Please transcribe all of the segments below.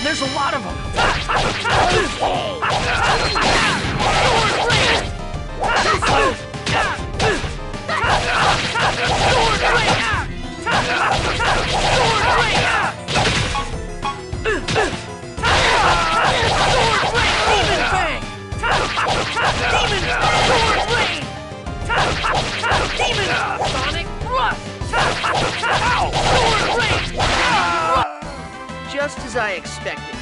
There's a lot of them. Just as I expected.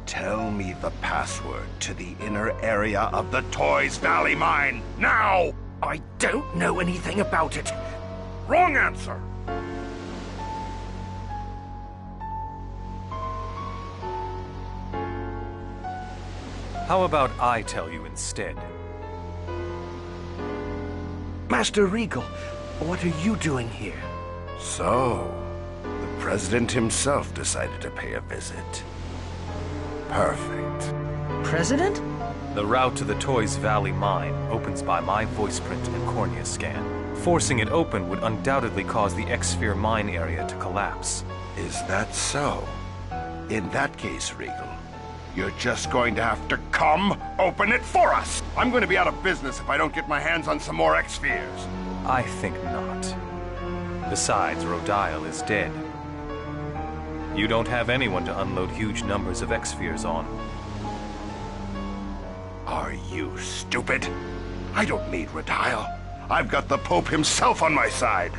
Tell me the password to the inner area of the Toys Valley mine, now! I don't know anything about it. Wrong answer! How about I tell you instead? Master Regal, what are you doing here? So, the President himself decided to pay a visit. Perfect. President? The route to the Toys Valley mine opens by my voice print and cornea scan. Forcing it open would undoubtedly cause the X-Sphere mine area to collapse. Is that so? In that case, Regal, you're just going to have to come open it for us! I'm going to be out of business if I don't get my hands on some more X-Spheres. I think not. Besides, Rodial is dead. You don't have anyone to unload huge numbers of X-Spheres on. Are you stupid? I don't need Rodial. I've got the Pope himself on my side.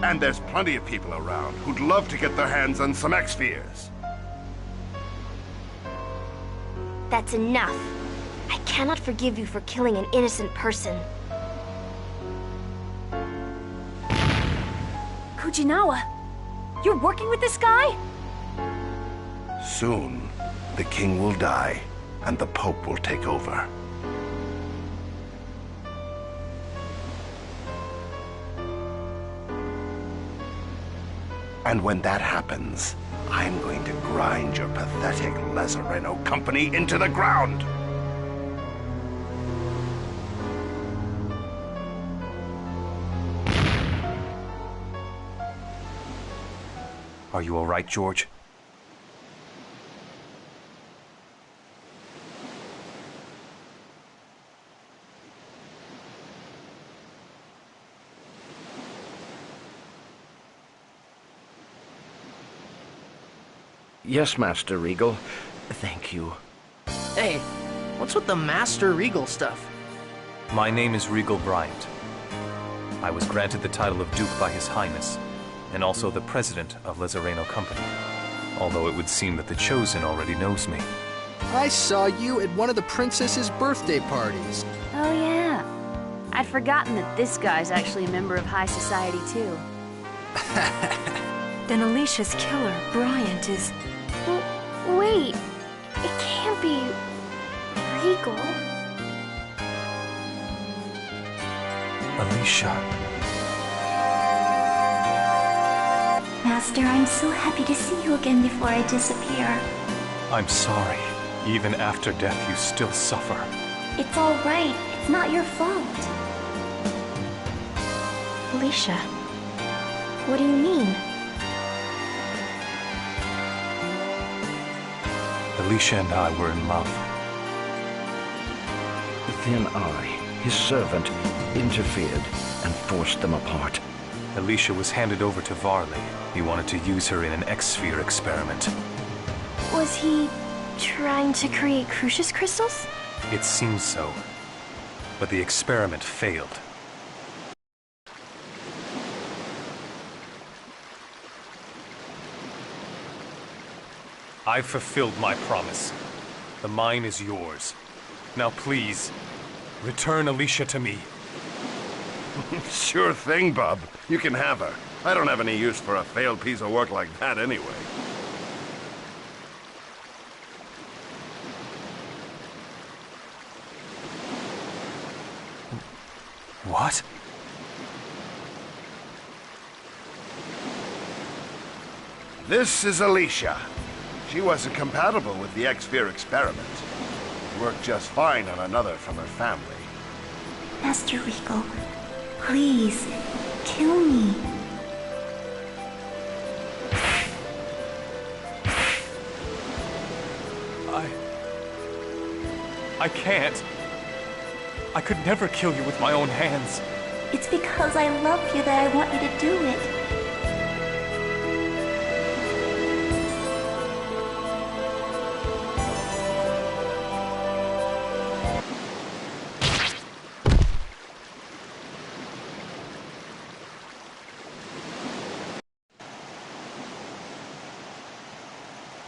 And there's plenty of people around who'd love to get their hands on some X-Spheres. That's enough. I cannot forgive you for killing an innocent person. Fujinawa, you're working with this guy? Soon, the king will die, and the Pope will take over. And when that happens, I'm going to grind your pathetic Lazareno company into the ground! Are you all right, George? Yes, Master Regal. Thank you. Hey, what's with the Master Regal stuff? My name is Regal Bryant. I was granted the title of Duke by His Highness, and also the President of Lazareno Company. Although it would seem that the Chosen already knows me. I saw you at one of the princess's birthday parties. Oh yeah. I'd forgotten that this guy's actually a member of high society too. Then Alicia's killer, Bryant, is... Wait, it can't be Regal. Alicia. Master, I'm so happy to see you again before I disappear. I'm sorry. Even after death, you still suffer. It's all right. It's not your fault. Alicia, what do you mean? Alicia and I were in love. Then I, his servant, interfered and forced them apart. Alicia was handed over to Varley. He wanted to use her in an X-Sphere experiment. Was he trying to create Crucius crystals? It seems so. But the experiment failed. I've fulfilled my promise. The mine is yours. Now please, return Alicia to me. Sure thing, bub. You can have her. I don't have any use for a failed piece of work like that anyway. What? This is Alicia. She wasn't compatible with the X-Sphere experiment. Worked just fine on another from her family. Master Regal, please, kill me. I can't. I could never kill you with my own hands. It's because I love you that I want you to do it.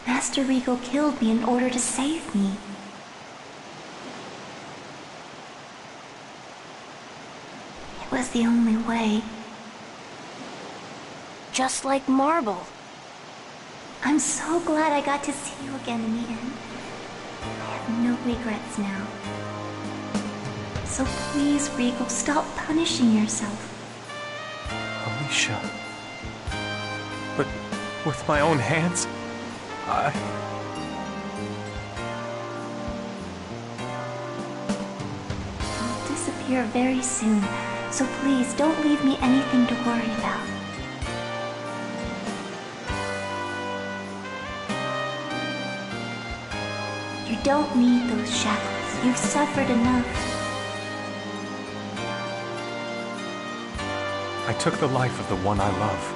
Master Regal killed me in order to save me. It was the only way. Just like Marble. I'm so glad I got to see you again in the end. I have no regrets now. So please, Regal, stop punishing yourself. Alicia. But with my own hands? I'll disappear very soon, so please don't leave me anything to worry about. You don't need those shackles. You've suffered enough. I took the life of the one I love.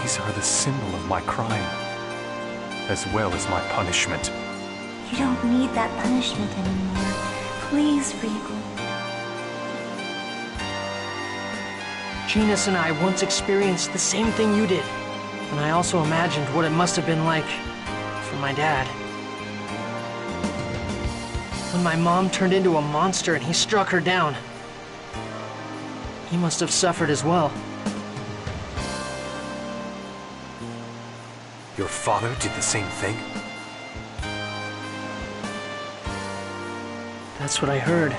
These are the symbol of my crime, as well as my punishment. You don't need that punishment anymore. Please, Regal. Genus and I once experienced the same thing you did. And I also imagined what it must have been like for my dad. When my mom turned into a monster and he struck her down, he must have suffered as well. Your father did the same thing? That's what I heard.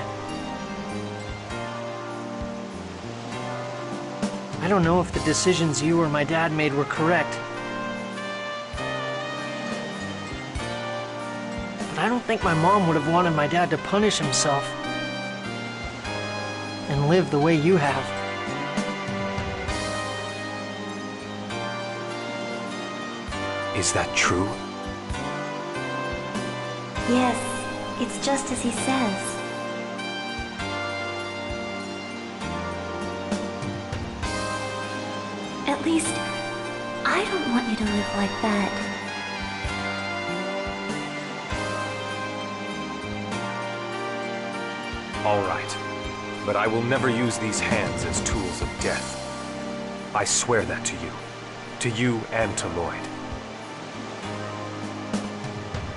I don't know if the decisions you or my dad made were correct. But I don't think my mom would have wanted my dad to punish himself and live the way you have. Is that true? Yes, it's just as he says. At least, I don't want you to live like that. All right, but I will never use these hands as tools of death. I swear that to you and to Lloyd.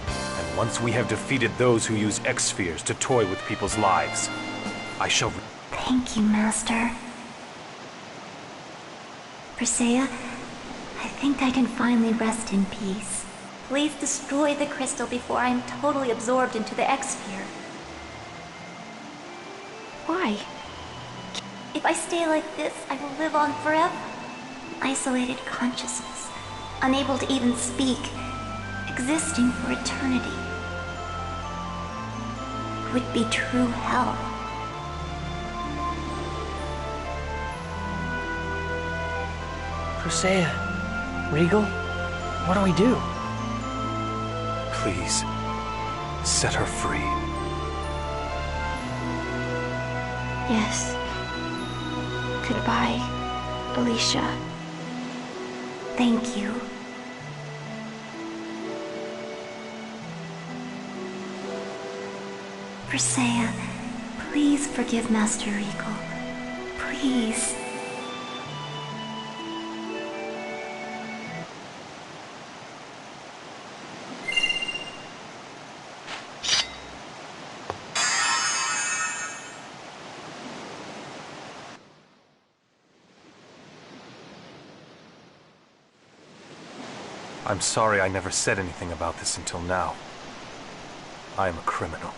And once we have defeated those who use X-Spheres to toy with people's lives, I shall... Thank you, Master. Persea, I think I can finally rest in peace. Please destroy the crystal before I am totally absorbed into the X-Sphere. Why? If I stay like this, I will live on forever. Isolated consciousness, unable to even speak, existing for eternity. It would be true hell. Persea, Regal, what do we do? Please, set her free. Yes. Goodbye, Alicia. Thank you. Persea, please forgive Master Regal. Please. I'm sorry I never said anything about this until now. I am a criminal.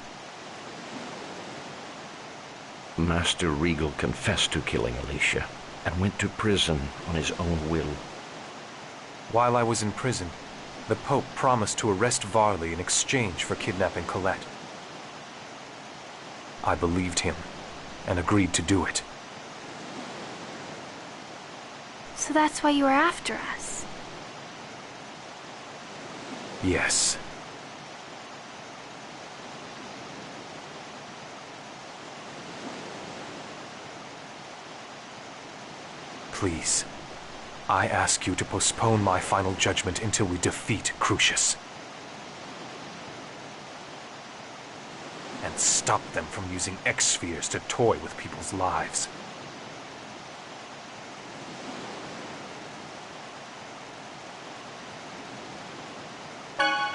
Master Regal confessed to killing Alicia and went to prison on his own will. While I was in prison, the Pope promised to arrest Varley in exchange for kidnapping Colette. I believed him and agreed to do it. So that's why you were after us? Yes. Please, I ask you to postpone my final judgment until we defeat Crucius. And stop them from using X-Spheres to toy with people's lives.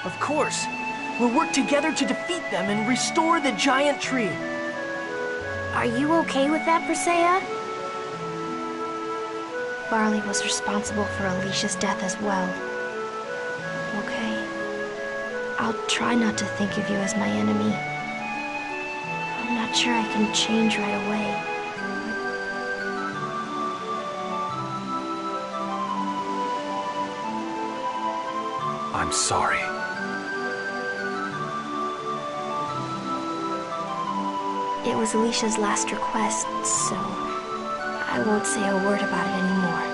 Of course. We'll work together to defeat them and restore the giant tree. Are you okay with that, Persea? Varley was responsible for Alicia's death as well. Okay. I'll try not to think of you as my enemy. I'm not sure I can change right away. I'm sorry. It was Alicia's last request, so I won't say a word about it anymore.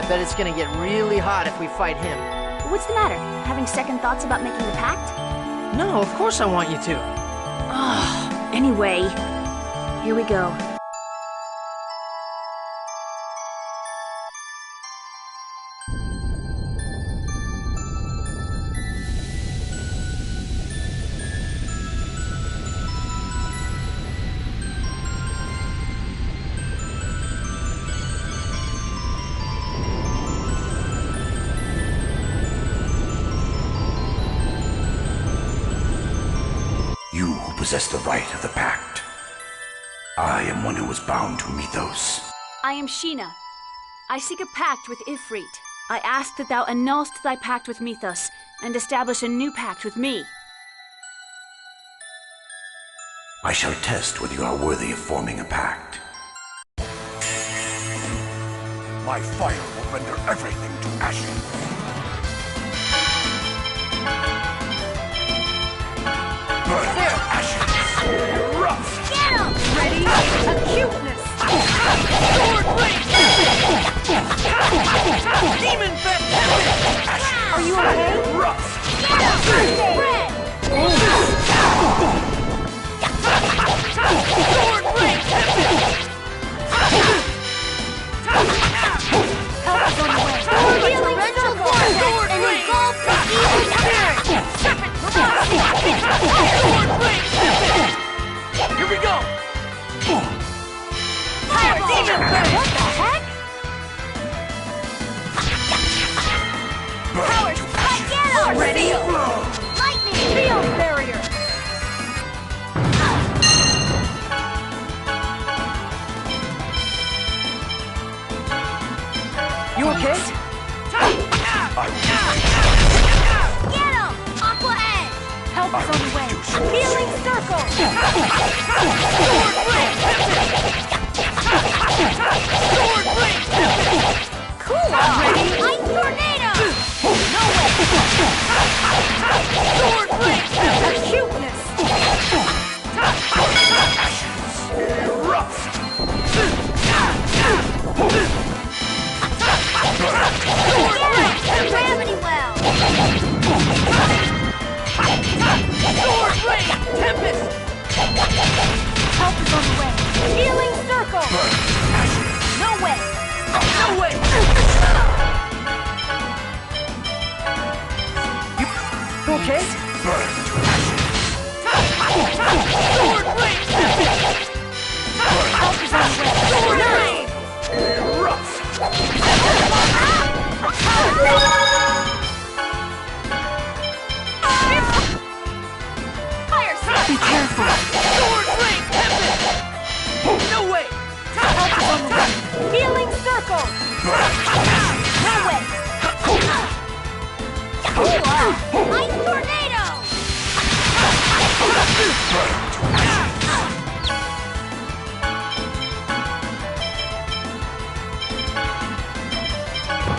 I bet it's gonna get really hot if we fight him. What's the matter? Having second thoughts about making the pact? No, of course I want you to. Ugh. Anyway, here we go. You who possess the right of the Pact. I am one who was bound to Mythos. I am Sheena. I seek a pact with Ifrit. I ask that thou annulst thy pact with Mythos, and establish a new pact with me. I shall test whether you are worthy of forming a pact. My fire will render everything to ashes. Burn to ashes. Erupt. Get him! Ready? Acuteness! Sword blade! Demon vet! Are you okay? Erupt. Get him! Red! Sword blade! Help us on the way! Healing circle! Sword And blade! engulf the evil spirit! Serpent velocity! Sword blade! Here we go! Fire demon bird! What the heck? Power spike! Get him! Ready? Lightning! Field barrier! You okay? Get him! Aqua edge! Help us on the way! Healing circle! Sword blade! Sword blade! Cool! Ready? Ice tornado! No way! Sword blade! Acuteness! Erupt. Gravity well! Sword blade! Tempest! Help is on the way! Healing circle! No way! No way! You okay? Sword blade! Help is on the way! Sword blade! Erupt. Fire seal! Be careful. Sword blade! Tempest! No way! Help is on the way! Healing circle! No way! Ice tornado!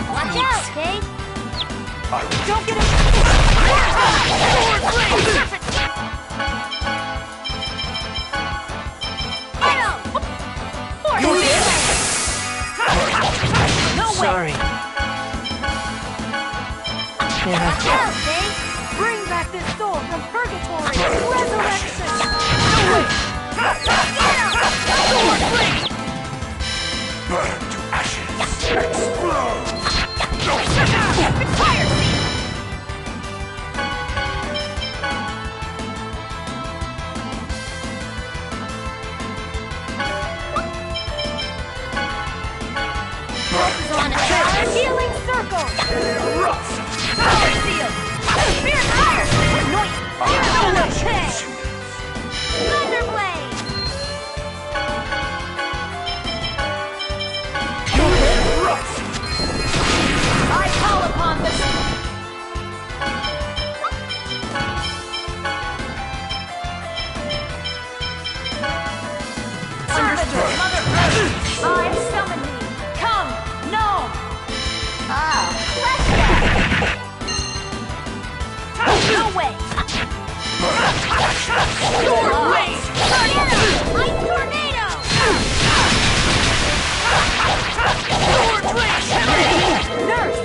Watch out, Kate! Don't get it! Sword blade! Get him! You did? No way! Sorry. Watch out, Kate! Bring back this soul from purgatory! Resurrection! No way! Get him! Sword blade! Burn to ashes. Explode. Fire seal! On a charge! Healing circle! Erupt. Power seal! Spirit fire! Anoint! Okay! Thunderblade! Erupt. I call upon the... Understood! Mother Earth! I summon thee! Come, gnome! Ah, let's go! No way! Sword blade! Tornado! Ice tornado! Sword blade! Nurse!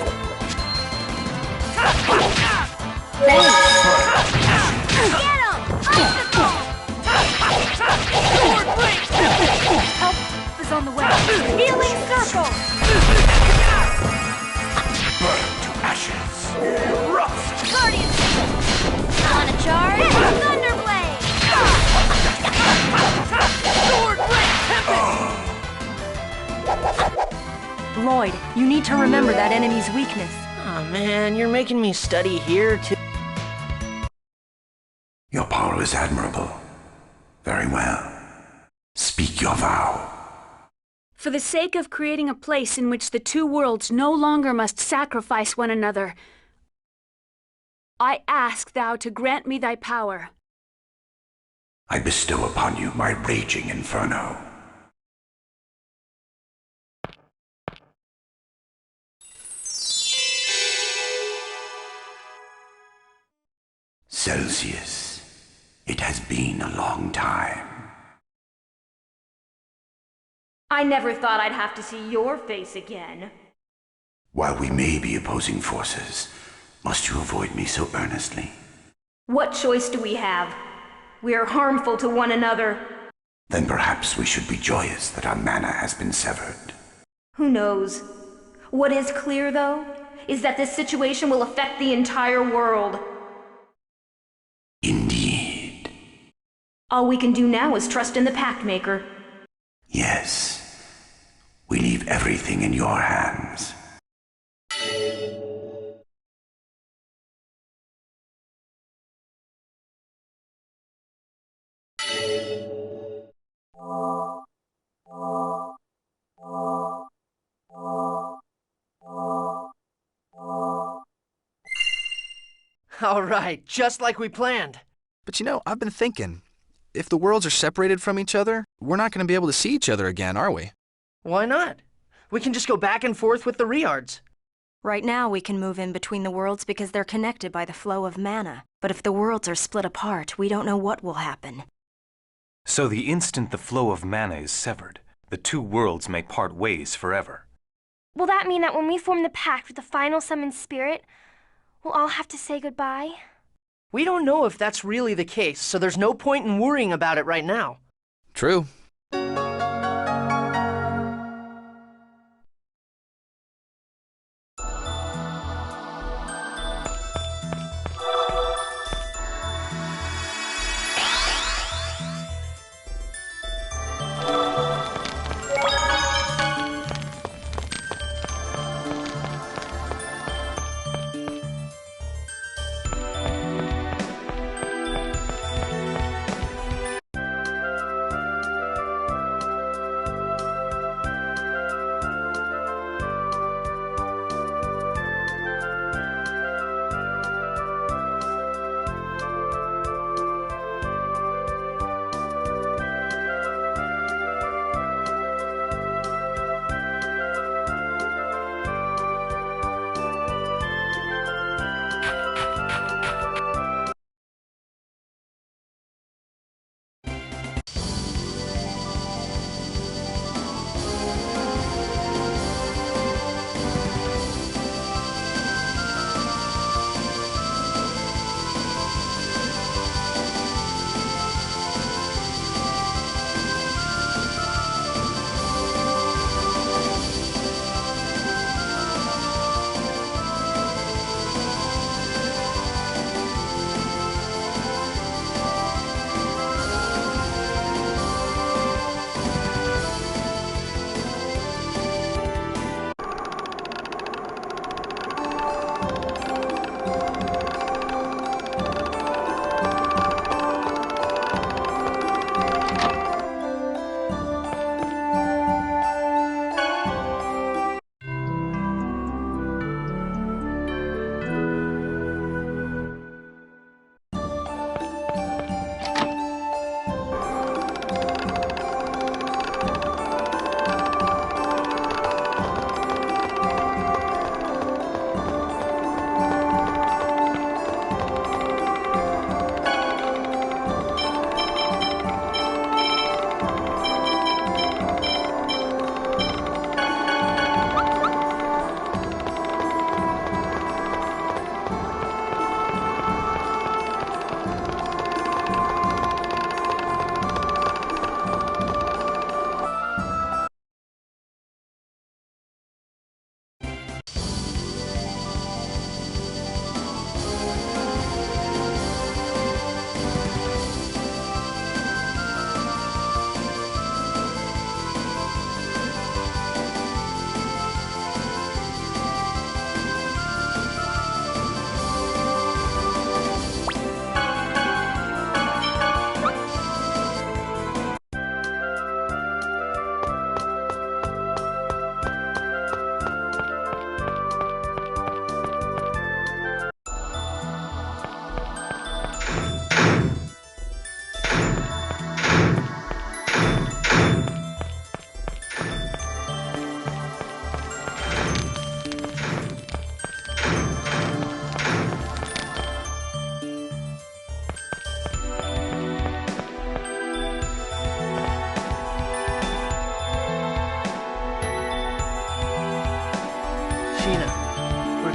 Get him! Icicle! Sword blade! Help is on the way. Healing circle! Burn to ashes. Erupt. Guardian! On a charge! Thunderblade! Sword blade! Lloyd, you need to remember that enemy's weakness. Aw, man, you're making me study here too. Your power is admirable. Very well. Speak your vow. For the sake of creating a place in which the two worlds no longer must sacrifice one another, I ask thou to grant me thy power. I bestow upon you my raging inferno. Celsius, it has been a long time. I never thought I'd have to see your face again. While we may be opposing forces, must you avoid me so earnestly? What choice do we have? We are harmful to one another. Then perhaps we should be joyous that our mana has been severed. Who knows? What is clear, though, is that this situation will affect the entire world. Indeed. All we can do now is trust in the Pact Maker. Yes. We leave everything in your hands. All right, just like we planned. But you know, I've been thinking, if the worlds are separated from each other, we're not going to be able to see each other again, are we? Why not? We can just go back and forth with the Riards. Right now we can move in between the worlds because they're connected by the flow of mana. But if the worlds are split apart, we don't know what will happen. So the instant the flow of mana is severed, the two worlds may part ways forever. Will that mean that when we form the pact with the final summoned spirit, we'll all have to say goodbye? We don't know if that's really the case, so there's no point in worrying about it right now. True.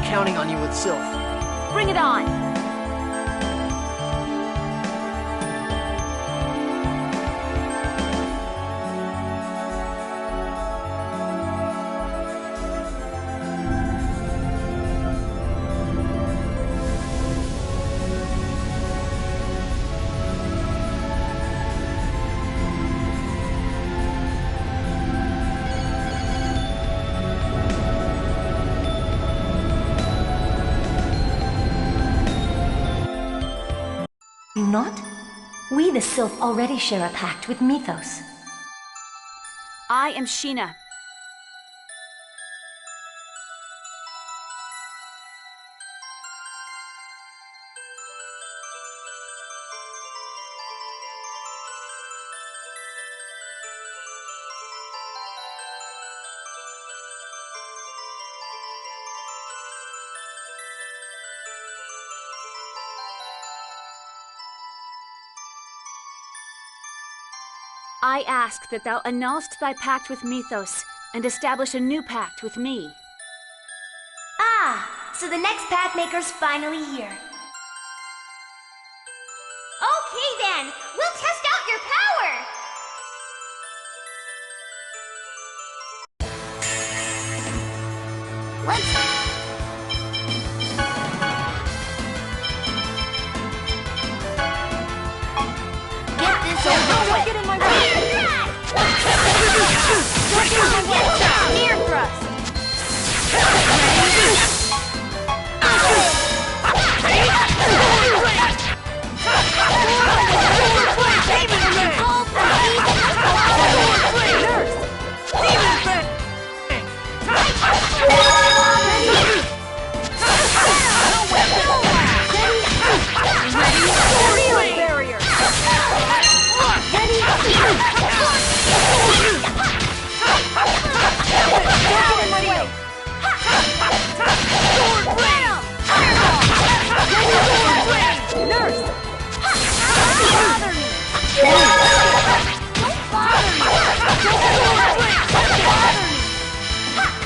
counting on you with Sylph. Bring it on! Not? We, the Sylph, already share a pact with Mythos. I am Sheena. I ask that thou annulst thy pact with Mythos and establish a new pact with me. Ah, so the next pact maker's finally here. Okay then, we'll test out your power! Get this over with! Get in my way! Near thrust!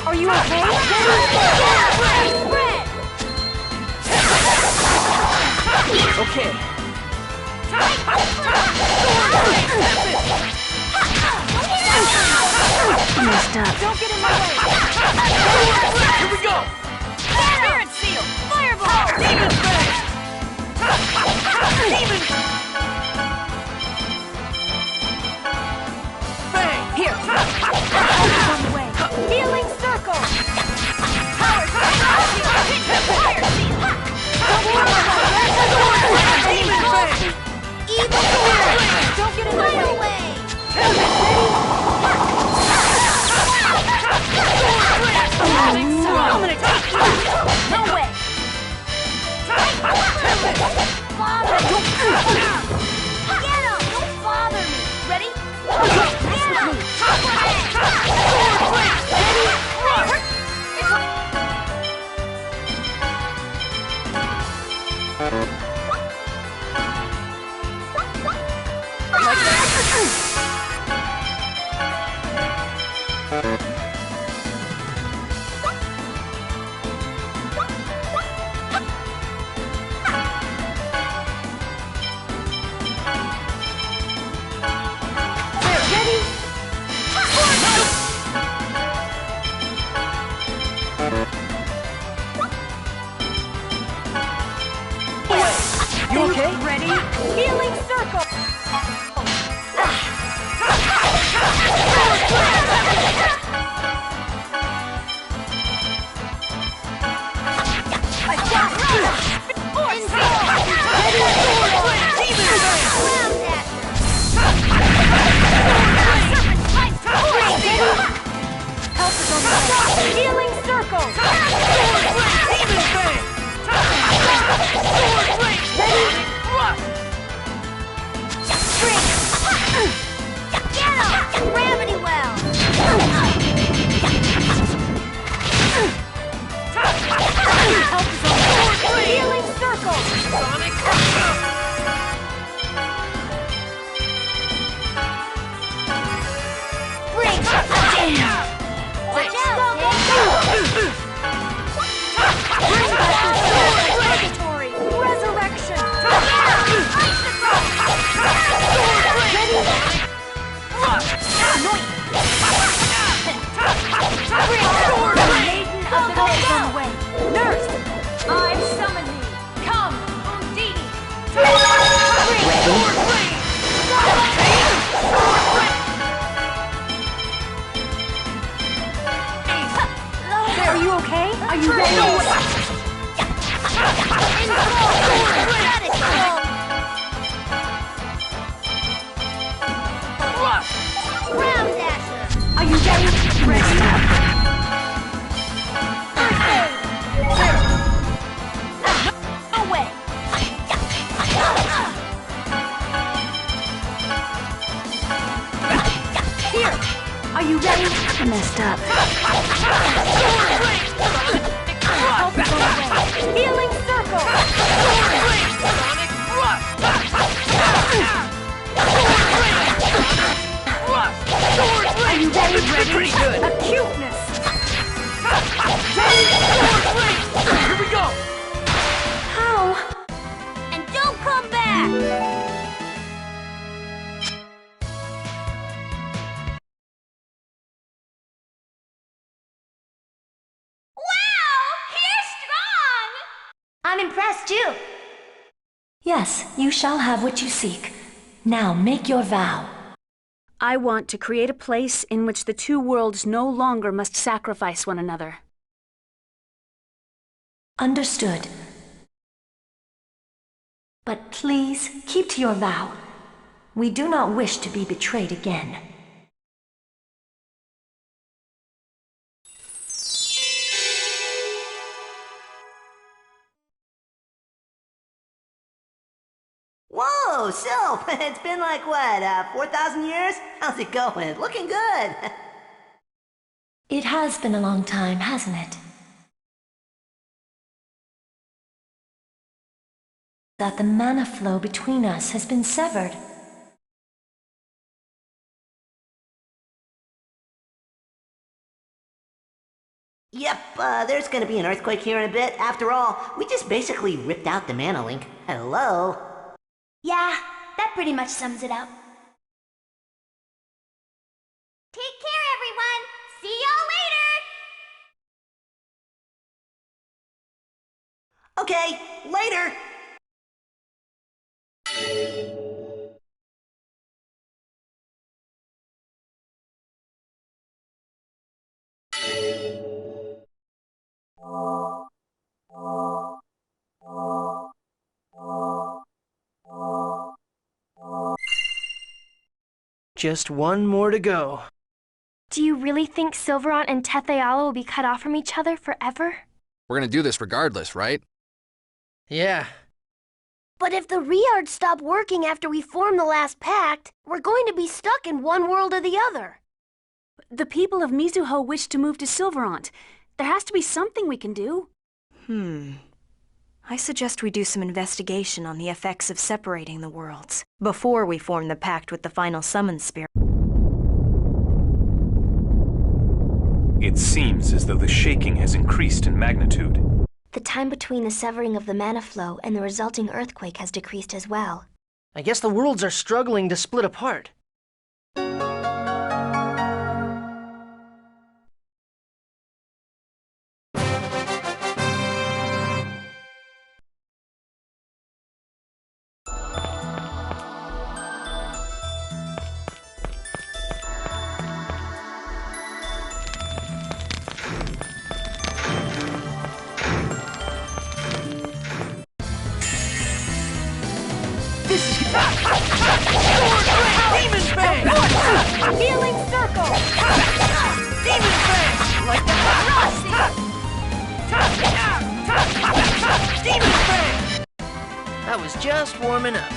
Are you okay? Okay. Messed up. Don't get in my way! Here we go! Spirit Seal! Fireball! Demon Fang! Demon Fang! Here! On the way! Healing Circle! Power Seal! Fire Seal! Demon Fang! Evil Sword! Don't get in my way! I'm gonna take you! No way! Bother! Get him! Don't bother me! Ready? Get him! You okay? Ready? Healing Circle! I got it! Force Help is on the way! Healing Circle! Demon Fang! Sword Blade! Ready? Thrust! Spring! Are you ready? Ground dasher! Are you ready? Ready? No way! Here! Are you ready? I messed up. Help is on the way. Healing circle! Are you ready? Pretty good. Acuteness! Here we go! How? And don't come back! I'm impressed too. Yes, you shall have what you seek. Now make your vow. I want to create a place in which the two worlds no longer must sacrifice one another. Understood. But please keep to your vow. We do not wish to be betrayed again. Whoa, Sylph! It's been like, what, 4,000 years? How's it going? Looking good! It has been a long time, hasn't it? That the mana flow between us has been severed. Yep, there's gonna be an earthquake here in a bit. After all, we just basically ripped out the mana link. Hello? Yeah, that pretty much sums it up. Take care, everyone! See y'all later! Okay, later! Just one more to go. Do you really think Silverant and Tetheala will be cut off from each other forever? We're gonna do this regardless, right? Yeah. But if the Riards stop working after we form the last pact, we're going to be stuck in one world or the other. The people of Mizuho wish to move to Silverant. There has to be something we can do. I suggest we do some investigation on the effects of separating the worlds before we form the pact with the final summon spirit. It seems as though the shaking has increased in magnitude. The time between the severing of the mana flow and the resulting earthquake has decreased as well. I guess the worlds are struggling to split apart. Demon Fang! Healing circle! Demon Fang! Like the Demon Fang! I was just warming up.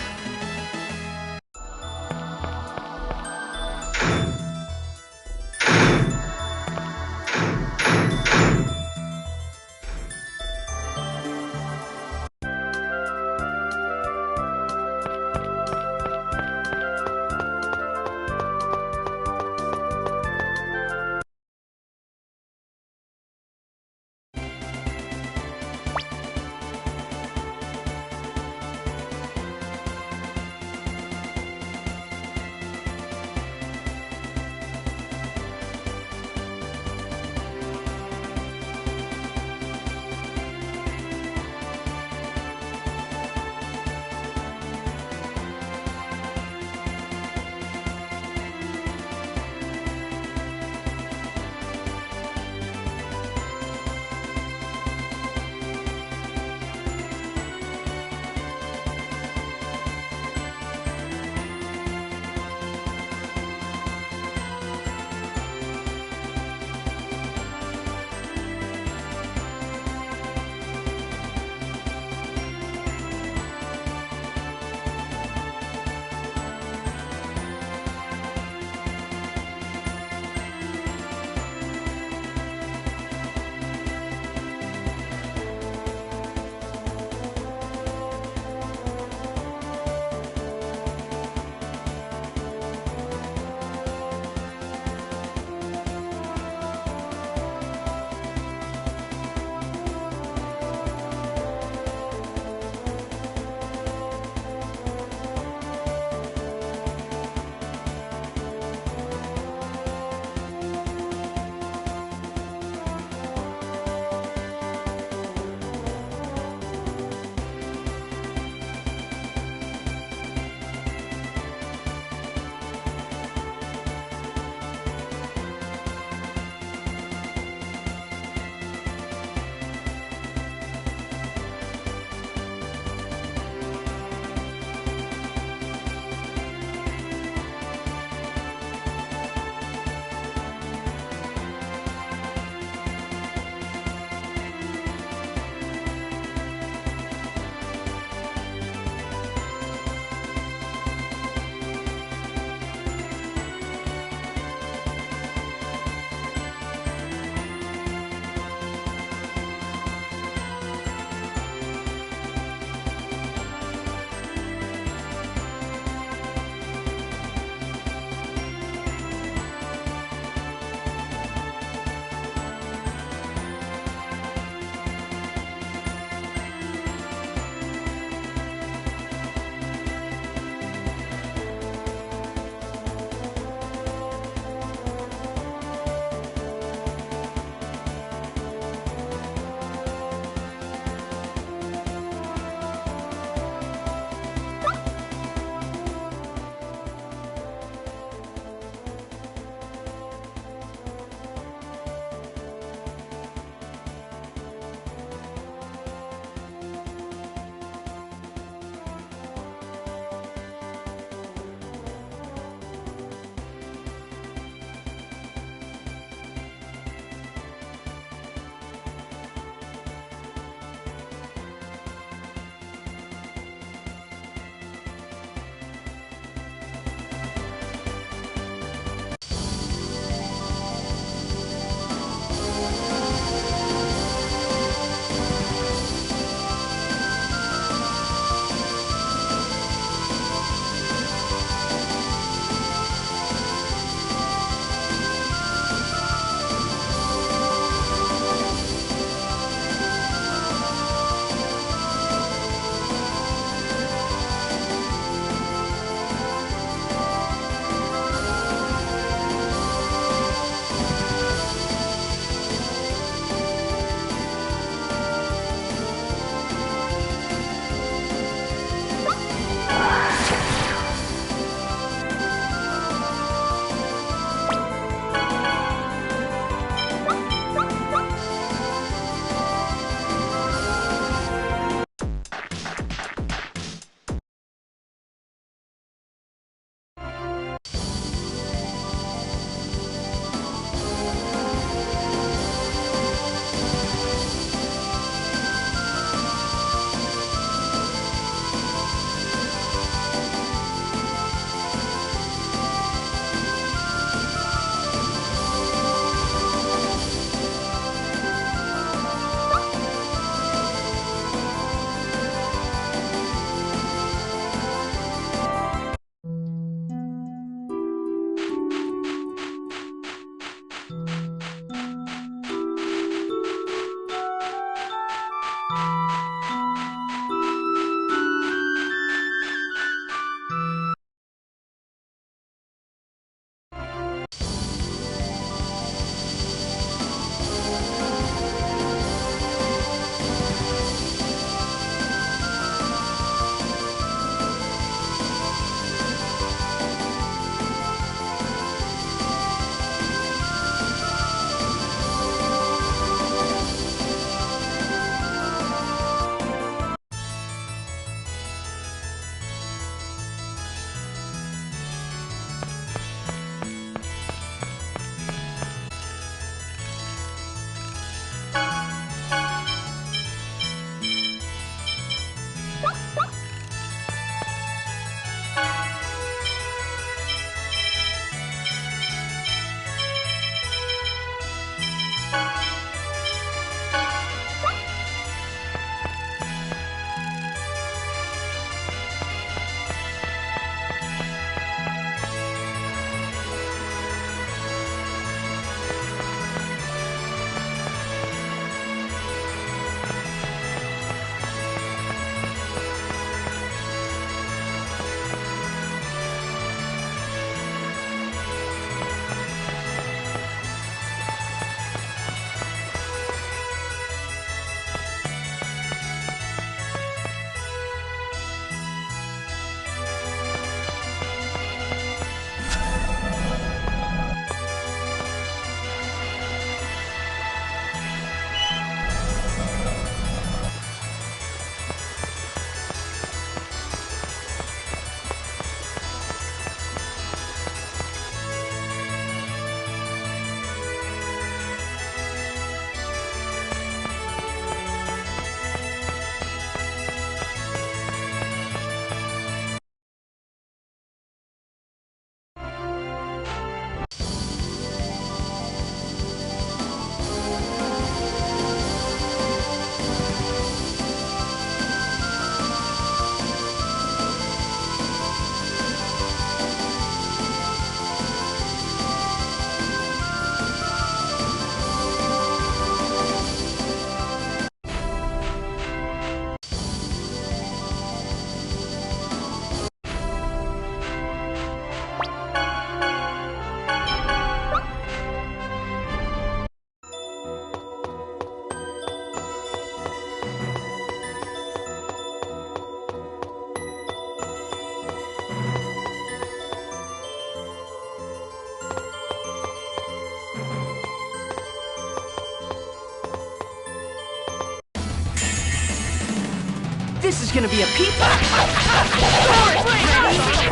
This is gonna be a peep.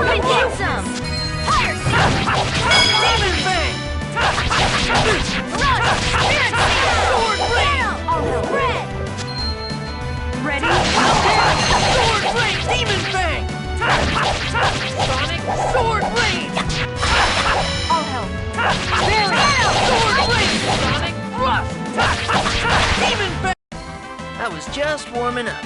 Ready? Get some! Fire Seed! Demon Fang! Rush! Spirit Seed! Sword Blade! Red! Ready? Sword Blade! Demon Fang! Sonic Sword Blade! I'll help. Sword Blade! Sonic Rush! Demon Fang! I was just warming up.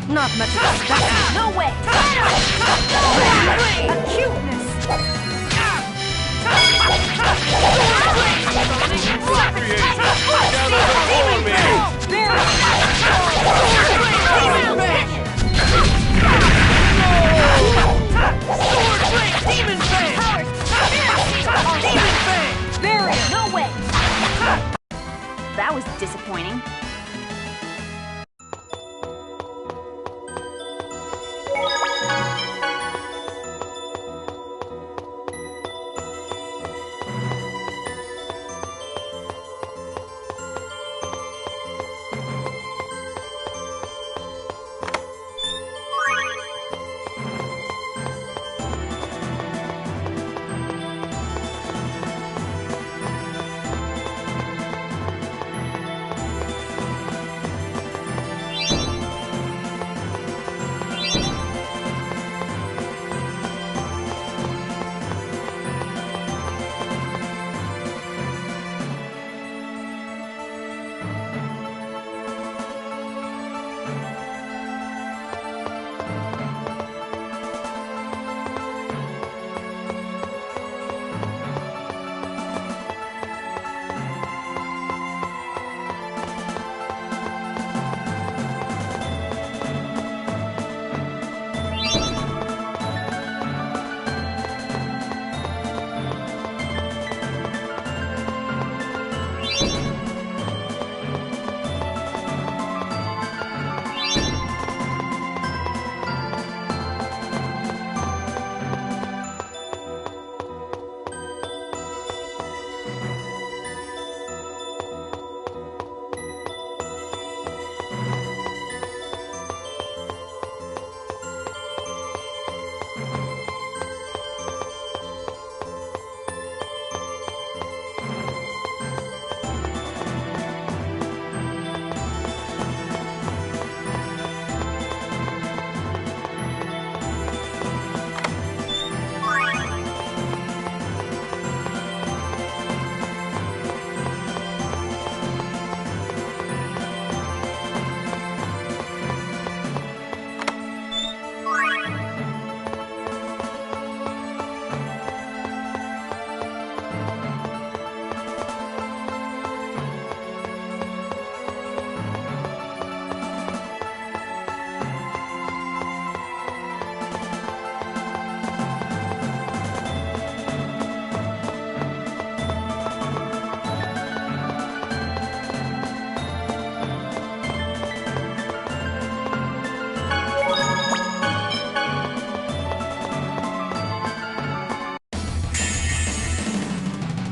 Not much of a specimen. No way! Acuteness! No way! That was disappointing.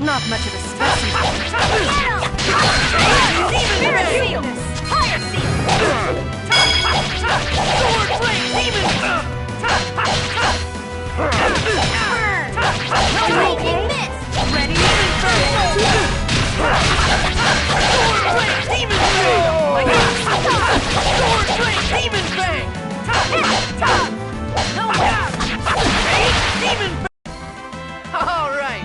Not much of a specimen. Fire Seed! Sword Blade! Demon! No making this! Ready? Sword Blade! Demon Fang! Sword Blade! Demon Fang! No way! Demon Fang! All right.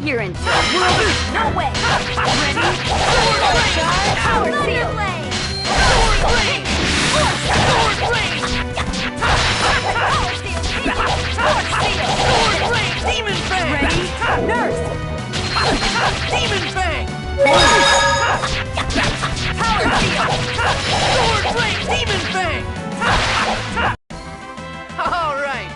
here and no way! Ready? Sword charge! Power seal! Sword blade! Sword blade! Sword seal! Sword blade! Demon fang! Ready? Nurse! Demon fang! Power seal! Sword blade! Demon fang! All right.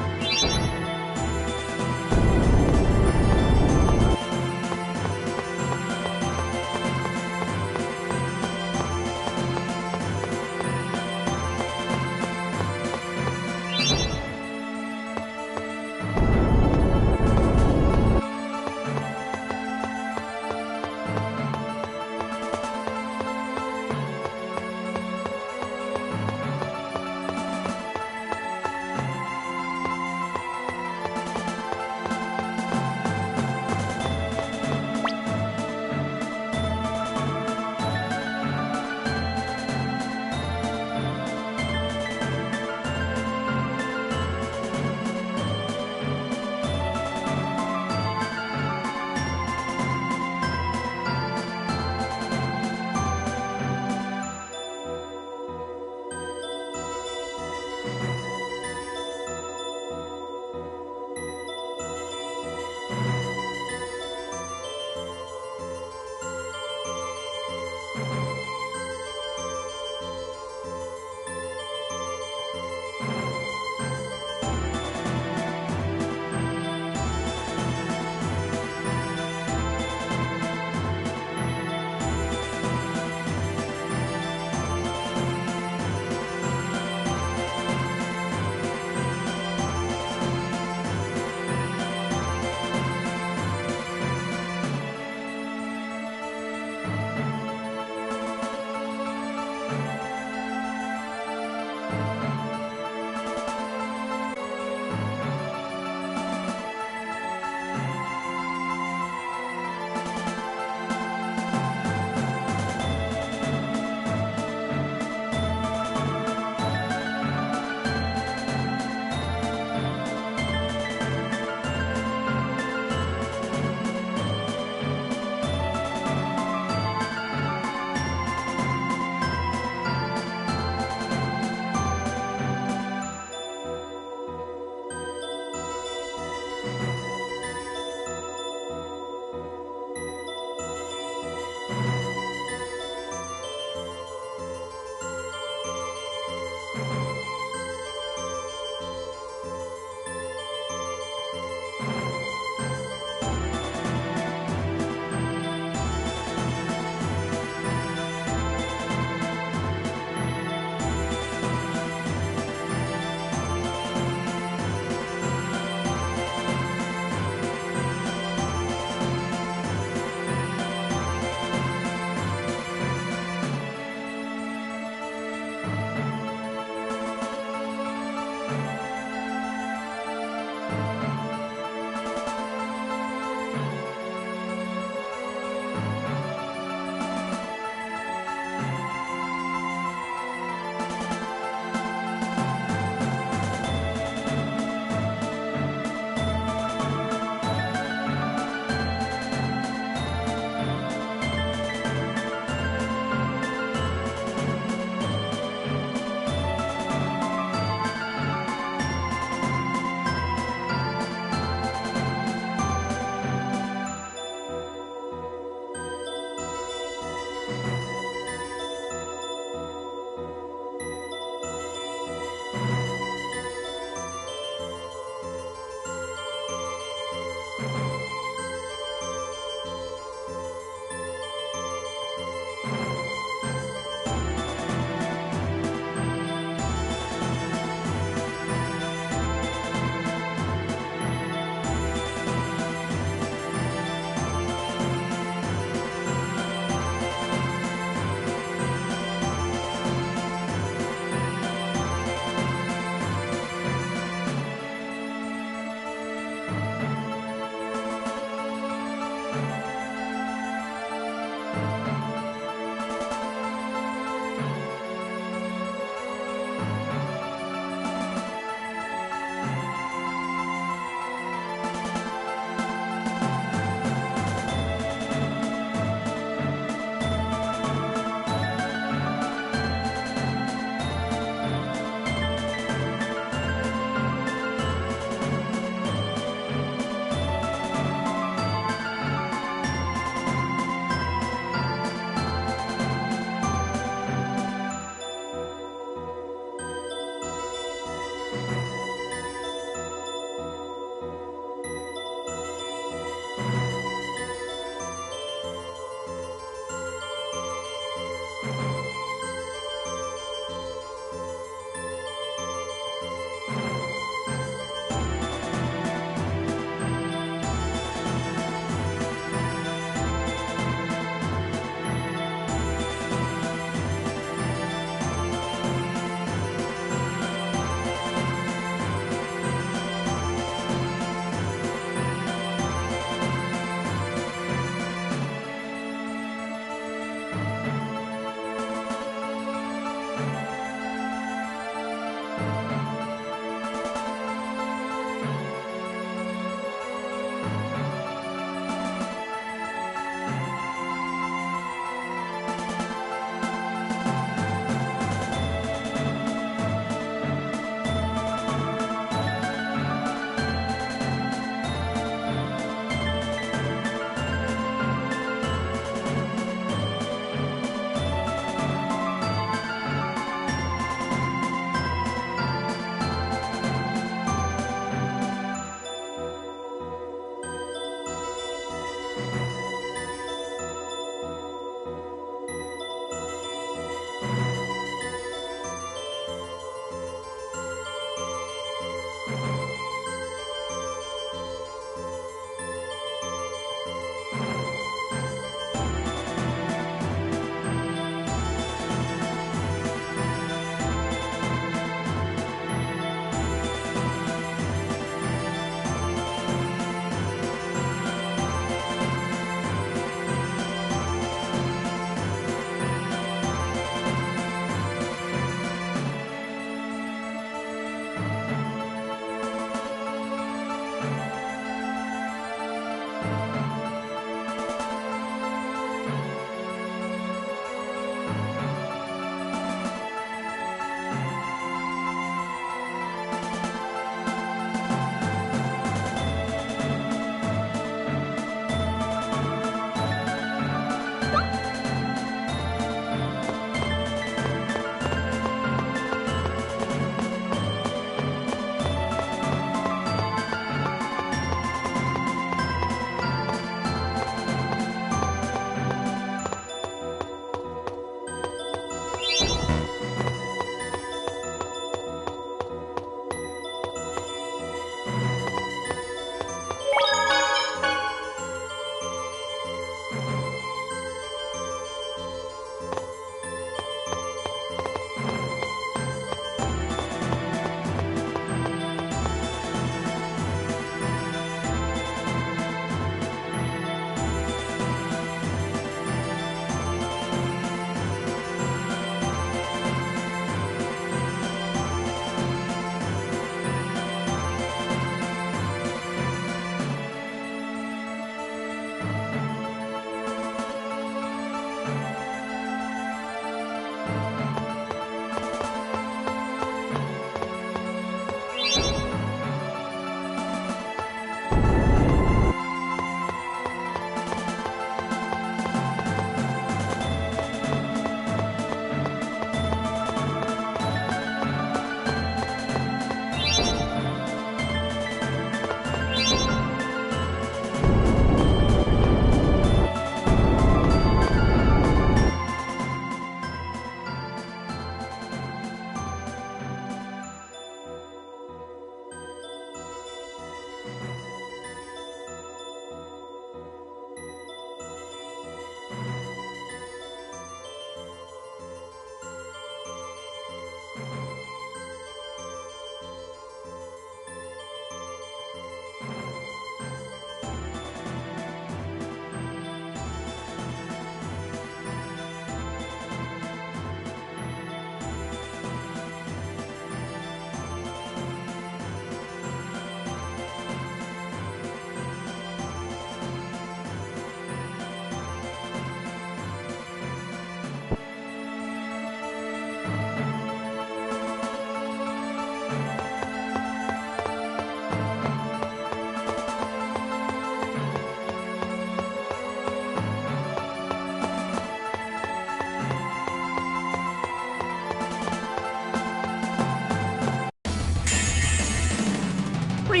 No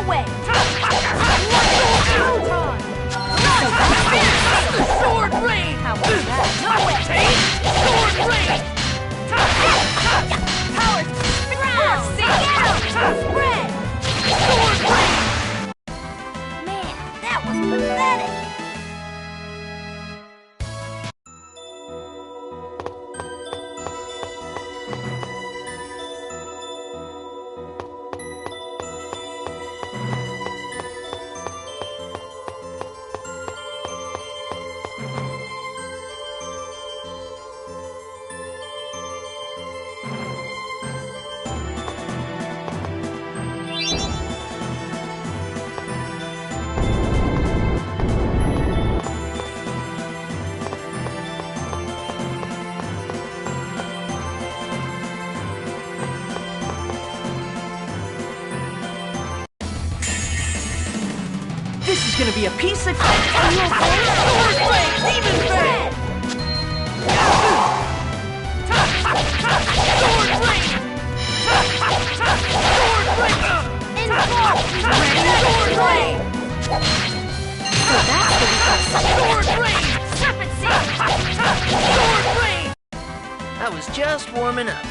way! Sword rain! How about that? No way! Sword rain! Power! Ground! Sink out! Spread! Sword rain! Man, that was pathetic. This is gonna be a piece of... Are you okay? Sword blade! Demon blade! Sword blade! Sword blade! Sword blade! So that's the weakness. Sword blade! Serpent seed! Sword blade! I was just warming up.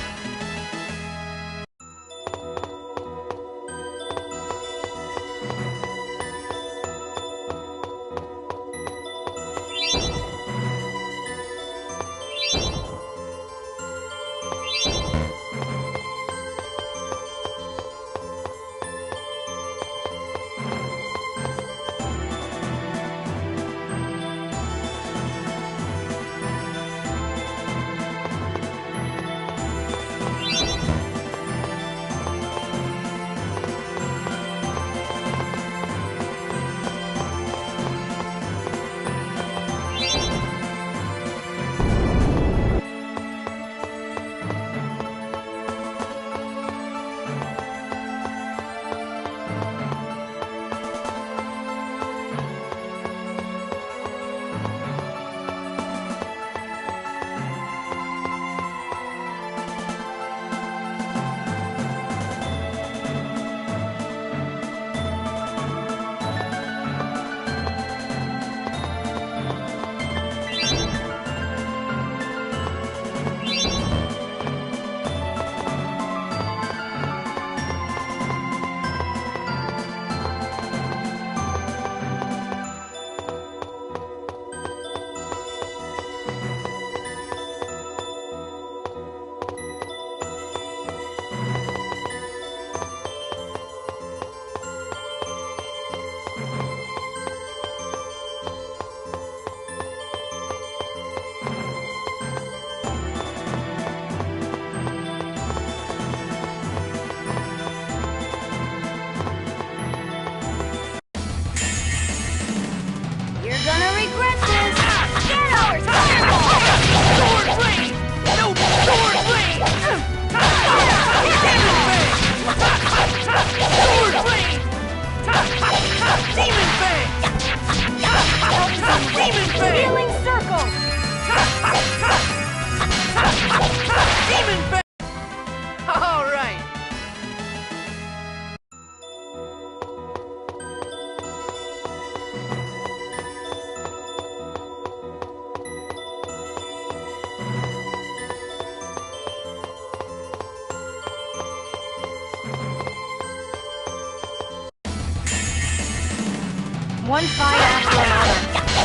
One fight after another.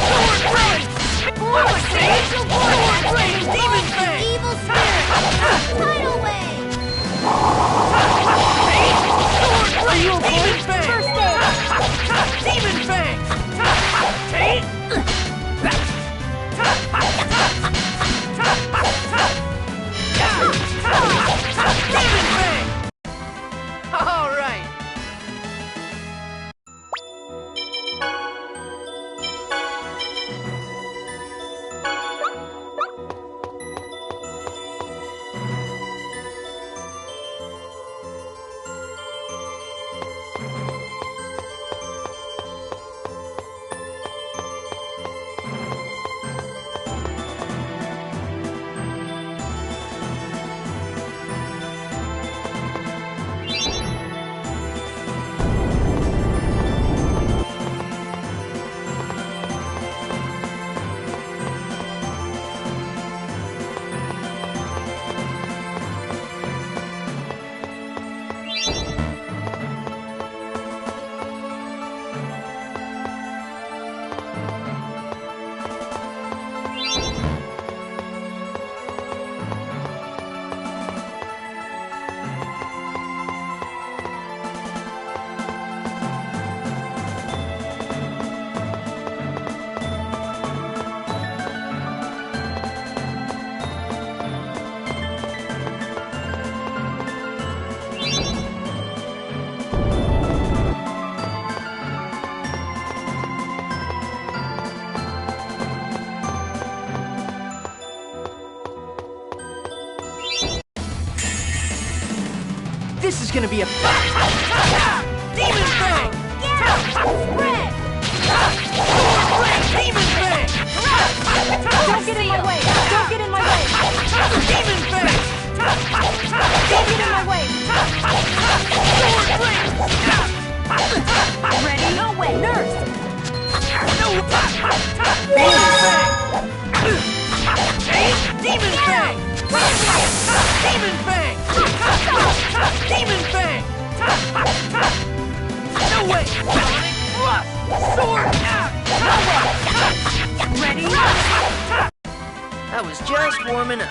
Sword blade! Forward stage! Sword blade! Demon blade! Evil spirit! Tidal wave! Sword blade! Demon fang! First aid! Demon fang! Take! Demon fang! All right. This is gonna be a... Demon Fang! Get up! Spread! Demon Fang! Don't get in my way! Don't get in my way! Demon Fang! Don't get in my way! Ready? No way! Nurse! Demon Fang! Demon Fang! Demon Fang! Demon Fang! No way! Sword! No way! Ready? I was just warming up.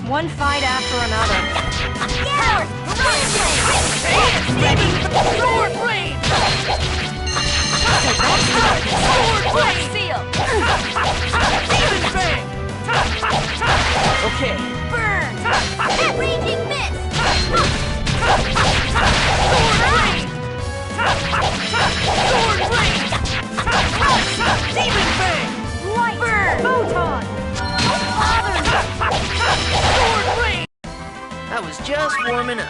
One fight after another. Sword Blade! Sword Blade! Seal! Demon Fang! Okay. Burn! Raging Mist! Sword Blade! Sword Blade! Demon Fang! Light! Burn! Photon! Sword Blade! I was just warming up.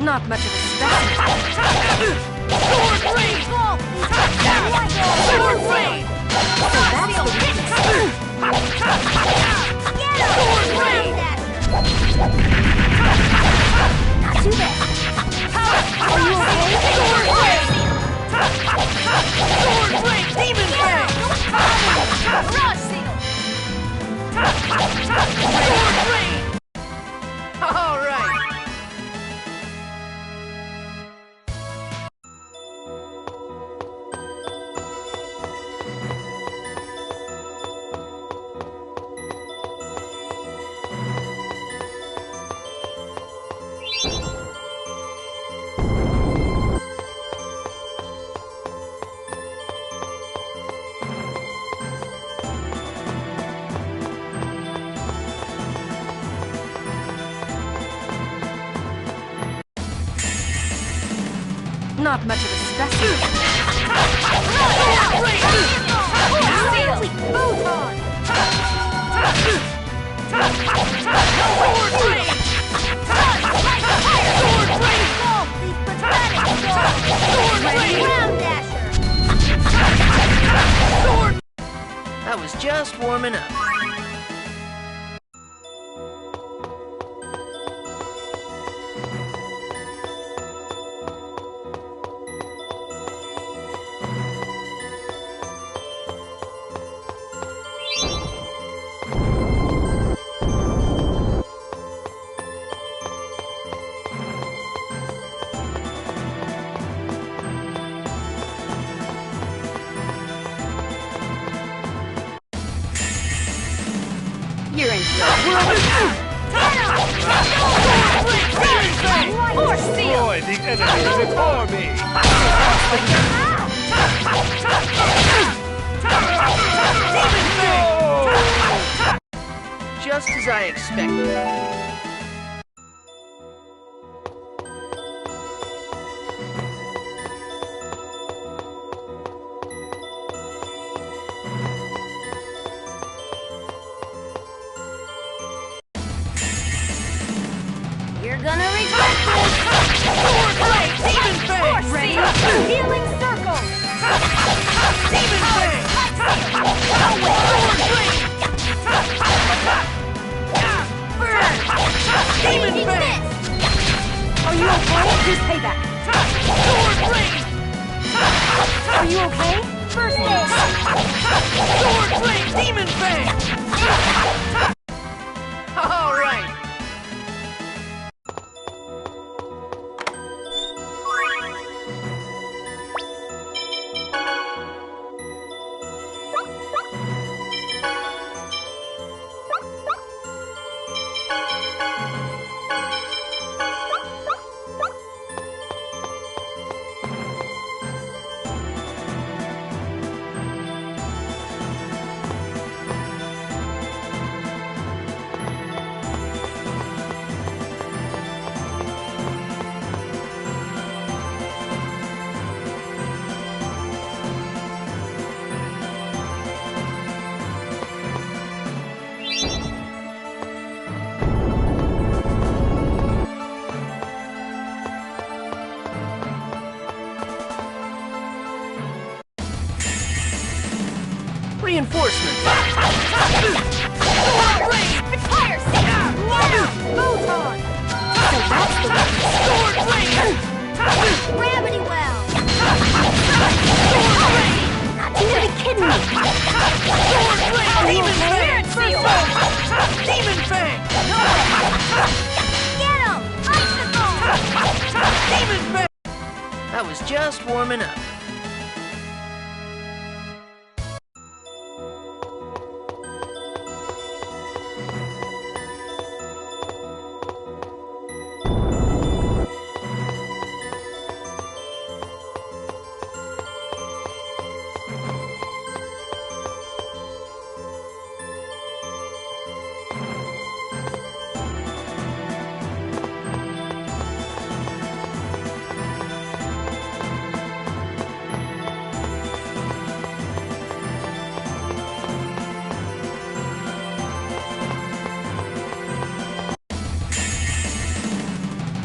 Not much of a specimen. Sword Blade! Sword Blade! Sword Blade! Not too bad. Are you okay? Sword Blade! Sword Blade! Demon Fang! Rush Seal! Sword Blade! All right. not much of a specimen. I was just warming up. You're in for a world of Destroy the enemy before me! Just as I expected. You're gonna regret this! Sword blade! Demon Fang! Ready? Healing circle! Demon Fang! Sword blade! Burn! Demon Fang! Are you okay? Here's payback. Sword blade! Are you okay? First aid! Sword blade! Demon Fang! All right. Reinforcements! Fire seeker! Photon! So that's the way. Sword blade! Gravity well! Sword blade! You gotta be kidding me! Sword blade! Demon Fang! Demon Fang! Get him! Icicle! Demon Fang! I was just warming up.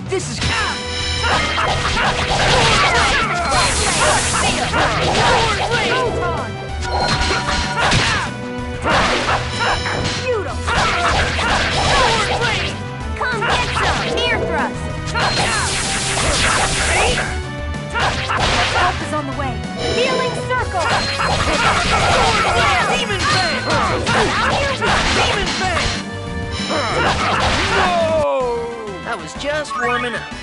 This is... Come get some! Near thrust! Help is on the way. Healing circle! Demon Fang! Demon Fang! No! I was just warming up.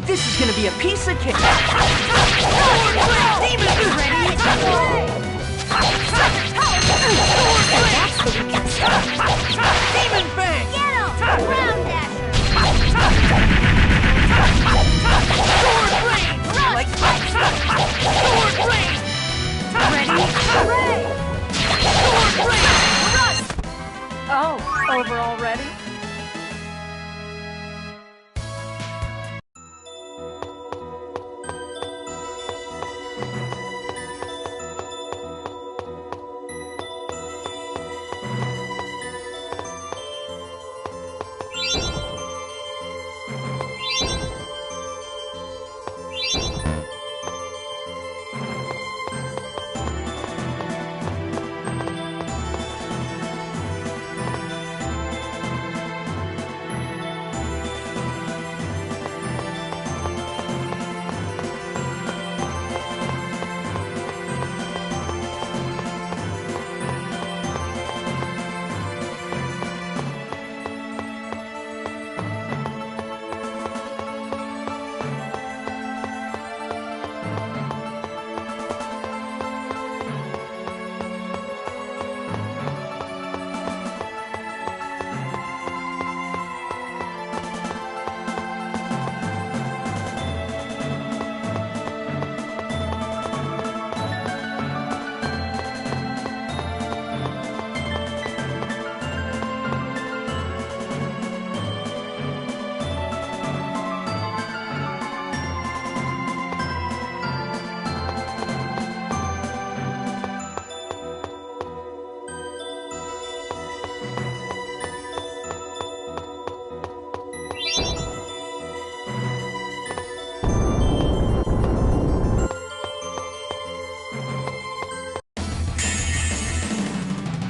This is gonna be a piece of cake! Demon Fang! Get him! Ground Dasher! Sword Rain! Like Sword Rain! Ready? Hooray! Sword Rain! Rust! Oh, over already?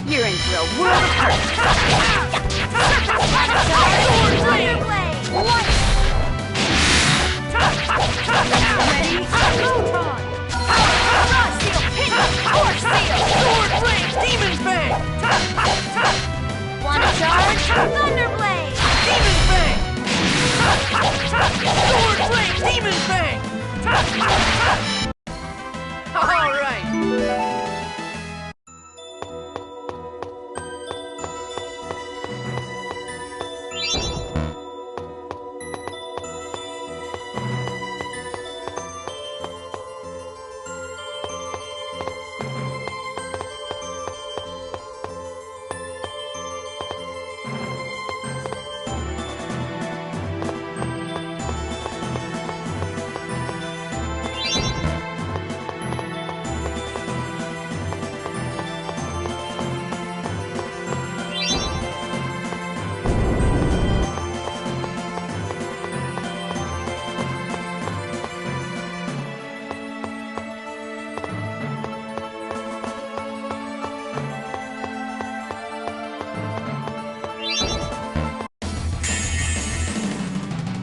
You're in for a world of hurt! Ready? Go time! Raw Seal! Pin! Force Seal! Sword Rain! Demon Fang! Wanna charge? Thunderblade! Demon Fang! Sword Rain! Demon Fang! All right!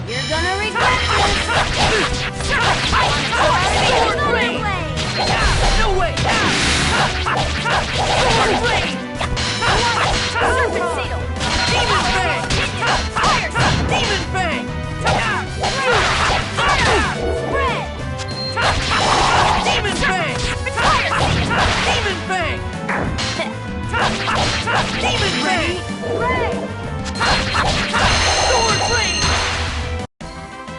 You're gonna regret this! Sword Rain! No way! Sword Rain! Serpent Seal! Demon Fang! Fire! Demon Fang! Spread! Demon Fang! Fire! Demon Fang! Demon Fang! Ray! Sword Rain!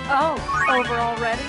Oh, over already?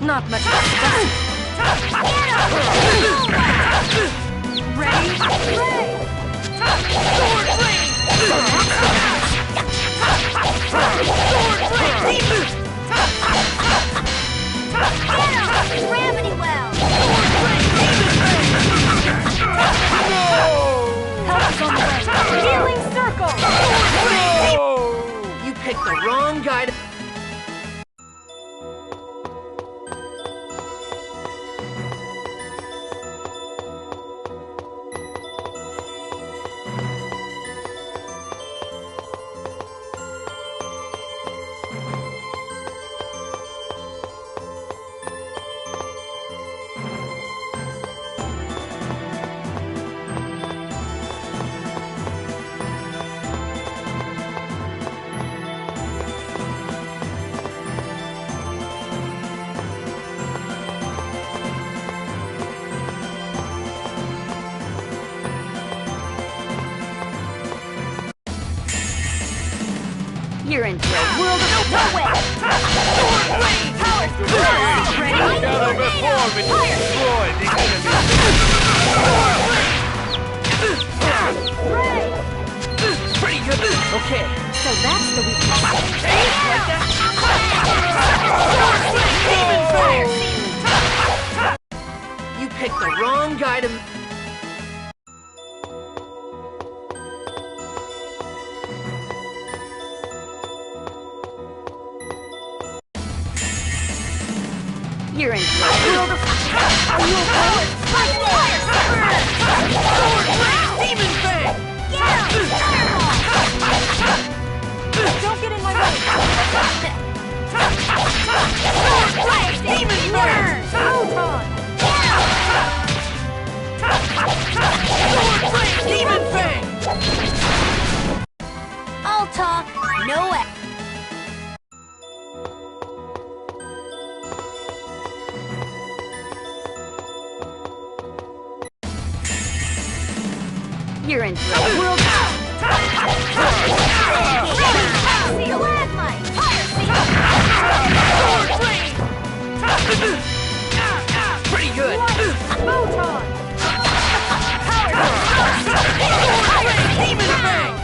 Not much of a stunt. Ready? Play! Sword rain! Sword rain! Demon! Gravity well! Sword rain! No! Help is on the way. Healing circle! No! You picked the wrong guy to... You're into a world of nowhere! Sword rain! Power! Ready? Gather before me to destroy the enemy! Pretty good. Okay. So that's the weakness. You picked the wrong guy to... You're into a world of... Are you okay? Sword rain! Demon fang! Don't get in my way. Sword rain! Demon fang! Proton! Sword rain! Demon fang! All talk, no act. You're into a world of... Pretty good. Photon! Demon fang!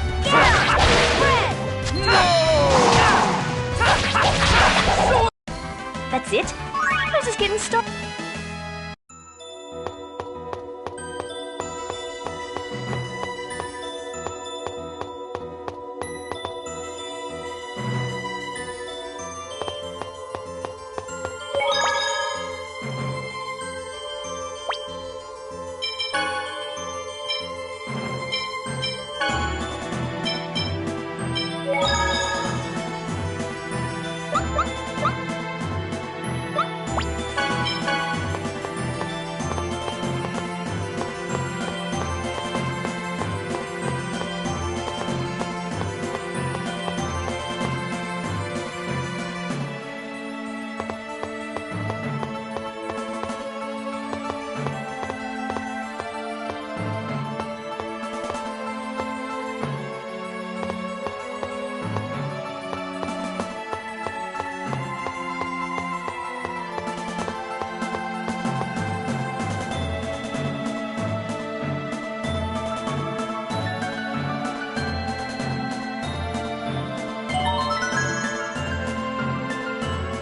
That's it? I was just getting started.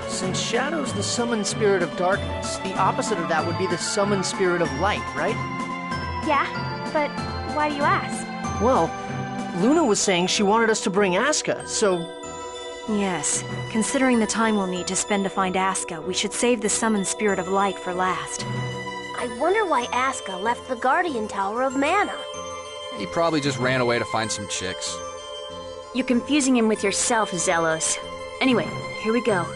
Since Shadow's the summoned spirit of darkness, the opposite of that would be the summoned spirit of light, right? Yeah, but why do you ask? Well, Luna was saying she wanted us to bring Asuka, so... Yes. Considering the time we'll need to spend to find Asuka, we should save the summoned spirit of light for last. I wonder why Asuka left the Guardian Tower of Mana. He probably just ran away to find some chicks. You're confusing him with yourself, Zelos. Anyway, here we go.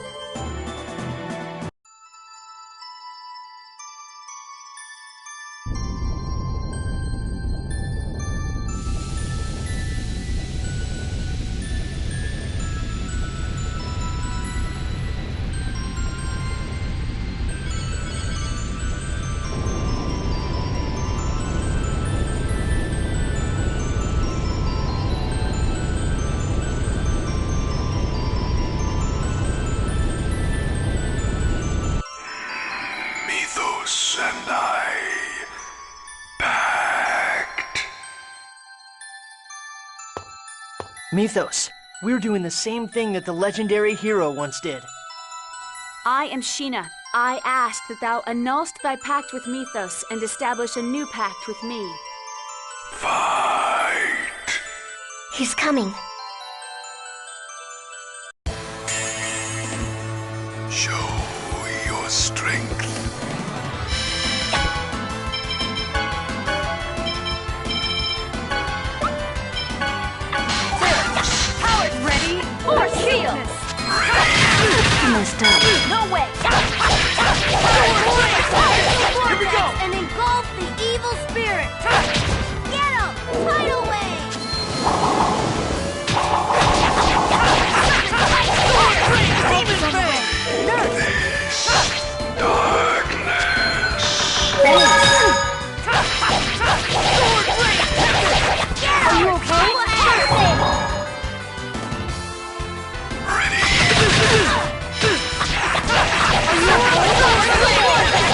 Mythos, we're doing the same thing that the legendary hero once did. I am Sheena. I ask that thou annulst thy pact with Mythos and establish a new pact with me. Fight! He's coming. Show your strength. Powers ready. Force field. Messed up. No way. Here we go. And engulf the evil spirit. Get him! Tidal wave! Demon Fang! Darkness. Sword Blade! Are you okay? Ready.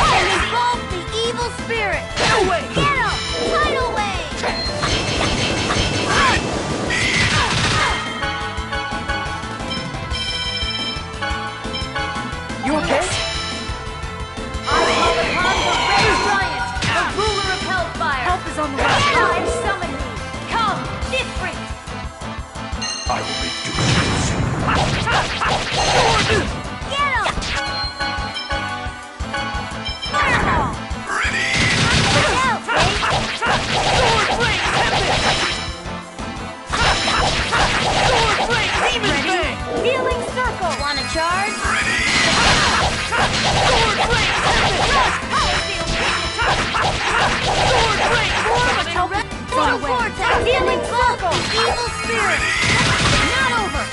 And engulf the evil spirit. No way! Get him! Tidal wave! You okay? I call upon the Red Giant, the ruler of Hellfire. Help is on the way. And summon me. Come, Ifrit. I will make do soon. Get him! Fireball! Ready. Look out, Blade! Sword Blade Tempest! Sword Blade Demon Fang! Healing circle! Wanna charge? Ready. Sword Blade Tempest! Power field. Sword Blade Orbital vortex! Healing circle! Evil spirit! Not over!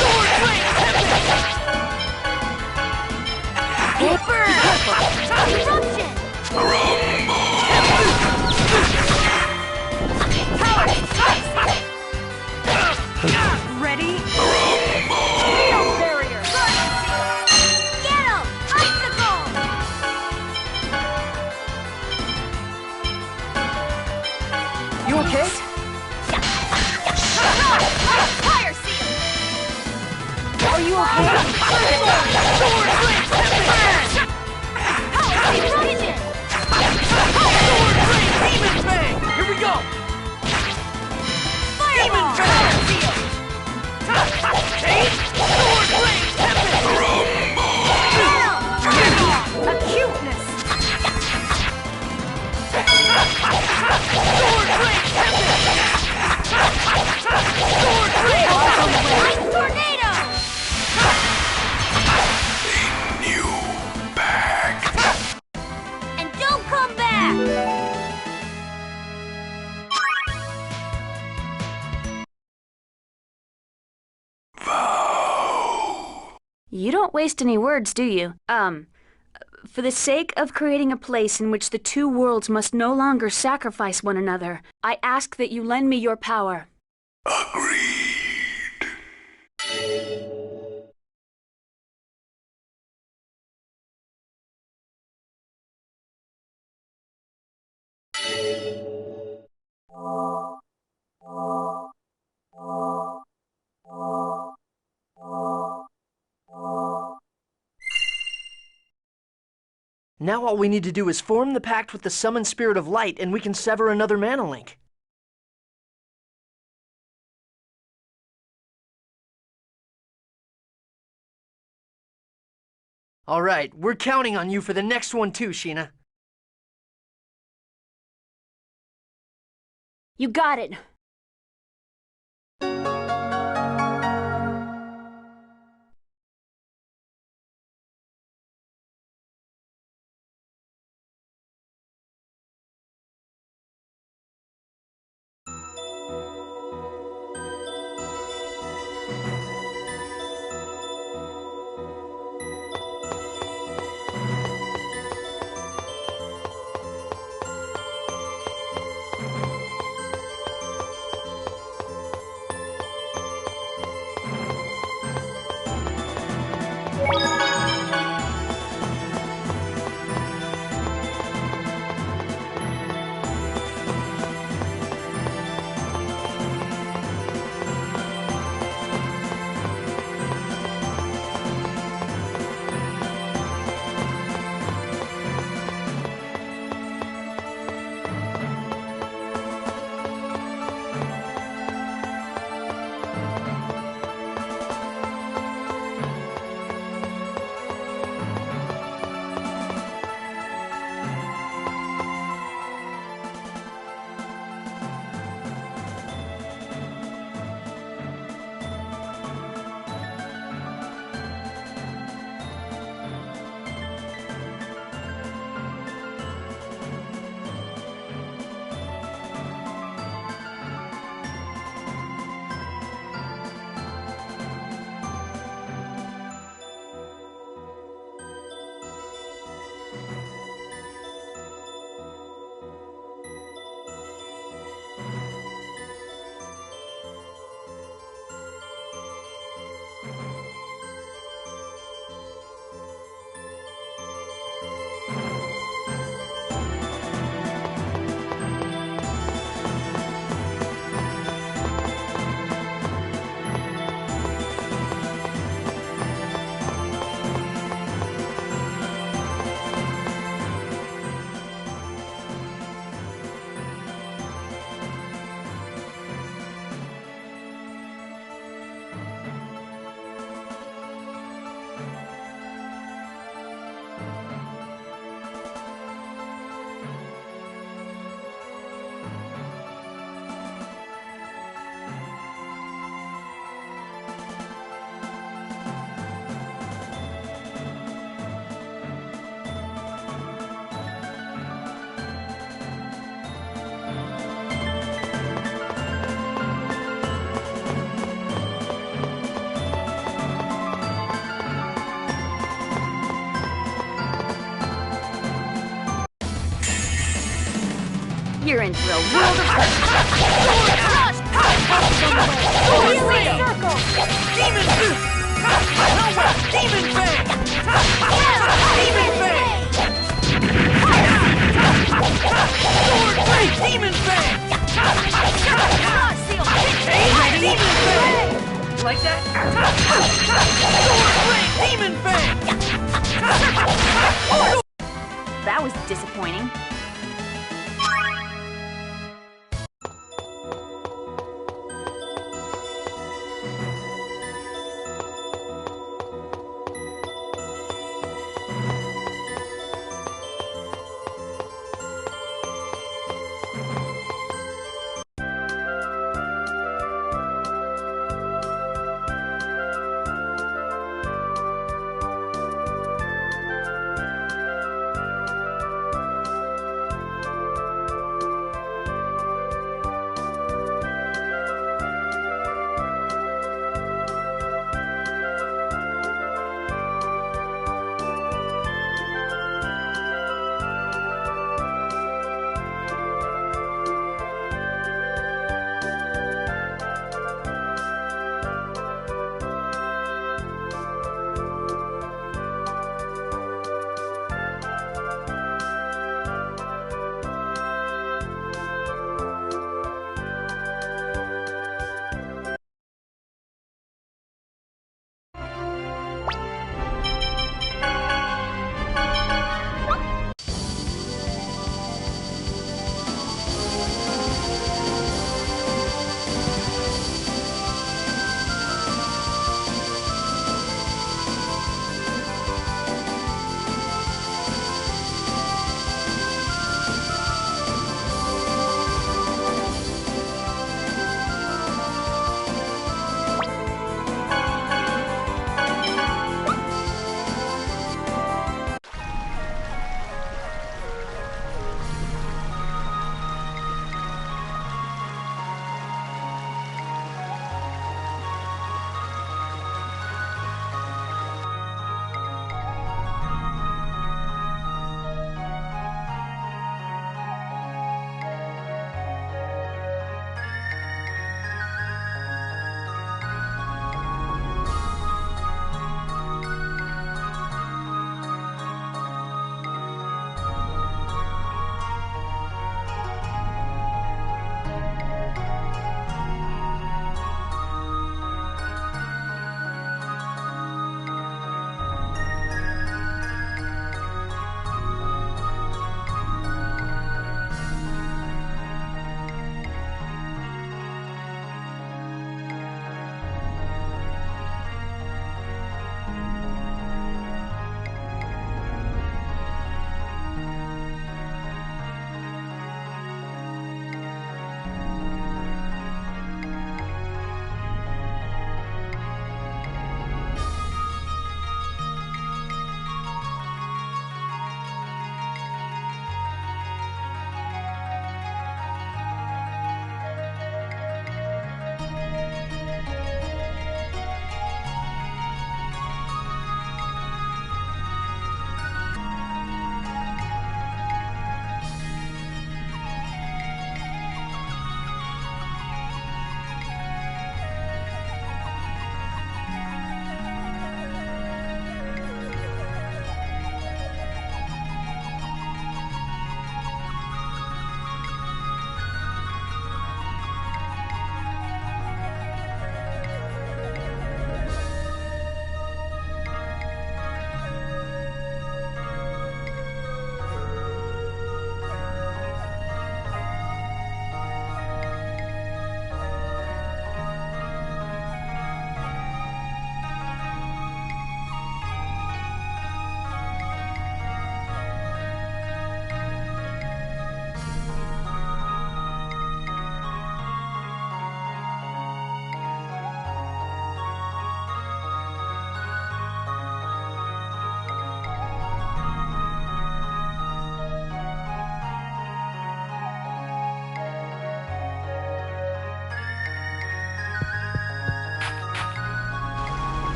Sword Blade Tempest! Burn! Eruption! Ready? Field barrier! Get him! Icicle! You okay? Fire seal. Are you okay? Sword Blade Tempest! Power seal. Eruption! Sword Blade Demon Fang! Here we go! Demon Fireball. Fang! Power seal. Take Sword Blade Tempest! Acuteness. Sword Blade Tempest! Sword Blade Ice tornado! New bag. And don't come back! You don't waste any words, do you? For the sake of creating a place in which the two worlds must no longer sacrifice one another, I ask that you lend me your power. Agreed. Now all we need to do is form the pact with the summoned spirit of light, and we can sever another mana link. All right, we're counting on you for the next one too, Sheena. You got it. demon for a world of hurt. Sword thrust! Sword ring! Circle! Demon boost! Nowhere! Demon fang! Demon fang! Sword ring! Demon fang! Cross seal! Demon fang! Like that? Sword ring! Demon fang! That was disappointing.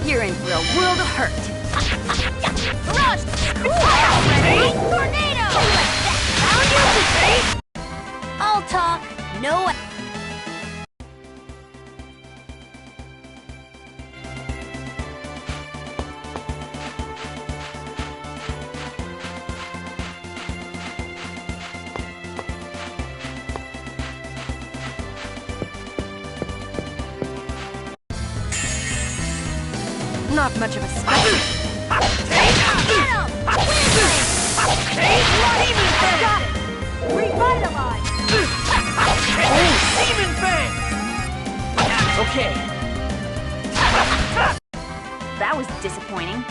You're in for a world of hurt. Rush! Ready? Tornado! I'll talk. No. Not much of a specimen. Revitalize! Demon Fang! Okay. That was disappointing.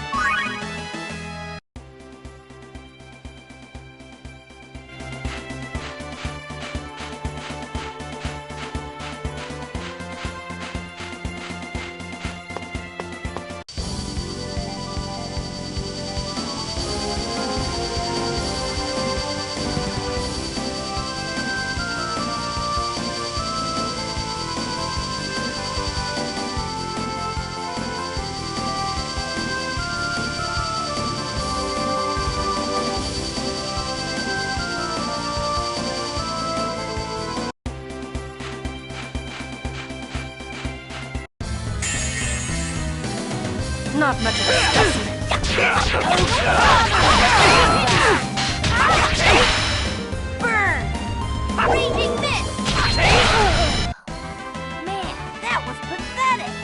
Not much of a specimen. Burn! Raging Fist! Man, that was pathetic!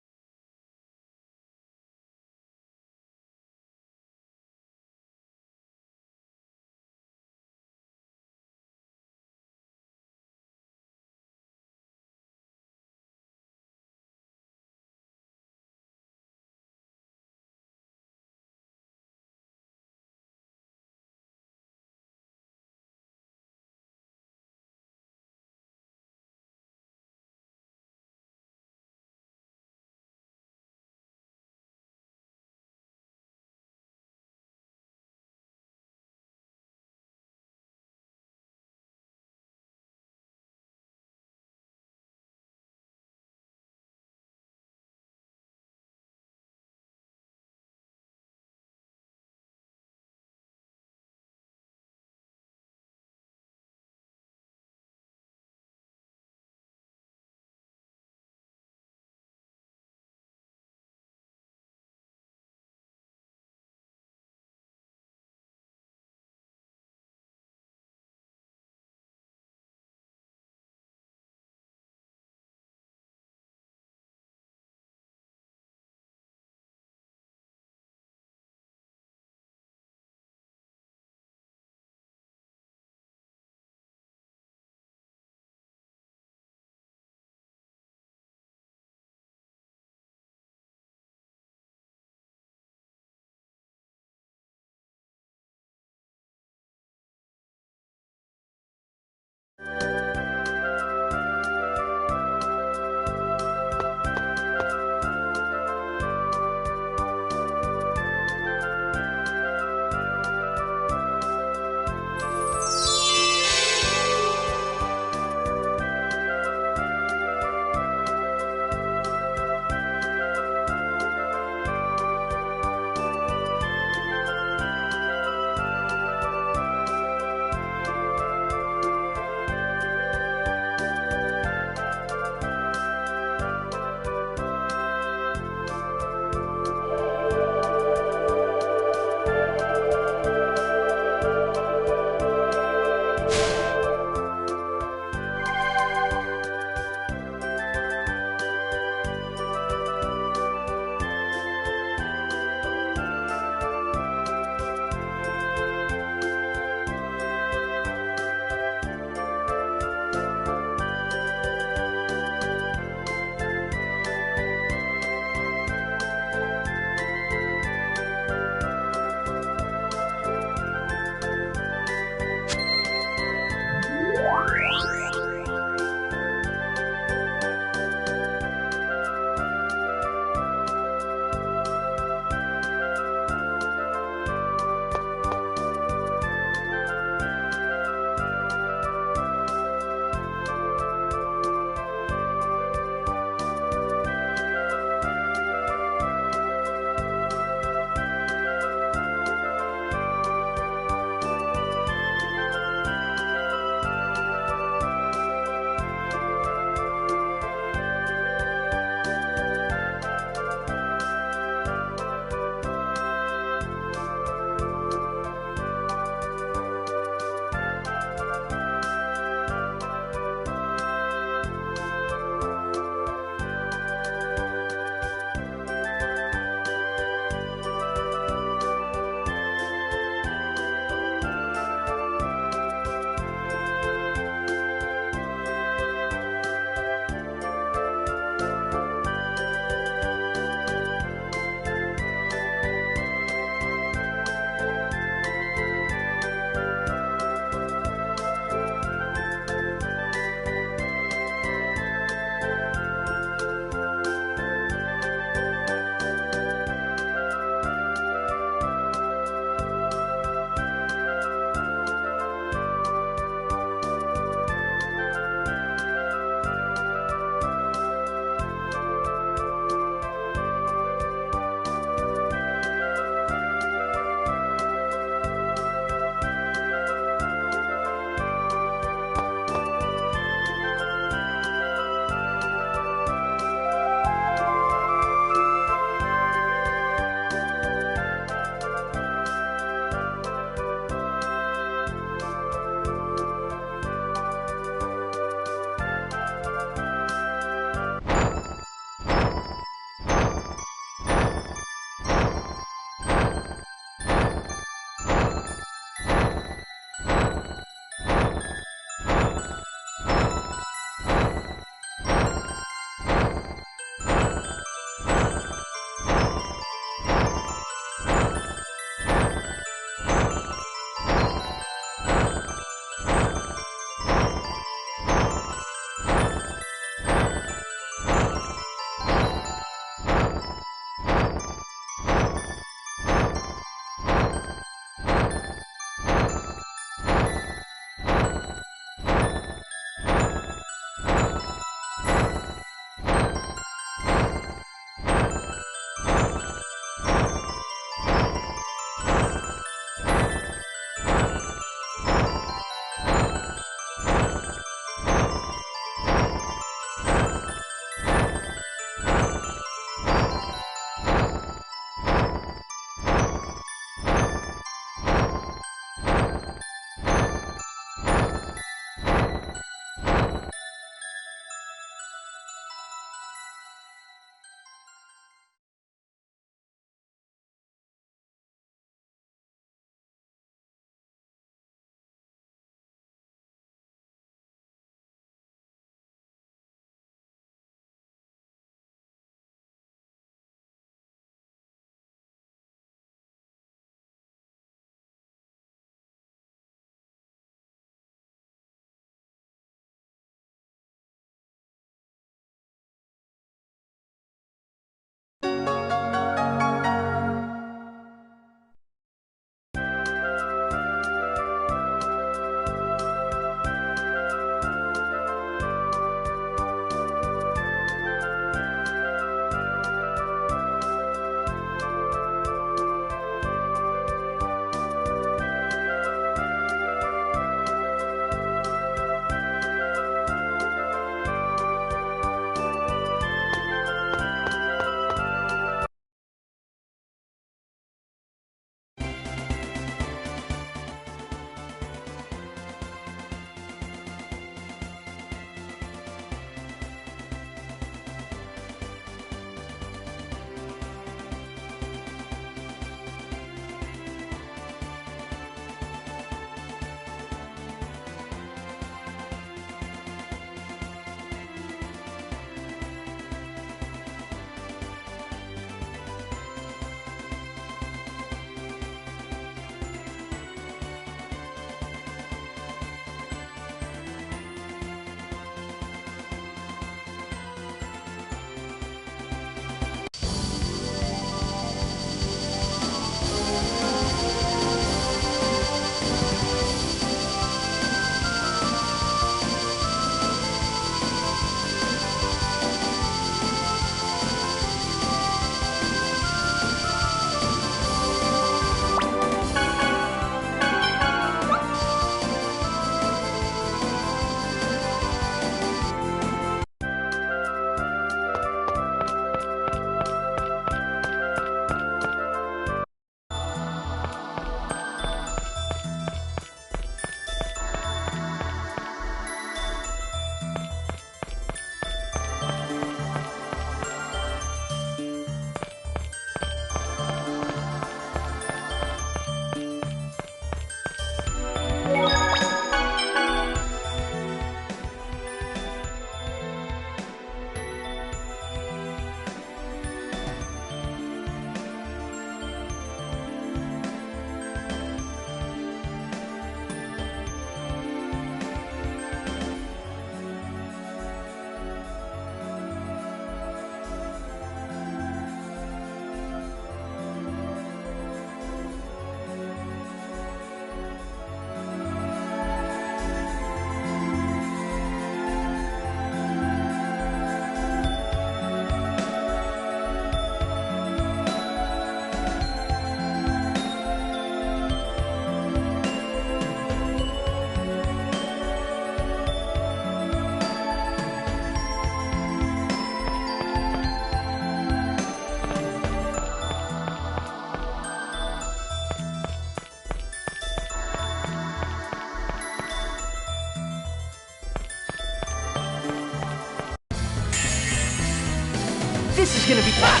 This is gonna be fun.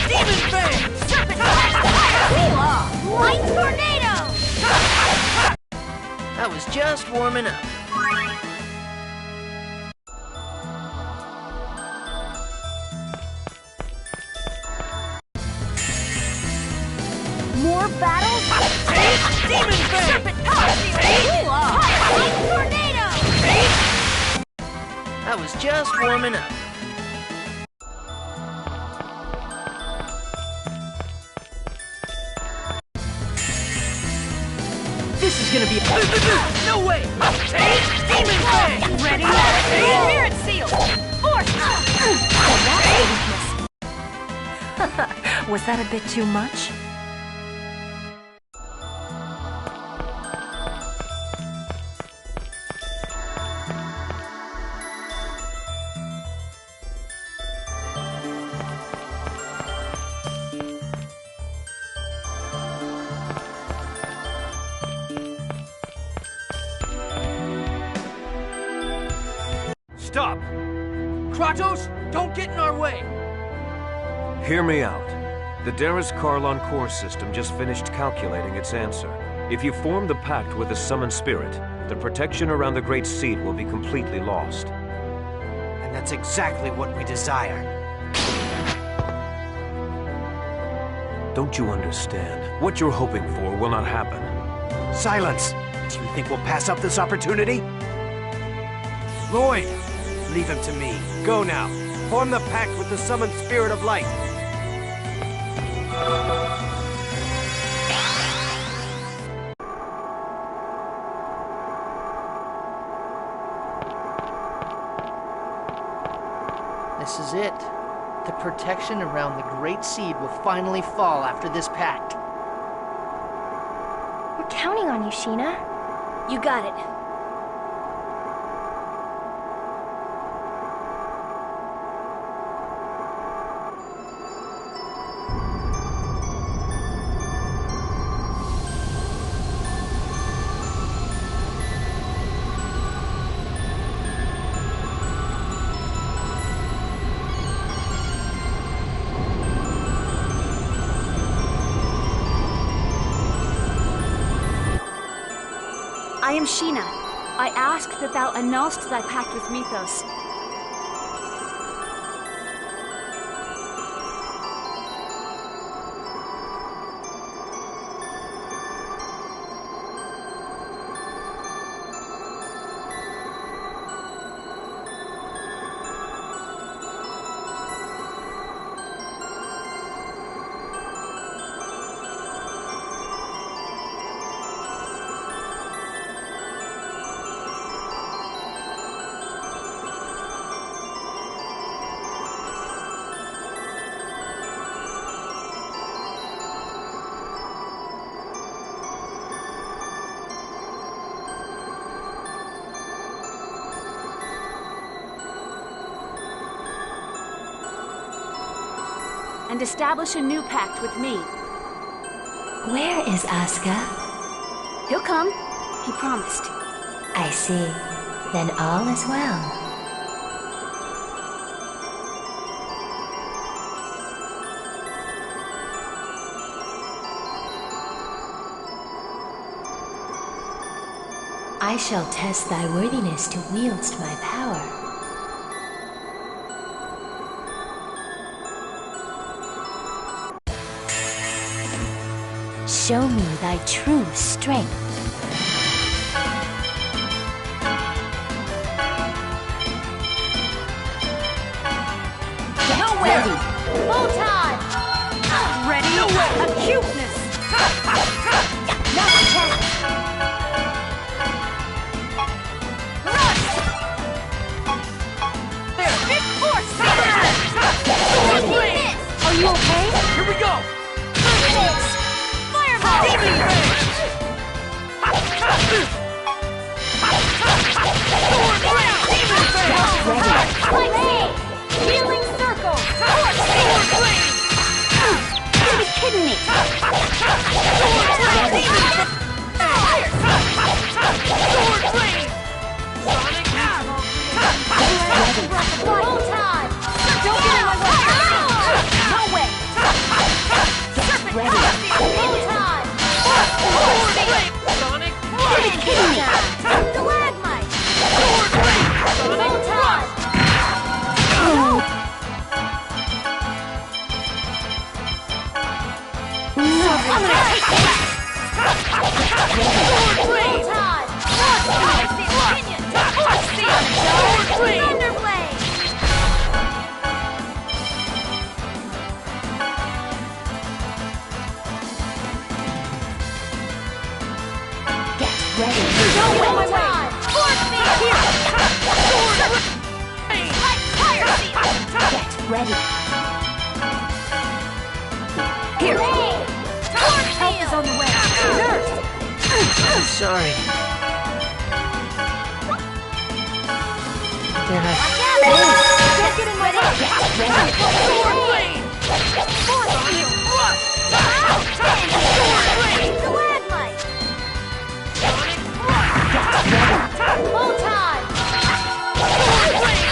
Demon Fang! Serpent Fire! Light Tornado! I was just warming up. More battles? Demon Fang! Serpent Power Field! Light Tornado! I was just warming up. This is gonna be No way! Demon Fang! Ready? Spirit Seal! Force! Was that a bit too much? Stop! Kratos, don't get in our way! Hear me out. The Darius Karlon core system just finished calculating its answer. If you form the pact with the summoned spirit, the protection around the Great Seed will be completely lost. And that's exactly what we desire. Don't you understand? What you're hoping for will not happen. Silence! Do you think we'll pass up this opportunity? Lloyd! Leave him to me. Go now. Form the pact with the summoned spirit of light. This is it. The protection around the Great Seed will finally fall after this pact. We're counting on you, Sheena. You got it. I am Sheena. I ask that thou annulst thy pact with Mythos. And establish a new pact with me. Where is Asuka? He'll come. He promised. I see. Then all is well. I shall test thy worthiness to wield my power. Show me thy true strength. Nowhere! Photon! Ready? Nowhere! Acuteness! Now attack! Rust! There! Big force! Are you okay? Here we go! Fireball! Demon Fang! Sword Blade! Demon Fang! Lightning! Healing circle! Sword Blade! You be kidding me! Sword Blade! Demon Fang! Sword Blade! Sonic Apple! Photon! Don't get in my way! ready. Here. Help is on the way. Nurse! I'm sorry. Don't get in my way. Sword blade! Force field! Sword blade! Stalagmite! Hold time! Sword blade!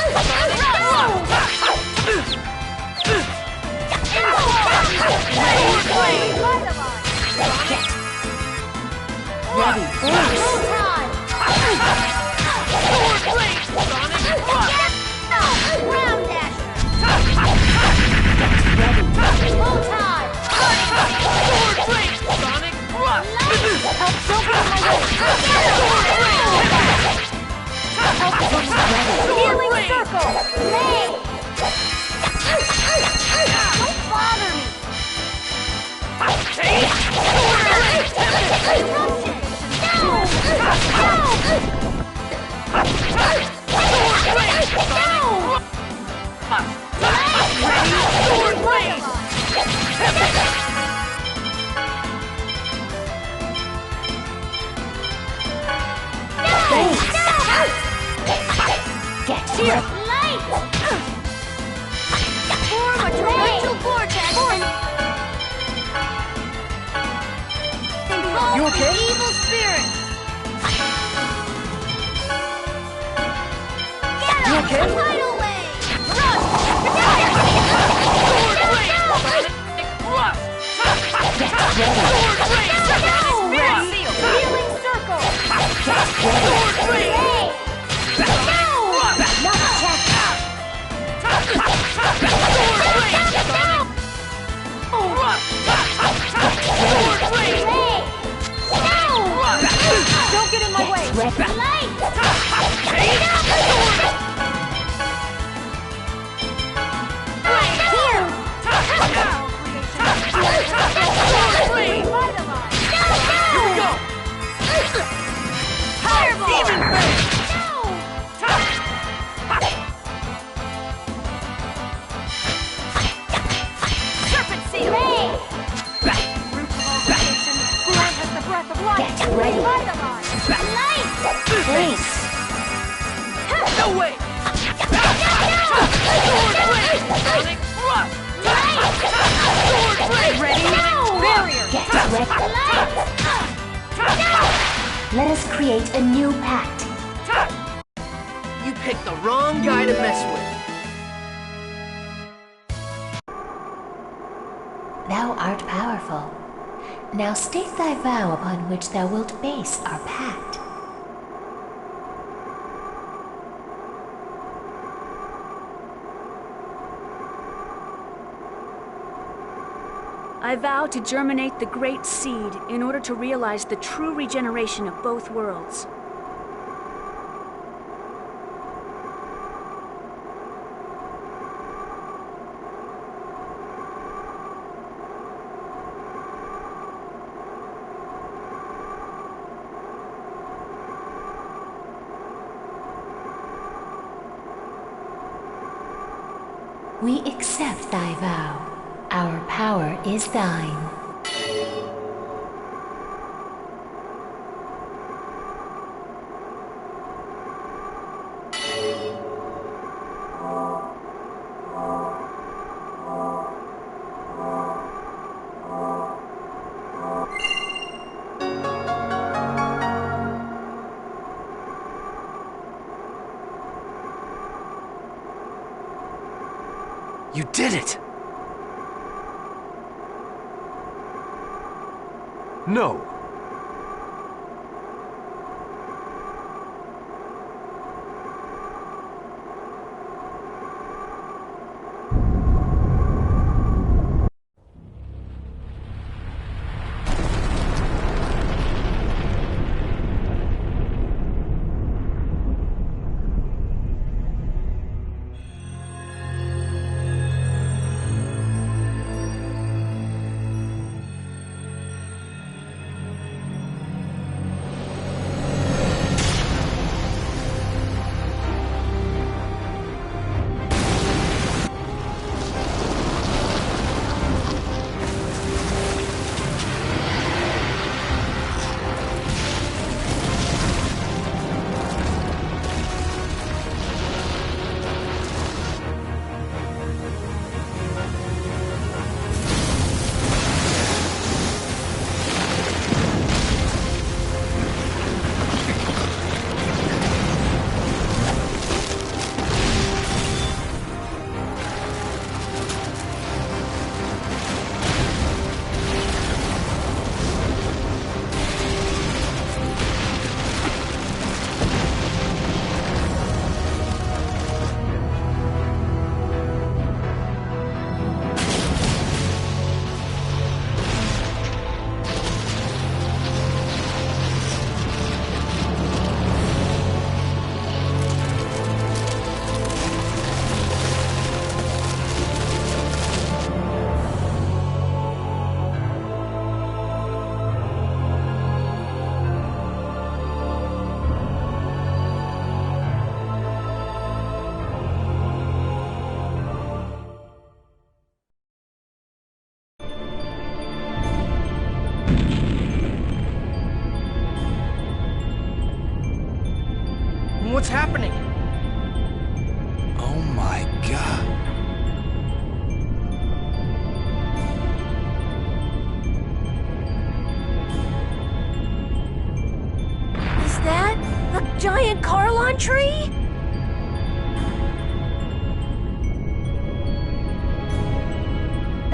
Ready. Hold time! Sword blade! Round dasher! Hold time! Sword blade! Sonic thrust! Help, don't get in my way! Help, healing circle! Hey! Don't bother me! Get here! Light! Form a torrential vortex and... You okay? Evil spirits! You okay? Tidal wave! Rush! Sword blade! Thrust! Sword blade! Spirit seal! Healing circle! Sword blade! Not check. Sword blade! Sword blade! Don't get in my way! Light! Serpent seal! Grant us the breath of life! Get ready. Revitalize! Light! Face. No way! Sword blade! Sonic thrust! Light! Sword blade! Ready? Barrier! Get ready. Light! Let us create a new pact. You picked the wrong guy to mess with. Thou art powerful. Now state thy vow upon which thou wilt base our pact. I vow to germinate the great seed in order to realize the true regeneration of both worlds. We accept thy vow. Our power is thine. You did it! No.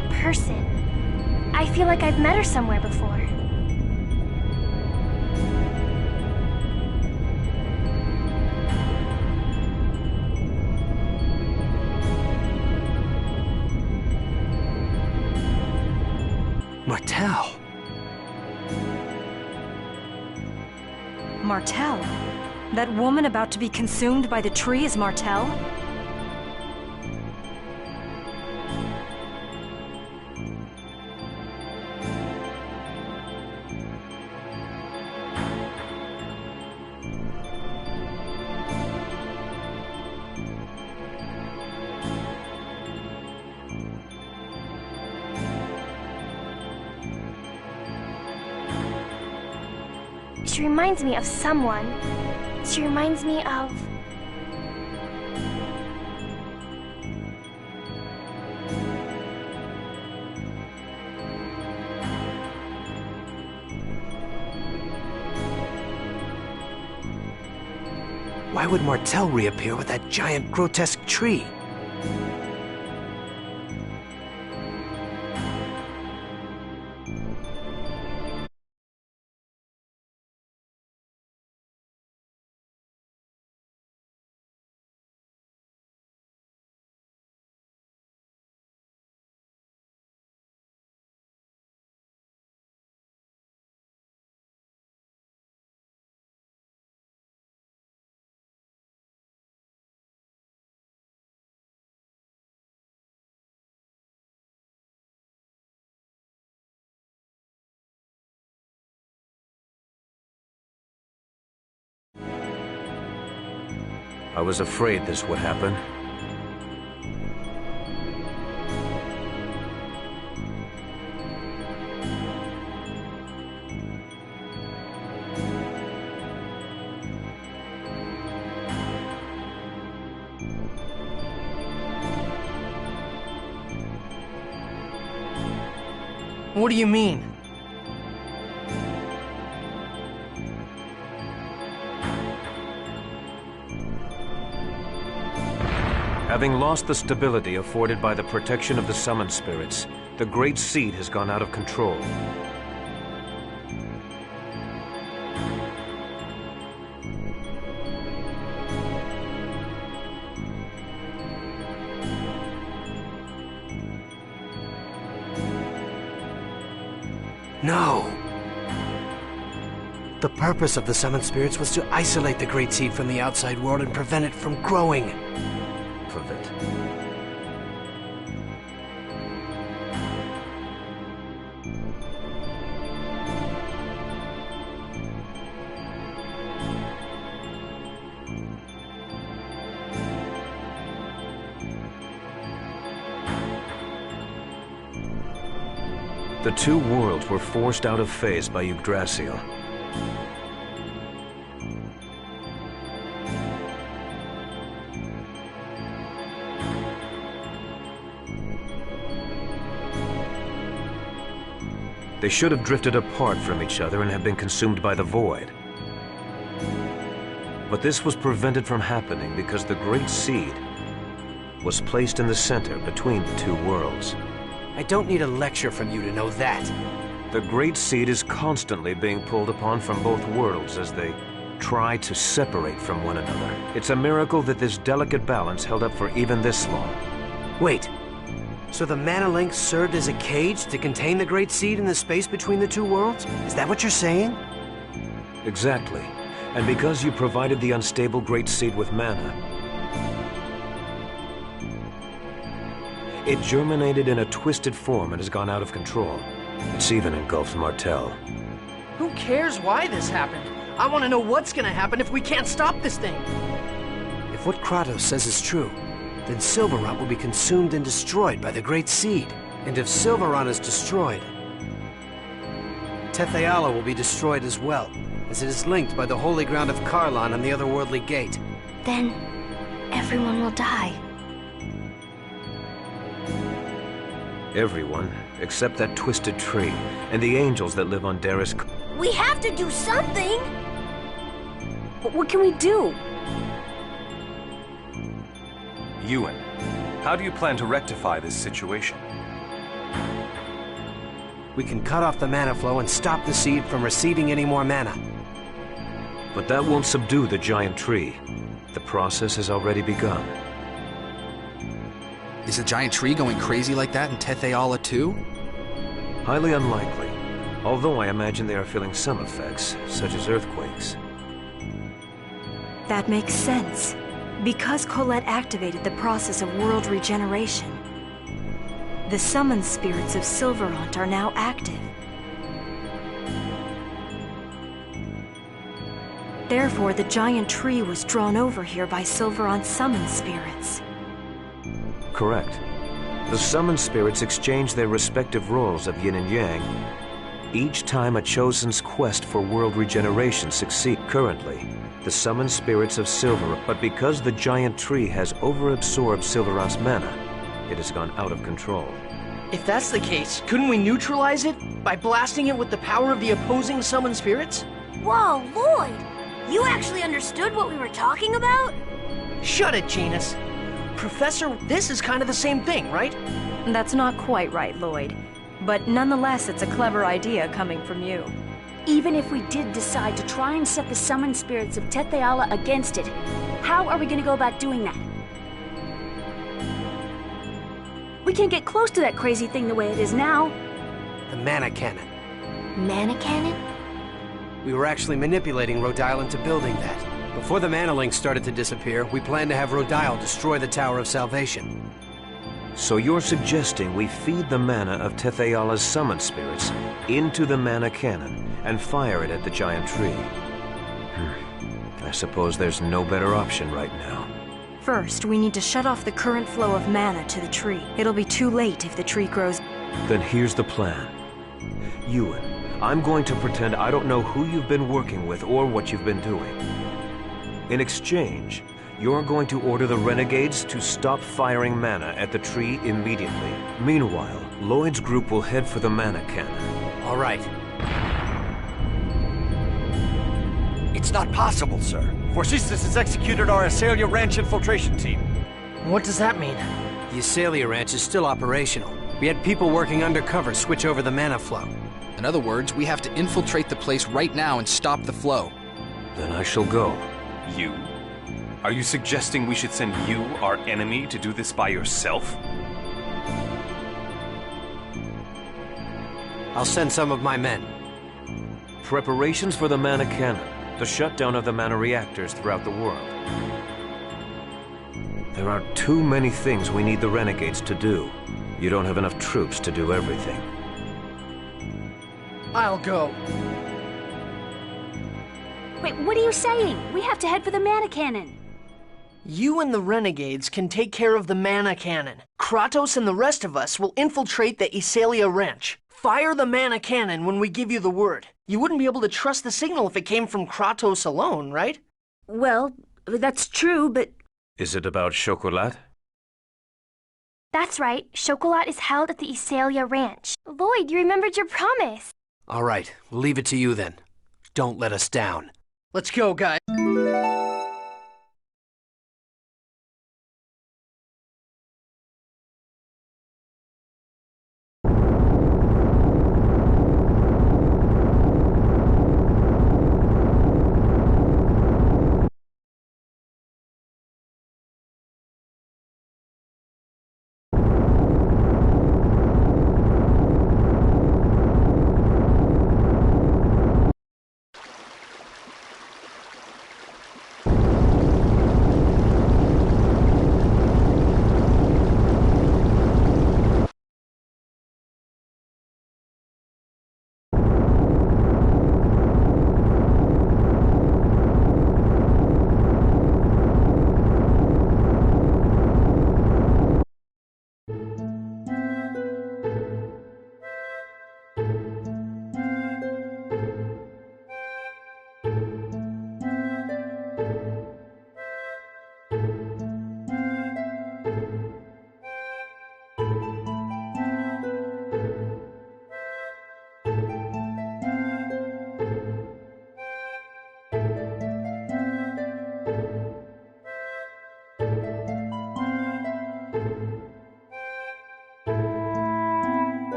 that person. I feel like I've met her somewhere before. Martel. Martel? That woman about to be consumed by the tree is Martel? She reminds me of someone. She reminds me of... Why would Martel reappear with that giant, grotesque tree? I was afraid this would happen. What do you mean? Having lost the stability afforded by the protection of the summoned spirits, the Great Seed has gone out of control. No! The purpose of the summoned spirits was to isolate the Great Seed from the outside world and prevent it from growing. Prevent. The two worlds were forced out of phase by Yggdrasil. They should have drifted apart from each other and have been consumed by the void. But this was prevented from happening because the Great Seed was placed in the center between the two worlds. I don't need a lecture from you to know that. The Great Seed is constantly being pulled upon from both worlds as they try to separate from one another. It's a miracle that this delicate balance held up for even this long. Wait. So the Mana Link served as a cage to contain the Great Seed in the space between the two worlds? Is that what you're saying? Exactly. And because you provided the unstable Great Seed with mana, it germinated in a twisted form and has gone out of control. It's even engulfed Martel. Who cares why this happened? I want to know what's gonna happen if we can't stop this thing. If what Kratos says is true, then Silverrot will be consumed and destroyed by the Great Seed. And if Silverrot is destroyed, Tetheala will be destroyed as well, as it is linked by the holy ground of Karlan and the otherworldly gate. Then everyone will die. Everyone, except that twisted tree, and the angels that live on Darius. We have to do something! But what can we do? Ewan, how do you plan to rectify this situation? we can cut off the mana flow and stop the seed from receiving any more mana. But that won't subdue the giant tree. The process has already begun. Is the giant tree going crazy like that in Tetheala too? Highly unlikely. Although I imagine they are feeling some effects, such as earthquakes. That makes sense. Because Colette activated the process of world regeneration, the summoned spirits of Silverant are now active. Therefore, the giant tree was drawn over here by Silverant's summoned spirits. Correct. The summoned spirits exchange their respective roles of yin and yang each time a chosen's quest for world regeneration succeeds. Currently, the summoned spirits of Silverant, but because the giant tree has overabsorbed Silverant's mana, it has gone out of control. If that's the case, couldn't we neutralize it by blasting it with the power of the opposing summoned spirits? Whoa, Lloyd! You actually understood what we were talking about? Shut it, Genus. Professor, this is kind of the same thing, right? That's not quite right, Lloyd. But nonetheless, it's a clever idea coming from you. Even if we did decide to try and set the summoned spirits of Tetheala against it, how are we going to go about doing that? We can't get close to that crazy thing the way it is now. The mana cannon. Mana cannon? We were actually manipulating Rodile into building that. Before the mana link started to disappear, we planned to have Rodile destroy the Tower of Salvation. So you're suggesting we feed the mana of Tetheala's summoned spirits into the mana cannon and fire it at the giant tree. I suppose there's no better option right now. First, we need to shut off the current flow of mana to the tree. It'll be too late if the tree grows. Then here's the plan. Ewan, I'm going to pretend I don't know who you've been working with or what you've been doing. In exchange, you're going to order the renegades to stop firing mana at the tree immediately. Meanwhile, Lloyd's group will head for the mana cannon. All right. It's not possible, sir. Forcistus has executed our Azalea Ranch infiltration team. What does that mean? The Azalea Ranch is still operational. We had people working undercover switch over the mana flow. In other words, we have to infiltrate the place right now and stop the flow. Then I shall go. You? Are you suggesting we should send you, our enemy, to do this by yourself? I'll send some of my men. Preparations for the mana cannon. The shutdown of the mana reactors throughout the world. There are too many things we need the renegades to do. You don't have enough troops to do everything. I'll go. Wait, what are you saying? We have to head for the mana cannon. You and the renegades can take care of the mana cannon. Kratos and the rest of us will infiltrate the Azalea Ranch. Fire the mana cannon when we give you the word. You wouldn't be able to trust the signal if it came from Kratos alone, right? Well, that's true, but... Is it about Chocolat? That's right. Chocolat is held at the Azalea Ranch. Lloyd, you remembered your promise. All right, we'll leave it to you then. Don't let us down. Let's go, guys.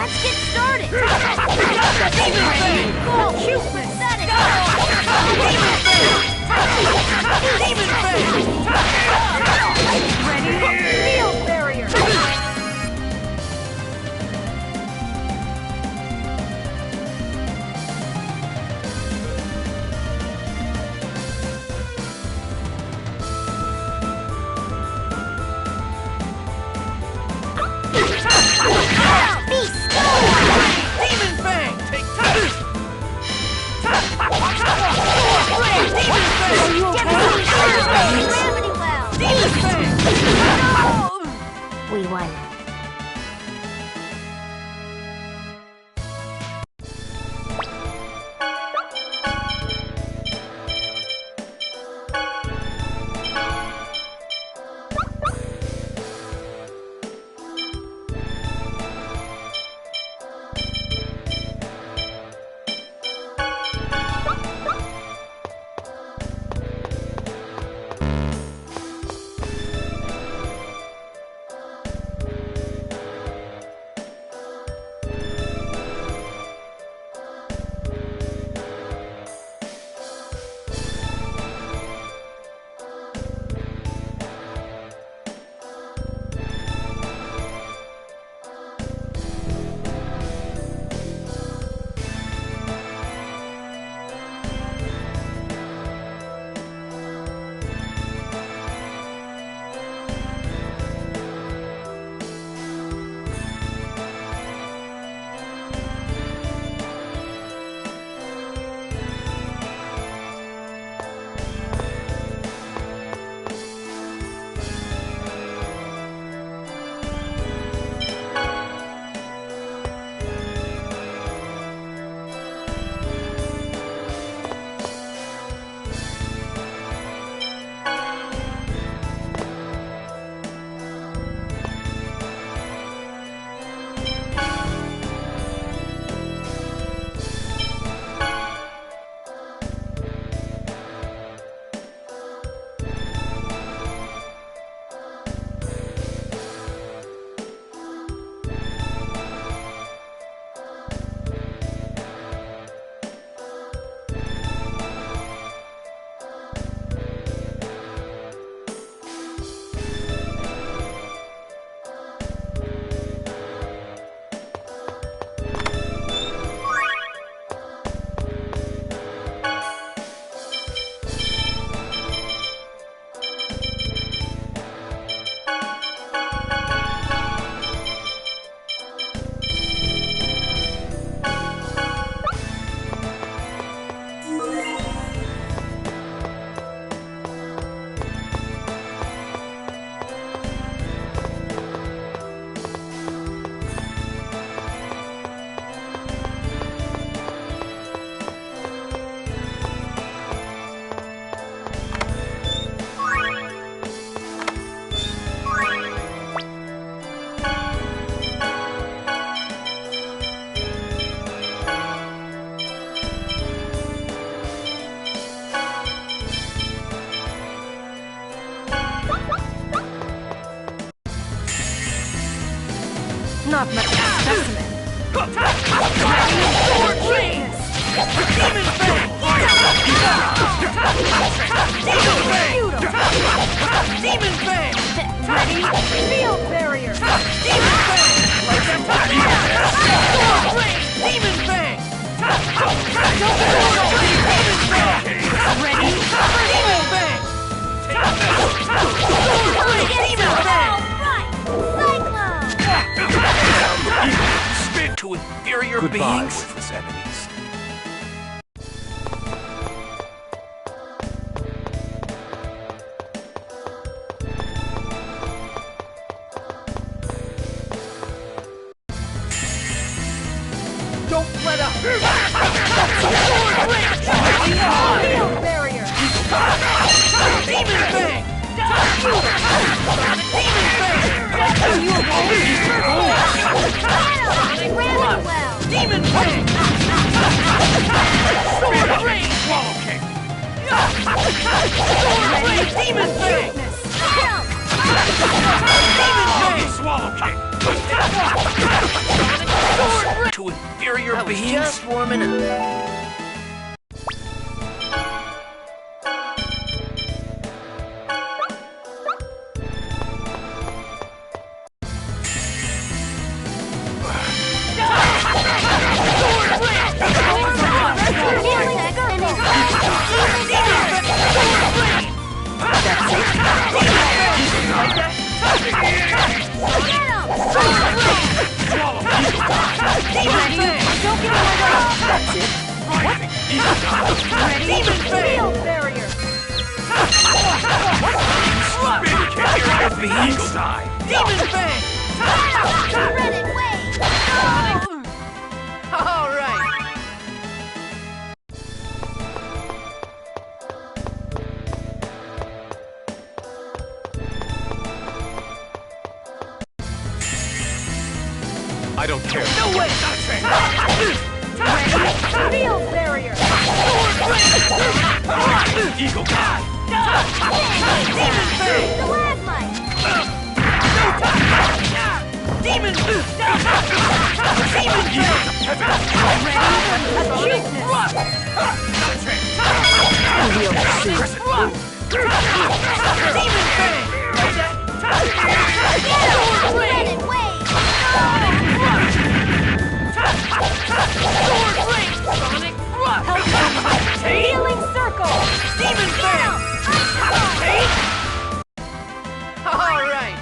Let's get started! Demon Fang! Cool! Cute! Pathetic! Demon Fang! Demon Fang! Ready? Field barrier! Demon Fang! Take time! Demon Fang! Get ready! Gravity well! Demon Fang! We won. Not much of a specimen. Sword Rings! Demon Fang! Demon Fang! Demon Fang! Ready? Field barrier! Demon Fang! Sword Rings! Demon Fang! Demon Fang! Ready? Demon Fang! Sword Rings! Demon Fang! Spit to inferior Goodbye, beings? worthless enemies. Don't let up! Sword Rings! Field barrier! Demon Fang! Demon Fang! You Sonic Gravity Well! Demon Fang! Sword Rings! Swallow kick! Sword Rings! Demon Fang! Jump! Demon Fang! Swallow kick! To inferior I was beings? just warming up. I don't care. No way! Ready? Field barrier! Eagle die! Demon Fang! Stalagmite! Demon! Demon Fang! Demon Fang! Sword ring! Sonic thrust! Healing circle! Demon Fang! All right.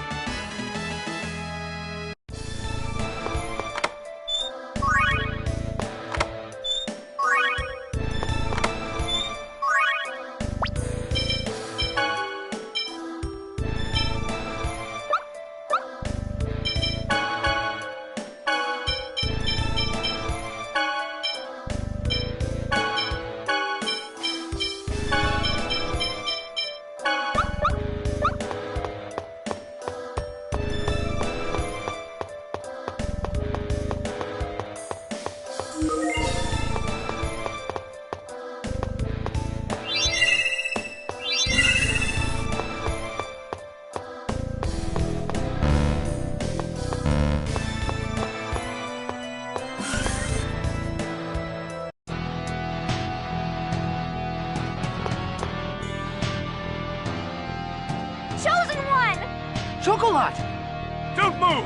Chosen one! Chocolat! Don't move!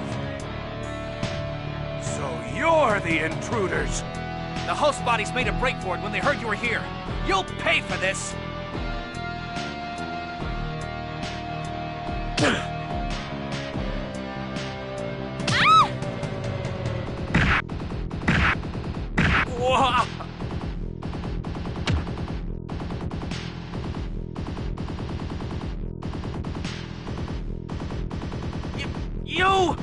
So you're the intruders. The host bodies made a break for it when they heard you were here. You'll pay for this! Whoa. You!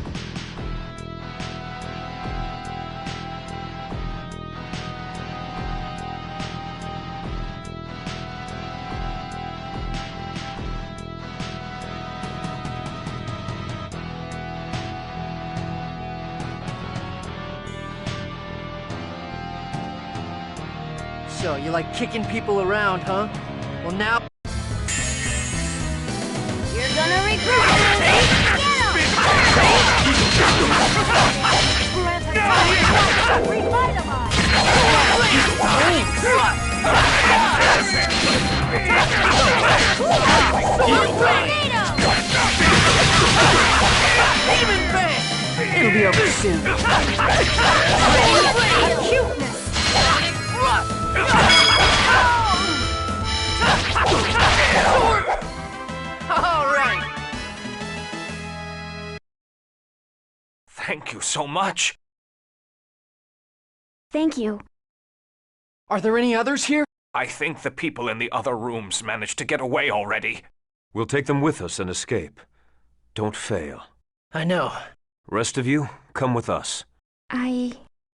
So, you like kicking people around, huh? Well, now... You're gonna regret this! It'll be over soon. Cuteness! All right! Thank you so much. Thank you. Are there any others here? I think the people in the other rooms managed to get away already. We'll take them with us and escape. Don't fail. I know. Rest of you, come with us.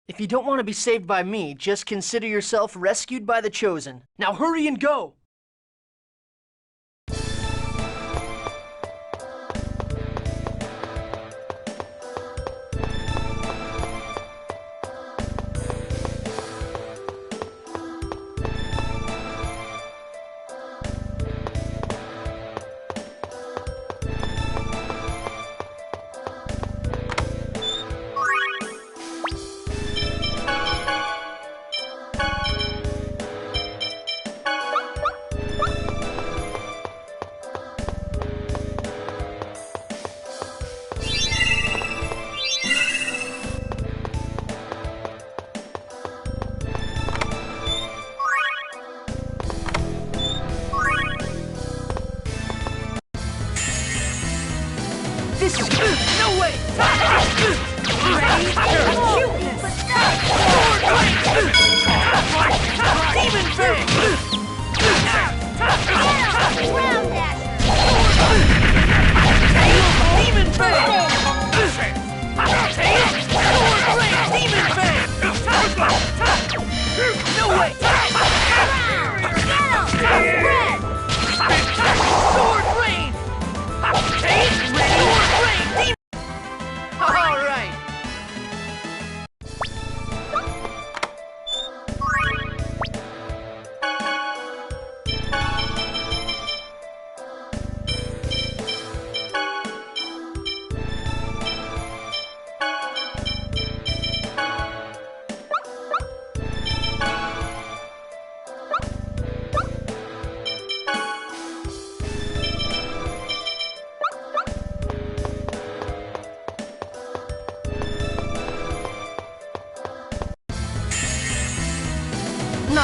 If you don't want to be saved by me, just consider yourself rescued by the Chosen. Now hurry and go!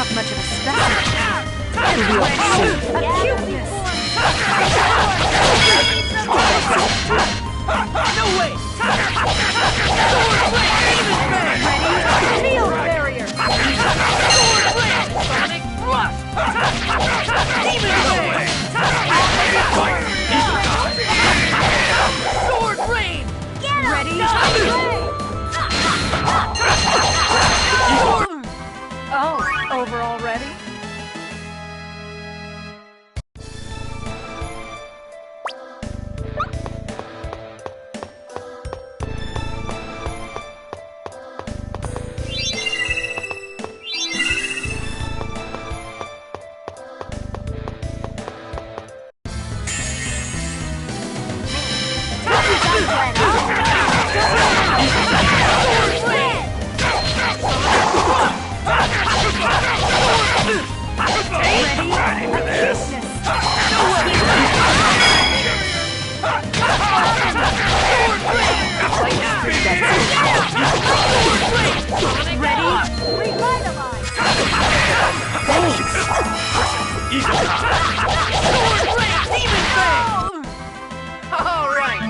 not much of a specimen. Acuteness! No way! Sword blade! Ready? Field barrier! Sword blade! Sonic thrust! Demon blade! Sword rain! Get him! Ready? Oh, over already? Ready for this? No way! Ready? Revitalize! Sword blade! Demon fang! All right!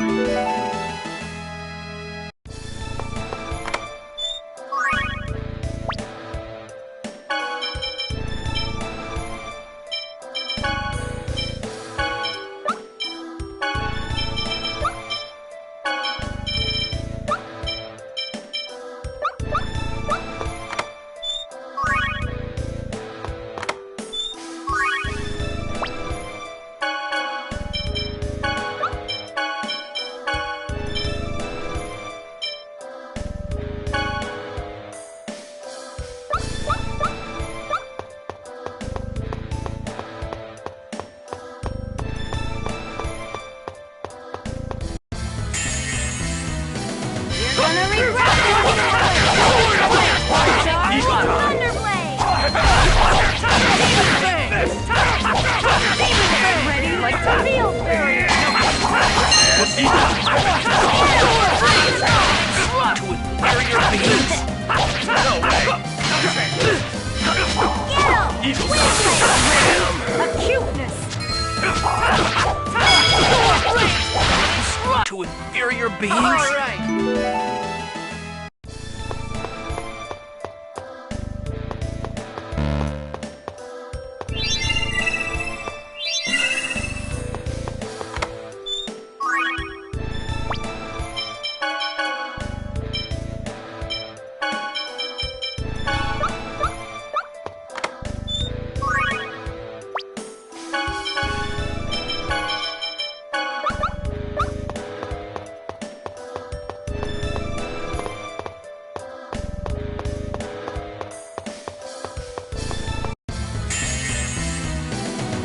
To inferior beings? All right.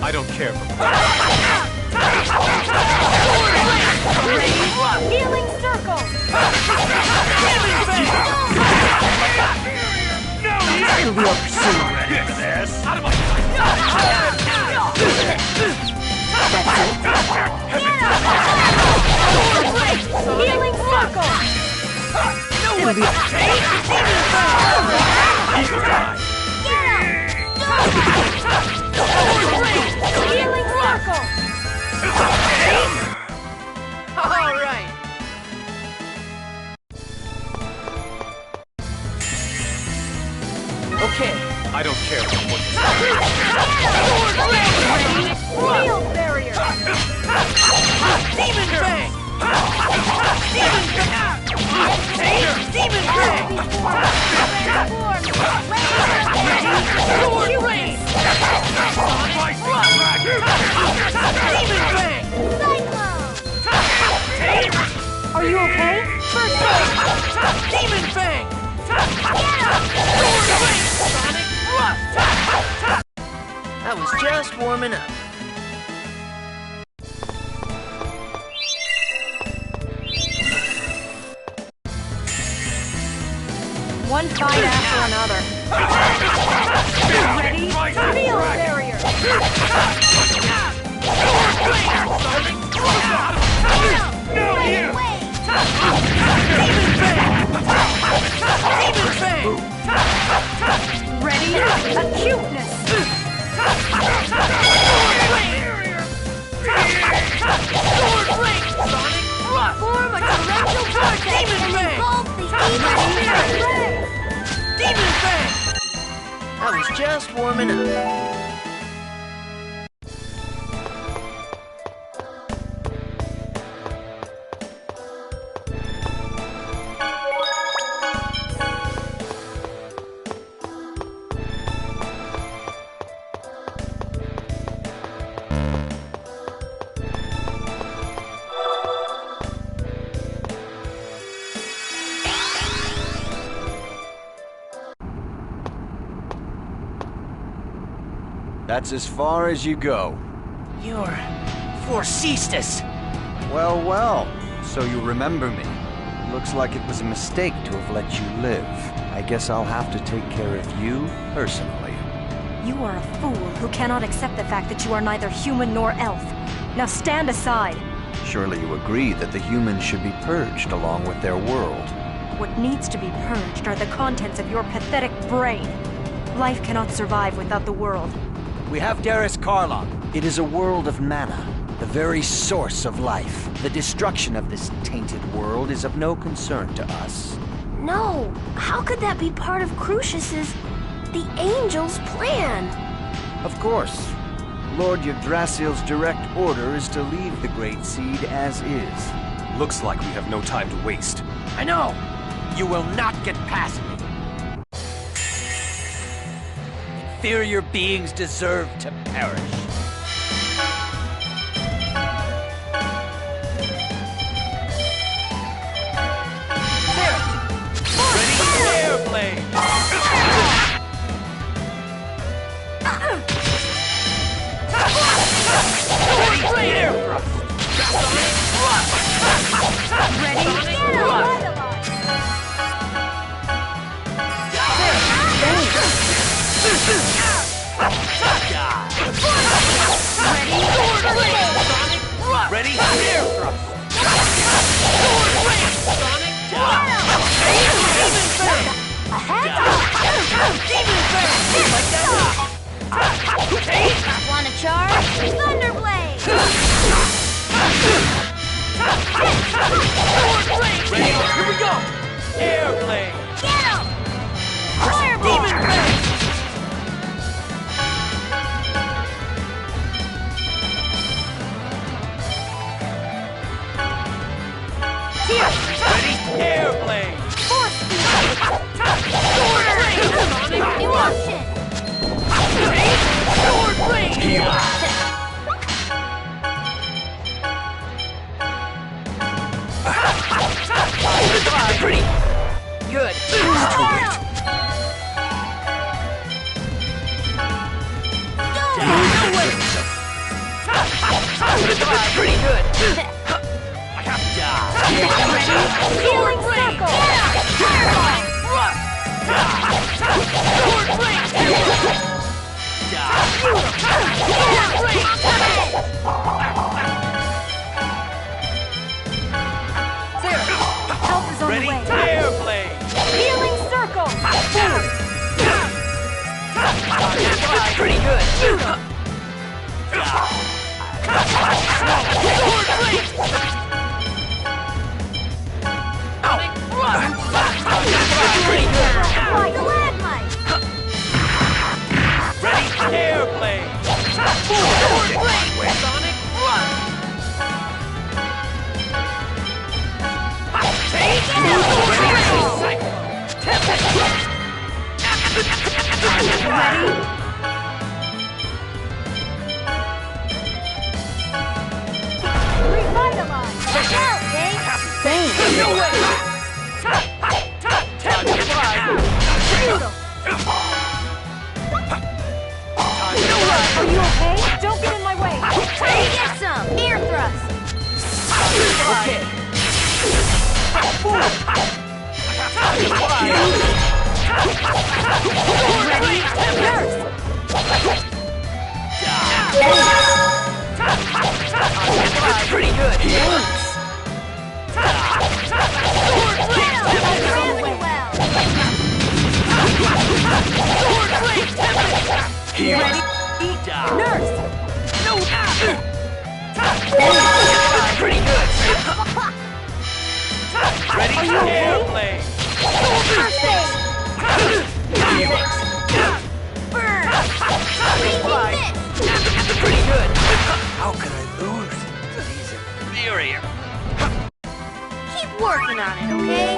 I don't care for Healing circle! It'll be over soon. Ready for this? Healing circle! It'll be Healing circle! All right. Okay. I don't care for what Field barrier! Demon fang! Demon fang! Demon fang! Sword rain! Sonic thrust! Demon fang! Cyclone! Are you okay? First aid! Demon fang! Sword rain! Sonic thrust! I was just warming up. One fight after another. Ready? Field barrier! No, you! Demon fang! Demon fang! Ready? cuteness! Sword ring! Sonic thrust! Form a torrential vortex and engulf the evil spirit! Demon Fang! I was just warming up. That's as far as you go. You're Forcestus. Well, well. So you remember me. Looks like it was a mistake to have let you live. I guess I'll have to take care of you personally. You are a fool who cannot accept the fact that you are neither human nor elf. Now stand aside. Surely you agree that the humans should be purged along with their world. What needs to be purged are the contents of your pathetic brain. Life cannot survive without the world. We have Darius Karlon. It is a world of mana, the very source of life. The destruction of this tainted world is of no concern to us. No, how could that be part of Crucius's, the Angel's plan? Of course. Lord Yggdrasil's direct order is to leave the Great Seed as is. Looks like we have no time to waste. I know! You will not get past me. Inferior beings deserve to perish. Ready? Airplane! Ready? Air thrust! Ready? Ready? Air thrust! Sword ring! Sonic thrust! Demon Fang! Demon Fang! Like that? Wanna charge? Thunderblade! Sword ring! Ready? Here we go! Airplane! Get him! Fireball! Demon Fang! Ready? Airplane! Force speed! Sword ring! Sonic Eruption! Sword ring! Pretty good. Pretty good. I have to die. Ready? Healing circle! Sword ring! Help is on Ready? the way. Airplane! Healing circle! Pretty good. Sword ring! Pretty good. Like a landmine! Ready? Airplane! Sword ring! Sonic run! Take it! Ready? Revitalize! Look out, Dave! Thanks! No way! Time to fly! Shoot 'em! Are you okay? Don't get in my way. Get some! Ear thrust! Okay. Ready? Nurse! Pretty good. Really well! Heal. Ready? Nurse! No! Pretty good. Ready? Are you okay? Airplane. Burn! Pretty good. How can I lose? He's inferior. Keep working on it, okay?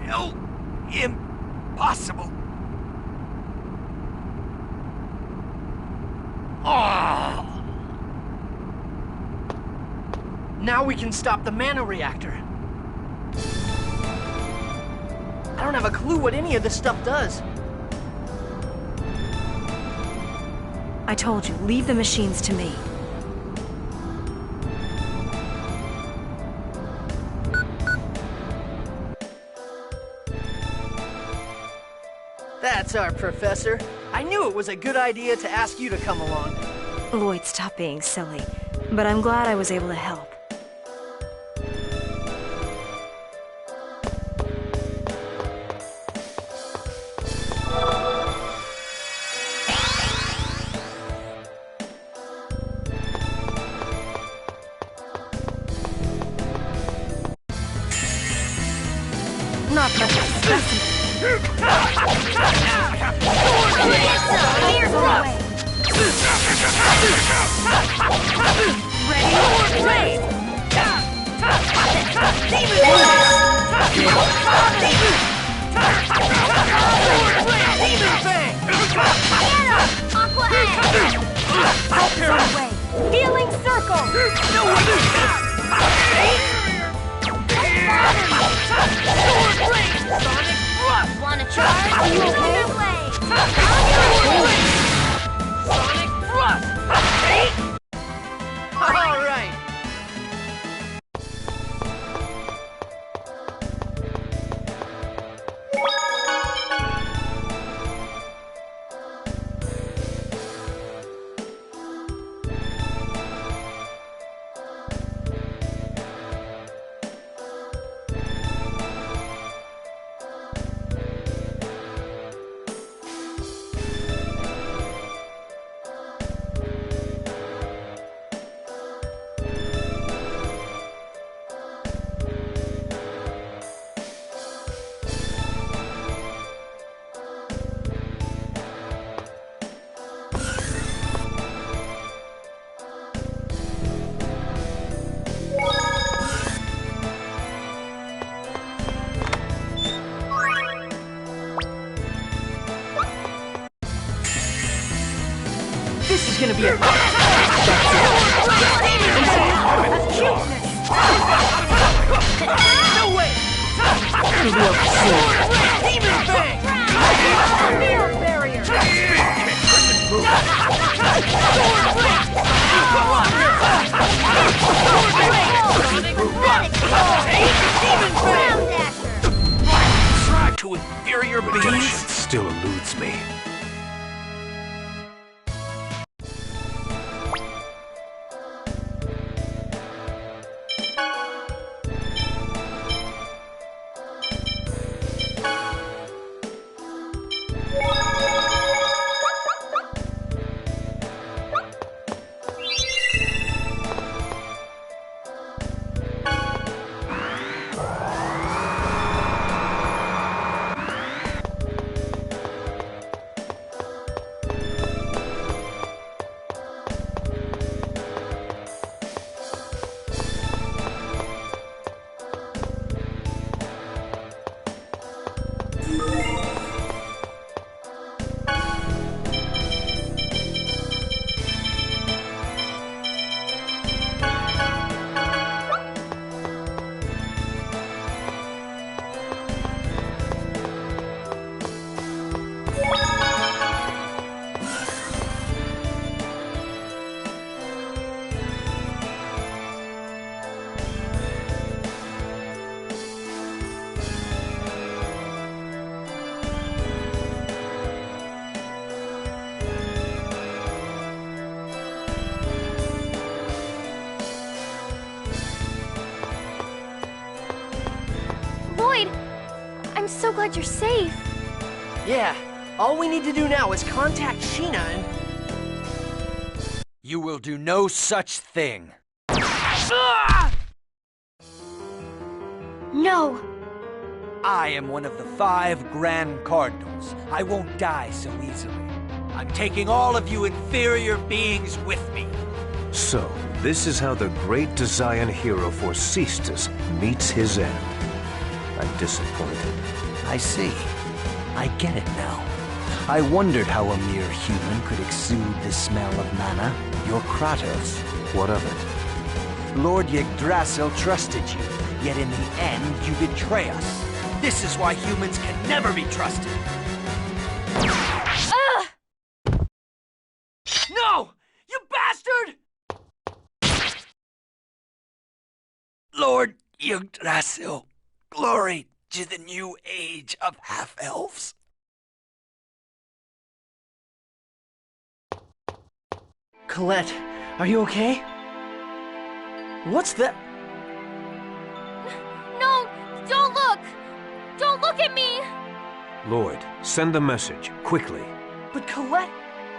No. Impossible. Oh. Now we can stop the mana reactor. I don't have a clue what any of this stuff does. I told you, leave the machines to me. That's our professor. I knew it was a good idea to ask you to come along. Lloyd, stop being silly. But I'm glad I was able to help. Not much of a specimen. Ready? Healing circle! Wanna charge? Are you okay? Sonic thrust! All right. This is gonna be a... No way! Demon Fang! Mirror barrier! Try to inferior beings. Redemption still eludes me. so glad you're safe. Yeah, all we need to do now is contact Sheena and... You will do no such thing. No. I am one of the 5 Grand Cardinals. I won't die so easily. I'm taking all of you inferior beings with me. So, this is how the great Desian hero Forcestus meets his end. I'm disappointed. I see. I get it now. I wondered how a mere human could exude the smell of mana. You're Kratos. What of it? Lord Yggdrasil trusted you, yet in the end you betray us. This is why humans can never be trusted. No! You bastard! Lord Yggdrasil, glory to the new age of half-elves. Colette, are you okay? What's that? No! Don't look! Don't look at me! Lord, send the message, quickly. But Colette...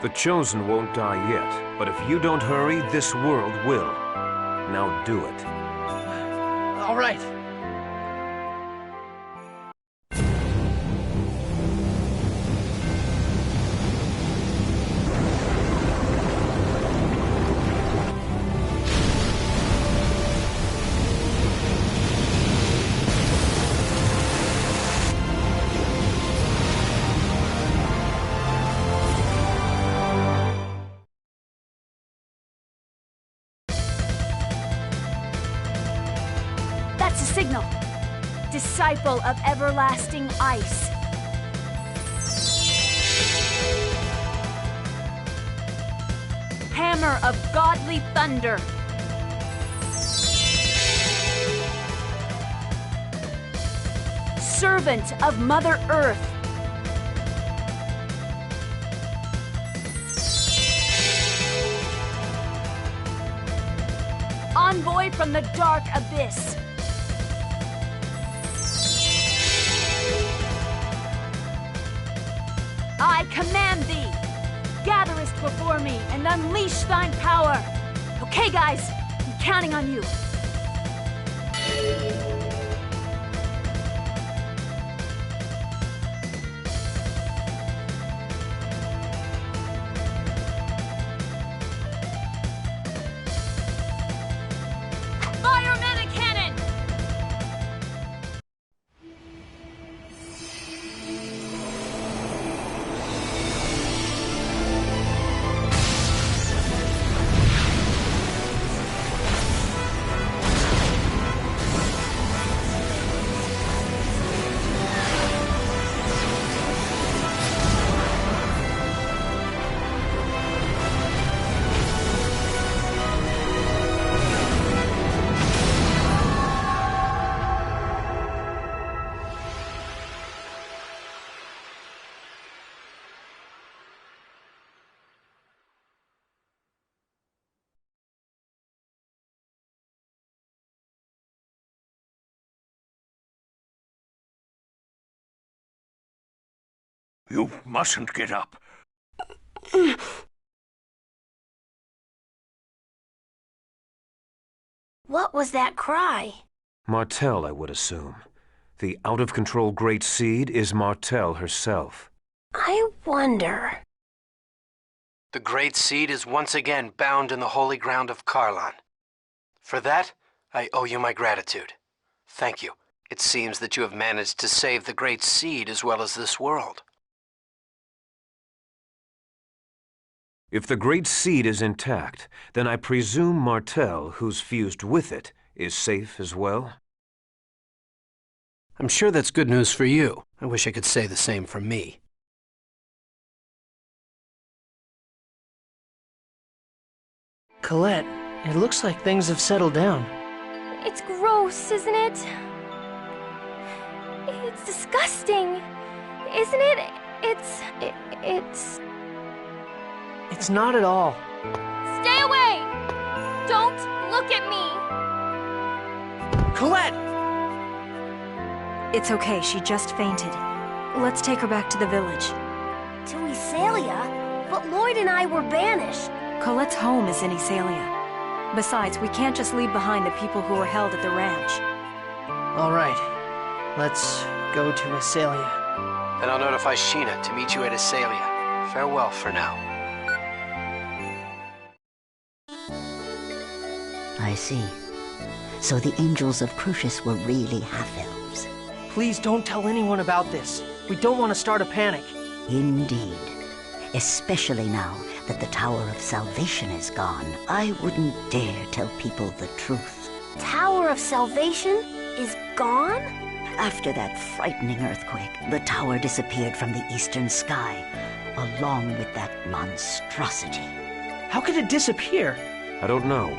The Chosen won't die yet, but if you don't hurry, this world will. Now do it. All right. That's a signal. Disciple of everlasting ice. Hammer of godly thunder. Servant of Mother Earth. Envoy from the dark abyss. I command thee, gatherest before me and unleash thine power. Okay, guys, I'm counting on you. Fire mana cannon! You mustn't get up. What was that cry? Martel, I would assume. The out-of-control Great Seed is Martel herself. I wonder... The Great Seed is once again bound in the holy ground of Karlan. For that, I owe you my gratitude. Thank you. It seems that you have managed to save the Great Seed as well as this world. If the Great Seed is intact, then I presume Martel, who's fused with it, is safe as well? I'm sure that's good news for you. I wish I could say the same for me. Colette, it looks like things have settled down. It's gross, isn't it? It's disgusting, isn't it? It's... It's not at all. Stay away! Don't look at me! Colette! It's okay, she just fainted. Let's take her back to the village. To Isalia? But Lloyd and I were banished. Colette's home is in Isalia. Besides, we can't just leave behind the people who were held at the ranch. All right. Let's go to Isalia. Then I'll notify Sheena to meet you at Isalia. Farewell for now. I see. So the angels of Crucius were really half-elves. Please don't tell anyone about this. We don't want to start a panic. Indeed. Especially now that the Tower of Salvation is gone. I wouldn't dare tell people the truth. Tower of Salvation is gone? After that frightening earthquake, the tower disappeared from the eastern sky, along with that monstrosity. How could it disappear? I don't know.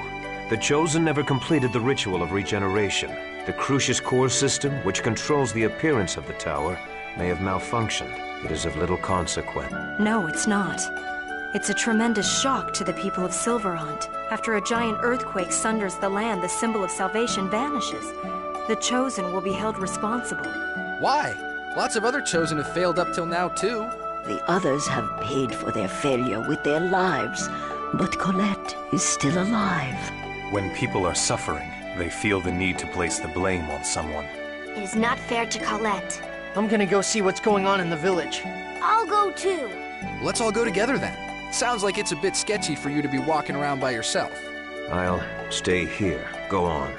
The Chosen never completed the ritual of regeneration. The Crucius core system, which controls the appearance of the tower, may have malfunctioned. It is of little consequence. No, it's not. It's a tremendous shock to the people of Silverhaunt. After a giant earthquake sunders the land, the symbol of salvation vanishes. The Chosen will be held responsible. Why? Lots of other Chosen have failed up till now, too. The others have paid for their failure with their lives, but Colette is still alive. When people are suffering, they feel the need to place the blame on someone. It is not fair to Colette. I'm gonna go see what's going on in the village. I'll go too. Let's all go together then. Sounds like it's a bit sketchy for you to be walking around by yourself. I'll stay here. Go on.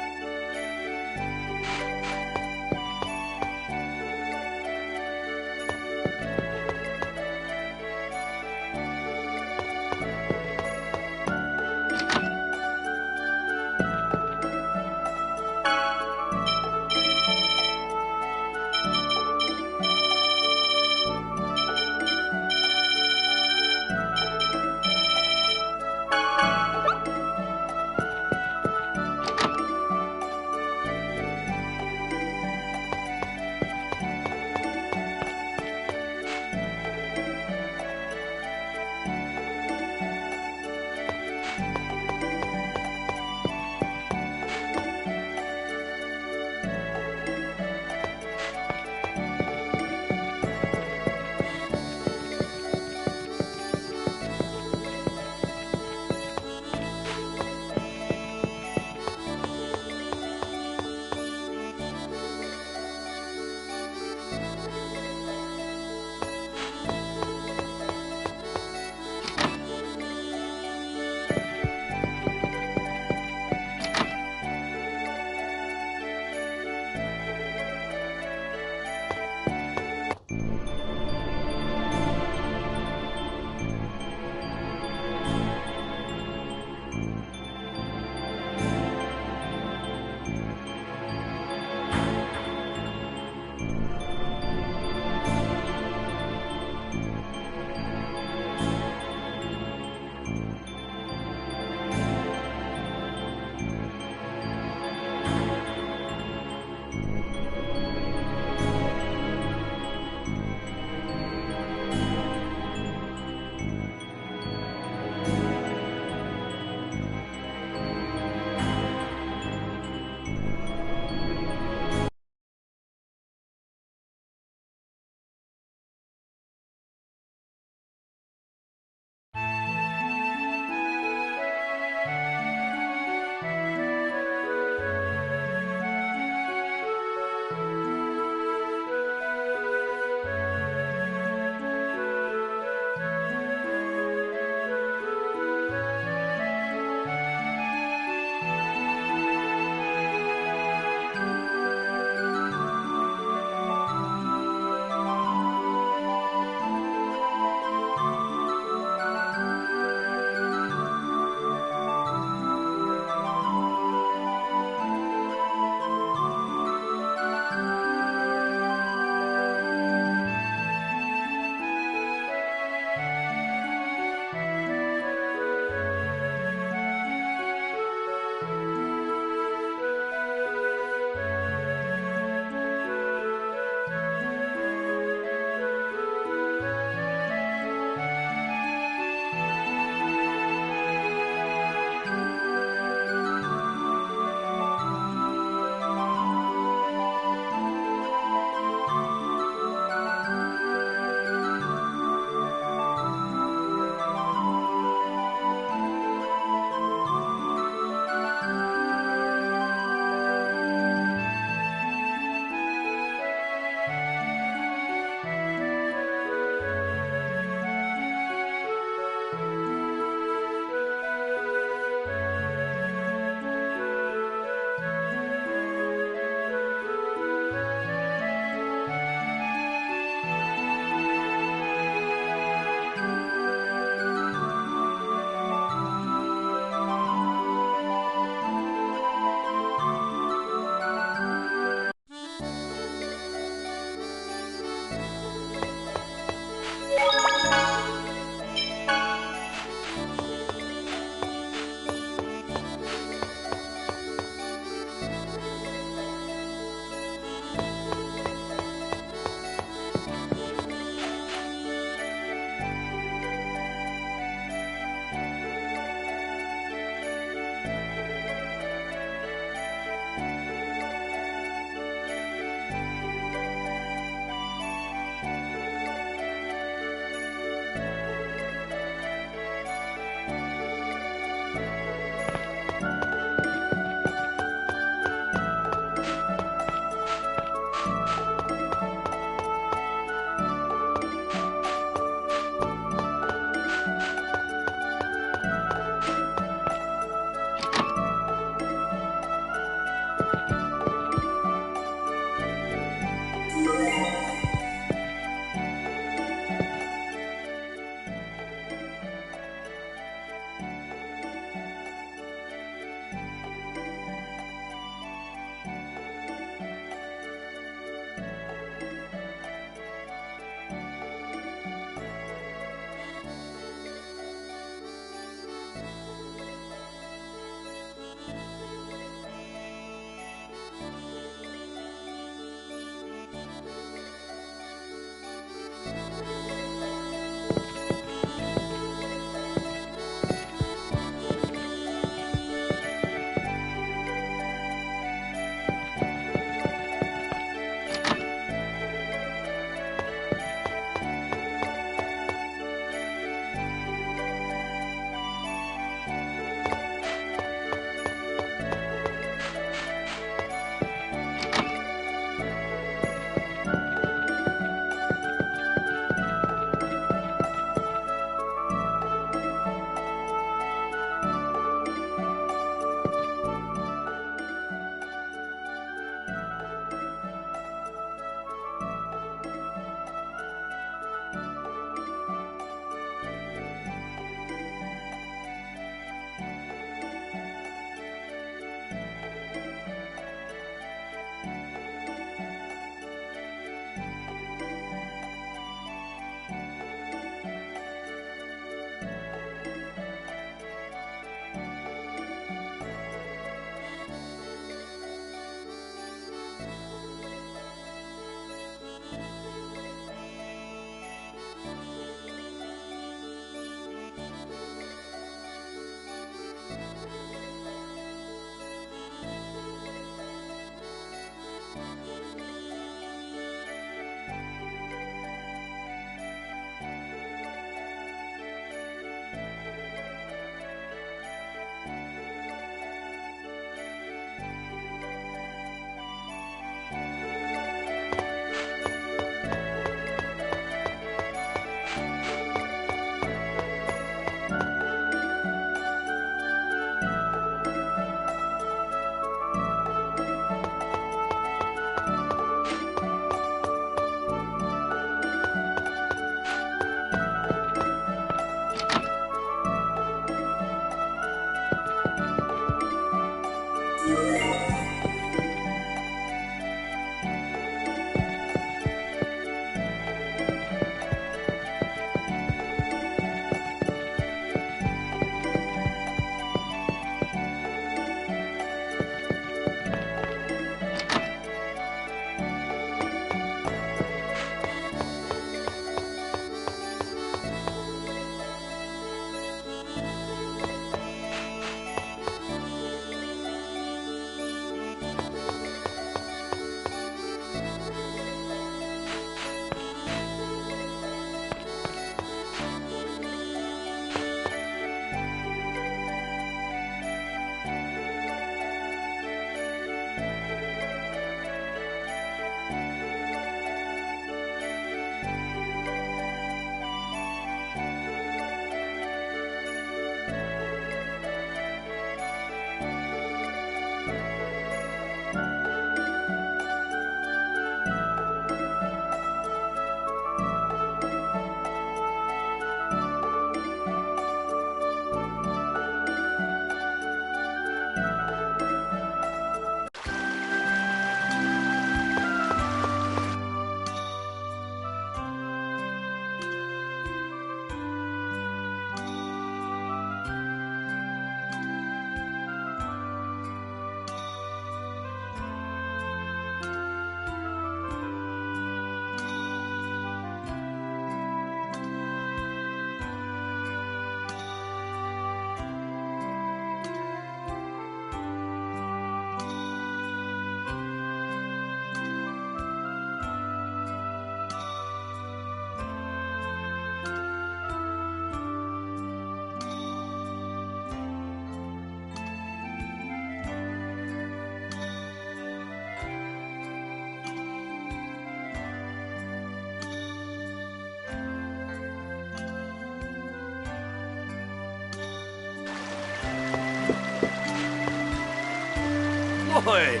Lloyd!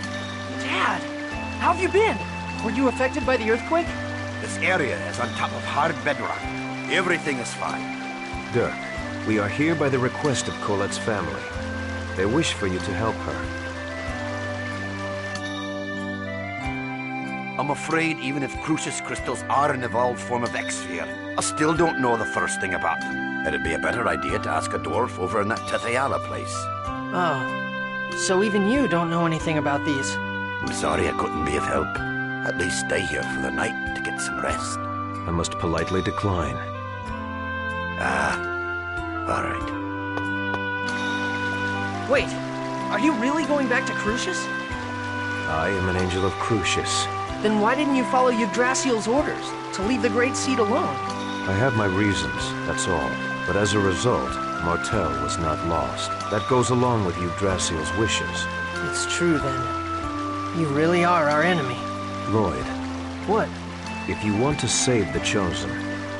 Dad, how have you been? Were you affected by the earthquake? This area is on top of hard bedrock. Everything is fine. Dirk, we are here by the request of Colette's family. They wish for you to help her. I'm afraid even if Crucis crystals are an evolved form of X-Sphere, I still don't know the first thing about them. It'd be a better idea to ask a dwarf over in that Tithiala place. Oh, so even you don't know anything about these? I'm sorry I couldn't be of help. At least stay here for the night to get some rest. I must politely decline. All right. Wait, are you really going back to Crucis? I am an angel of Crucis. Then why didn't you follow Yggdrasil's orders to leave the Great Seed alone? I have my reasons, that's all. But as a result, Martel was not lost. That goes along with Yggdrasil's wishes. It's true then. You really are our enemy. Lloyd. What? If you want to save the Chosen,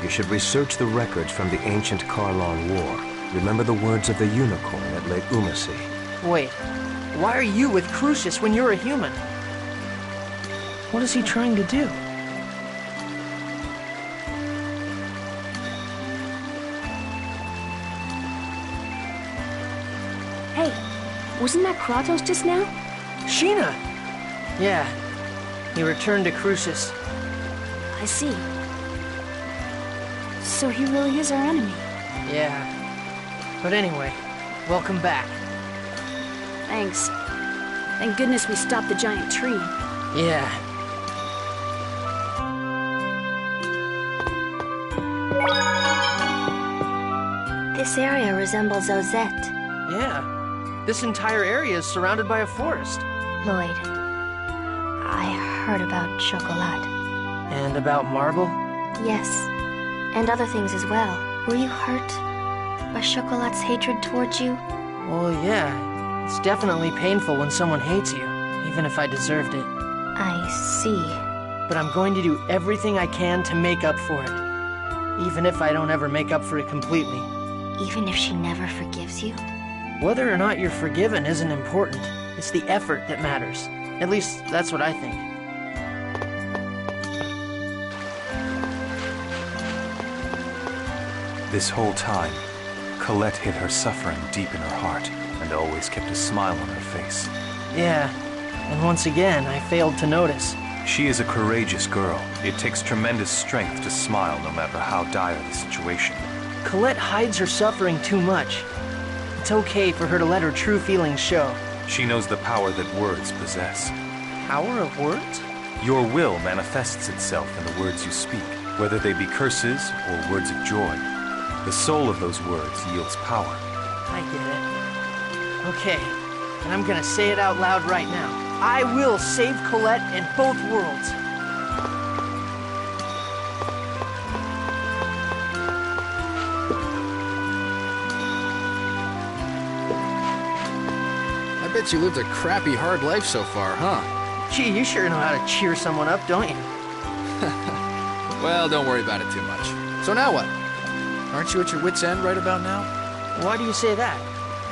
you should research the records from the ancient Karlon War. Remember the words of the unicorn at Lake Umasi. Wait, why are you with Crucis when you're a human? What is he trying to do? Hey, wasn't that Kratos just now? Sheena! Yeah, he returned to Crucis. I see. So he really is our enemy. Yeah. But anyway, welcome back. Thanks. Thank goodness we stopped the giant tree. Yeah. This area resembles Ozette. Yeah. This entire area is surrounded by a forest. Lloyd, I heard about Chocolat. And about Marble? Yes, and other things as well. Were you hurt by Chocolat's hatred towards you? Well, yeah. It's definitely painful when someone hates you, even if I deserved it. I see. But I'm going to do everything I can to make up for it. Even if I don't ever make up for it completely. Even if she never forgives you? Whether or not you're forgiven isn't important. It's the effort that matters. At least, that's what I think. This whole time, Colette hid her suffering deep in her heart and always kept a smile on her face. Yeah, and once again, I failed to notice. She is a courageous girl. It takes tremendous strength to smile no matter how dire the situation. Colette hides her suffering too much. It's okay for her to let her true feelings show. She knows the power that words possess. Power of words? Your will manifests itself in the words you speak, whether they be curses or words of joy. The soul of those words yields power. I get it. Okay, and I'm gonna say it out loud right now. I will save Colette in both worlds. I bet you lived a crappy, hard life so far, huh? Gee, you sure know how to cheer someone up, don't you? Well, don't worry about it too much. So now what? Aren't you at your wit's end right about now? Why do you say that?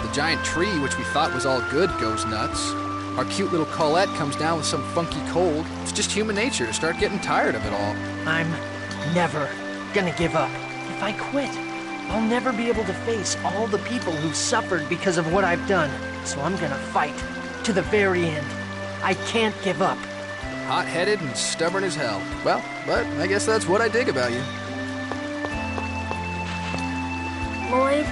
The giant tree, which we thought was all good, goes nuts. Our cute little Colette comes down with some funky cold. It's just human nature to start getting tired of it all. I'm never gonna give up. If I quit, I'll never be able to face all the people who've suffered because of what I've done. So I'm gonna fight to the very end. I can't give up. Hot-headed and stubborn as hell. Well, but I guess that's what I dig about you. Lloyd,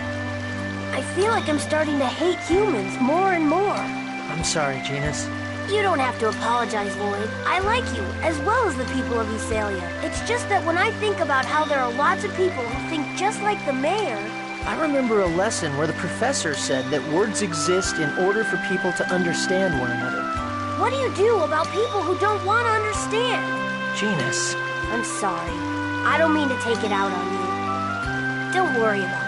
I feel like I'm starting to hate humans more and more. I'm sorry, Genus. You don't have to apologize, Lloyd. I like you, as well as the people of Iselia. It's just that when I think about how there are lots of people who think just like the mayor... I remember a lesson where the professor said that words exist in order for people to understand one another. What do you do about people who don't want to understand? Genus. I'm sorry. I don't mean to take it out on you. Don't worry about it.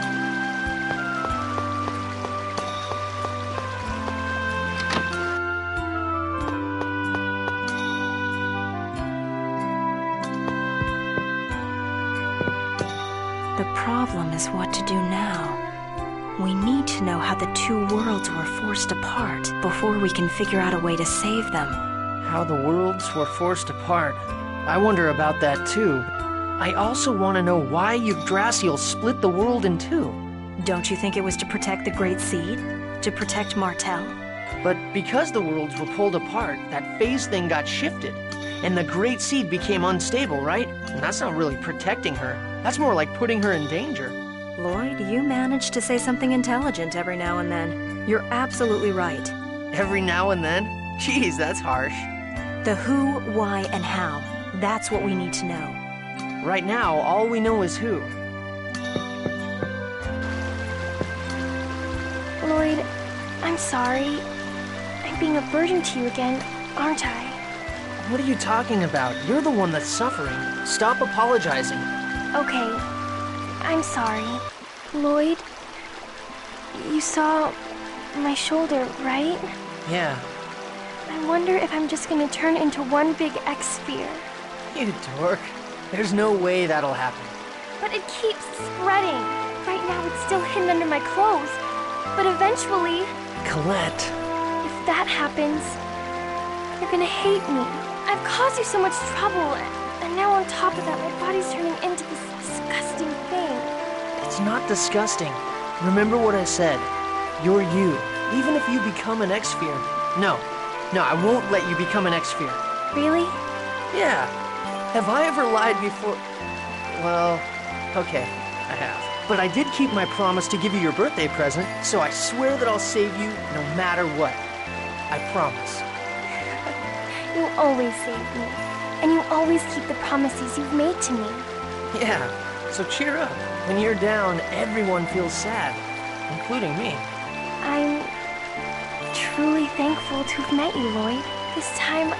The problem is what to do now. We need to know how the two worlds were forced apart before we can figure out a way to save them. How the worlds were forced apart. I wonder about that too. I also want to know why Yggdrasil split the world in two. Don't you think it was to protect the Great Seed? To protect Martel? But because the worlds were pulled apart, that phase thing got shifted. And the Great Seed became unstable, right? And that's not really protecting her. That's more like putting her in danger. Lloyd, you manage to say something intelligent every now and then. You're absolutely right. Every now and then? Jeez, that's harsh. The who, why, and how. That's what we need to know. Right now, all we know is who. Lloyd, I'm sorry. I'm being a burden to you again, aren't I? What are you talking about? You're the one that's suffering. Stop apologizing. Okay, I'm sorry. Lloyd, you saw my shoulder, right? Yeah. I wonder if I'm just gonna turn into one big X-sphere. You dork. There's no way that'll happen. But it keeps spreading. Right now it's still hidden under my clothes. But eventually... Colette. If that happens, you're gonna hate me. I've caused you so much trouble, and now on top of that, my body's turning into this disgusting thing. It's not disgusting. Remember what I said. You're you. Even if you become an X-sphere. No, I won't let you become an X-sphere. Really? Yeah. Have I ever lied before? Well, okay, I have. But I did keep my promise to give you your birthday present, so I swear that I'll save you no matter what. I promise. You always save me, and you always keep the promises you've made to me. Yeah, so cheer up. When you're down, everyone feels sad, including me. I'm truly thankful to have met you, Lloyd. This time,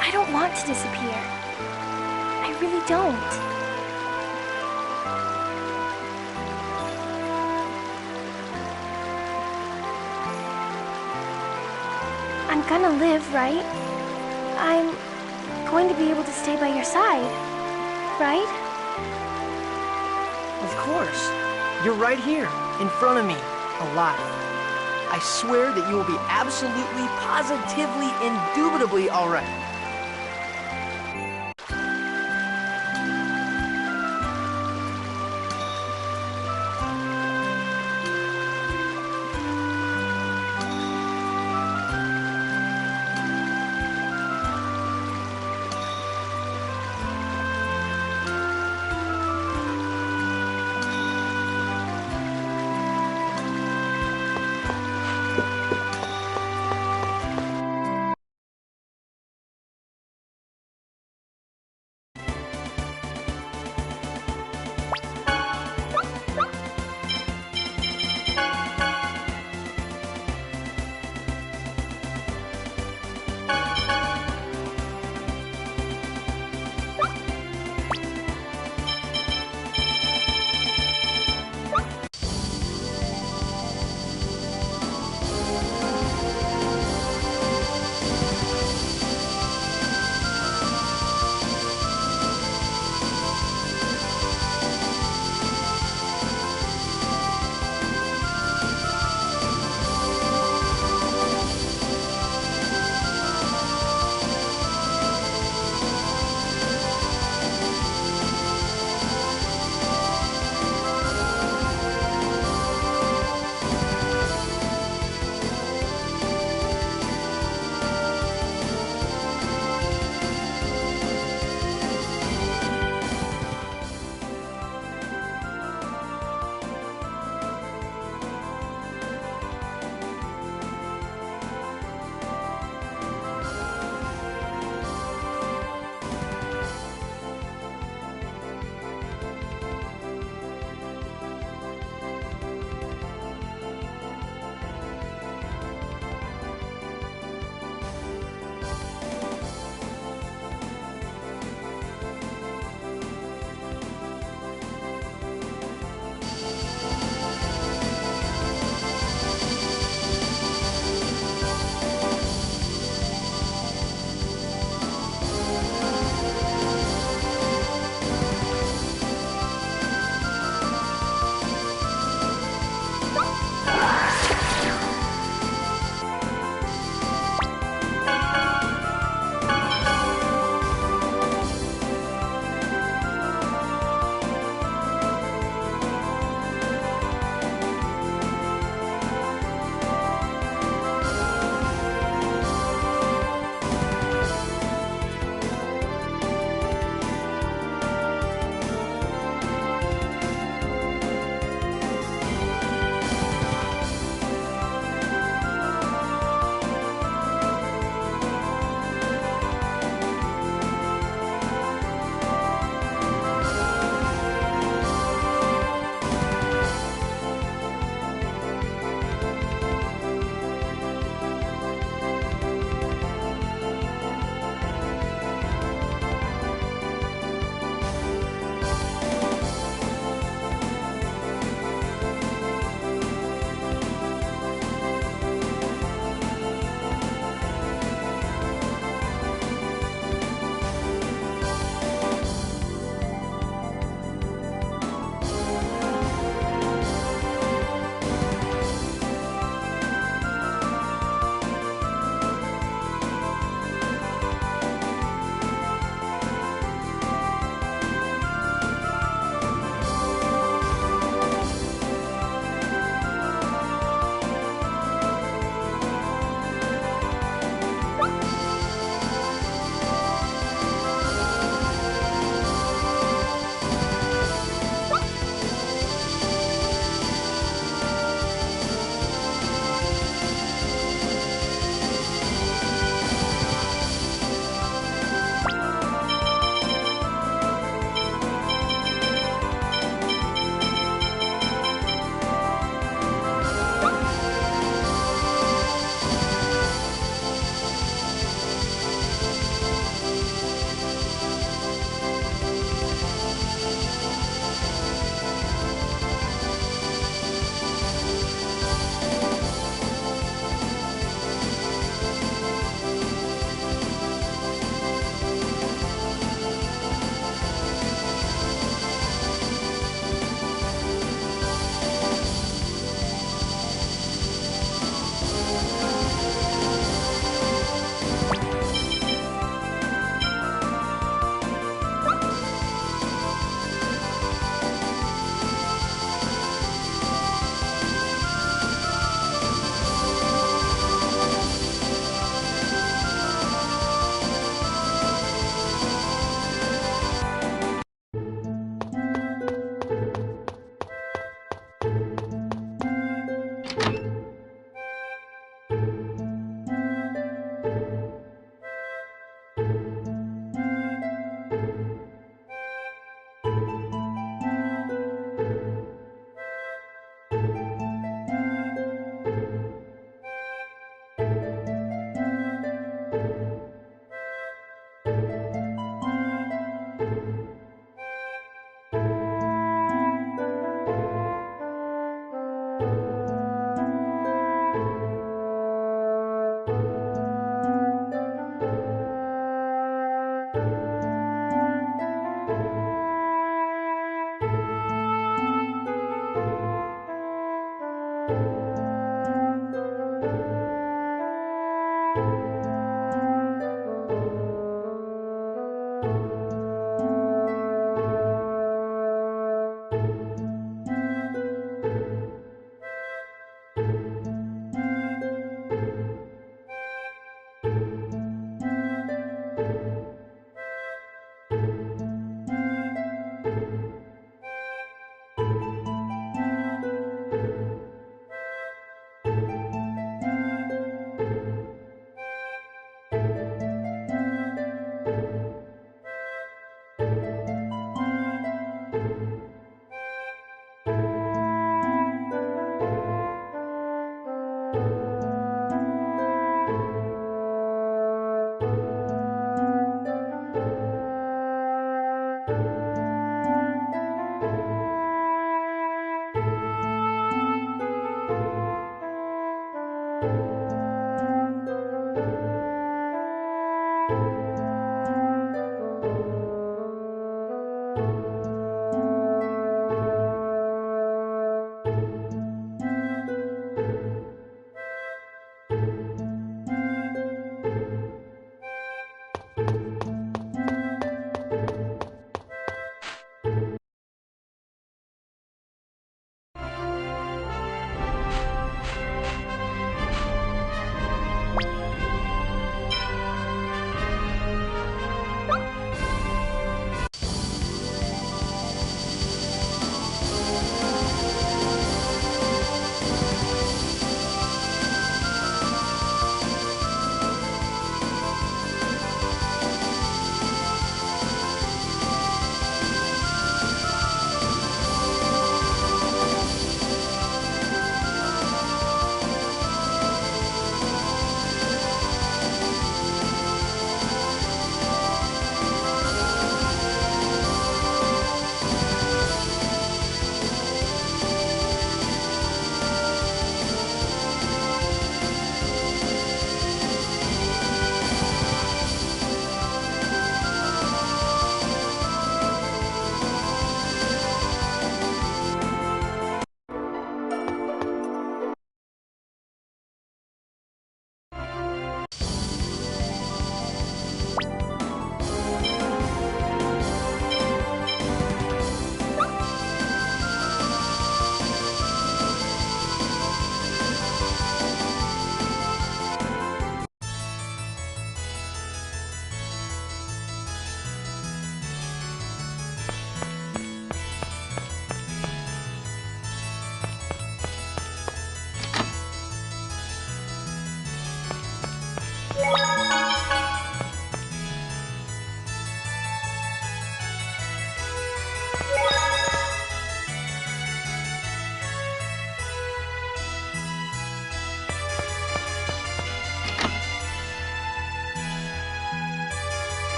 I don't want to disappear. I really don't. I'm gonna live, right? I'm going to be able to stay by your side, right? Of course. You're right here, in front of me, alive. I swear that you will be absolutely, positively, indubitably all right.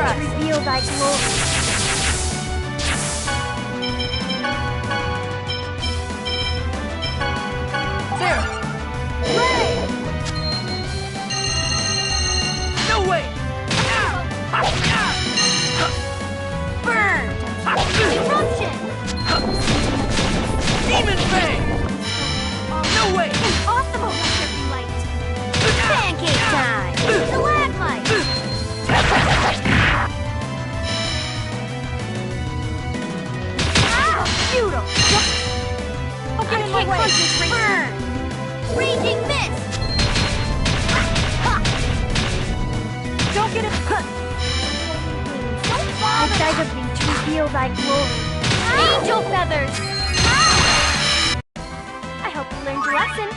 Reveal thy glory. There! Ray! No way! Burn! Eruption! Demon Fang! No way! Impossible electric light! Pancake time! Stalagmite! Futile! Get in my way! Burn! Raging mist! Don't get it! Don't bother! I beg of thee to reveal thy glory. Angel feathers! I hope you learned your lesson.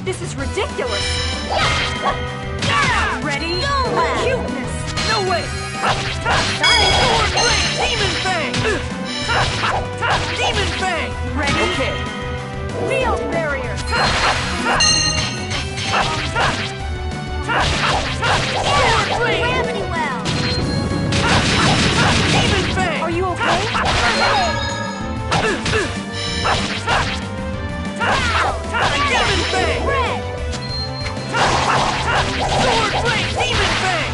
This is ridiculous! Ready? Go! Cuteness! No way! Sorry! Sword Blade! Demon Fang! Demon Fang! Ready? Okay. Field Barrier! Sword Blade! Gravity Well! Demon Fang! Are you okay? Demon Fang! Red! Sword Blade! Demon Fang!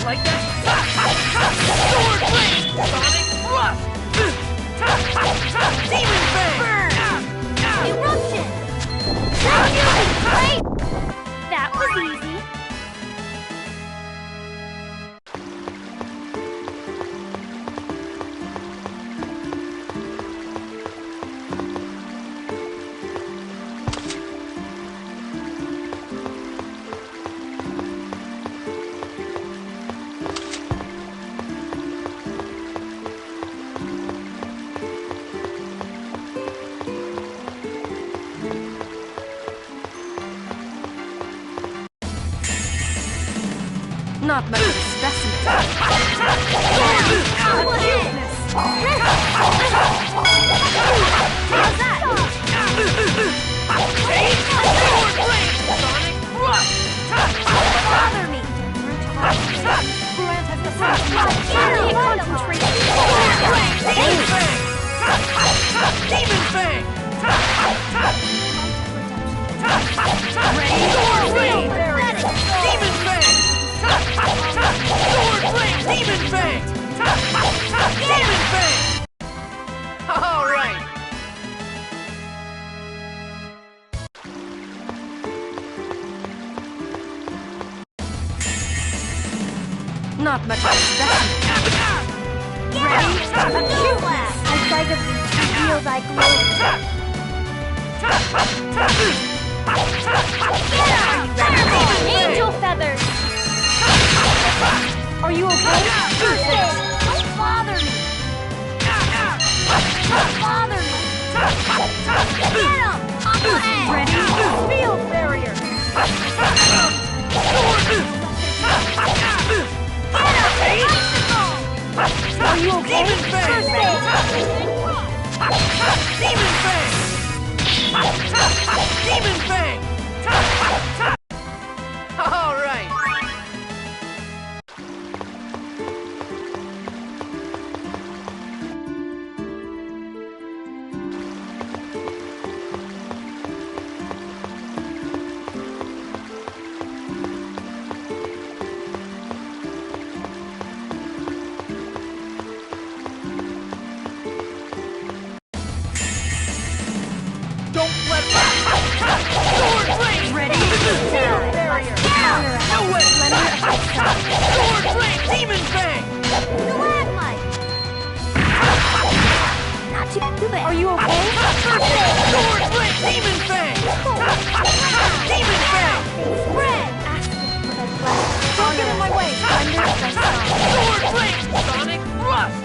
Like that? Sword Blade! Sonic Thrust! Demon Fang! Burn! Eruption! Great! That was easy. Not much of a specimen. Cuteness! How's that? Sword Blade! Sonic not much of a specimen. Ready? A sight of these reveals I glow. Angel feathers! Are you okay? Perfect! Don't bother me! Don't bother me! Get him! Upper end! Ready? Field barrier! Are you okay? Demon Fang! Demon Fang! Demon Fang! All right. Don't let Sword Blade! Ready? Field barrier! No way! Sword Blade! Demon Fang! Stalagmite! Not too bad. Are you okay? Sword Blade! Demon Fang! Demon Fang! Spread! Don't get in my way! Sword Blade! Sonic Thrust!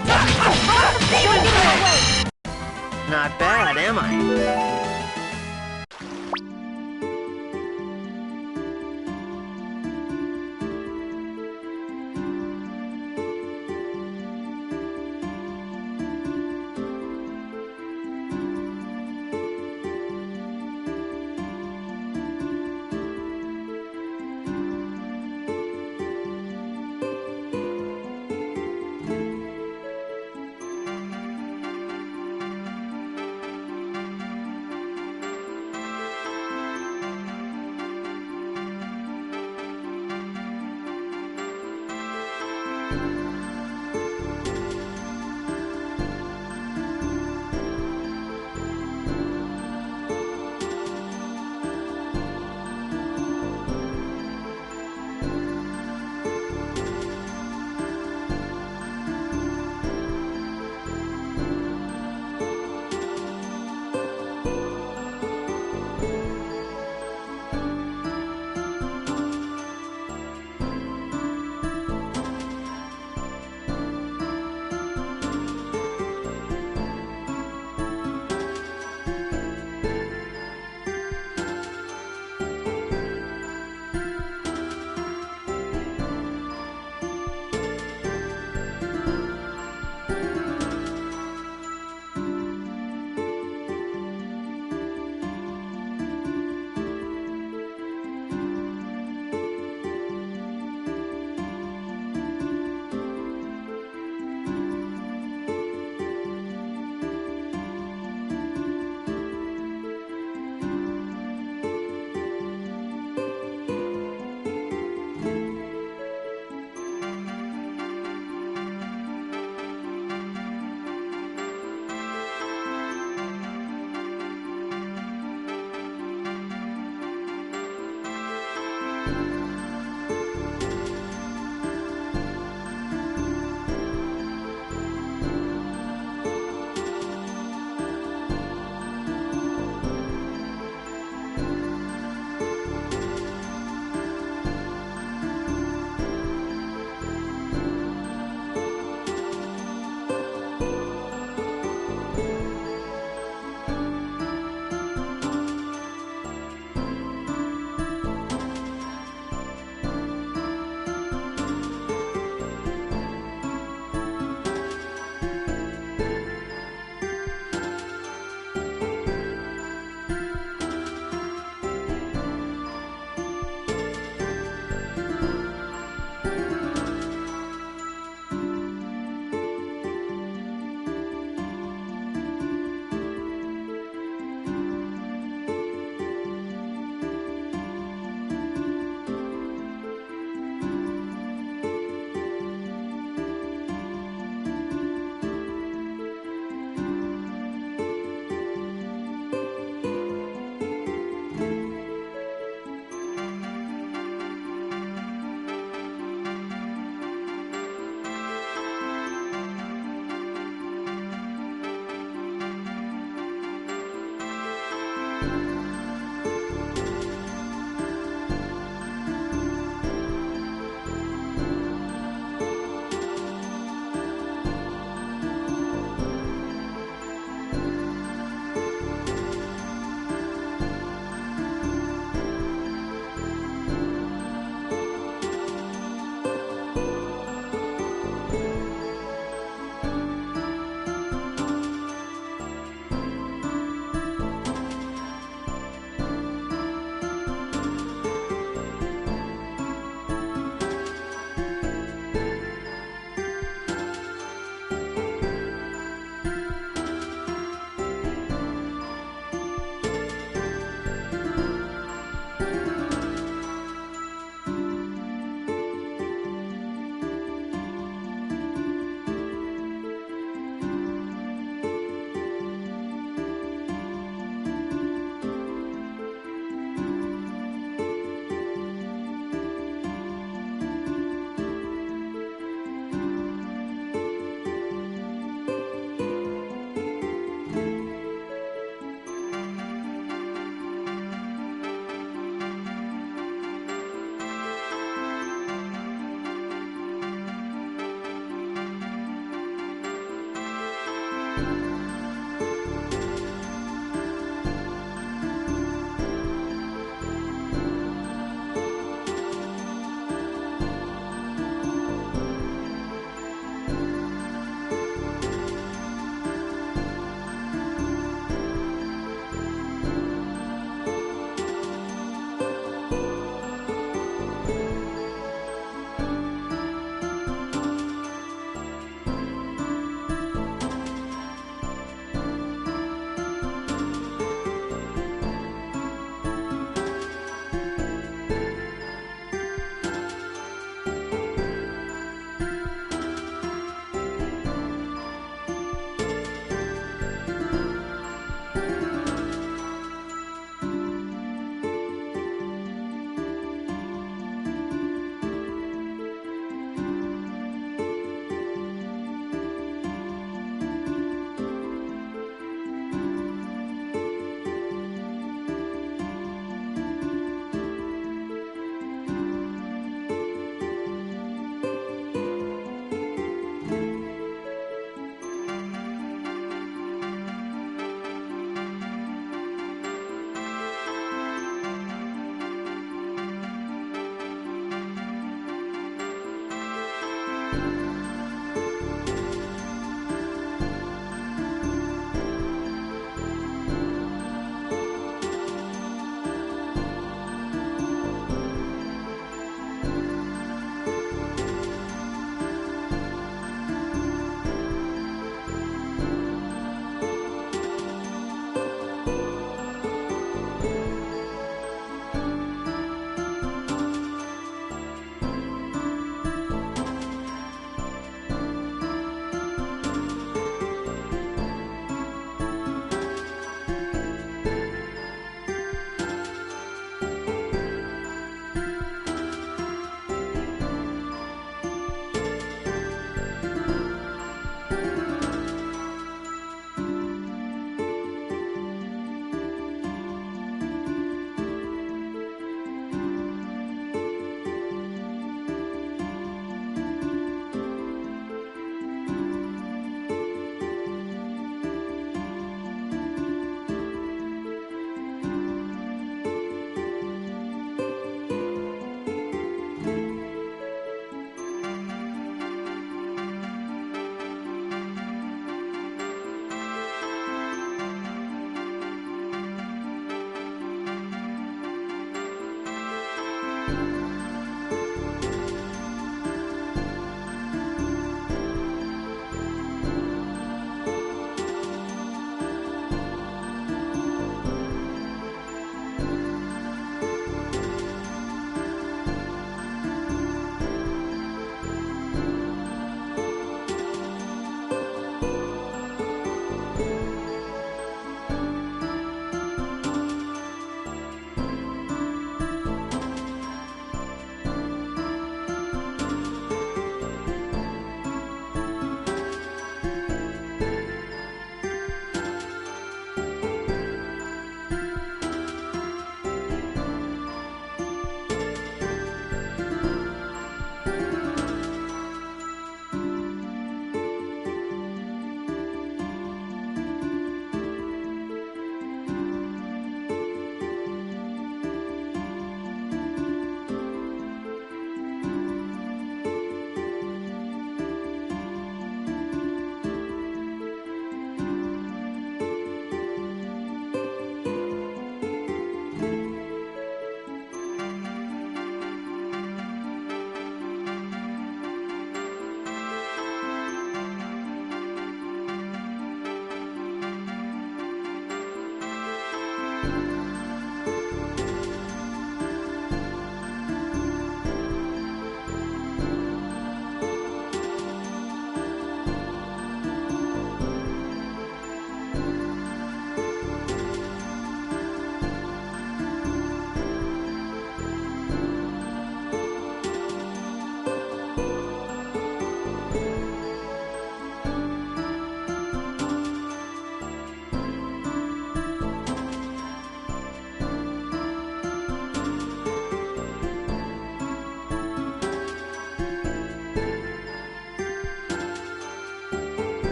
Demon Fang! Not bad, am I?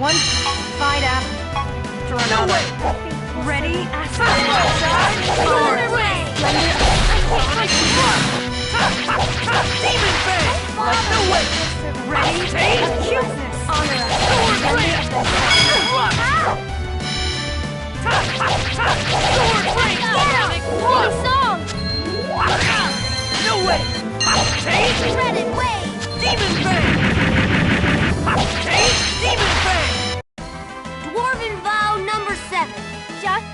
One fight after another. Ready? Sword Ray! Demon Fang! Like the whip. Ready? Cuteness. Honor us. Sword Ray! Sword Ray! Sonic Rush! Song! No way! Take! Shredded Wave! Demon Fang! Take! Demon Fang! Dwarven Vow number 7. Just...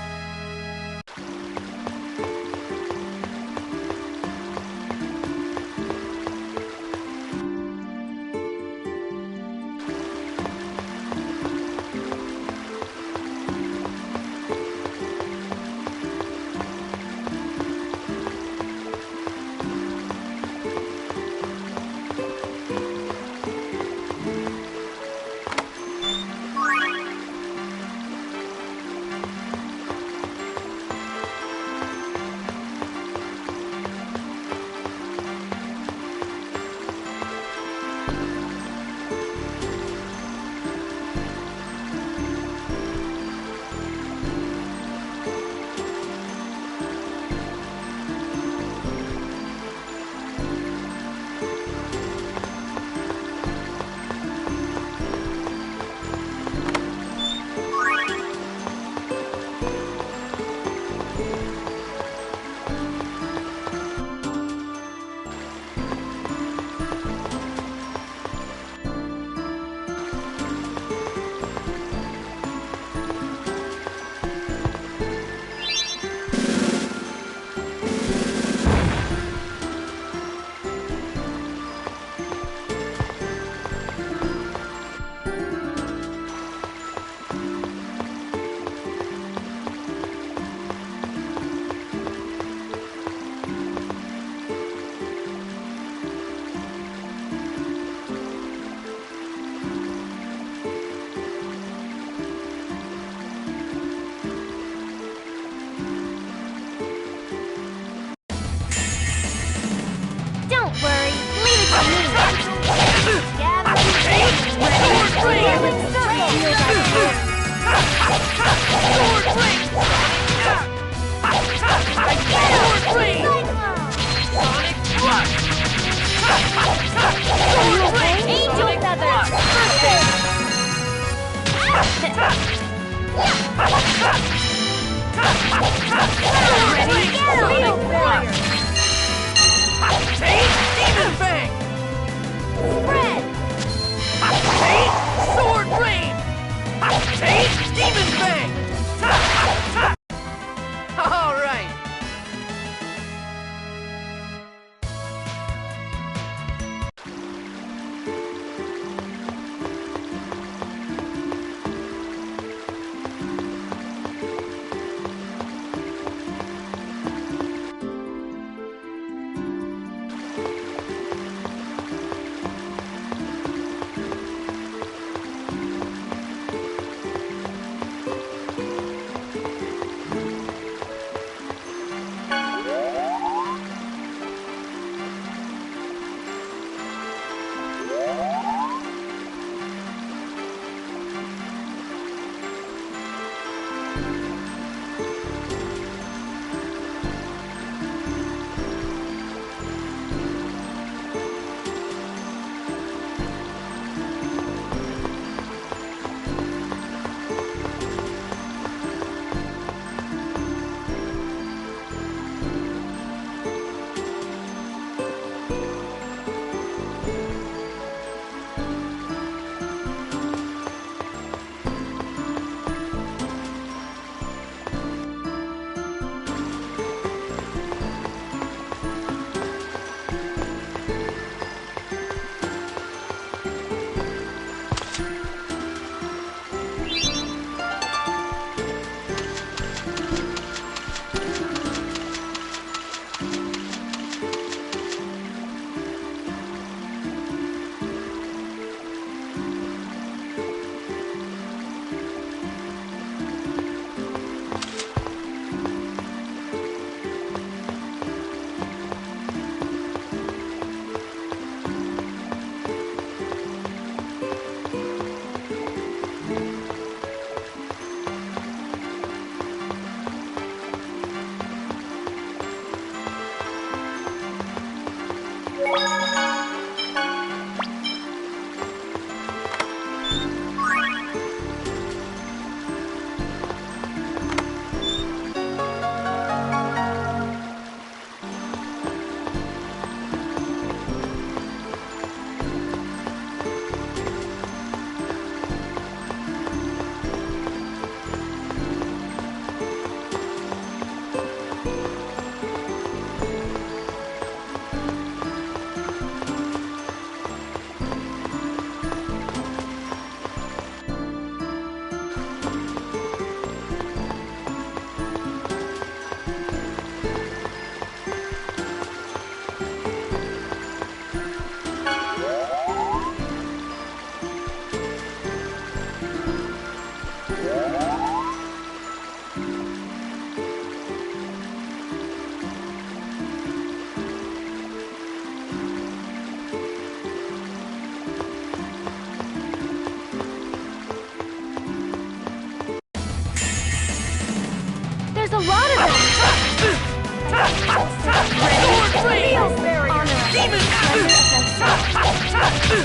Demon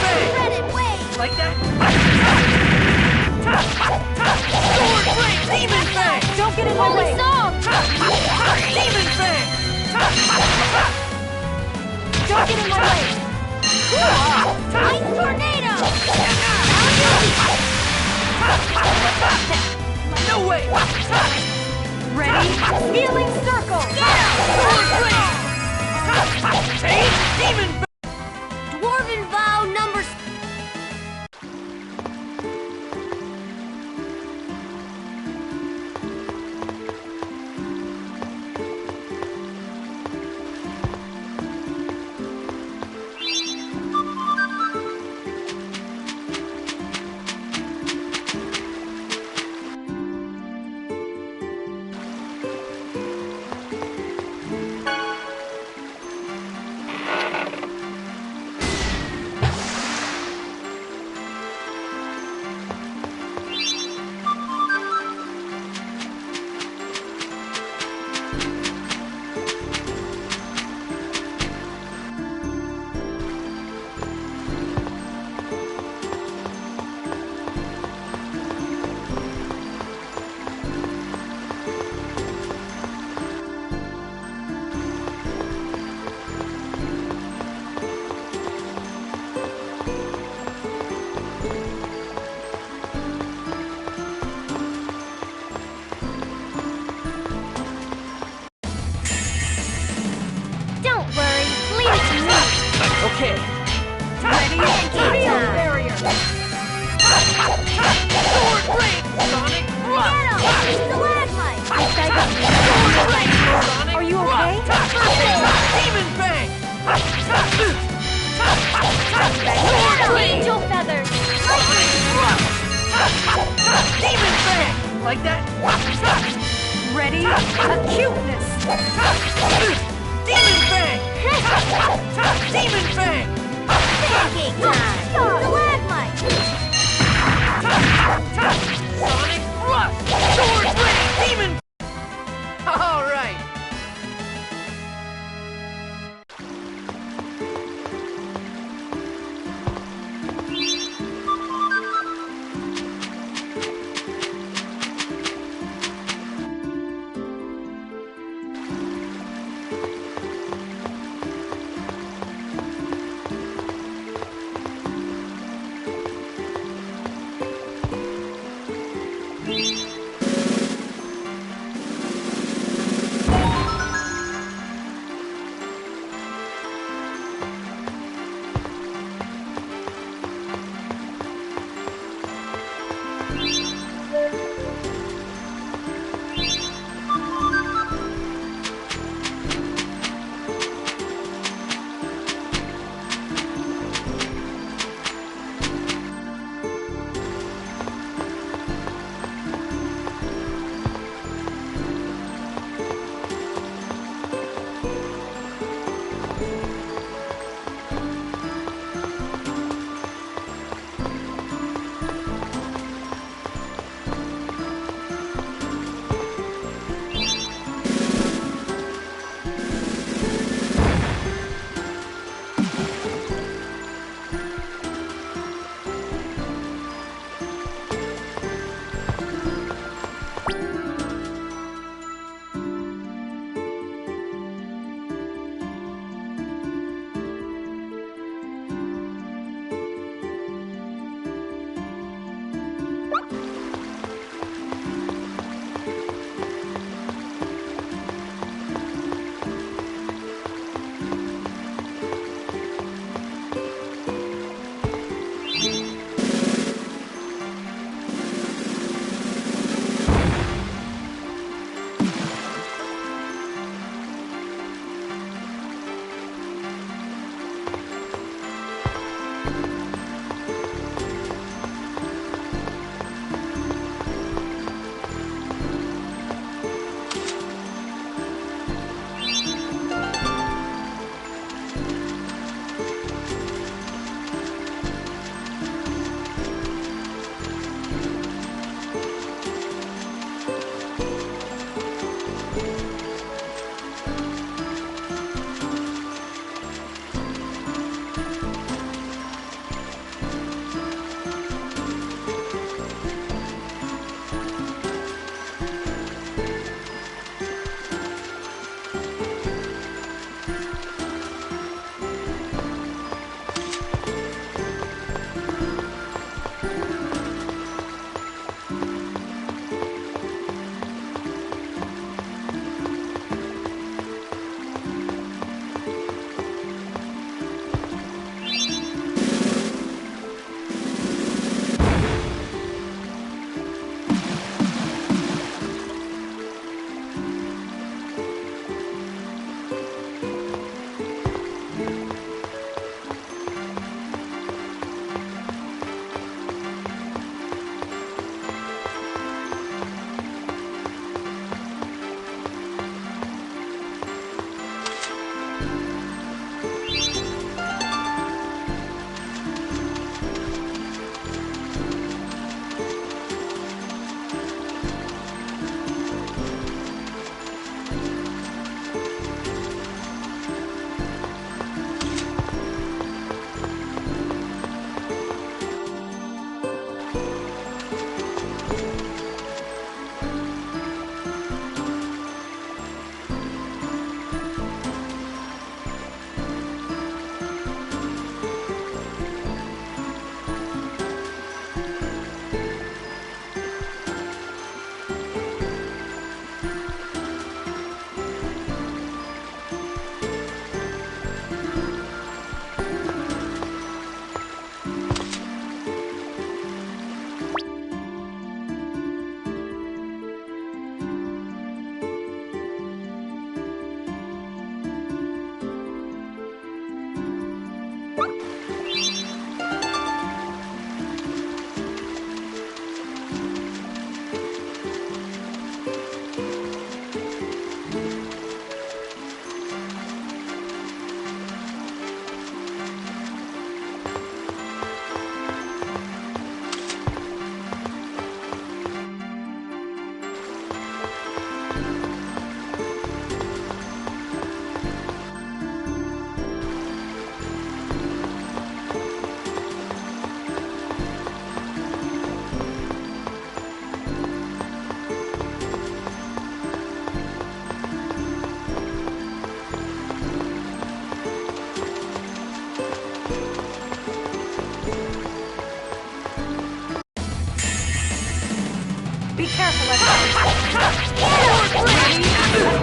Fang! Like that? Sword Blade! Demon Fang! Don't get in my way! Demon Fang! Don't get in my way! Ice Tornado! No way! Ready? Healing Circle! Sword Blade! Take Demon Fang! Dwarven Vow number... Don't worry, leave it to me. Okay. Ready? Field Barrier! Sword Blade! Sonic Thrust! Get him! Stalagmite! Sword Blade! Sonic Are you Thrust! okay? Demon Fang! Get him! Angel Feathers! Sonic Thrust! Demon Fang! Like that? Ready? Acuteness! Demon Fang! Demon Fang! Pancake time! Stalagmite! Sonic Thrust! Sword Blade! Demon... All right!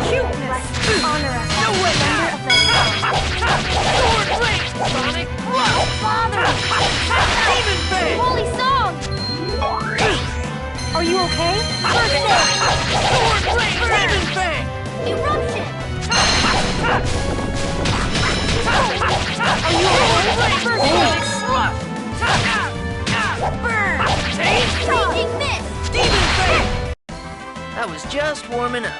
Cuteness! Honor us. No way! Sword Blade! Sonic Rush! Father! Demon Fang! Holy song! Are you okay? First aid! Sword Blade! Demon Fang! Eruption! Are you alright? First aid! Rush! Burn! Taste! Raging Fist! Demon Fang! I was just warming up.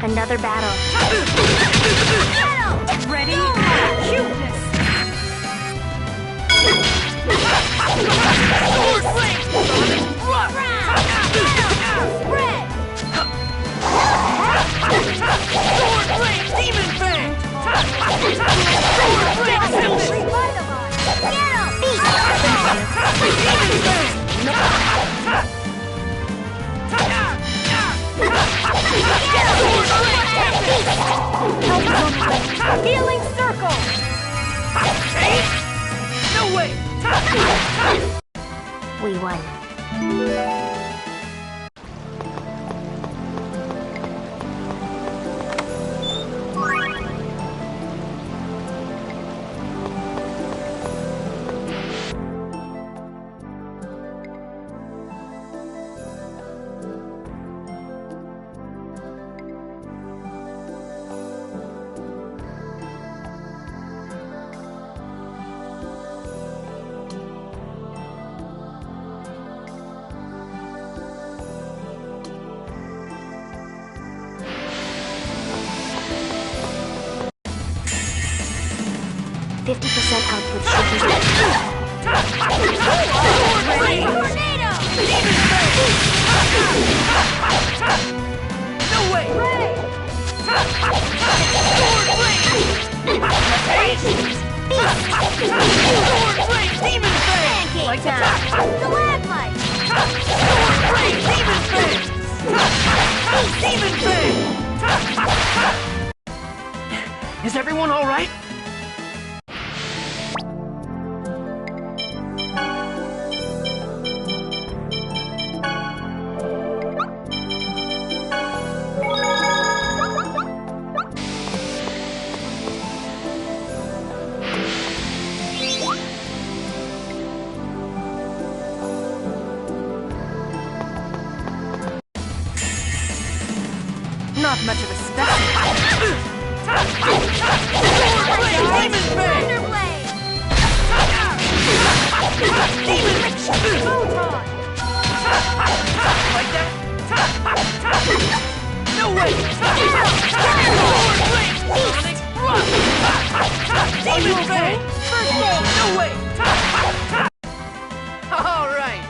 Another battle. Ready? Cuteness! Sword flame! Sonic rush! Spread! Sword flame! Demon fang! Sword flame! Revitalize! Get him! Demon fang! Healing circle! No way! We won. 50% output should be... Tornado! No way! Sword Blade! Sword Blade! Demon Fang! Like that! Stalagmite! Sword Blade! Demon Fang! Demon Fang! Is everyone all right? Not much of a specimen. Demon Fang! Demon Photon! Like that? No way! Sword Blade! Sonic Rush! Demon Fang! No way! All right!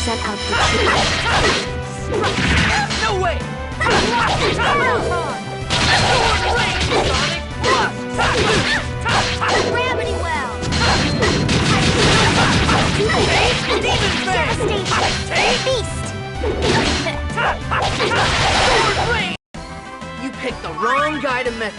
output should be... No way! Sword Blade! Sonic Rush! Gravity Well! Demon Fang! Beast! Sword Blade! You picked the wrong guy to mess.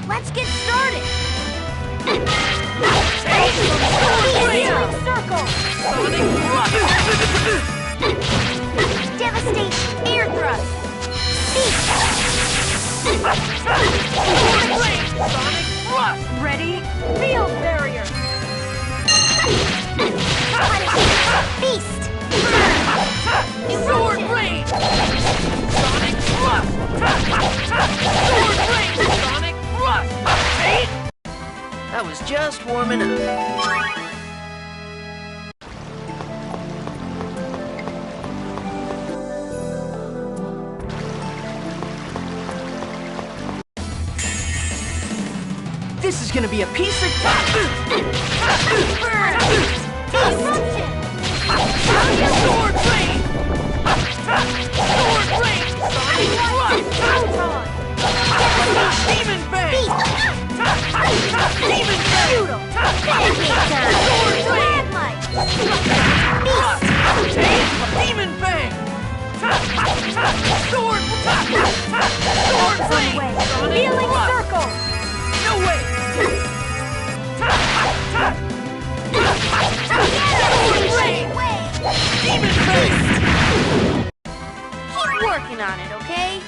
Let's get started! Circle! Sonic Rush! Devastation! Air Thrust! Beast! Sword Blade! Sonic Rush! Ready? Field Barrier! Beast! Sword Blade! Sonic Rush! Sword Blade! Sonic Rush! I was just warming up. This is gonna be a piece of... Burn! Sword Blade! Sword Blade! Sonic Rush! Demon Fang! Demon Fang! Sword Blade! Demon Fang! working on it, okay?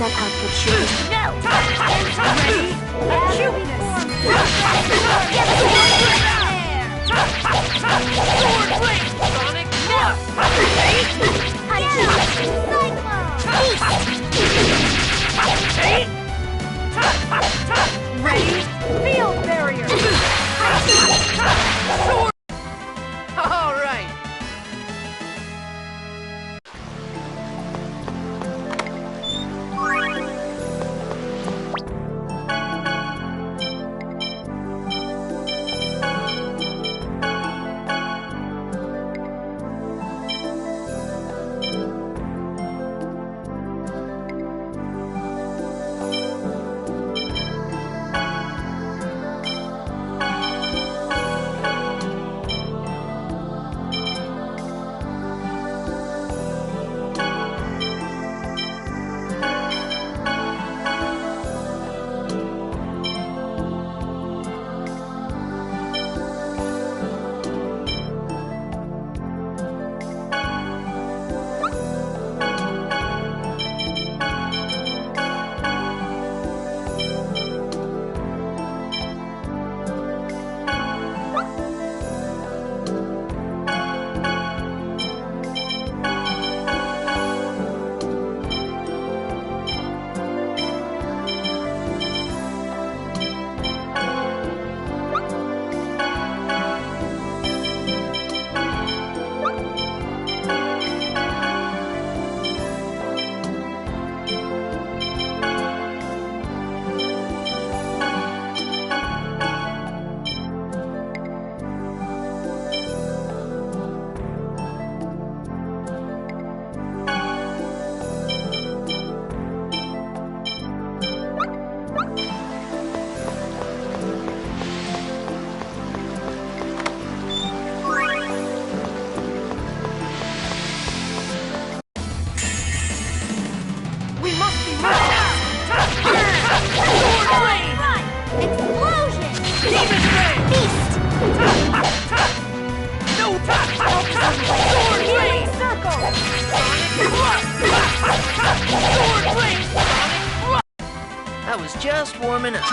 Output shooting. No! Ready? Shoot! Sword blade! Sonic Blast! Ready? Field barrier! Sword! All right! I was just warming up.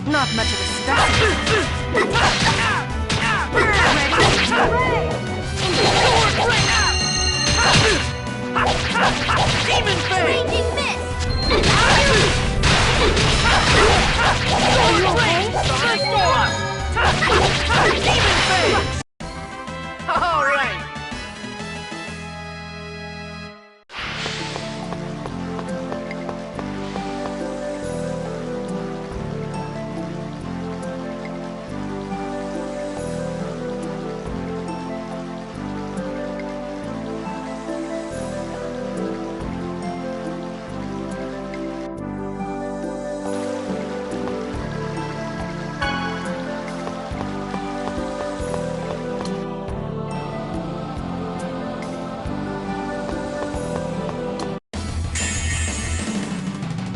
Not much of a start. Demon Fang! Raging Mist! Sword Blade! Sonic Force! Demon Fang! All right.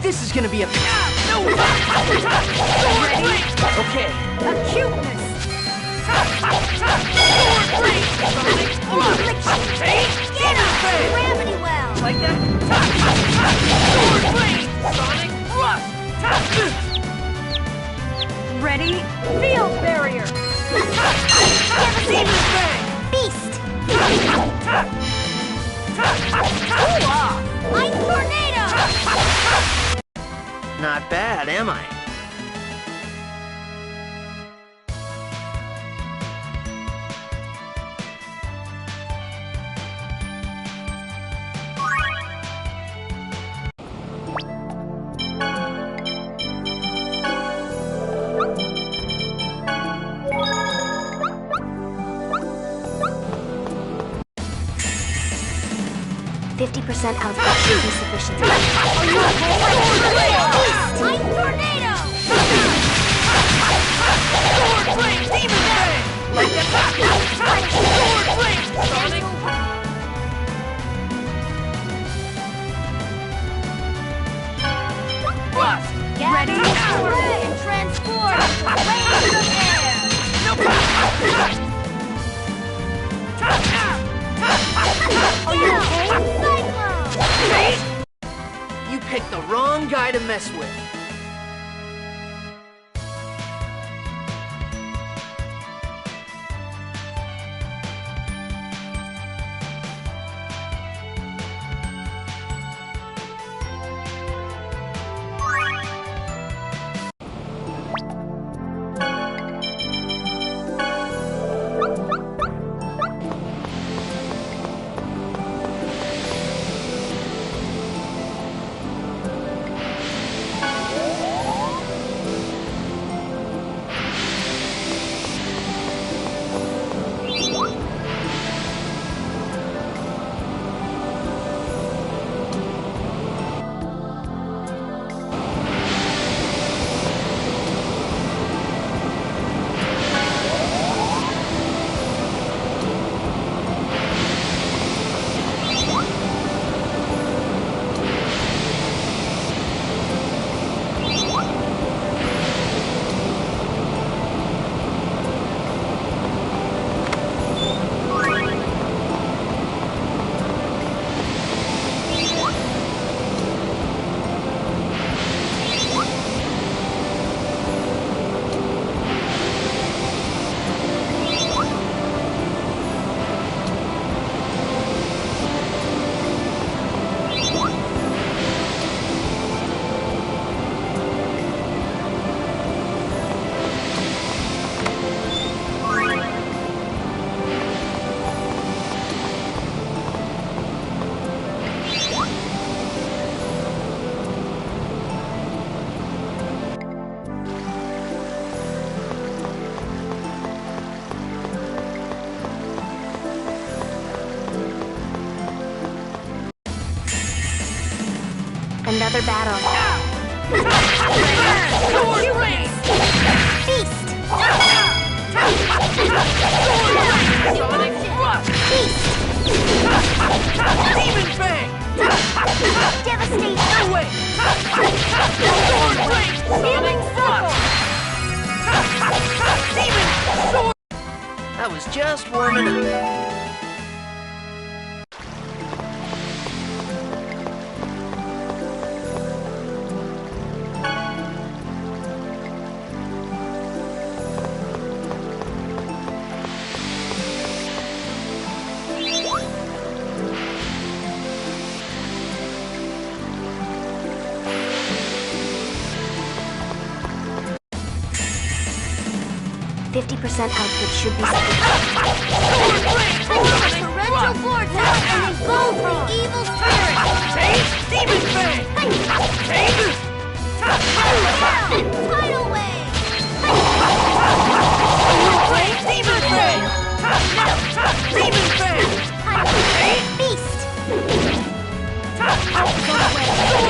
This is gonna be a... No Ready? Okay. Acuteness! Sword blade! Sonic affliction! Get up! Gravity well! Like that? Sword blade! Sonic thrust! Ready? Field barrier! Devastating bang! Beast! Ice tornado! Not bad, am I? %50 output should be sufficient. Are you okay? Ice tornado! Sword blade! Demon bang! Like that! Sword blade! Sonic! Thrust! Ready? And transform! Waves of air! Are you okay? Cyclone! You picked the wrong guy to mess with. Another battle. Sword blade! Feast! Sonic thrust! Demon bang! Devastation! No way! Sword blade! Sonic thrust! Demon sword! I was just warming up. 50% output should be sufficient. Torrential vortex and then go for the evil spirit! Demon bang! Tidal wave! Demon bang! Demon bang! Beast!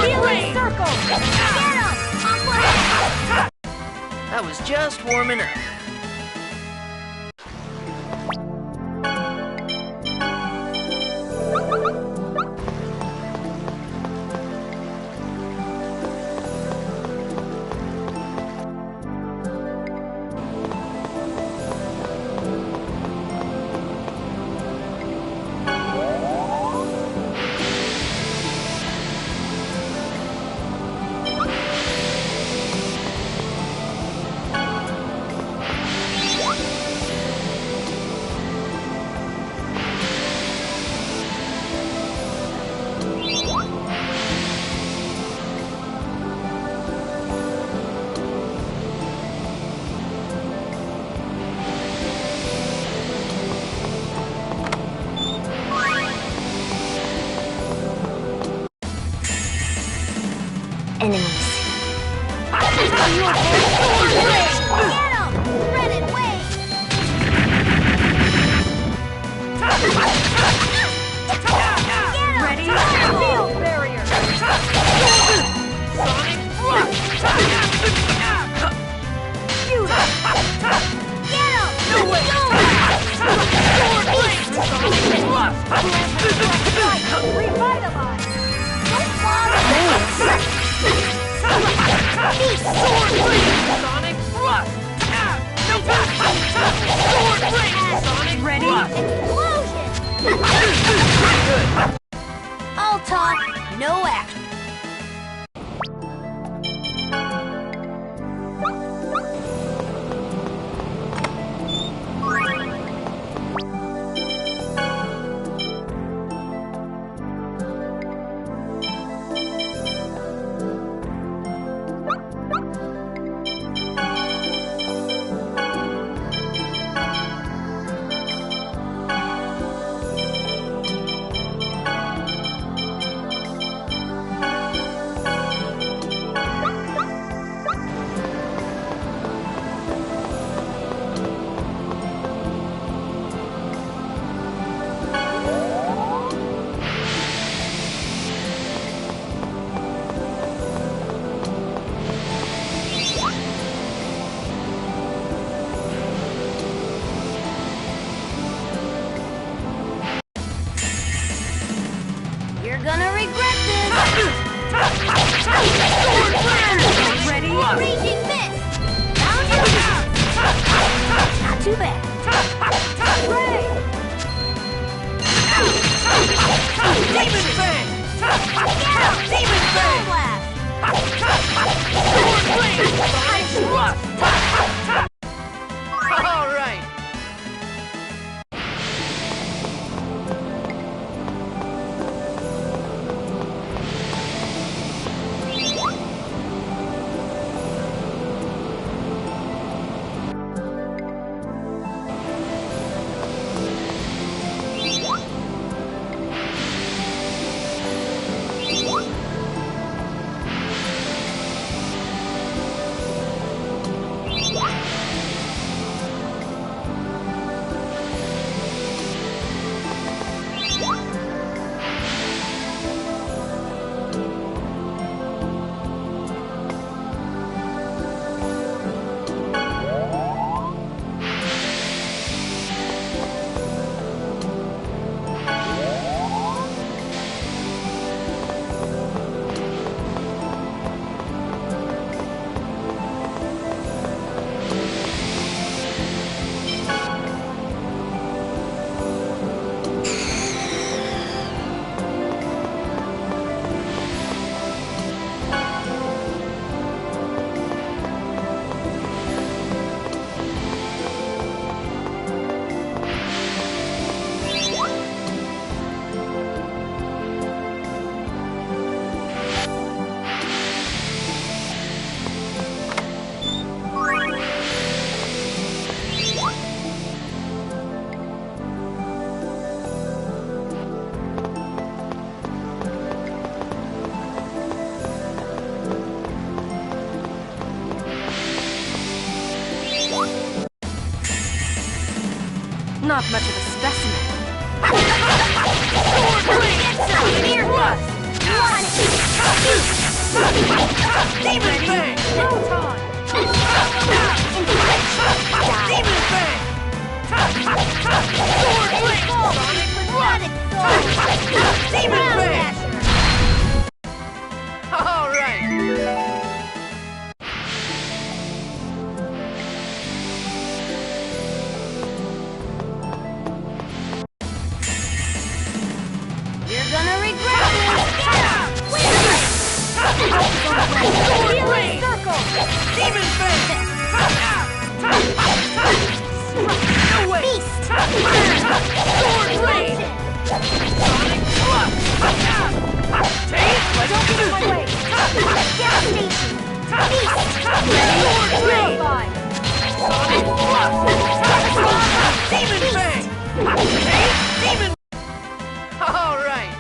Healing circle! Get up! Aqua head! I was just warming up. enemies. Ready? Field barrier! Sonic Rush! Shoot him! Get him! No way! Sword Blade! Sonic Rush! Revitalize! Don't bother me! Sword Blade! Sonic Rush! Sword Blade! Sonic Ready? Rush! Explosion! All talk, no action. You're gonna regret this! Ready? Raging Mist! Down you go! Not too bad. Ray! Demon Fang! Get him! Demon Fang! Blast! Sword Blade! Sonic Rush! All right! Not much of a specimen. Sword Blade! Sonic Rush! Demon Fang! Proton! Demon Fang! Sword Blade! Sonic Rush! Demon Fang! All right! You're gonna regret this! Sword Blade! Demon Fang! No way! Beast! Sword Blade! Sonic Rush! Take! Don't get in my way! Devastation! Beast! Sword Blade! Sonic Rush! Demon Fang! Take! Demon! All right!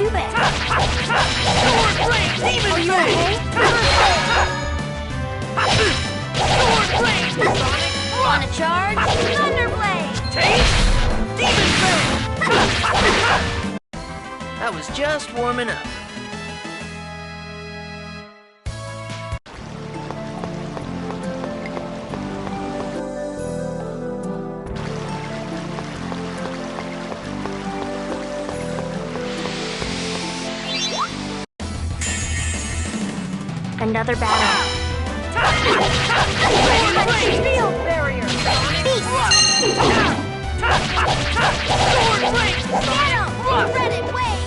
too bad. Sword Blade Demon Are you Blade! Sword Blade Sonic Wanna charge? Thunderblade! Taste Demon Blade! I was just warming up. Another battle. Field Barrier! Beast! Sword Blade! Get him! Red and wave!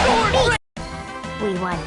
Sword Blade! We won.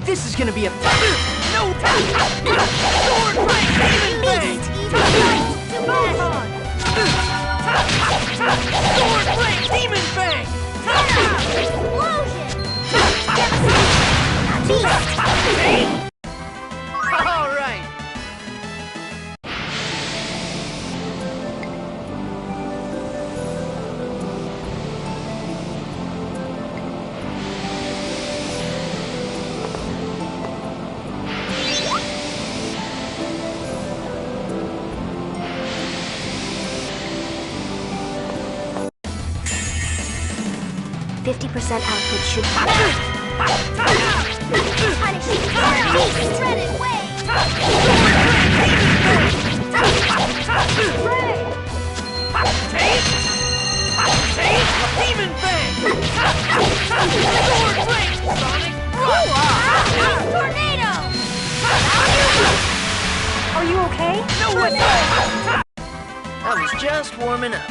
This is gonna be a... No! Sword Blade Demon Blade! Photon! Sword Blade Demon Fang! Explosion! All right. .50% output should be... Punishing Beast! Red and wave! Demon Fang! Sword Blade Sonic Tornado! Are you okay? No one! I was just warming up.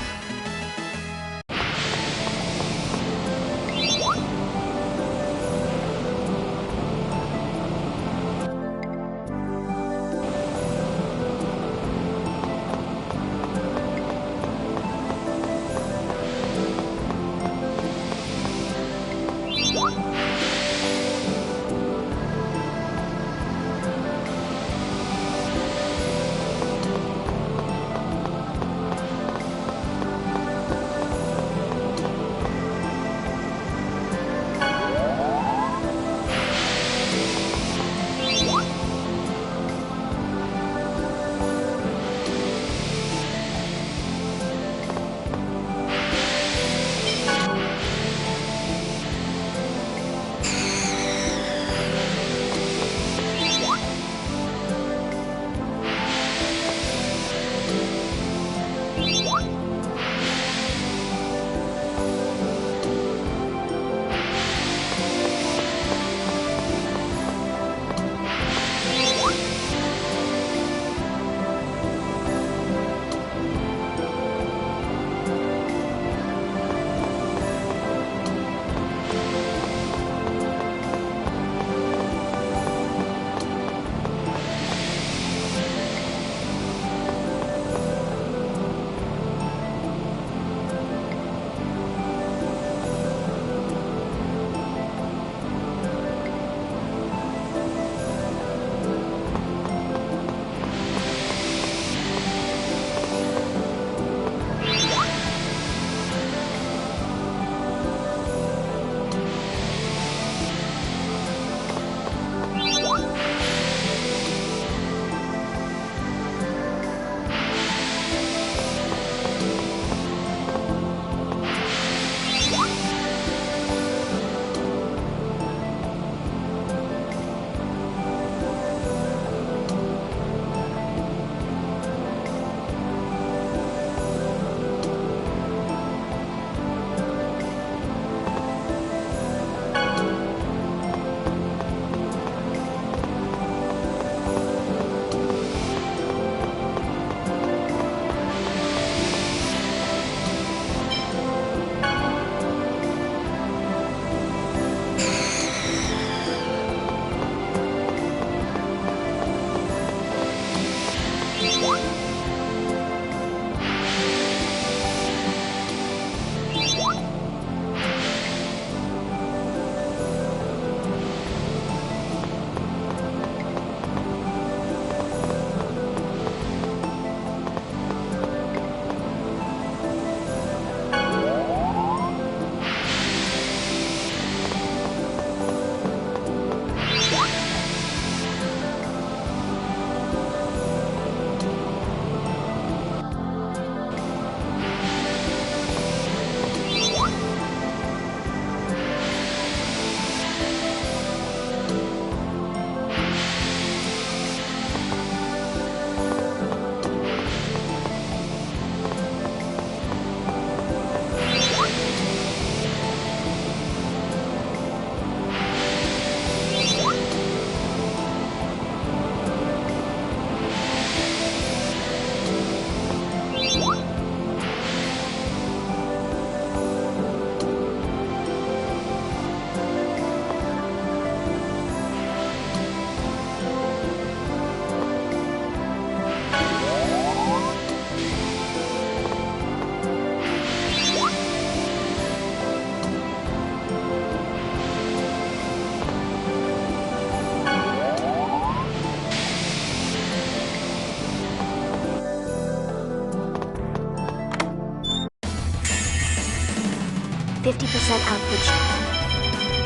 50% output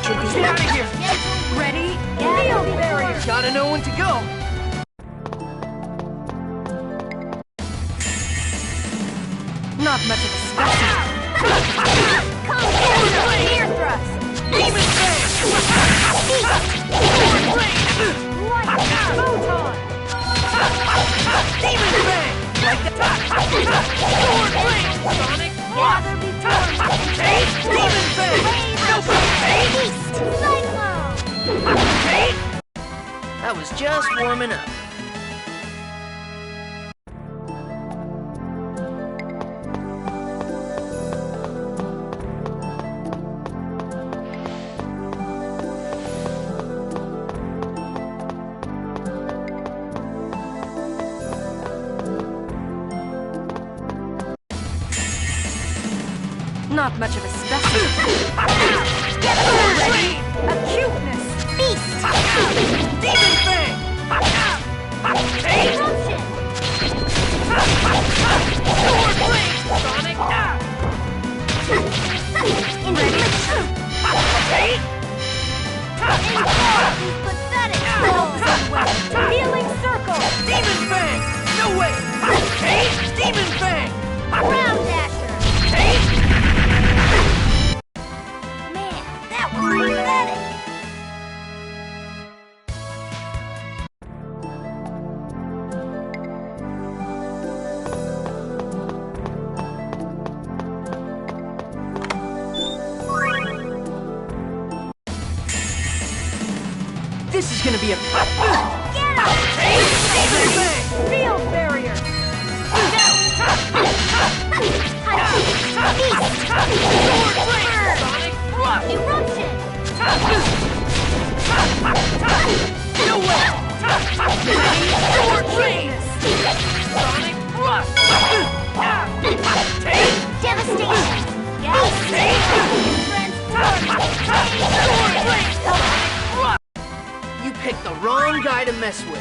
should be... Get out of here! Ready? Field barrier! Gotta know when to go! Not much of a specimen. Ear thrust! Demon Fang! Forward range! Light photon! Demon Fang! Like the forward range! Sonic Rather be torn! Demon Fang! No Beast! Cyclone! I was just warming up. Not much of a specimen. Acuteness! Beast! Demon Fang! Eruption! Sword blade! Sonic Infliction! Pathetic! Healing circle! Demon Fang! No way! Demon Fang! Ground dasher! Man, that was pathetic! This is gonna be a... Get him! Demon Fang! Field barrier! Sword blade! Sonic thrust! Eruption! No way! Sword blade! Sonic thrust! Devastation! Sword blade! You picked the wrong guy to mess with.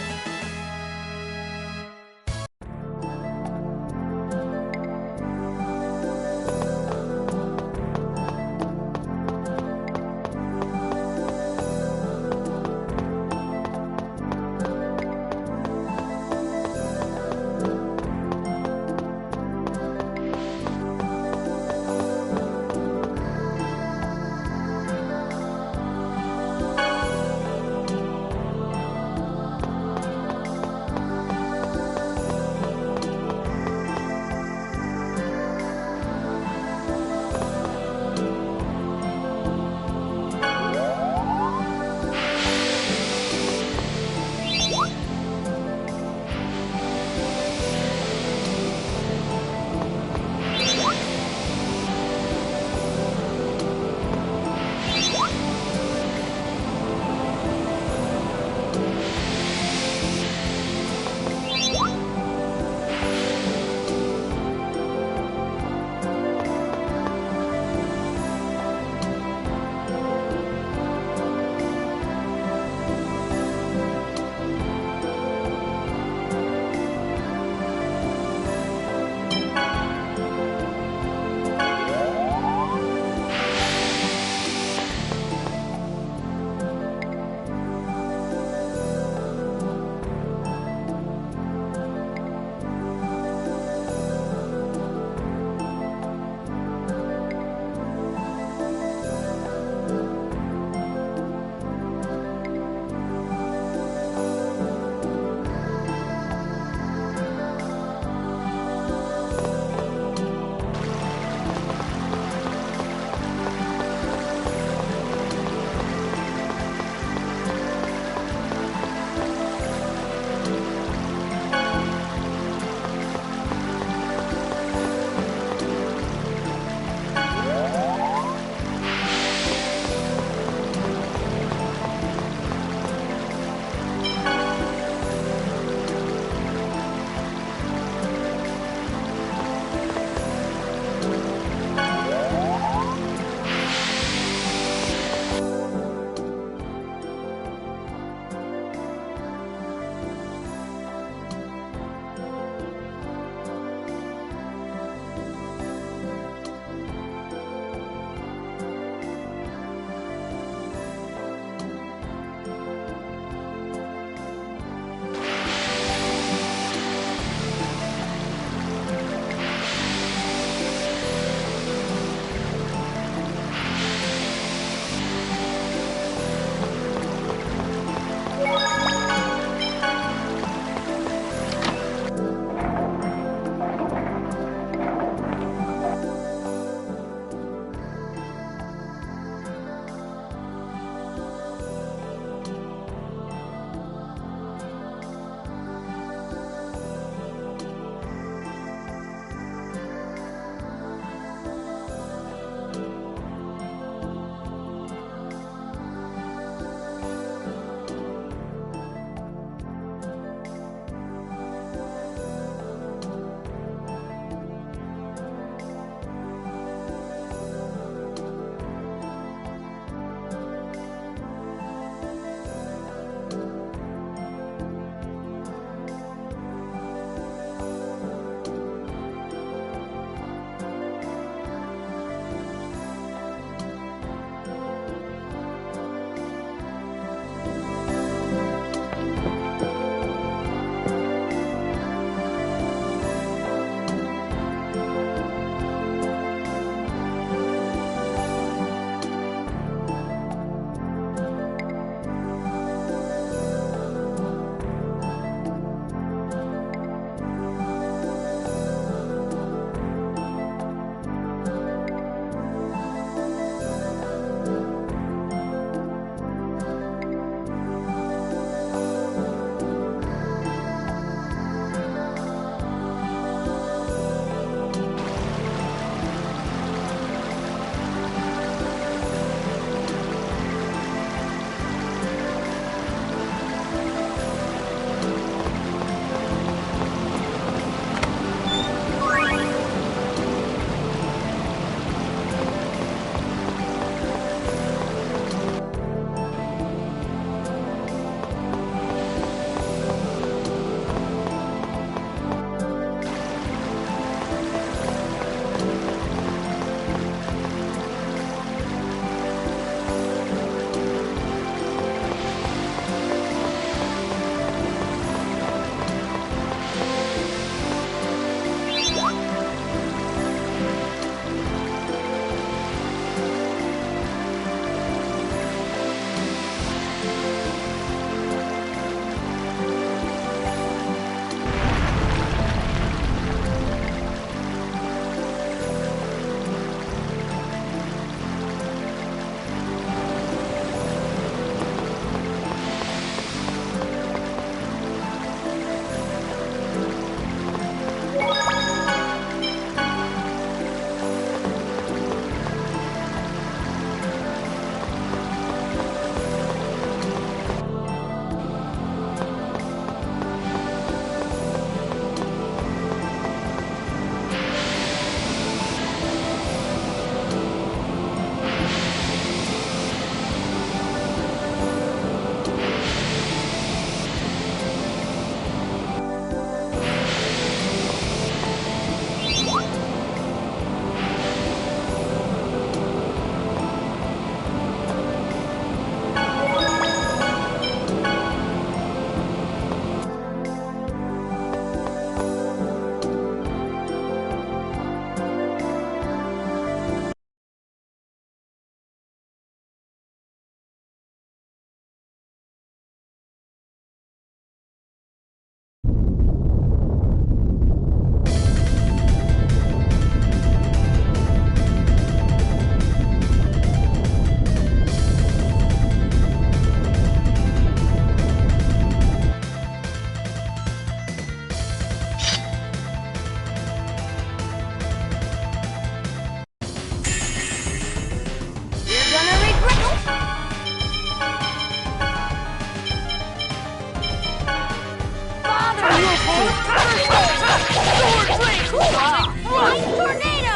Sonic tornado!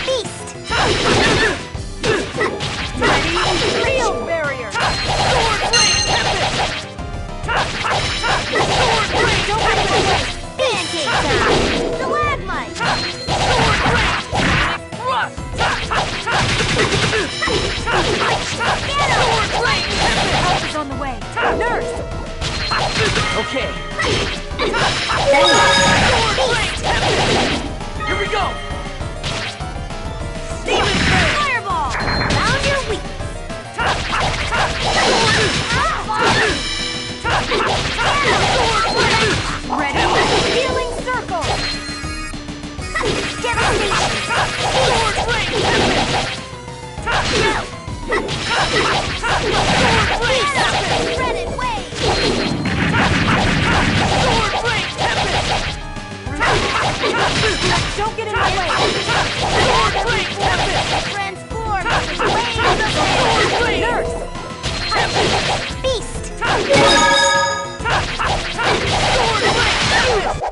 Beast! Ready? Field barrier! Sword blade tempest! Sword blade tempest! Pancake time! Stalagmite! Sword blade! Sonic thrust! Sword blade tempest! Help is on the way. Nurse! Okay. Sword blade tempest! Here we go! Demon blade! Fireball! Found your weakness! Ready? Healing circle! Devastation! Sword blade tempest! Sword blade tempest! Shredded wave! Sword blade tempest! Don't get in the way! Sword blade tempest! Transform into waves of Sword blade! Nurse! Tempest! beast! Sword blade tempest!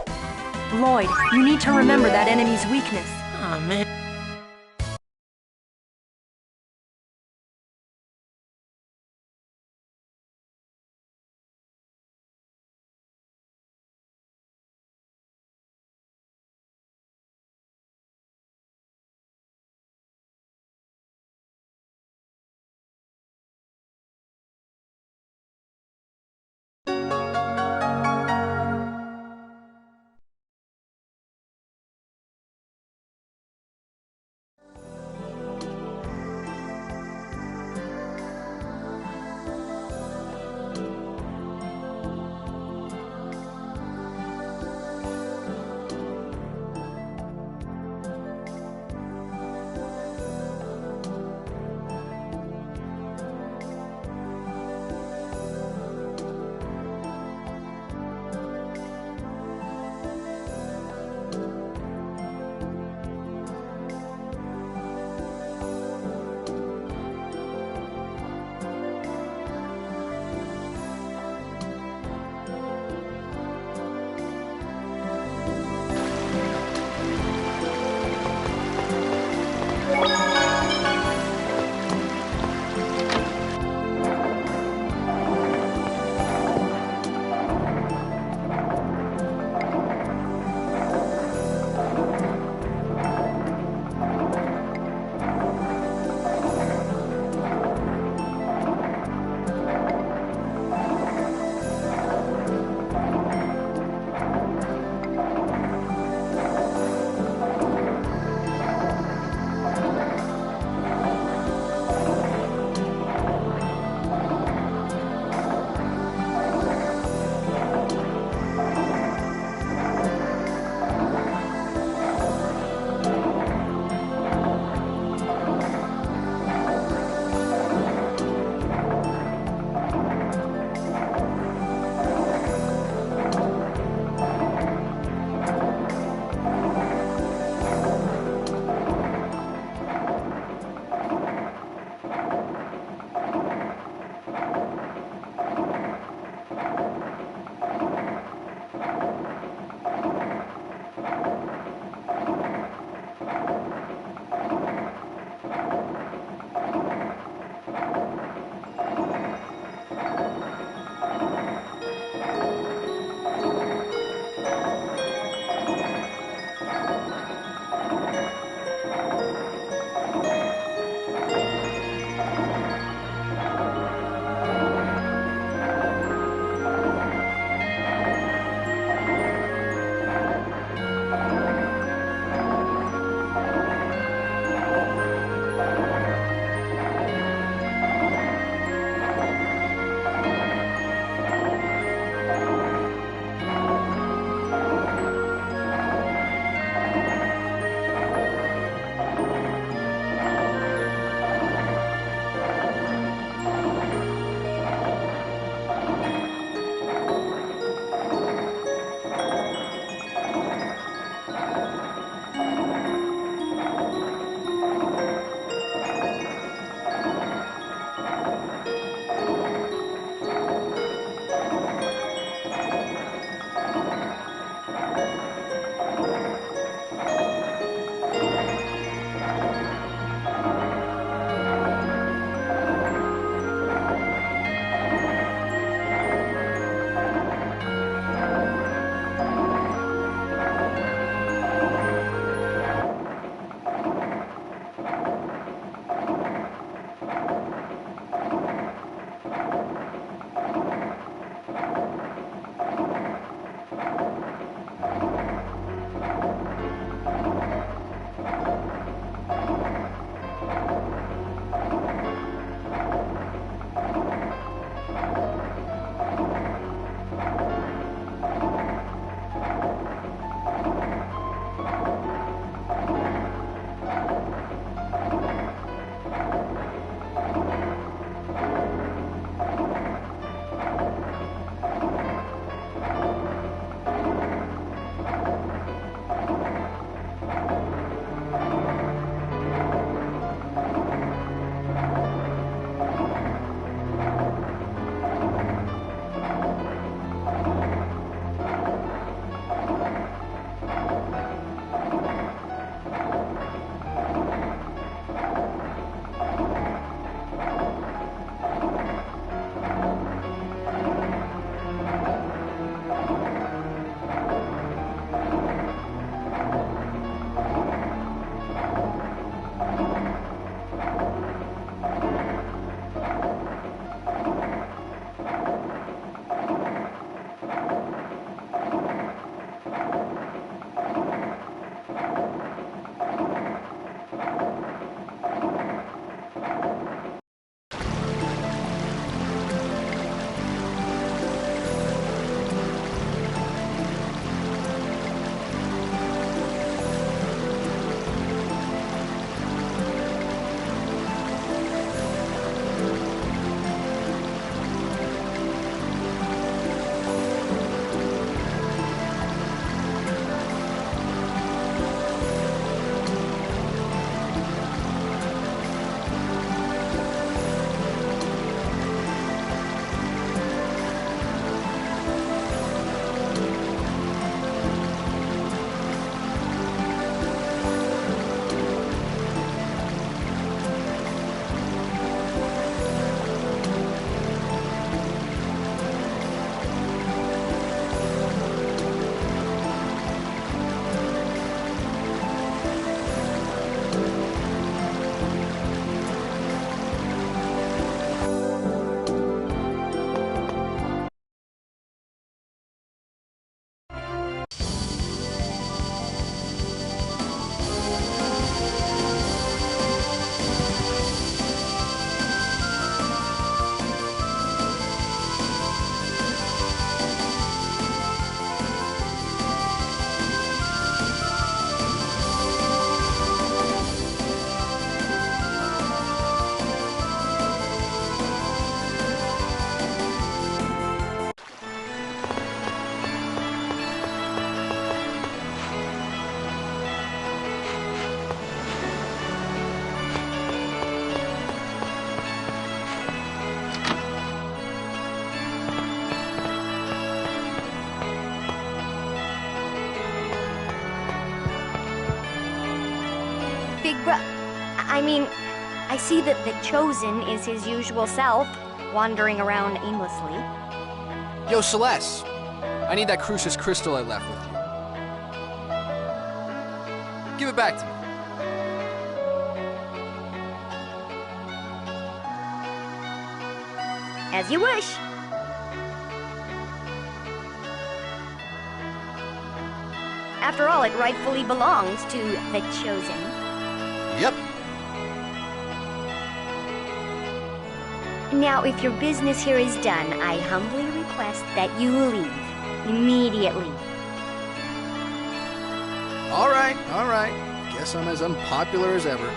Lloyd, you need to remember that enemy's weakness. Oh man. Big Bro... I mean, I see that the Chosen is his usual self, wandering around aimlessly. Yo, Celeste. I need that Crucius crystal I left with you. Give it back to me. As you wish. After all, it rightfully belongs to the Chosen. Yep. Now, if your business here is done, I humbly request that you leave. Immediately. All right. Guess I'm as unpopular as ever.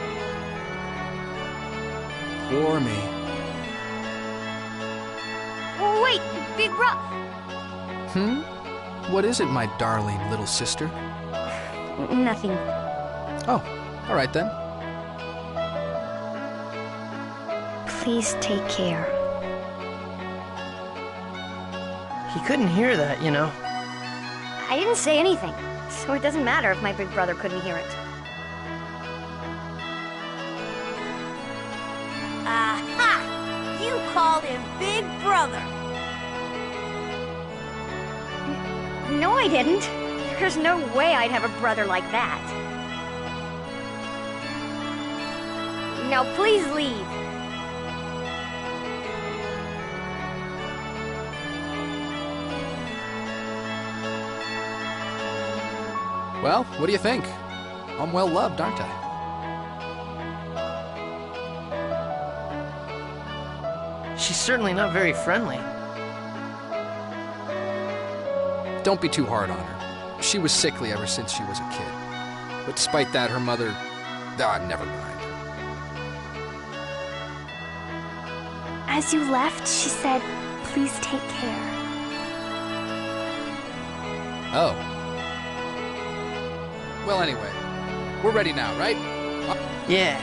Poor me. Wait, Big Bro... What is it, my darling little sister? Nothing. Oh, all right then. Please take care. He couldn't hear that, you know. I didn't say anything, so it doesn't matter if my big brother couldn't hear it. Aha! You called him Big Brother. No, I didn't. There's no way I'd have a brother like that. Now please leave. Well, what do you think? I'm well loved, aren't I? She's certainly not very friendly. Don't be too hard on her. She was sickly ever since she was a kid. But despite that, her mother... never mind. As you left, she said, please take care. Oh. Well, anyway, we're ready now, right? Yeah.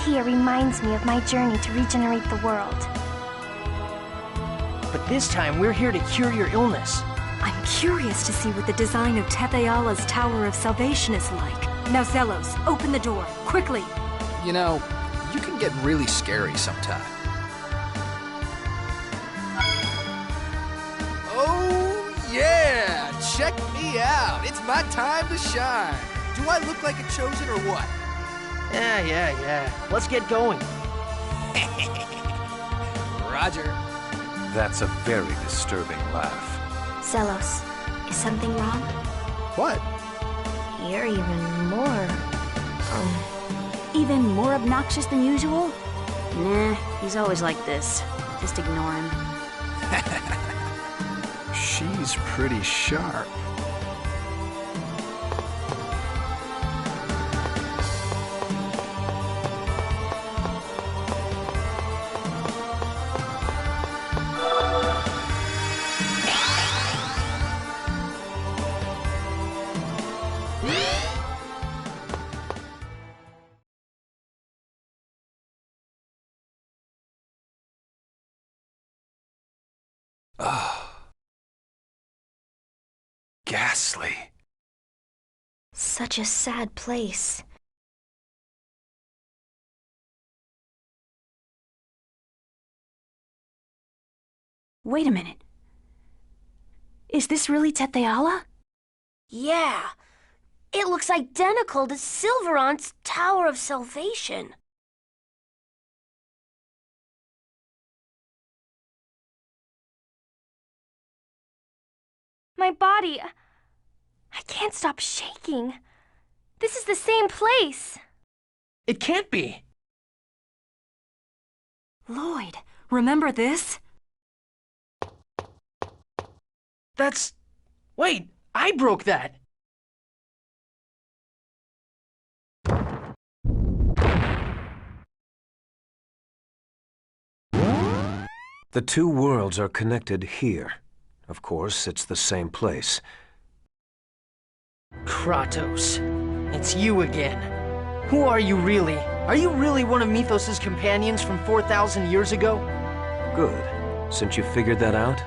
here reminds me of my journey to regenerate the world. But this time, we're here to cure your illness. I'm curious to see what the design of Tetheala's Tower of Salvation is like. Now, Zelos, open the door, quickly. You know, you can get really scary sometime. Oh, yeah! Check me out! It's my time to shine! Do I look like a chosen or what? Yeah. Let's get going. Roger. That's a very disturbing laugh. Zelos, is something wrong? What? You're even more... Even more obnoxious than usual? Nah, he's always like this. Just ignore him. She's pretty sharp. Ghastly. Such a sad place. Wait a minute. Is this really Tetheala? Yeah. It looks identical to Silverant's Tower of Salvation. My body... I can't stop shaking. This is the same place. It can't be. Lloyd, remember this? That's... Wait, I broke that. The two worlds are connected here. Of course, it's the same place. Kratos, it's you again. Who are you really? Are you really one of Mythos' companions from 4,000 years ago? Good. Since you figured that out,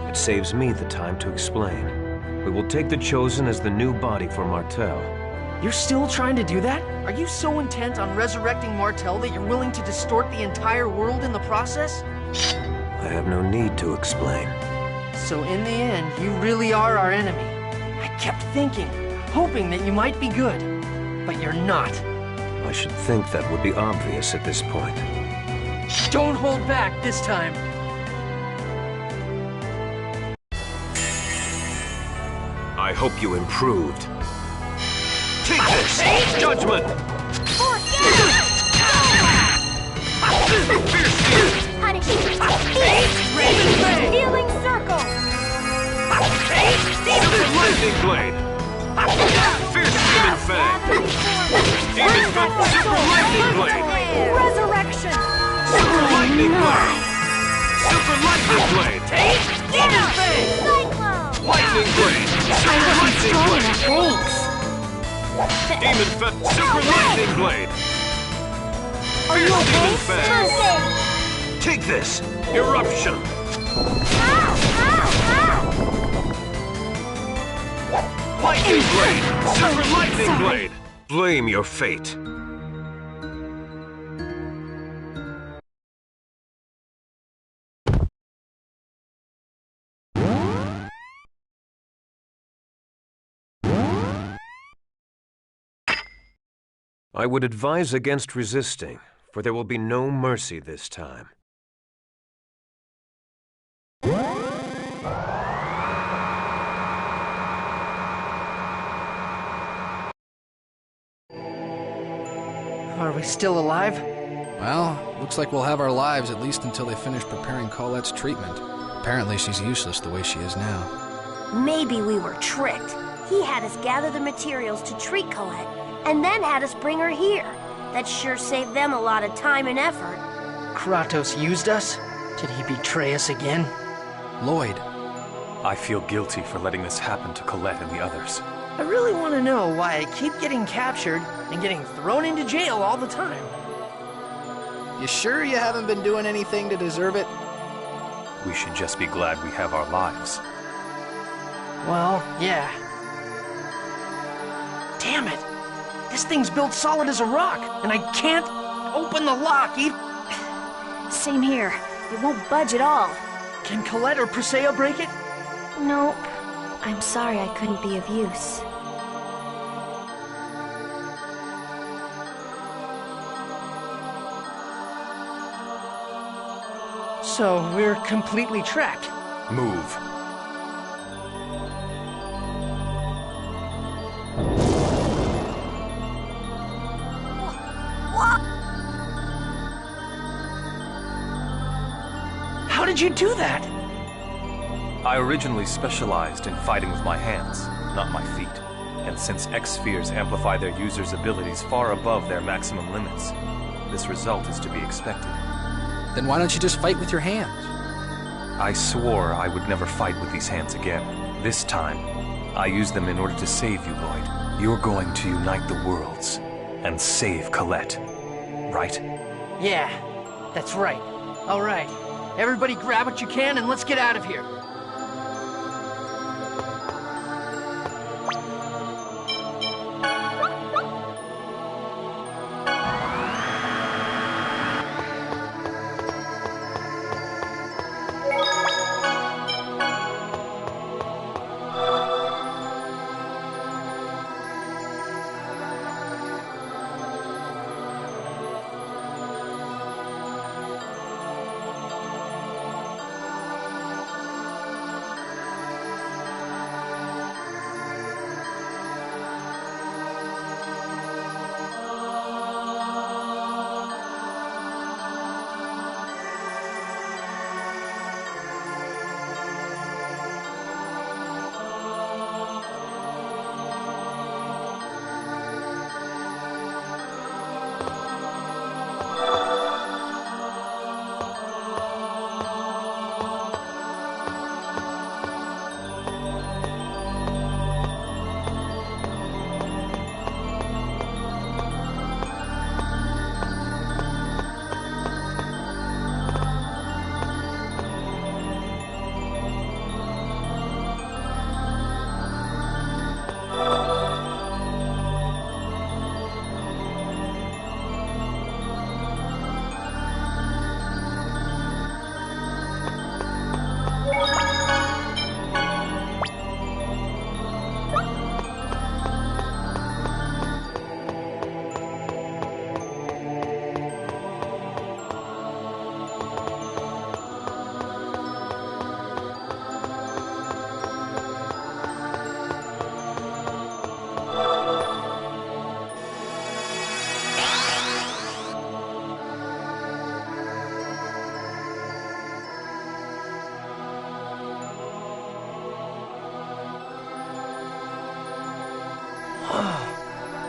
it saves me the time to explain. We will take the Chosen as the new body for Martel. You're still trying to do that? Are you so intent on resurrecting Martel that you're willing to distort the entire world in the process? I have no need to explain. So in the end, you really are our enemy. I kept thinking, hoping that you might be good, but you're not. I should think that would be obvious at this point. Don't hold back this time. I hope you improved. Take this! Judgment! Healing circle! Super lightning blade! Fierce demon fang! Demon foot! Super lightning blade! Resurrection! Super lightning blade! Super lightning blade! Demon fang! Cyclone! Lightning blade! Super lightning blade! Demon foot! Super lightning blade! Fierce demon fang! Take this! Eruption! Lightning blade! Super lightning blade! Blame your fate. I would advise against resisting, for there will be no mercy this time. Are we still alive? Well, looks like we'll have our lives at least until they finish preparing Colette's treatment. Apparently she's useless the way she is now. Maybe we were tricked. He had us gather the materials to treat Colette, and then had us bring her here. That sure saved them a lot of time and effort. Kratos used us? Did he betray us again? Lloyd. I feel guilty for letting this happen to Colette and the others. I really want to know why I keep getting captured and getting thrown into jail all the time. You sure you haven't been doing anything to deserve it? We should just be glad we have our lives. Well, yeah. Damn it! This thing's built solid as a rock, and I can't open the lock either. Same here. It won't budge at all. Can Colette or Presea break it? Nope. I'm sorry I couldn't be of use. So, we're completely trapped. Move. How did you do that? I originally specialized in fighting with my hands, not my feet. And since X-spheres amplify their users' abilities far above their maximum limits, this result is to be expected. Then why don't you just fight with your hands? I swore I would never fight with these hands again. This time, I used them in order to save you, Lloyd. You're going to unite the worlds and save Colette, right? Yeah, that's right. All right. Everybody grab what you can and let's get out of here.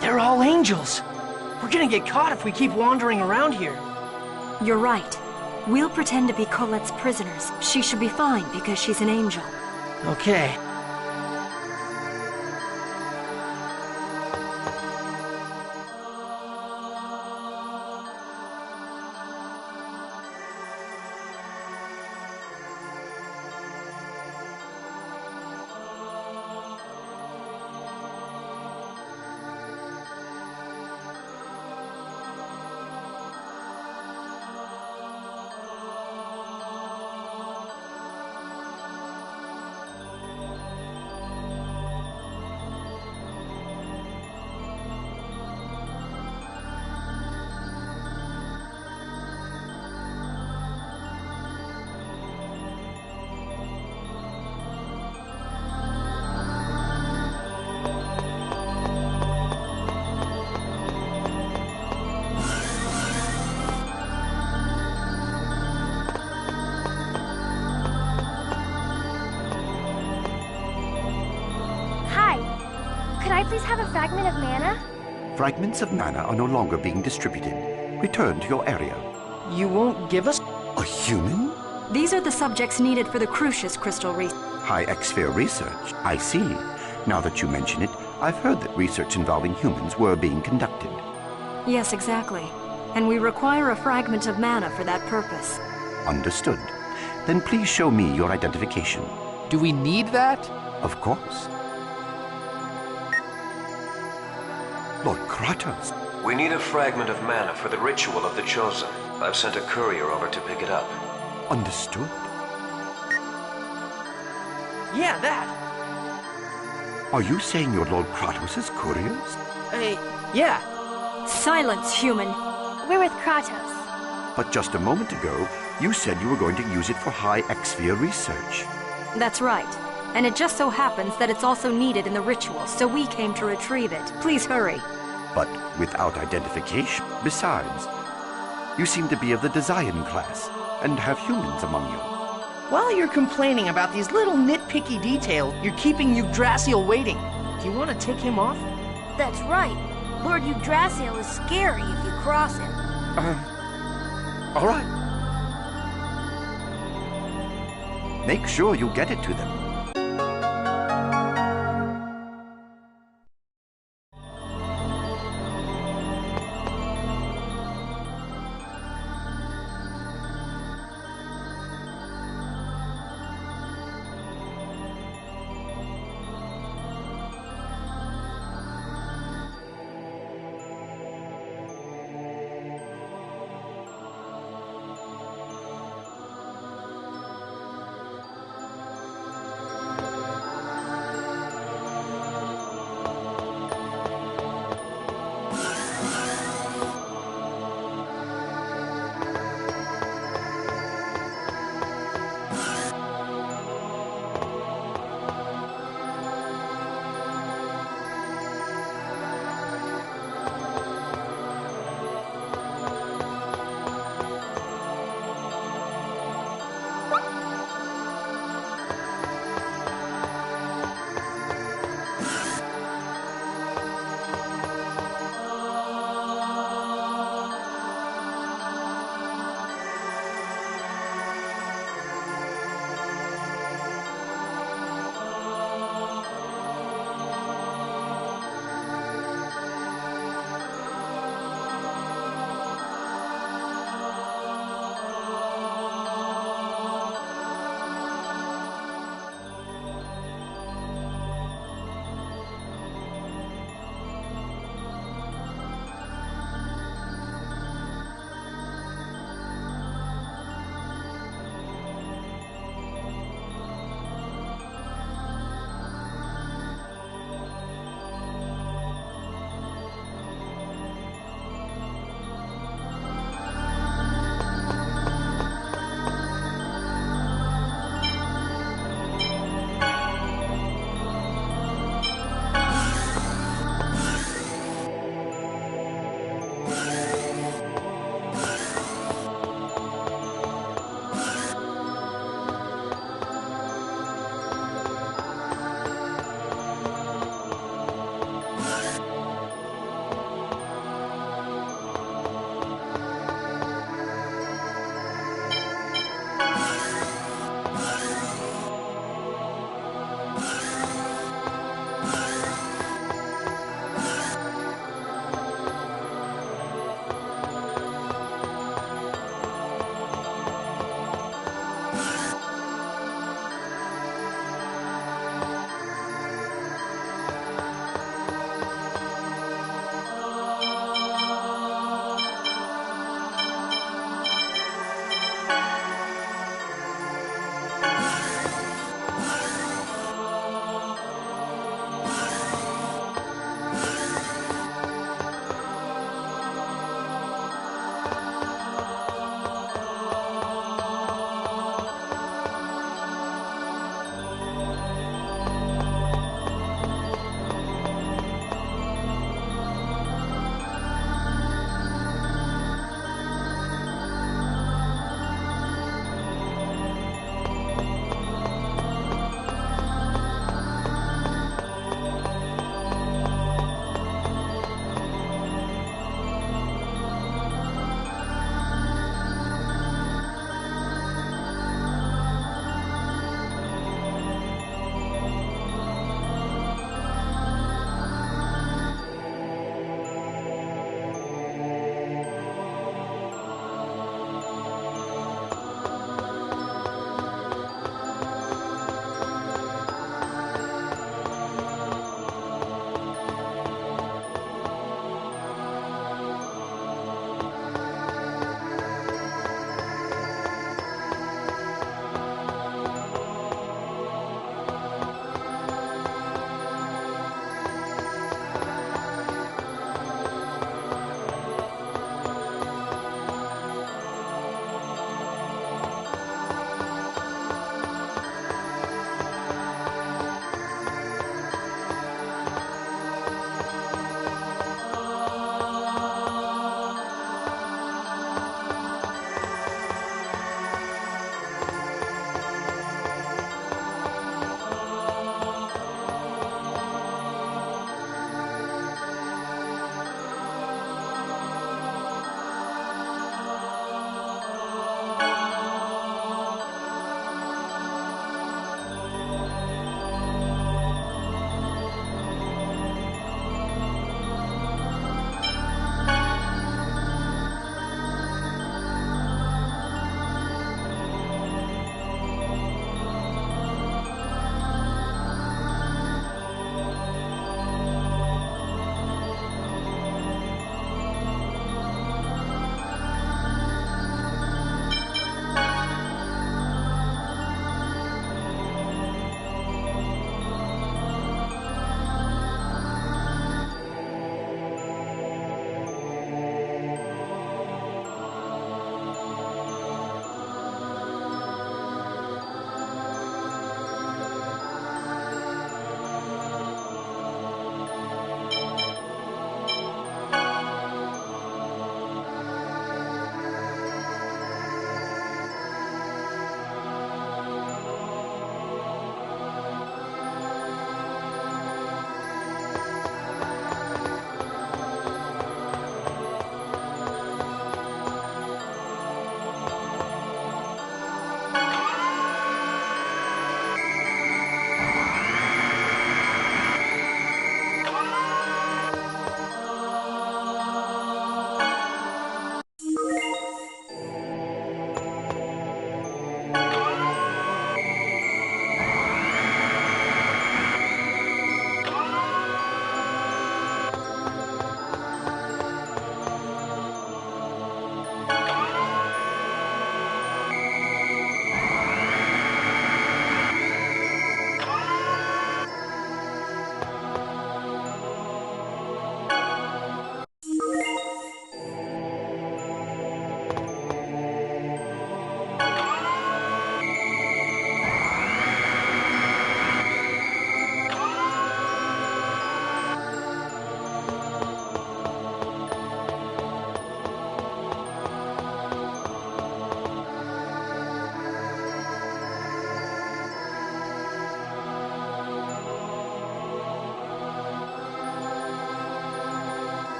They're all angels. We're gonna get caught if we keep wandering around here. You're right. We'll pretend to be Colette's prisoners. She should be fine because she's an angel. Okay. Could I please have a fragment of mana? Fragments of mana are no longer being distributed. Return to your area. You won't give us... A human? These are the subjects needed for the Crucius crystal research. High X-sphere research. I see. Now that you mention it, I've heard that research involving humans were being conducted. Yes, exactly. and we require a fragment of mana for that purpose. Understood. Then please show me your identification. Do we need that? Of course. Lord Kratos. We need a fragment of mana for the ritual of the Chosen. I've sent a courier over to pick it up. Understood. Yeah, that. Are you saying you're Lord Kratos' couriers? Yeah. Silence, human. We're with Kratos. But just a moment ago, you said you were going to use it for high X-sphere research. That's right. And it just so happens that it's also needed in the ritual, so we came to retrieve it. Please hurry. But without identification. Besides, you seem to be of the Zion class, and have humans among you. While you're complaining about these little nitpicky details, you're keeping Yggdrasil waiting. Do you want to take him off? That's right. Lord Yggdrasil is scary if you cross him. All right. Make sure you get it to them.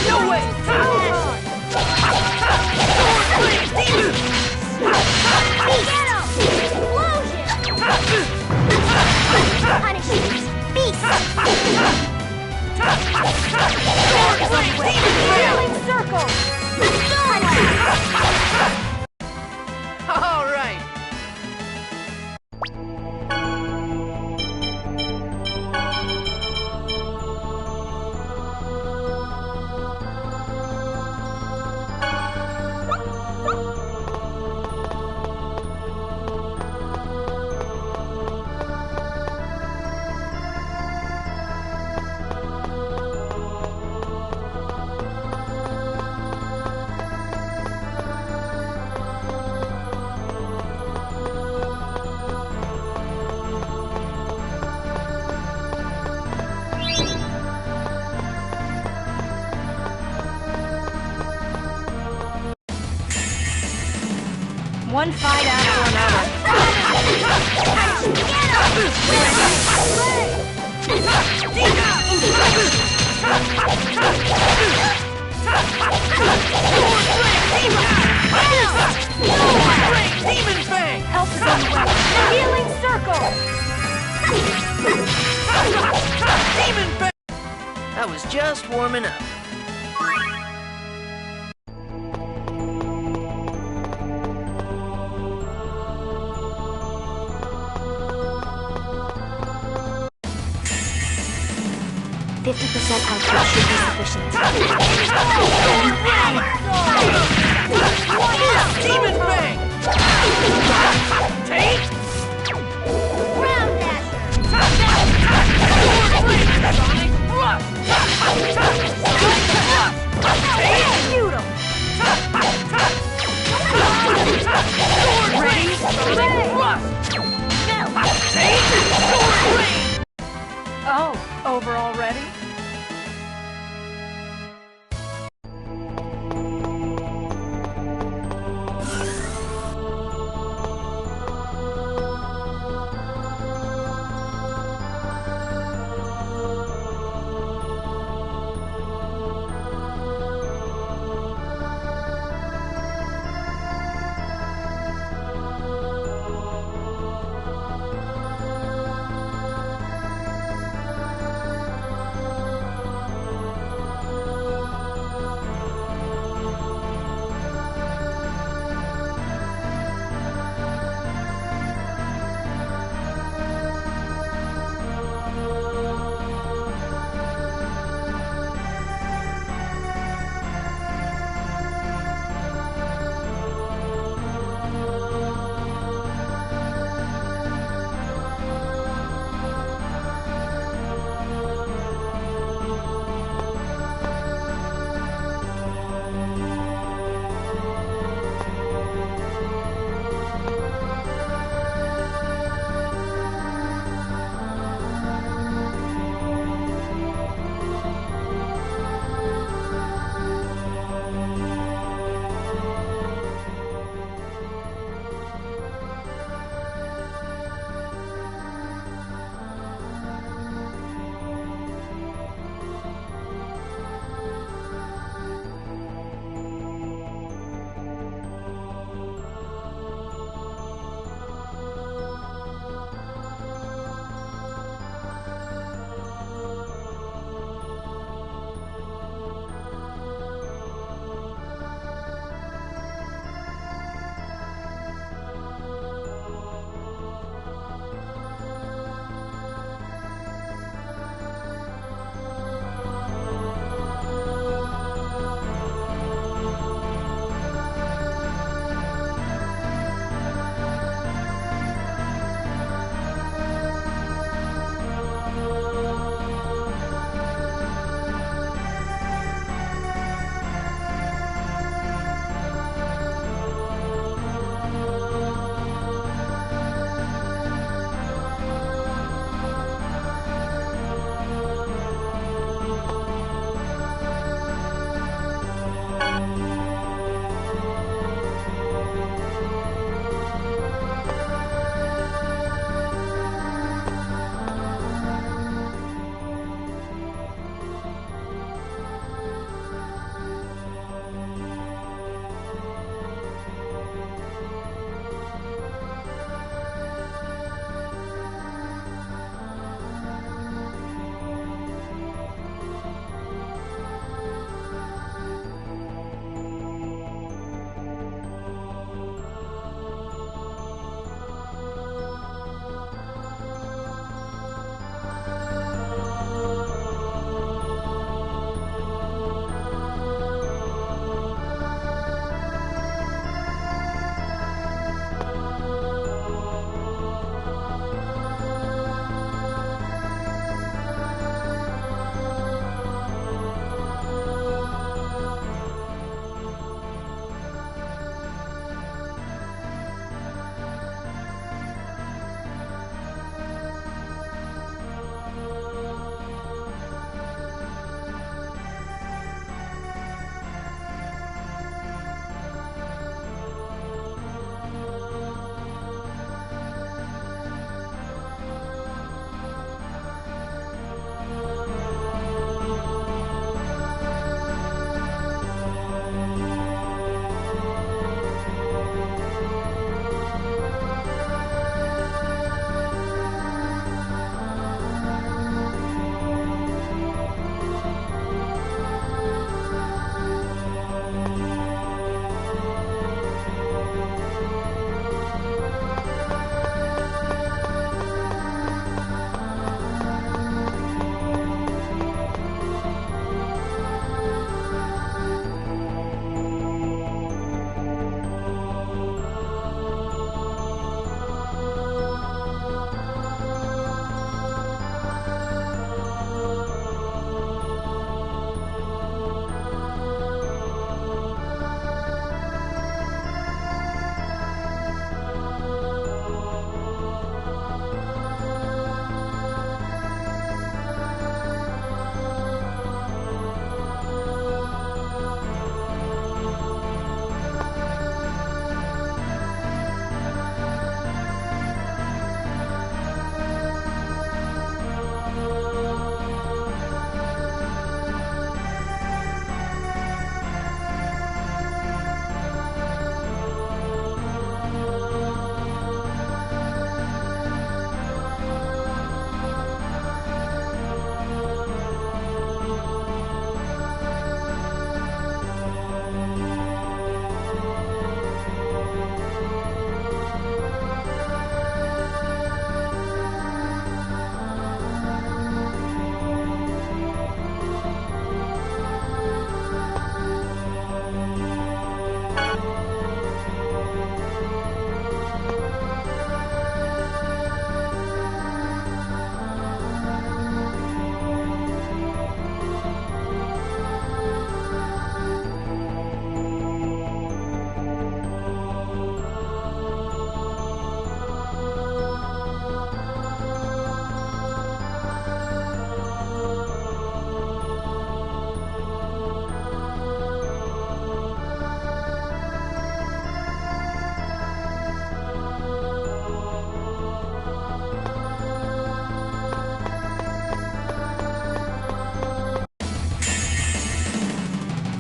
No way! Get him! Explosion! Punishment! Beast! Healing circle! All right. One fight after another. Demon Fang! Help is on the way. Healing circle! Demon Fang! I was just warming up. Output should be sufficient. Demon Fang! Take! Ground Dasher! Sonic Thrust! Sonic Thrust! Execute him! Ready? Sonic Thrust! Take! Sword Rain! Oh, over already?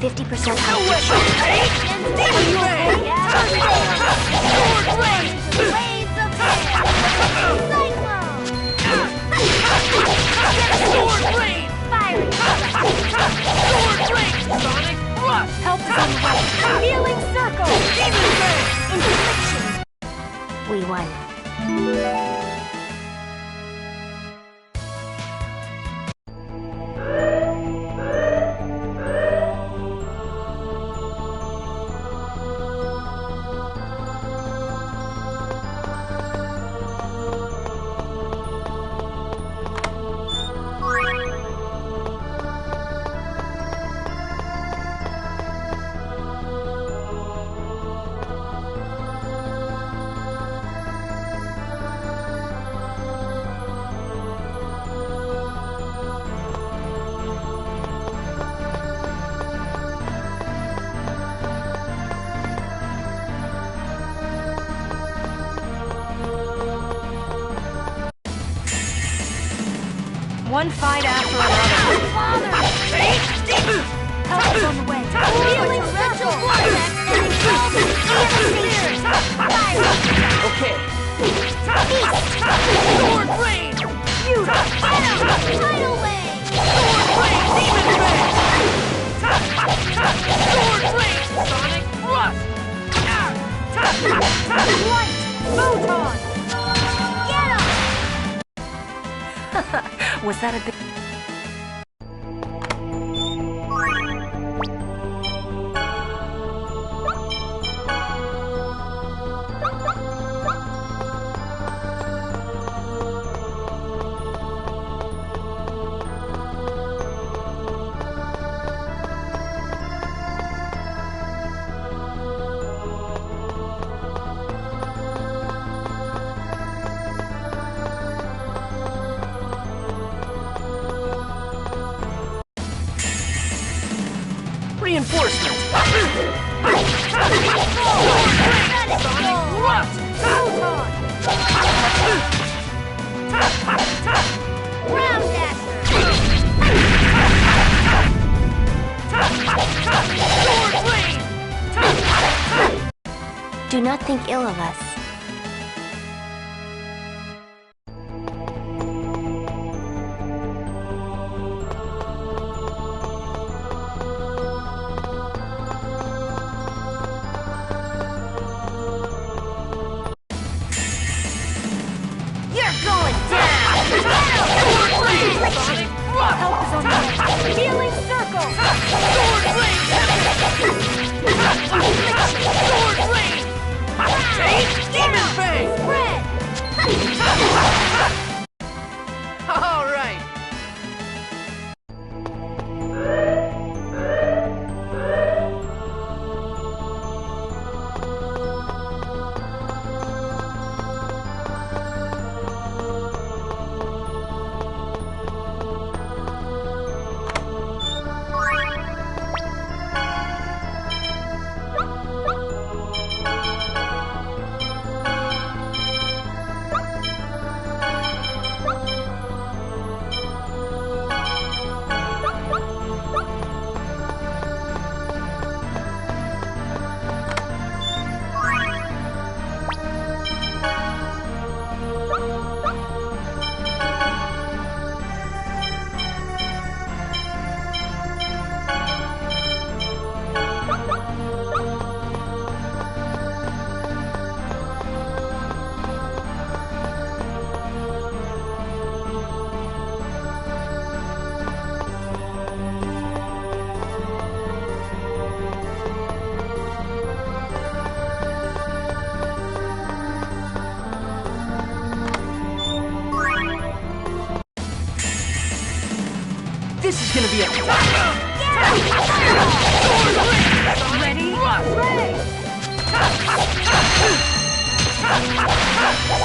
50% No way! Hey! Demon Ray! Sword Blade! Waves of hair! Cyclone! Sword Blade! Fiery Sword Blade! Sonic Rush! Help is on the way. Healing circle! Demon Ray! Infliction! We won. One fight after another. Father! Help is on the way. Healing central vortex and engulfing devastation! Fire! Okay. Sword Blade! Beauty! Tidal wave! Sword Blade! Demon Ray! Sword Blade! Sonic Rush! Light! Photon! Get him! Was that a bit... Reinforcements! Ground dasher! Sword Blade! Do not think ill of us. Sonic Rush! Help is on the way. Healing circle! Sword Blade! Sword Blade! Demon Ray! Spread! All right. This is gonna be a... Ready?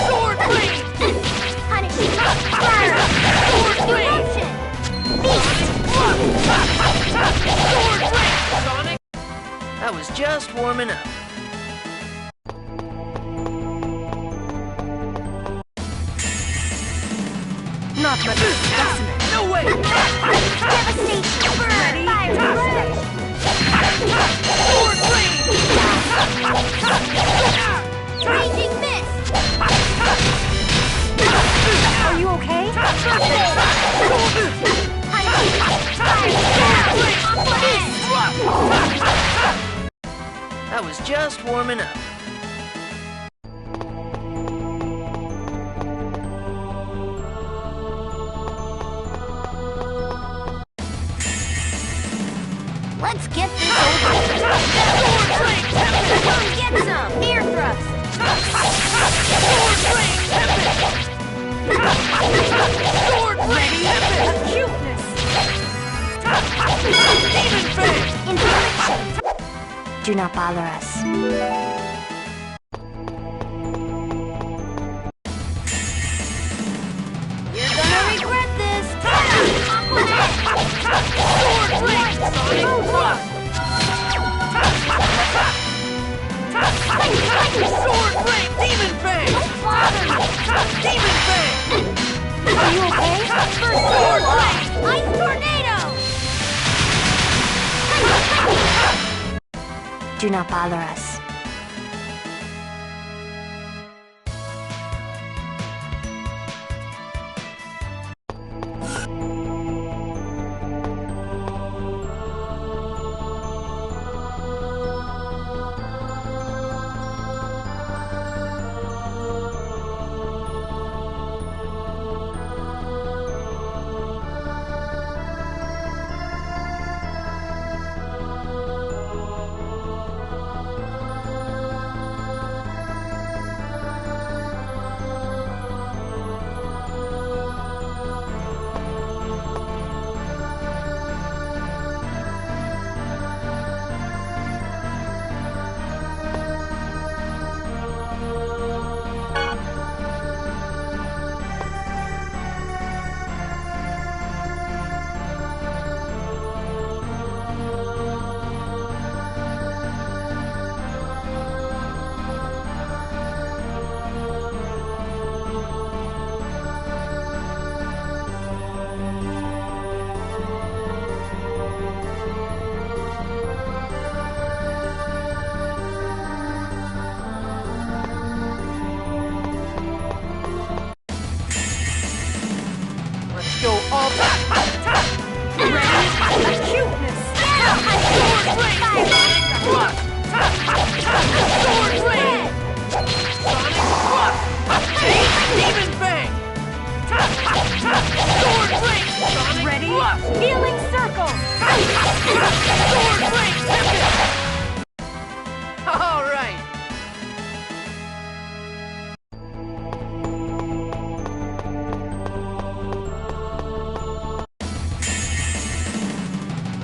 Sword Blade! Punish! Fire! Sword Blade! Sword Blade! Sonic! I was just warming up. Not much of a specimen. No way! Devastation! Burn! Fire! Flash! Raging mist! Are you okay? I was just warming up. Let's get this over with. Come get some! Ear thrust! Sword ready! Acuteness! Demon Fang! Infliction! Do not bother us. You're gonna regret this! Sword blade! Sonic thrust! Sword blade! Demon Fang! Don't bother me! Demon Fang! Are you okay? First sword blade! Ice tornado! Do not bother us. Go all Ready? Acuteness! Sword blade! Sonic thrust! Sword blade! Sonic thrust! Demon Fang! Sword blade! Sonic Ready? thrust! Healing circle! Sword blade! Tempest! All right.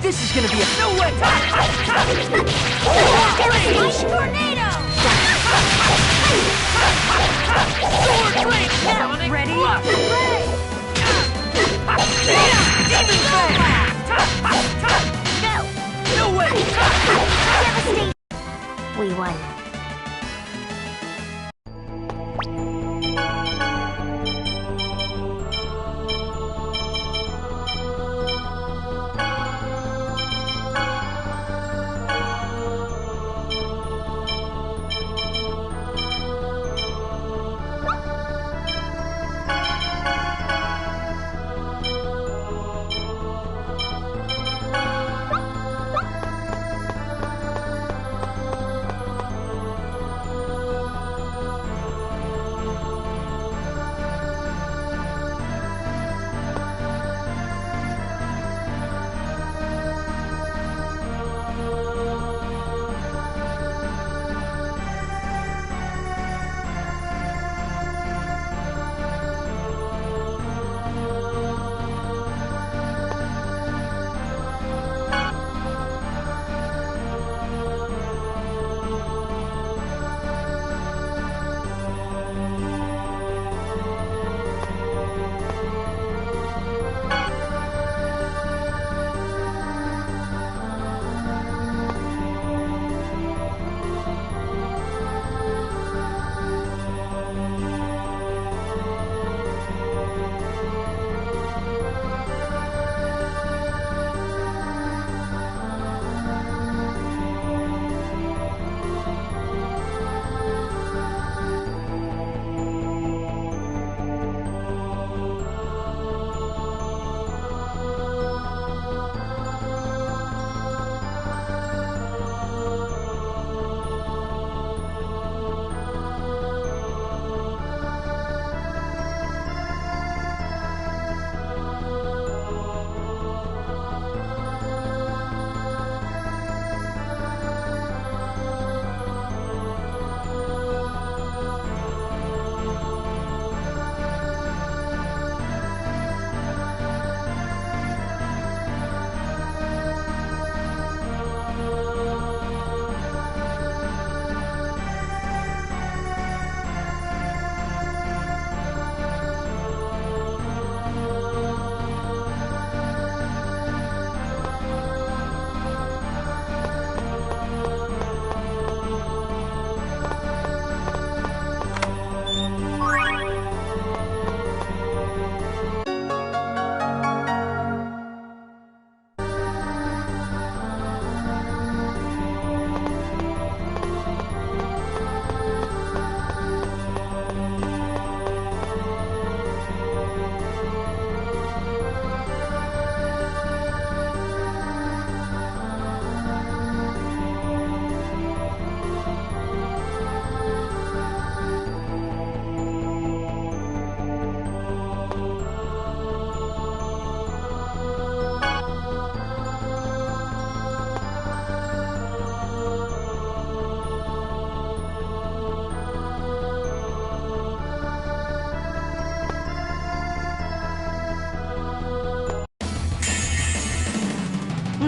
This is gonna be a No way! Ice tornado! Sword blade! Sonic Ready? thrust! Demon Fang! No! No way! Devastate! We won.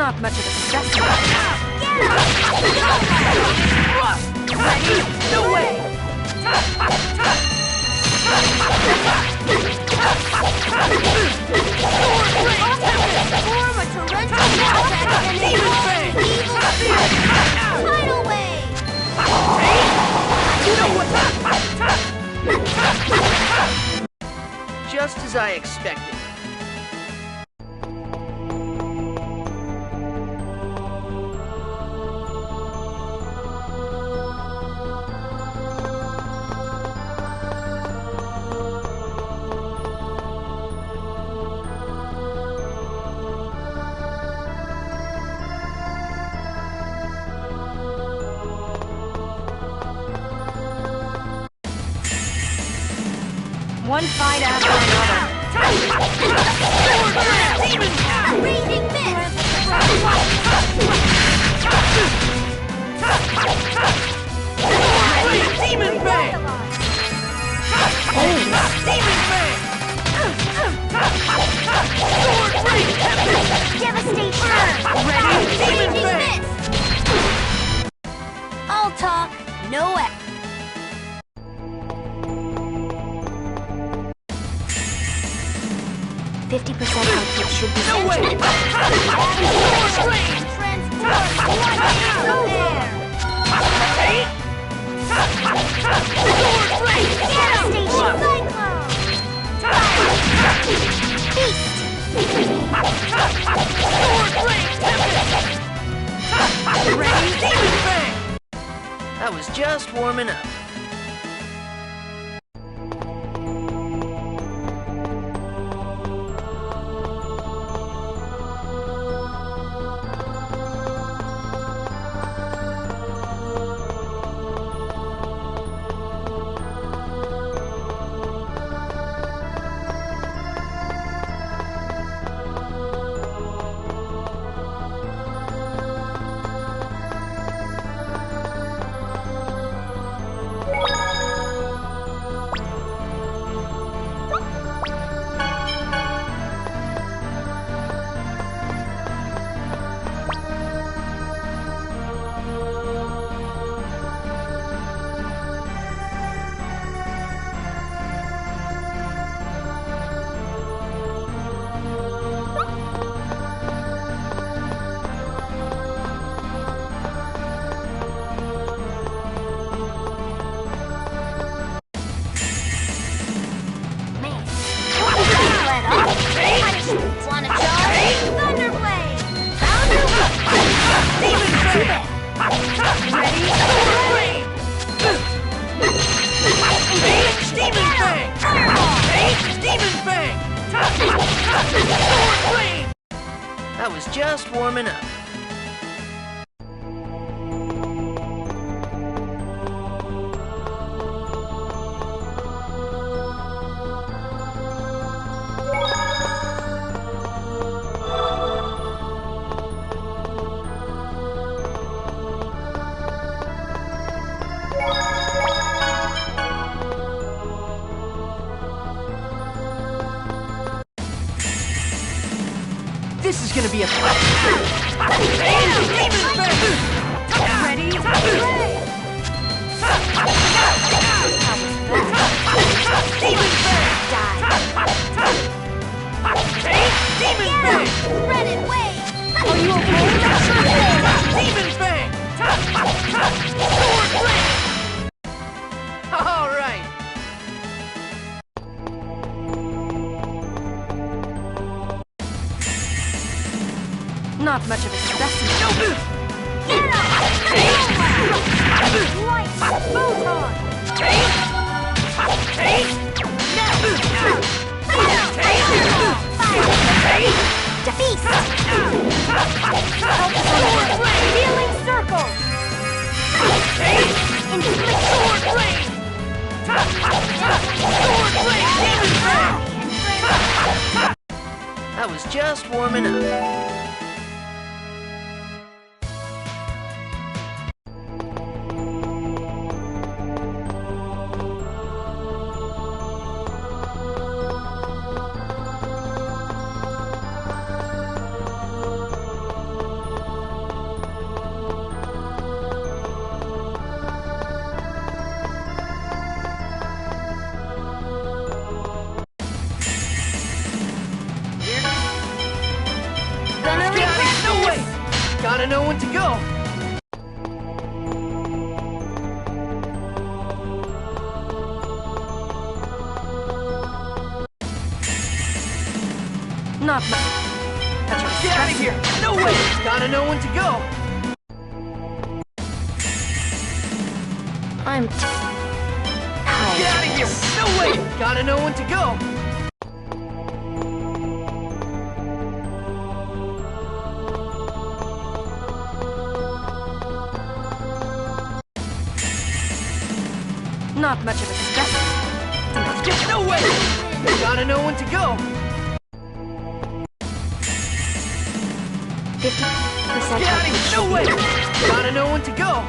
Not much of a specimen. Ready? No way! Form a torrential vortex and involve the evil spirit! Tidal wave! You know what? Just as I expected. One fight after another. Raging fist! Demon Fang! Demon Fang! Sword Ring Tempest! Devastation! Ready? Demon Raging Fang! fist! All talk, no action. 50% output should be No way! I was just warming up. Wanna charge? Thunder Blade! Thunder Demon Fang! Ready? Demon Fang! Demon Fang! Sword Flame! I was just warming up. This is gonna be a fight. Ready? Demon Fang! Demon Fang! Spread it wave! Are you okay? Demon Fang! Sword Flame! All right. Not much of a specimen. Get up! Light photon! Defeat! Healing circle! Inflict Sword Flame! Sword Flame! Demon Fang! I was just warming up. Gotta know when to go. Not much. Get out of here! No way! Gotta know when to go. I'm tired. Get out of here! No way! Gotta know when to go. Not much of a success. No way! Gotta know when to go. 50% Get out of here! No way! Gotta know when to go.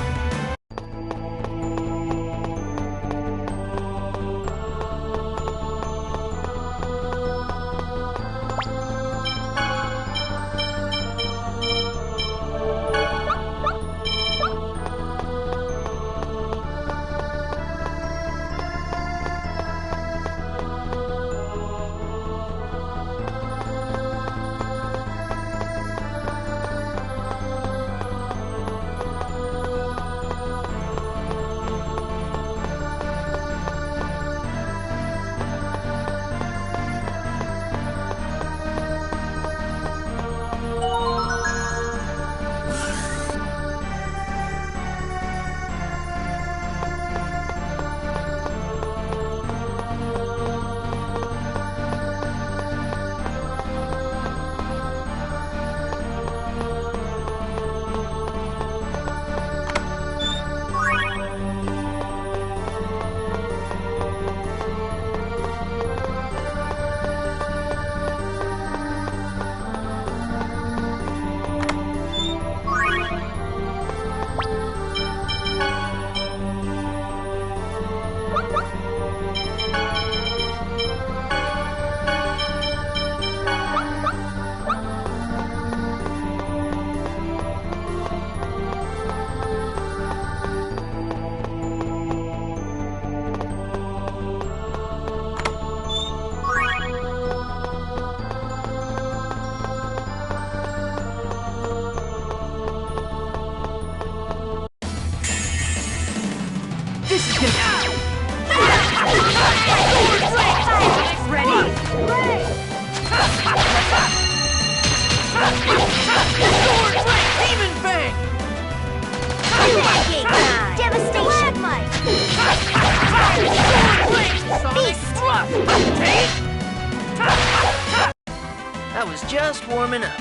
That was just warming up.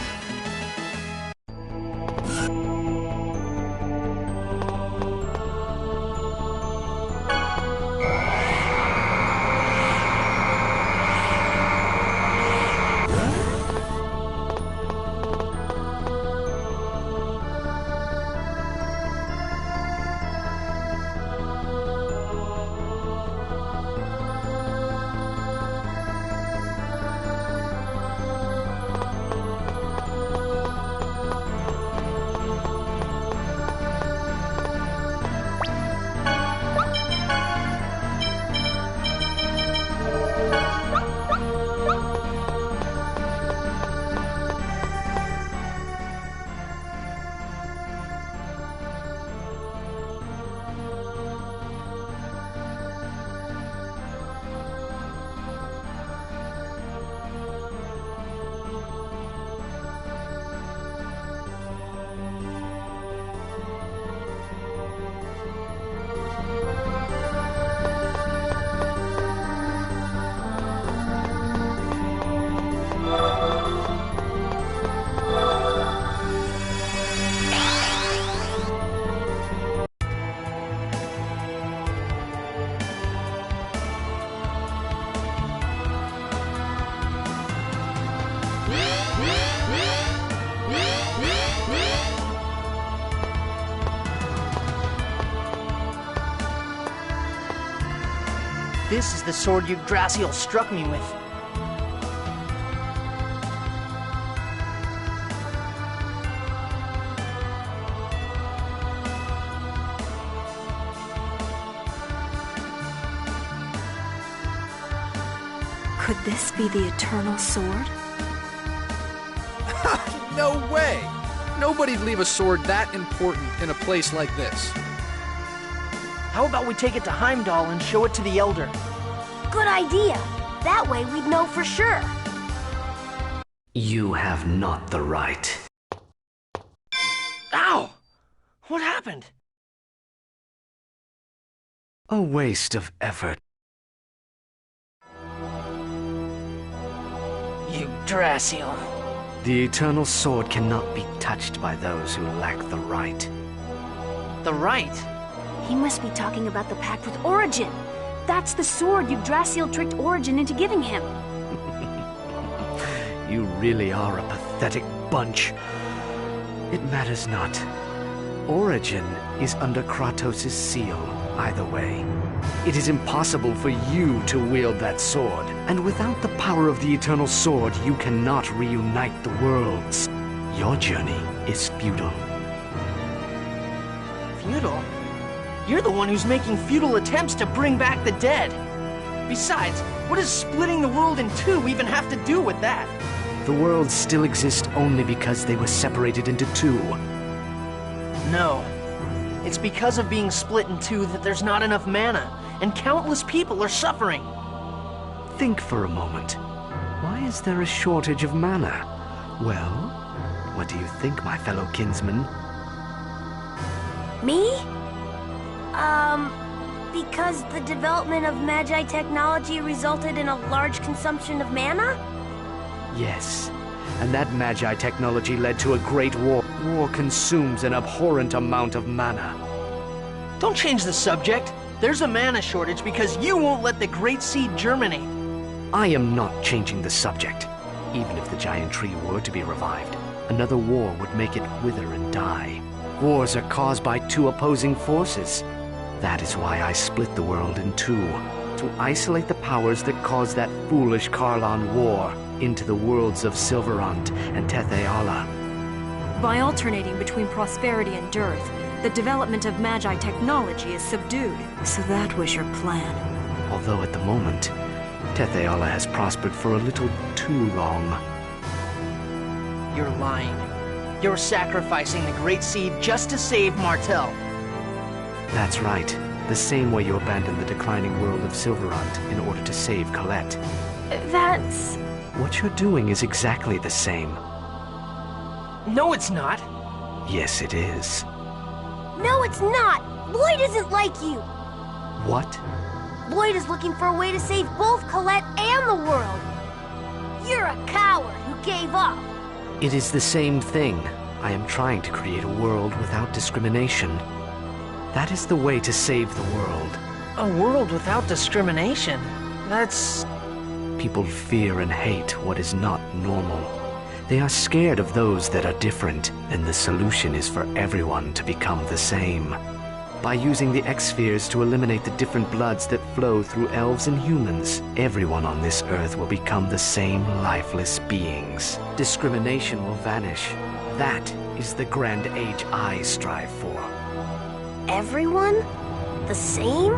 This is the sword Yggdrasil struck me with. Could this be the Eternal Sword? No way! Nobody'd leave a sword that important in a place like this. How about we take it to Heimdall and show it to the Elder? Good idea. That way we'd know for sure. You have not the right. Ow! What happened? A waste of effort. Yggdrasil. The Eternal Sword cannot be touched by those who lack the right. The right? He must be talking about the pact with Origin. That's the sword Yggdrasil tricked Origin into giving him. You really are a pathetic bunch. It matters not. Origin is under Kratos' seal, either way. It is impossible for you to wield that sword, and without the power of the Eternal Sword, you cannot reunite the worlds. Your journey is futile. Futile? You're the one who's making futile attempts to bring back the dead. Besides, what does splitting the world in two even have to do with that? The worlds still exist only because they were separated into two. No. It's because of being split in two that there's not enough mana, and countless people are suffering. Think for a moment. Why is there a shortage of mana? Well, what do you think, my fellow kinsman? Me? Because the development of Magi technology resulted in a large consumption of mana? Yes, and that Magi technology led to a great war. War consumes an abhorrent amount of mana. Don't change the subject. There's a mana shortage because you won't let the Great Seed germinate. I am not changing the subject. Even if the giant tree were to be revived, another war would make it wither and die. Wars are caused by two opposing forces. That is why I split the world in two, to isolate the powers that caused that foolish Karlan war into the worlds of Silverant and Tethe'ala. By alternating between prosperity and dearth, the development of Magi technology is subdued. So that was your plan. Although at the moment, Tethe'ala has prospered for a little too long. You're lying. You're sacrificing the Great Seed just to save Martel. That's right. The same way you abandoned the declining world of Silverant in order to save Colette. That's... What you're doing is exactly the same. No, it's not. Yes, it is. No, it's not! Lloyd isn't like you! What? Lloyd is looking for a way to save both Colette and the world! You're a coward who gave up! It is the same thing. I am trying to create a world without discrimination. That is the way to save the world. A world without discrimination? That's... People fear and hate what is not normal. They are scared of those that are different, and the solution is for everyone to become the same. By using the X-Spheres to eliminate the different bloods that flow through elves and humans, everyone on this earth will become the same lifeless beings. Discrimination will vanish. That is the grand age I strive for. Everyone? The same?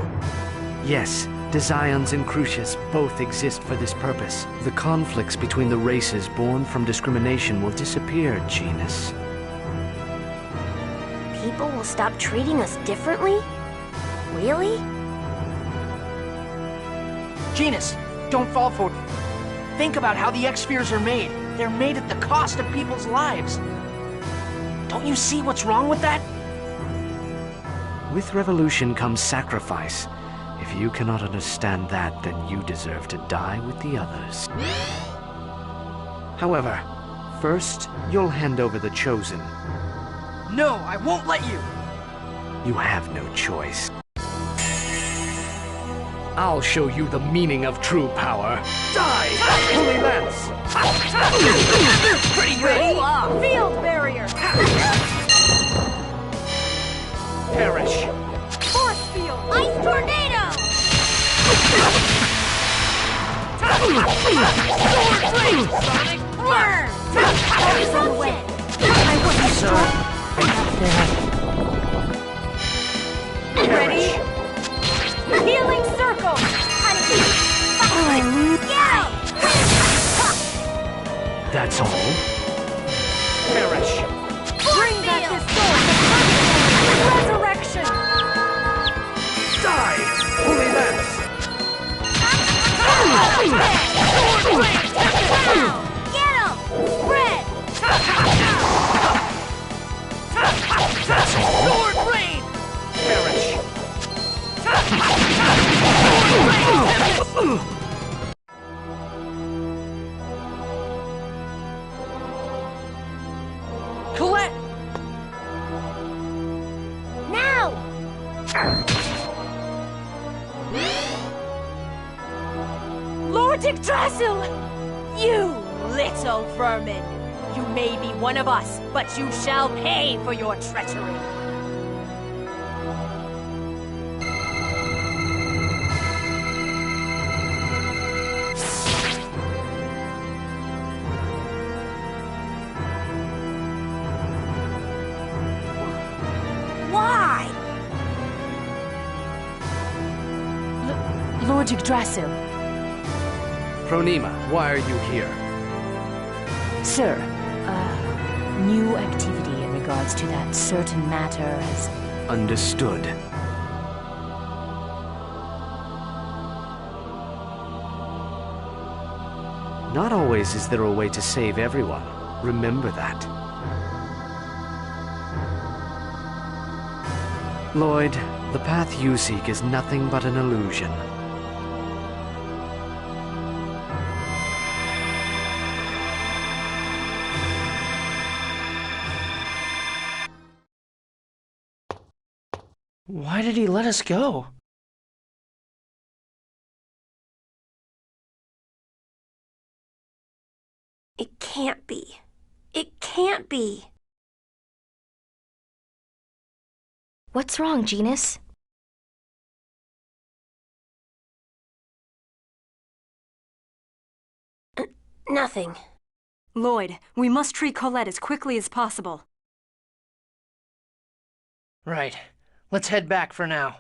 Yes, Desions and Crucius both exist for this purpose. The conflicts between the races born from discrimination will disappear, Genus. People will stop treating us differently? Really? Genus, don't fall for it. Think about how the X-Spheres are made. They're made at the cost of people's lives. Don't you see what's wrong with that? With revolution comes sacrifice. If you cannot understand that, then you deserve to die with the others. However, first, you'll hand over the Chosen. No, I won't let you! You have no choice. I'll show you the meaning of true power. Die, Holy Lance! Pretty good! Field barrier! Perish! Force field! Ice tornado! Sword blade! Sonic Burn! Disruption! I wasn't so... Ready? Healing circle! That's all? Perish! That's all. Sword rain! Perish! Colette! Now! Lord Yggdrasil! You little vermin! You may be one of us, but you shall pay for your treachery! Why? Lord Yggdrasil. Phronima, why are you here? Sir, new activity in regards to that certain matter as... Understood. Not always is there a way to save everyone. Remember that. Lloyd, the path you seek is nothing but an illusion. Why did he let us go? It can't be. It can't be. What's wrong, Genus? Nothing. Lloyd, we must treat Colette as quickly as possible. Right. Let's head back for now.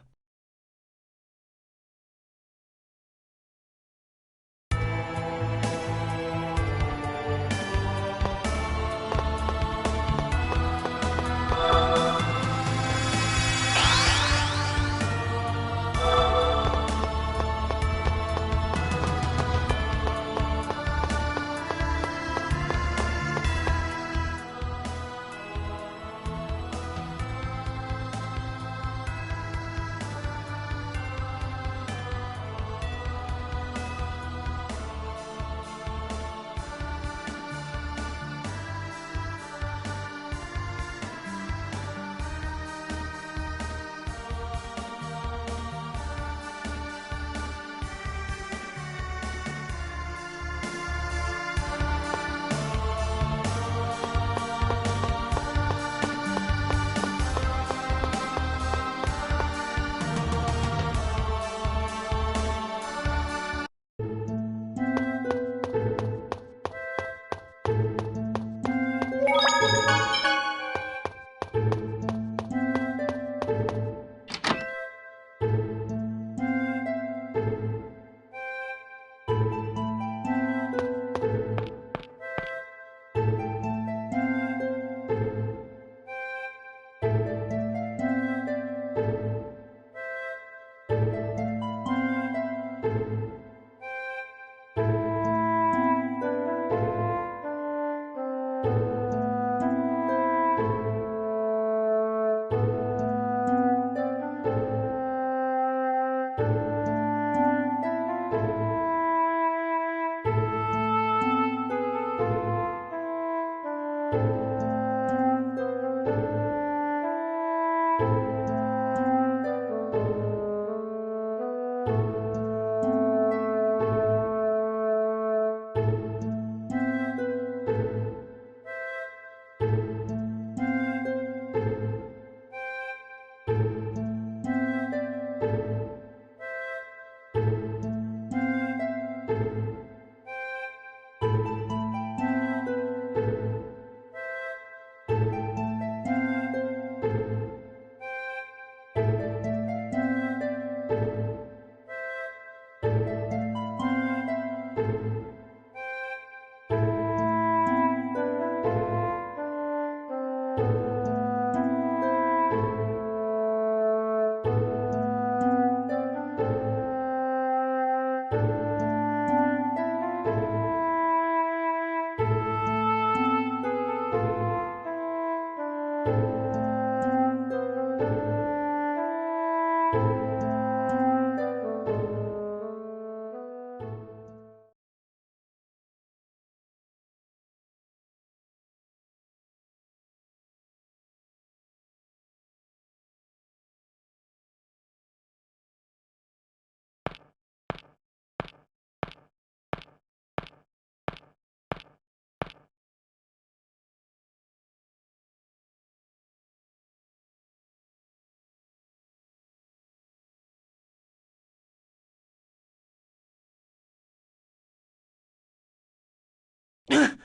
My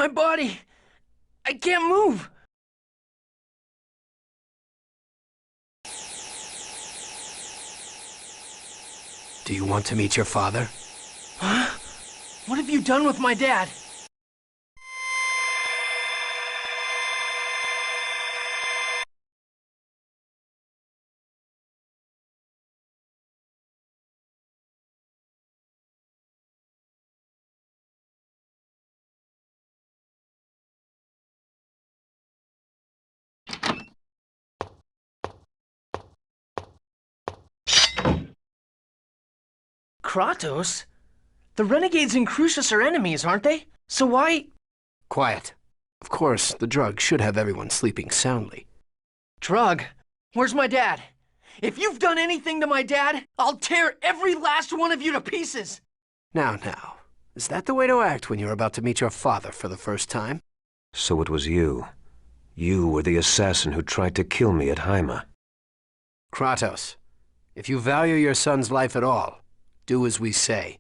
body! I can't move! Do you want to meet your father? Huh? What have you done with my dad? Kratos? The Renegades and Crucius are enemies, aren't they? So why... Quiet. Of course, the drug should have everyone sleeping soundly. Drug? Where's my dad? If you've done anything to my dad, I'll tear every last one of you to pieces! Now, is that the way to act when you're about to meet your father for the first time? So it was you. You were the assassin who tried to kill me at Haima. Kratos, if you value your son's life at all, do as we say.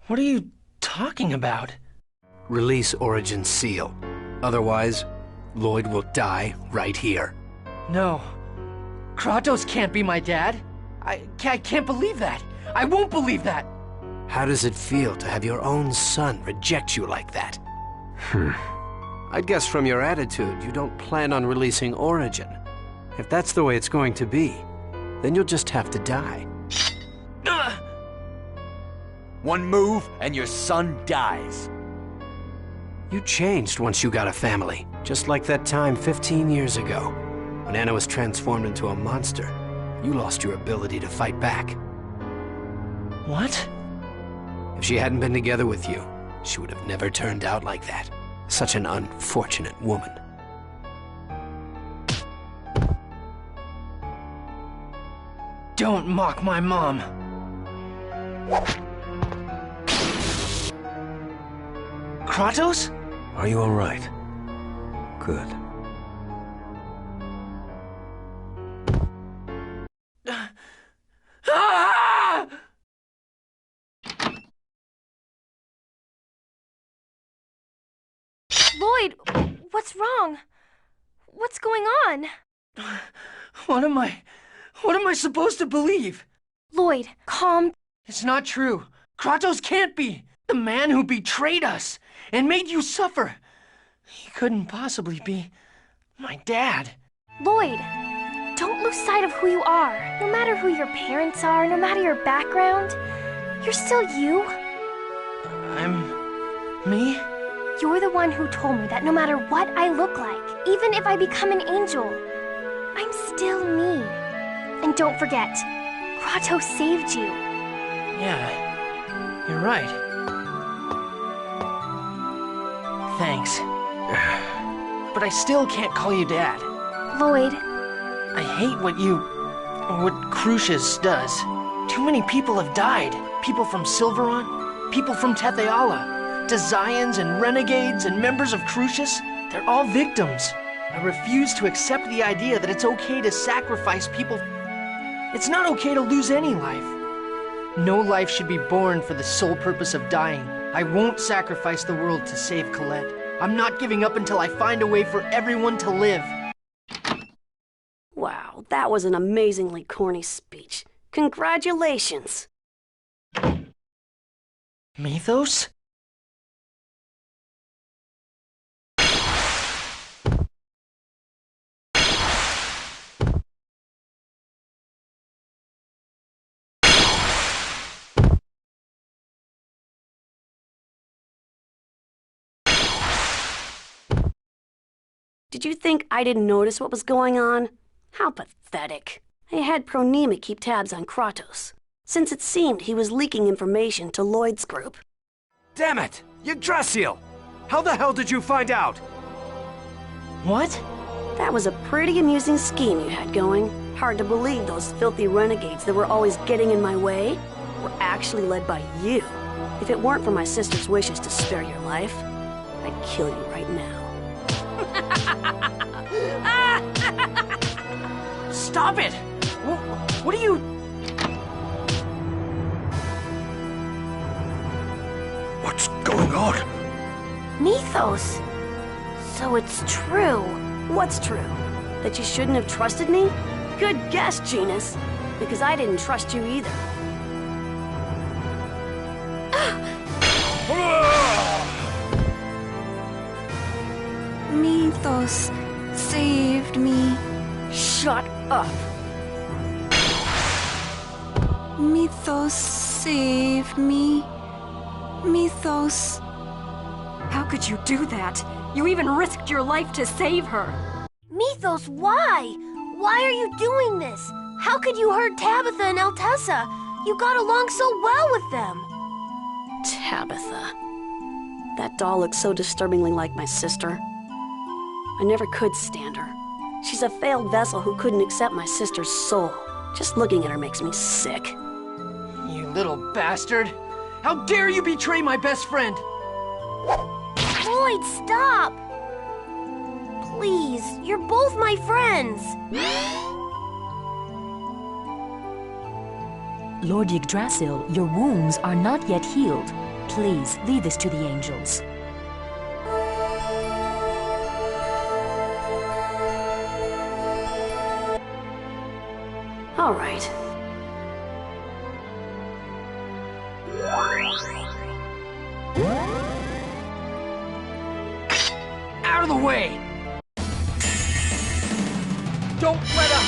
What are you talking about? Release Origin's seal. Otherwise, Lloyd will die right here. No. Kratos can't be my dad. I can't believe that. I won't believe that. How does it feel to have your own son reject you like that? I'd guess from your attitude you don't plan on releasing Origin. If that's the way it's going to be, then you'll just have to die. One move, and your son dies. You changed once you got a family, just like that time 15 years ago. When Anna was transformed into a monster, you lost your ability to fight back. What? If she hadn't been together with you, she would have never turned out like that. Such an unfortunate woman. Don't mock my mom. Kratos? Are you all right? Good. Lloyd, what's wrong? What's going on? What am I supposed to believe? Lloyd, calm. It's not true. Kratos can't be. The man who betrayed us and made you suffer. He couldn't possibly be my dad. Lloyd, don't lose sight of who you are. No matter who your parents are, no matter your background, you're still you. I'm... me? You're the one who told me that no matter what I look like, even if I become an angel, I'm still me. And don't forget, Kratos saved you. Yeah, you're right. Thanks. But I still can't call you Dad. Lloyd. I hate what Crucius does. Too many people have died. People from Silveron, people from Tetheala, Desians and Renegades and members of Crucius. They're all victims. I refuse to accept the idea that it's okay to sacrifice people. It's not okay to lose any life. No life should be born for the sole purpose of dying. I won't sacrifice the world to save Colette. I'm not giving up until I find a way for everyone to live. Wow, that was an amazingly corny speech. Congratulations. Mythos? Did you think I didn't notice what was going on? How pathetic. I had Pronema keep tabs on Kratos, since it seemed he was leaking information to Lloyd's group. Damn it! Yggdrasil! How the hell did you find out? What? That was a pretty amusing scheme you had going. Hard to believe those filthy renegades that were always getting in my way were actually led by you. If it weren't for my sister's wishes to spare your life, I'd kill you right now. Stop it! What are you... Mythos! So it's true. What's true? That you shouldn't have trusted me? Good guess, Genus. Because I didn't trust you either. Mythos saved me. Shut up. Mythos saved me. Mythos. How could you do that? You even risked your life to save her. Mythos, why? Why are you doing this? How could you hurt Tabitha and Altessa? You got along so well with them. Tabitha. That doll looks so disturbingly like my sister. I never could stand her. She's a failed vessel who couldn't accept my sister's soul. Just looking at her makes me sick. You little bastard! How dare you betray my best friend! Lloyd, stop! Please, you're both my friends. Lord Yggdrasil, your wounds are not yet healed. Please, leave this to the angels. All right. Out of the way! Don't let up!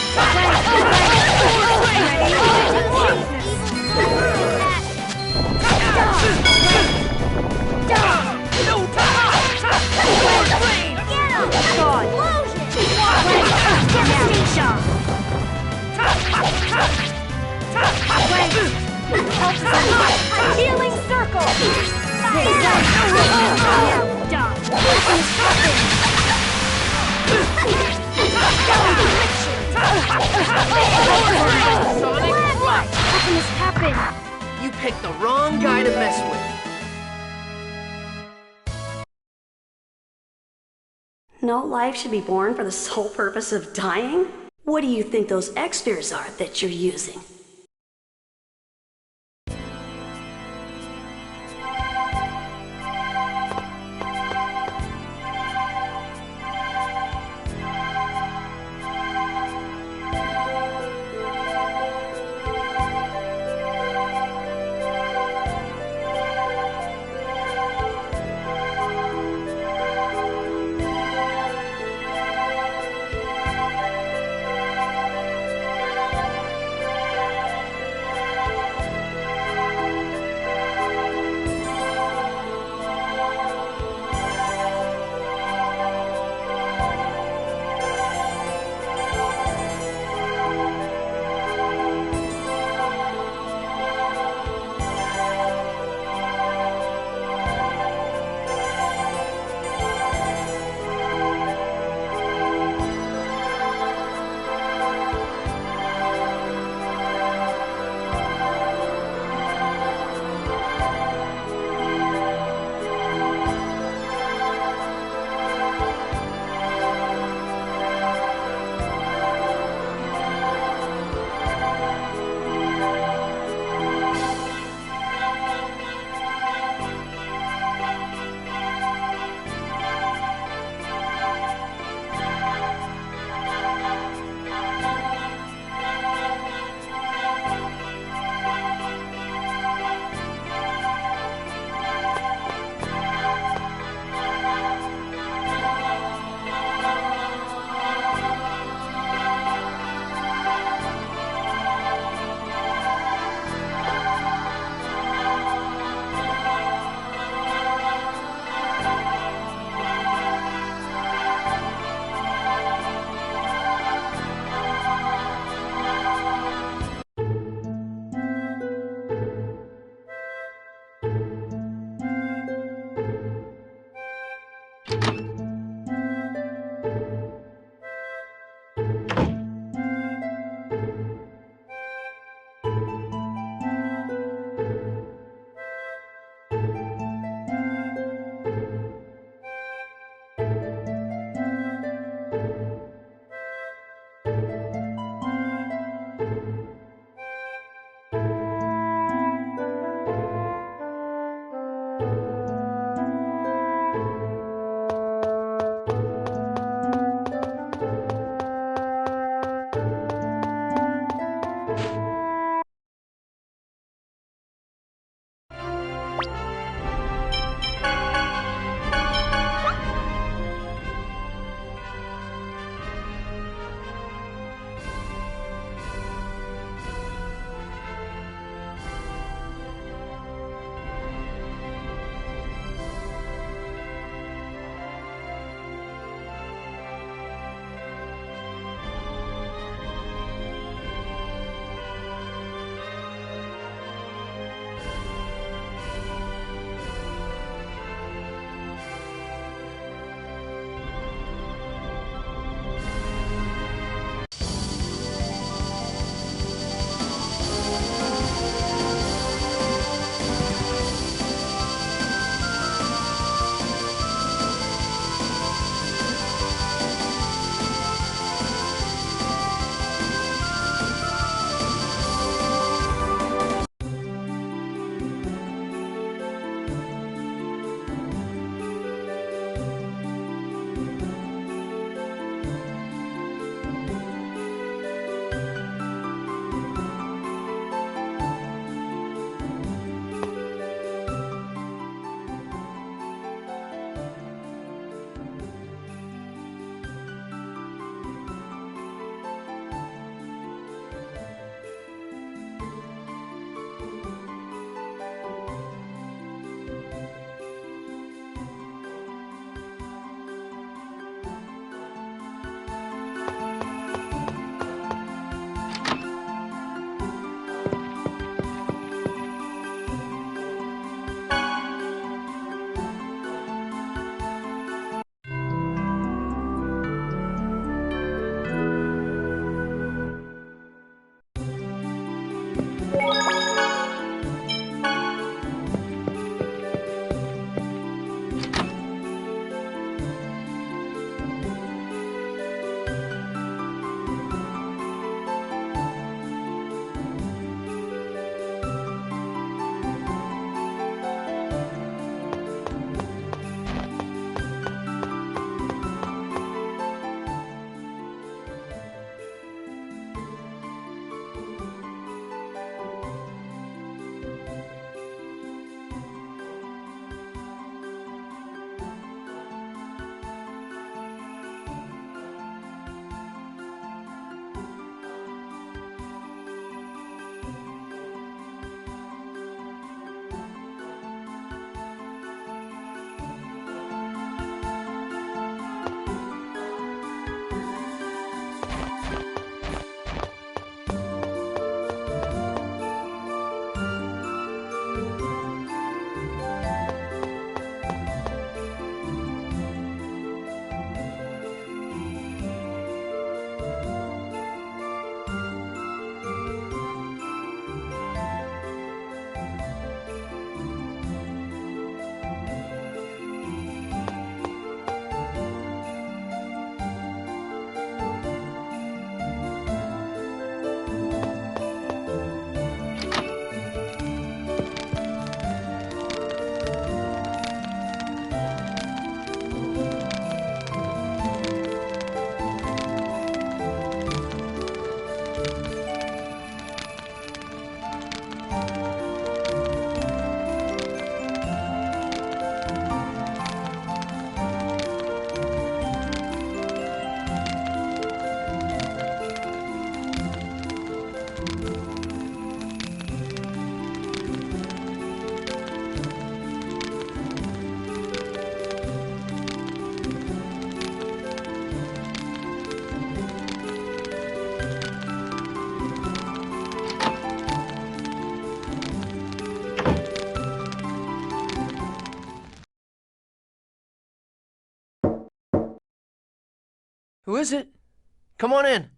Healing circle! How can this happen? You picked the wrong guy to mess with. No life should be born for the sole purpose of dying? What do you think those X-spheres are that you're using? Who is it? Come on in.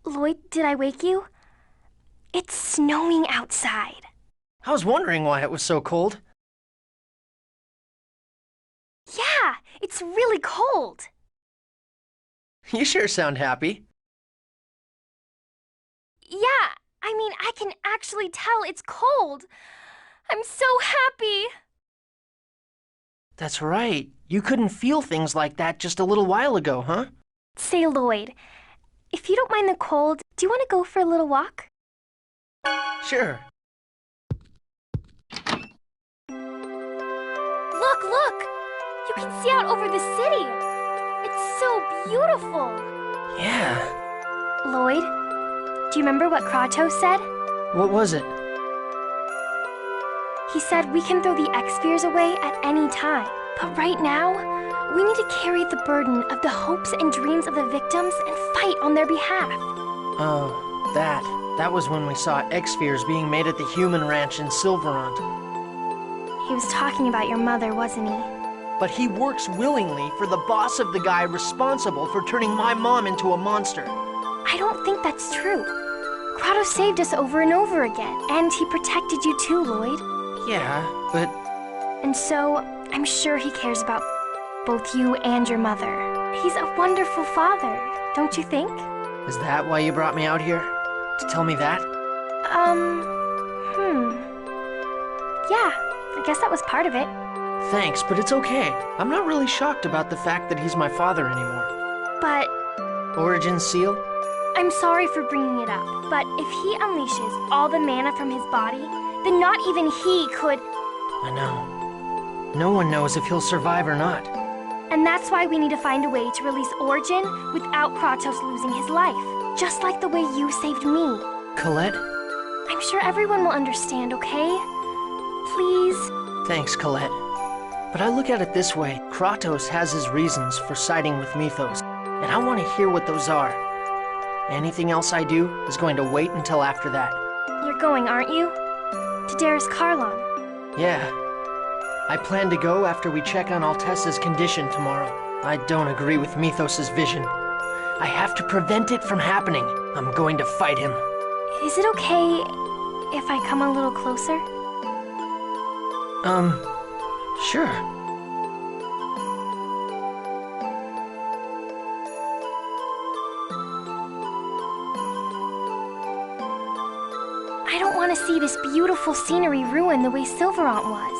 Lloyd, did I wake you? It's snowing outside. I was wondering why it was so cold. Yeah, it's really cold. You sure sound happy. Yeah, I mean, I can actually tell it's cold. I'm so happy. That's right. You couldn't feel things like that just a little while ago, huh? Say, Lloyd, if you don't mind the cold, do you want to go for a little walk? Sure. Look! You can see out over the city. It's so beautiful. Yeah. Lloyd, do you remember what Kratos said? What was it? He said we can throw the X-Spheres away at any time. But right now, we need to carry the burden of the hopes and dreams of the victims and fight on their behalf. Oh, that. That was when we saw X-Spheres being made at the human ranch in Silverant. He was talking about your mother, wasn't he? But he works willingly for the boss of the guy responsible for turning my mom into a monster. I don't think that's true. Kratos saved us over and over again, and he protected you too, Lloyd. Yeah, but... And so, I'm sure he cares about both you and your mother. He's a wonderful father, don't you think? Is that why you brought me out here? To tell me that? Yeah, I guess that was part of it. Thanks, but it's okay. I'm not really shocked about the fact that he's my father anymore. But... Origin Seal? I'm sorry for bringing it up, but if he unleashes all the mana from his body, then not even he could... I know. No one knows if he'll survive or not. And that's why we need to find a way to release Origin without Kratos losing his life. Just like the way you saved me. Colette? I'm sure everyone will understand, okay? Please? Thanks, Colette. But I look at it this way. Kratos has his reasons for siding with Mythos, and I want to hear what those are. Anything else I do is going to wait until after that. You're going, aren't you? To Darius Karlon. Yeah. I plan to go after we check on Altessa's condition tomorrow. I don't agree with Mythos' vision. I have to prevent it from happening. I'm going to fight him. Is it okay if I come a little closer? Sure. I don't want to see this beautiful scenery ruin the way Silverant was.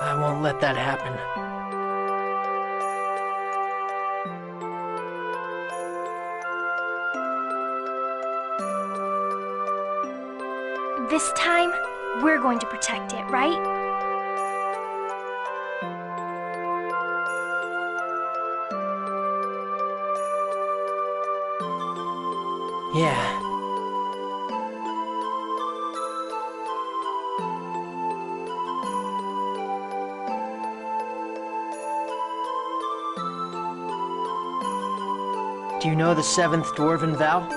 I won't let that happen. This time, we're going to protect it, right? Yeah. Do you know the 7th Dwarven Vow?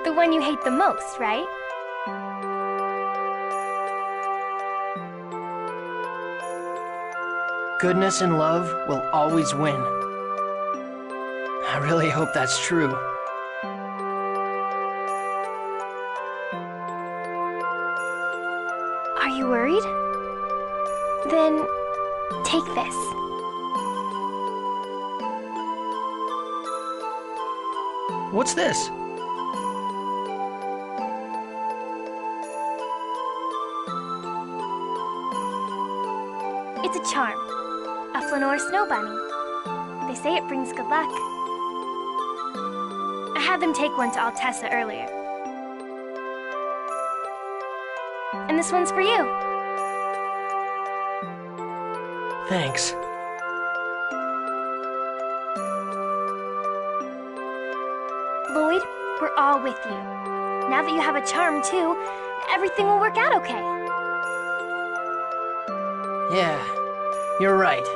The one you hate the most, right? Goodness and love will always win. I really hope that's true. Are you worried? Then, take this. What's this? It's a charm. A Flanor snow bunny. They say it brings good luck. I had them take one to Altessa earlier. And this one's for you. Thanks. Lloyd, we're all with you. Now that you have a charm, too, everything will work out okay. Yeah, you're right.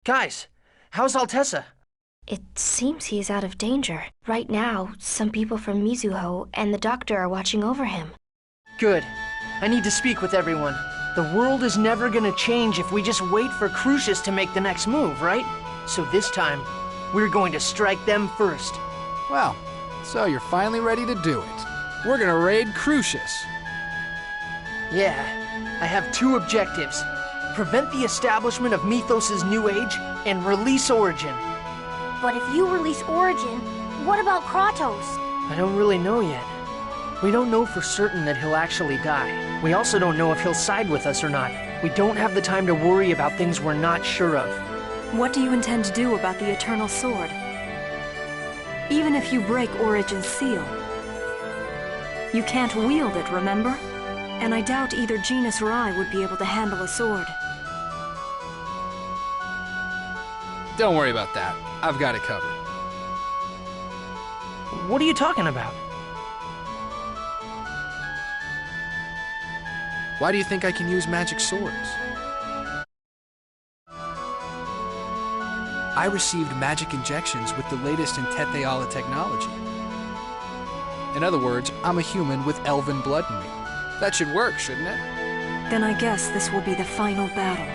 Guys, how's Altessa? It seems he is out of danger. Right now, some people from Mizuho and the doctor are watching over him. Good. I need to speak with everyone. The world is never gonna change if we just wait for Crucius to make the next move, right? So this time, we're going to strike them first. Well, so you're finally ready to do it. We're gonna raid Crucius. Yeah, I have two objectives. Prevent the establishment of Mythos' new age, and release Origin. But if you release Origin, what about Kratos? I don't really know yet. We don't know for certain that he'll actually die. We also don't know if he'll side with us or not. We don't have the time to worry about things we're not sure of. What do you intend to do about the Eternal Sword? Even if you break Origin's seal, you can't wield it, remember? And I doubt either Genus or I would be able to handle a sword. Don't worry about that. I've got it covered. What are you talking about? Why do you think I can use magic swords? I received magic injections with the latest in Tetheala technology. In other words, I'm a human with elven blood in me. That should work, shouldn't it? Then I guess this will be the final battle.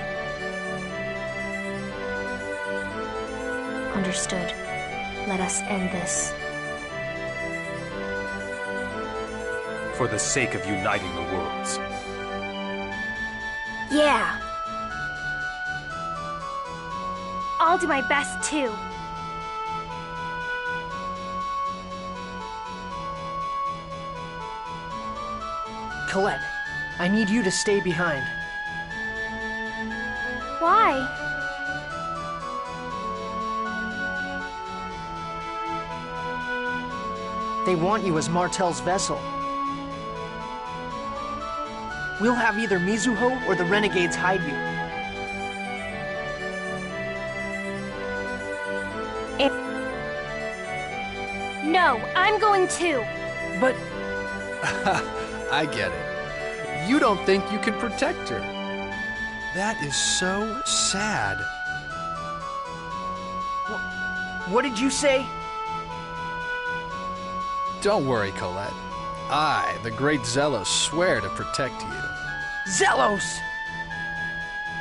Understood. Let us end this. For the sake of uniting the worlds. Yeah. I'll do my best too. Colette, I need you to stay behind. Why? They want you as Martel's vessel. We'll have either Mizuho or the Renegades hide you. No, I'm going too. But... I get it. You don't think you can protect her. That is so sad. What did you say? Don't worry, Colette. I, the great Zelos, swear to protect you. Zelos!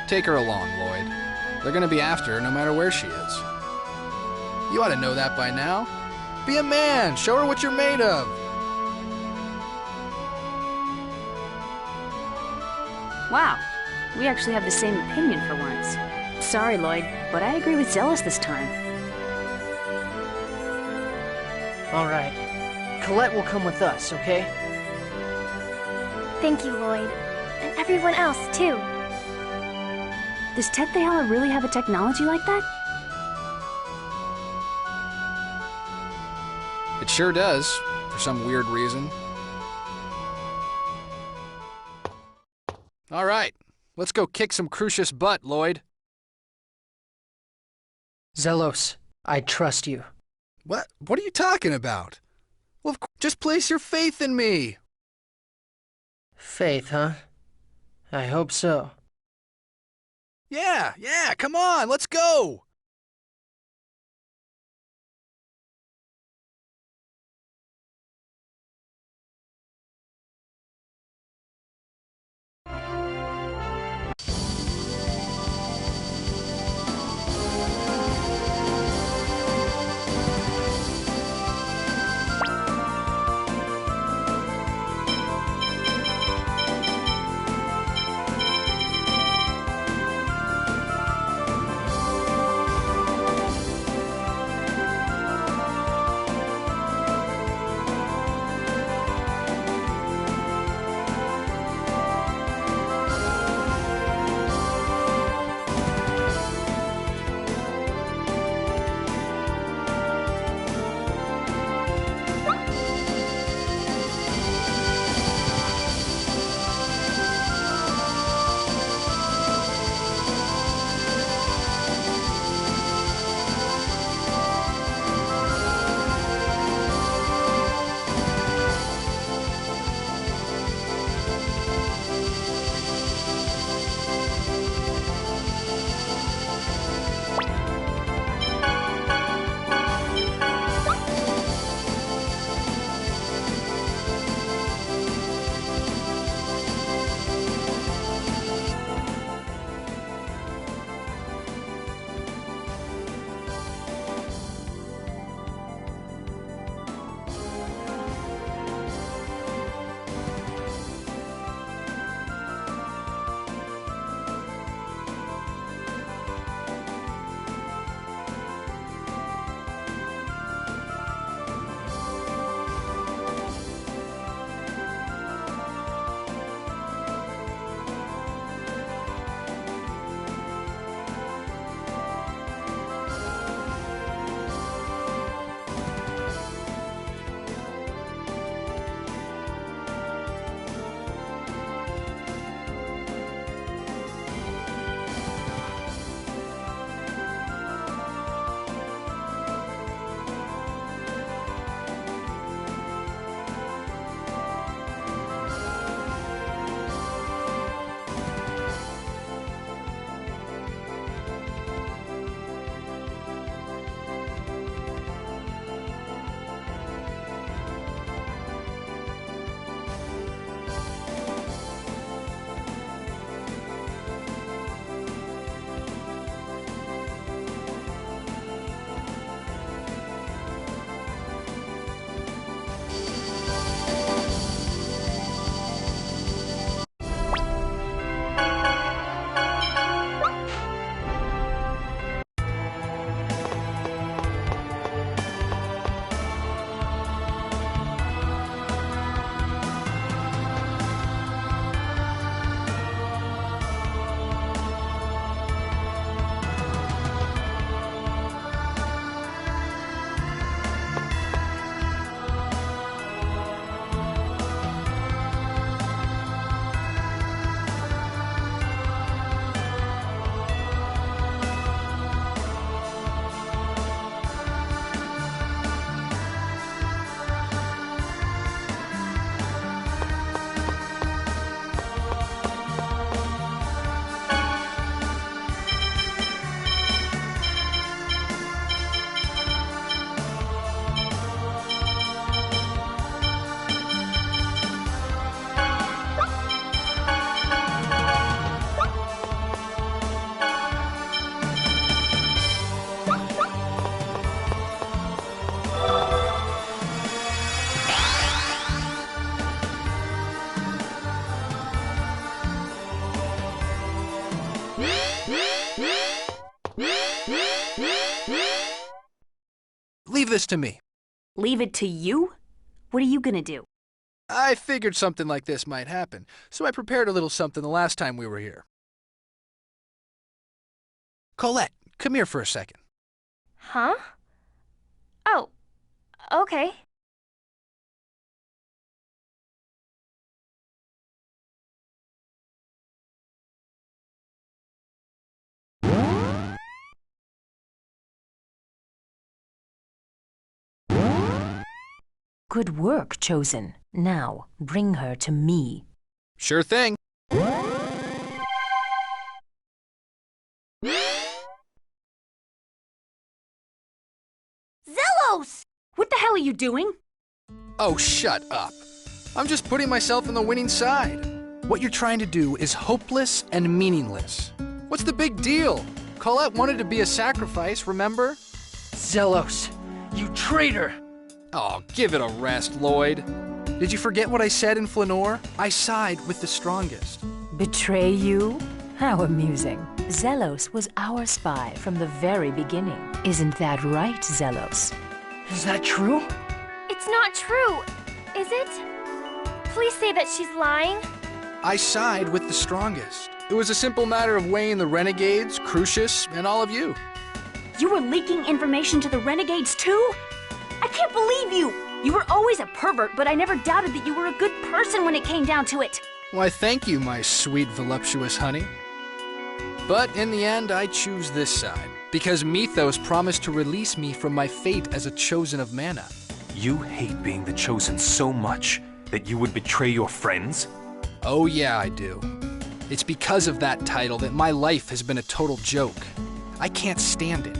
Take her along, Lloyd. They're gonna be after her no matter where she is. You ought to know that by now. Be a man! Show her what you're made of! Wow, we actually have the same opinion for once. Sorry, Lloyd, but I agree with Zelos this time. All right. Colette will come with us, okay? Thank you, Lloyd. And everyone else, too. Does Tetheala really have a technology like that? It sure does, for some weird reason. All right, let's go kick some Crucius butt, Lloyd. Zelos, I trust you. What are you talking about? Well, just place your faith in me. Faith, huh? I hope so. Yeah, come on, let's go! this to me. Leave it to you? What are you gonna do? I figured something like this might happen, so I prepared a little something the last time we were here. Colette, come here for a second. Huh? Oh, okay. Good work, Chosen. Now, bring her to me. Sure thing. Zelos! What the hell are you doing? Oh, shut up. I'm just putting myself on the winning side. What you're trying to do is hopeless and meaningless. What's the big deal? Colette wanted to be a sacrifice, remember? Zelos, you traitor! Oh, give it a rest, Lloyd. Did you forget what I said in Flanor? I side with the strongest. Betray you? How amusing. Zelos was our spy from the very beginning. Isn't that right, Zelos? Is that true? It's not true, is it? Please say that she's lying. I side with the strongest. It was a simple matter of weighing the renegades, Crucius, and all of you. You were leaking information to the renegades too? I can't believe you! You were always a pervert, but I never doubted that you were a good person when it came down to it. Why, thank you, my sweet, voluptuous honey. But in the end, I choose this side, because Mythos promised to release me from my fate as a chosen of mana. You hate being the Chosen so much that you would betray your friends? Oh yeah, I do. It's because of that title that my life has been a total joke. I can't stand it.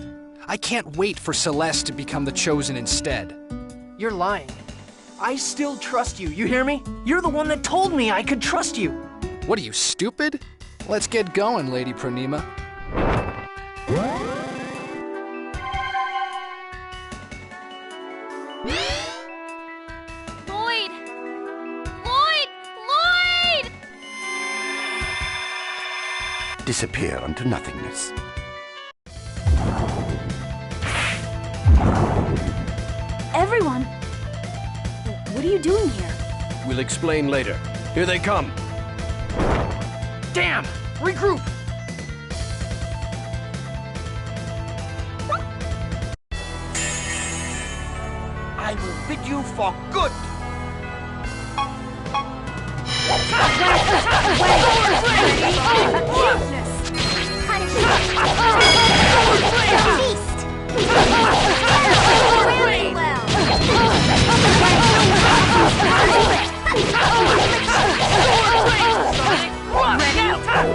I can't wait for Celeste to become the Chosen instead. You're lying. I still trust you, you hear me? You're the one that told me I could trust you. What are you, stupid? Let's get going, Lady Pranima. Lloyd! Lloyd! Lloyd! Disappear unto nothingness. Everyone! What are you doing here? We'll explain later. Here they come. Damn! Regroup! I will bid you for good.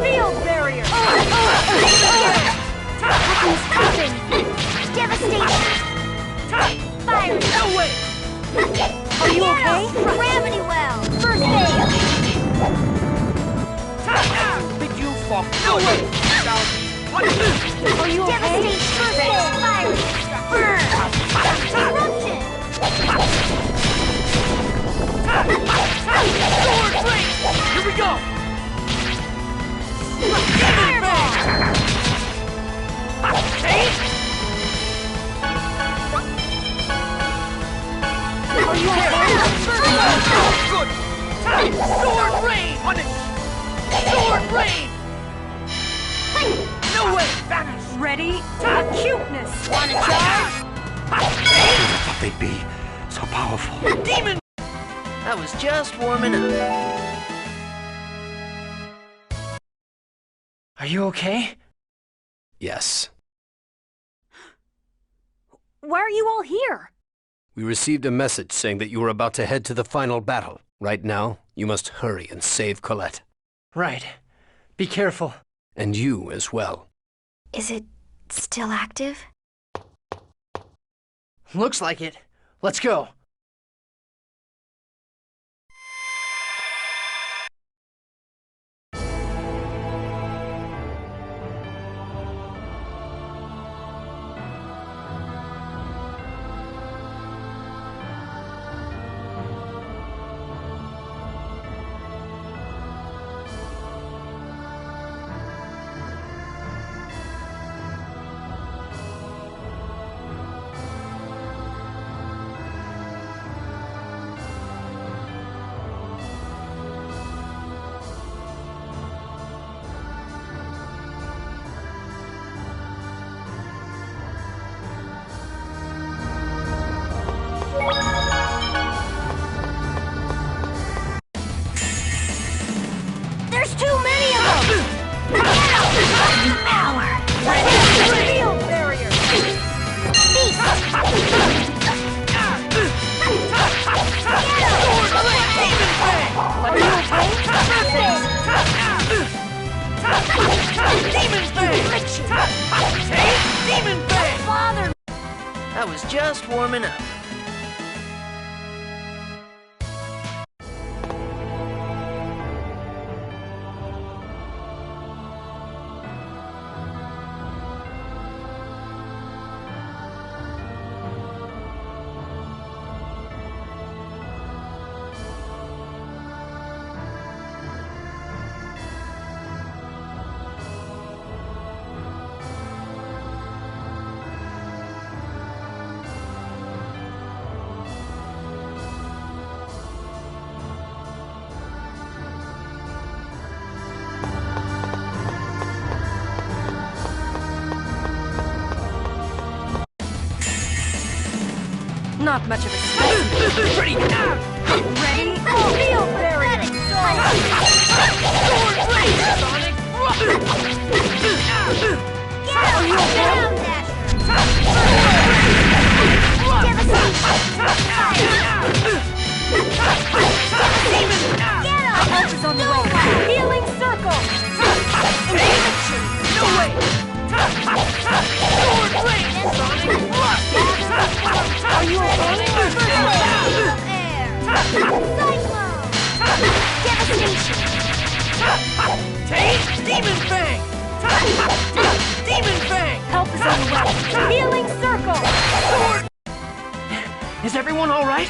Field barrier! Devastation! Fire! No way! Are you okay? Gravity well! First aid! Bid you for good. Are you okay? Devastation! First aid! Fire! Burn! Eruption! Sword break! Here we go! Fireball! Are you okay? Good! Sword rain! Punish! Sword rain! No way! Vanish! Ready? Acuteness! Wanna charge? I thought they'd be so powerful. Demon! I was just warming up. Are you okay? Yes. Why are you all here? We received a message saying that you were about to head to the final battle. Right now, you must hurry and save Colette. Right. Be careful. And you as well. Is it still active? Looks like it. Let's go. Field barrier! I was just warming up. Not much of a specimen. Ready? Ready? Field barrier! Sword blade! Sonic Are you okay? Help is on the way. Healing circle! No way! Sword blade! Sonic Are you okay? Cyclone! Devastation! Take Demon Fang! Demon Fang! Help is on the way. Healing circle! Sword! Is everyone all right?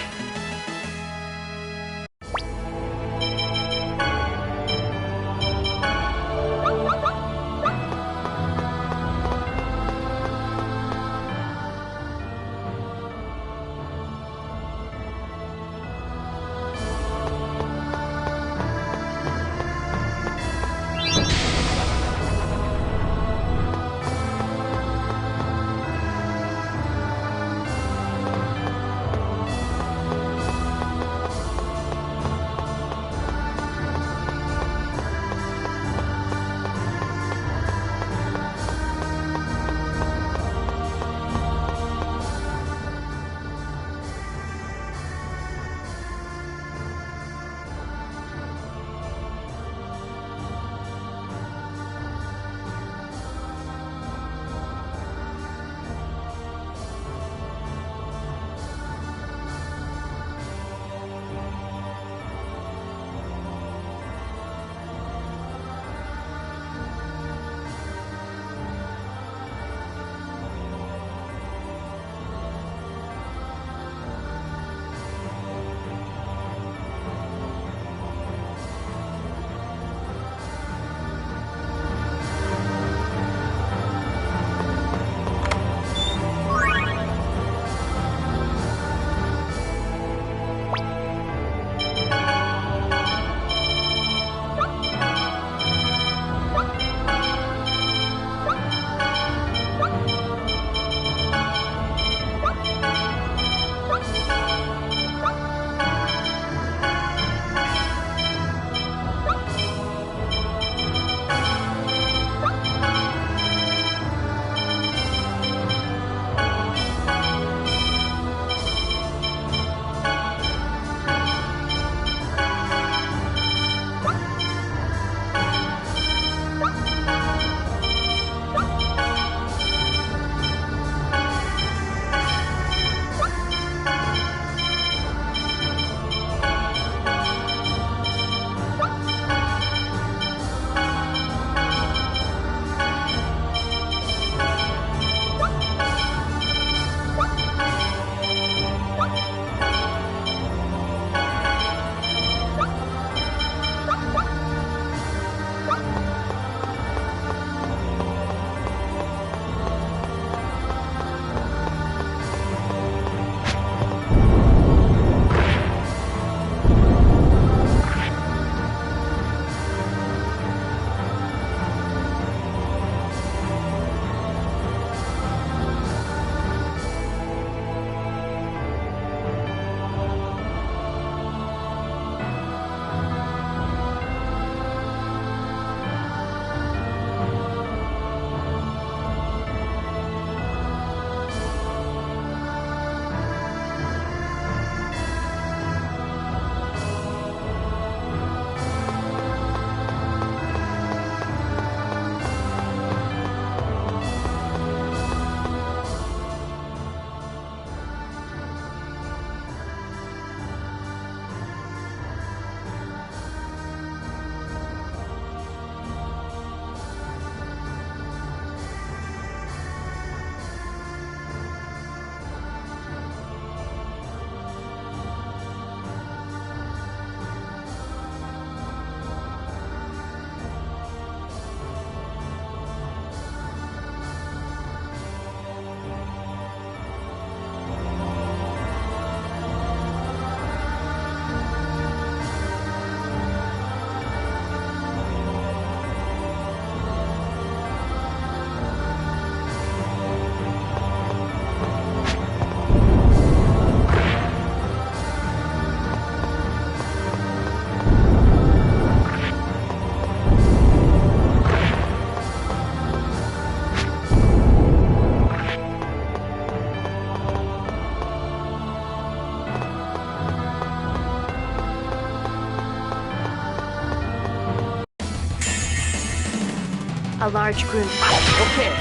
A large group. Okay.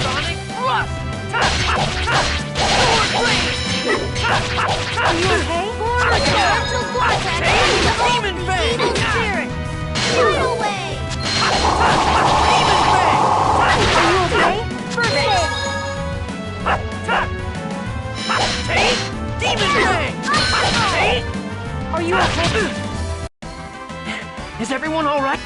Sonic Thrust! Are you okay? Tormental Vortex! Demon Fang! Evil spirit! Tidal Wave! Demon Fang! Are you okay? First aid! Take! Demon Fang! Take! Are you okay? Is everyone all right?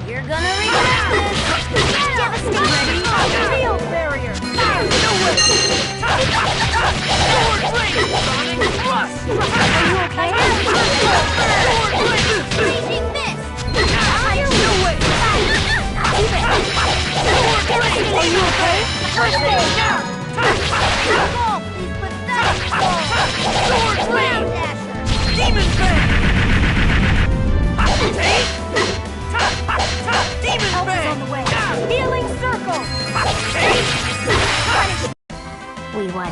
You're gonna regret this! Devastation! Field barrier! Sword Blade! Sonic Thrust! Are you okay? Sword Blade! Raging Mist! No way! Sword Blade! Are you okay? First aid now! Fall, these pathetic balls! Sword Blade! Dasher! Demon Fang! Take! Demon Help is Fang! on the way! Healing circle! Take! We won.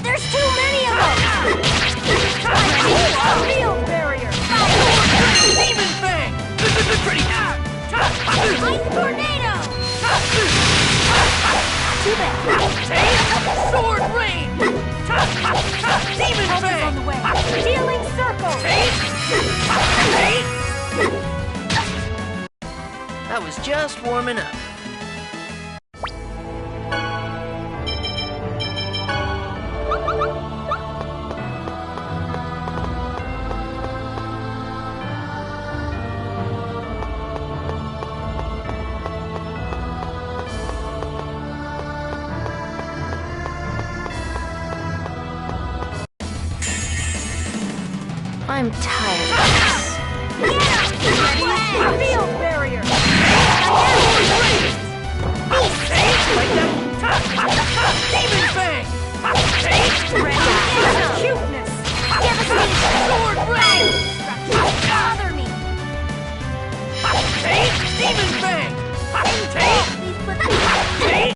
There's too many of them! Field barrier! Demon Fang! Pretty Ice tornado! Too bad. Take! Sword Rain! Demon Help is Fang! on the way. Healing circle! Take! Take! I was just warming up. I'm tired of this. Field barrier! Demon Fang! Take! Cuteness! Devastation! Sword Rain! Bother me! Take! Demon Fang! Take! Take!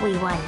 We won.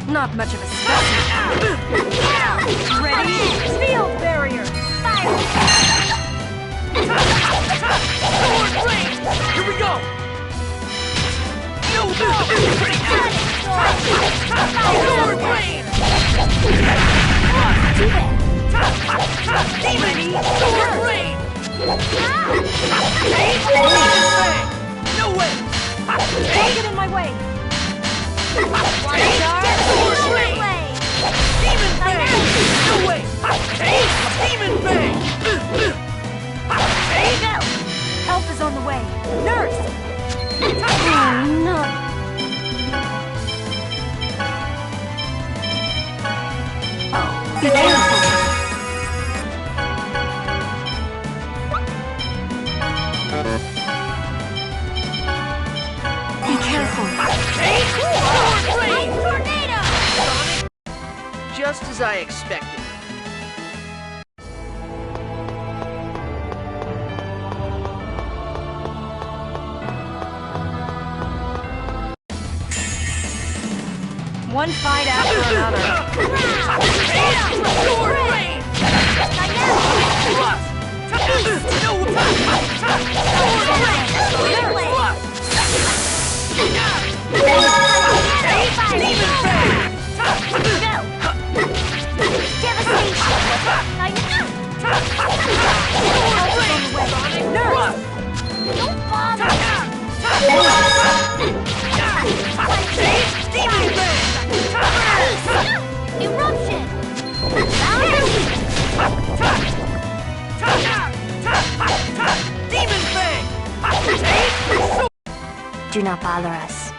Not much of a specimen. Ready? Field barrier! Sword Rain! Here we go! No! Pretty Sword Rain! Demon! Sword Rain! Take! Demon Fang! No way! Don't get in my way! Take! Sword Rain! Demon Fang! No way! Take! Demon Fang! Take! Help is on the way. Nurse! Oh, no. Be careful. Take! Sword Rain! Tornado! Just as I expected. One fight after another. Do not bother us.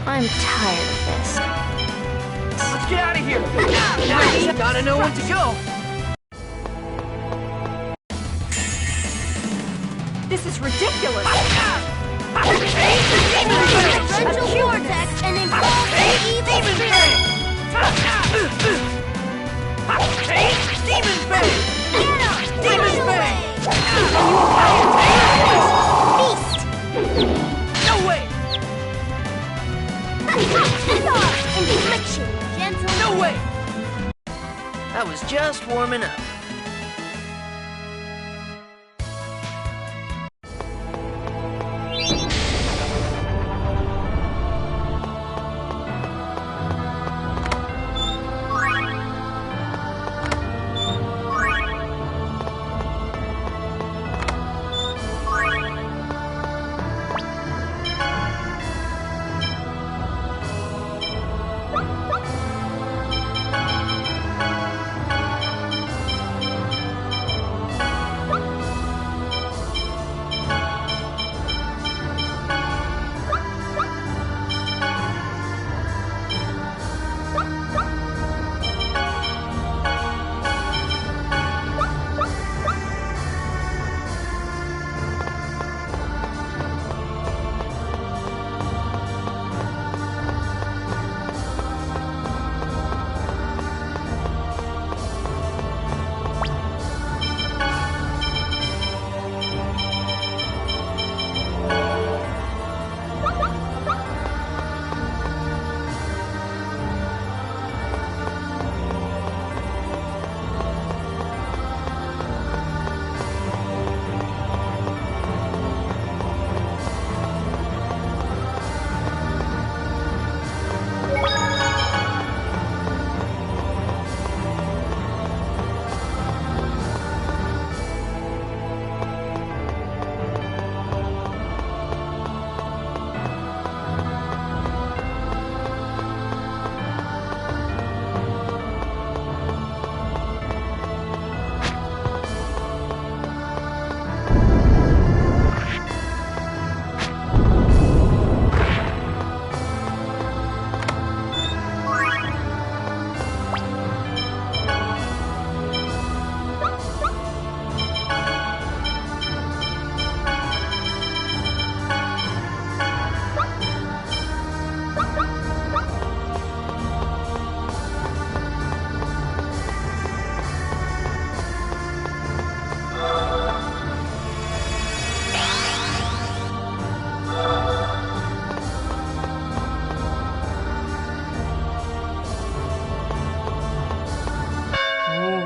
I'm tired of this. Let's get out of here! Ready? Gotta know when to go! This is ridiculous! Torrential vortex and engulf the evil spirit! Demon Fang! Get up! Demon Fang! Feast! No way! Infliction! Gentle. No way! I was just warming up.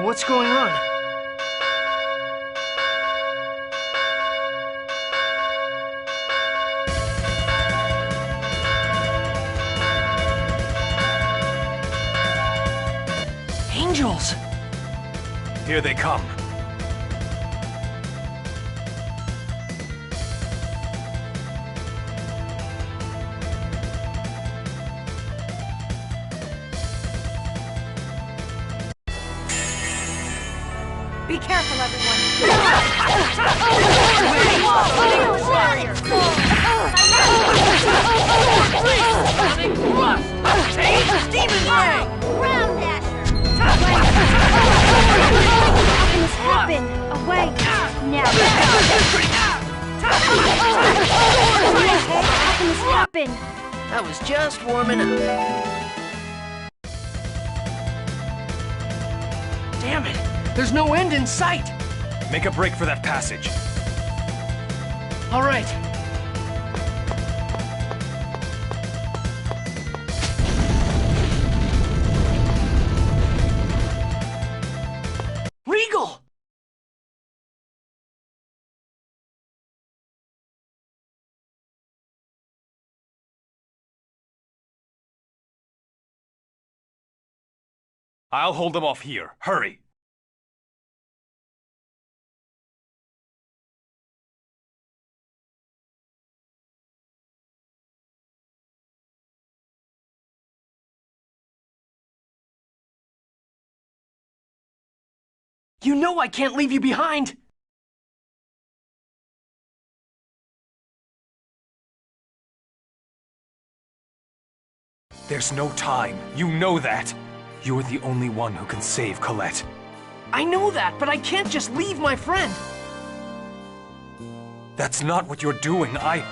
What's going on? Angels! Here they come. Be careful, everyone. Demon Ray! Ground Dasher! How can this happen? Away! Now! How can this happen? I was just warming up. Damn it! There's no end in sight! Make a break for that passage. All right. Regal! I'll hold them off here. Hurry! You know I can't leave you behind! There's no time. You know that. You're the only one who can save Colette. I know that, but I can't just leave my friend. That's not what you're doing. I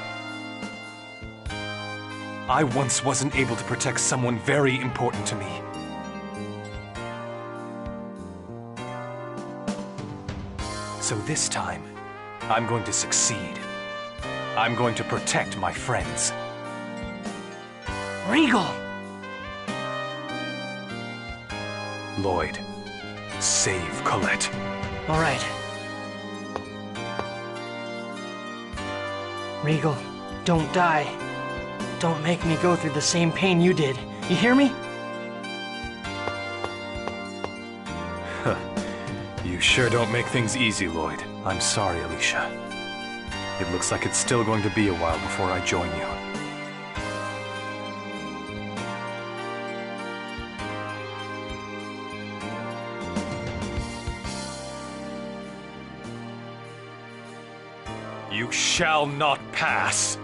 once wasn't able to protect someone very important to me. So this time, I'm going to succeed. I'm going to protect my friends. Regal! Lloyd, save Colette. All right. Regal, don't die. Don't make me go through the same pain you did. You hear me? You sure don't make things easy, Lloyd. I'm sorry, Alicia. It looks like it's still going to be a while before I join you. You shall not pass!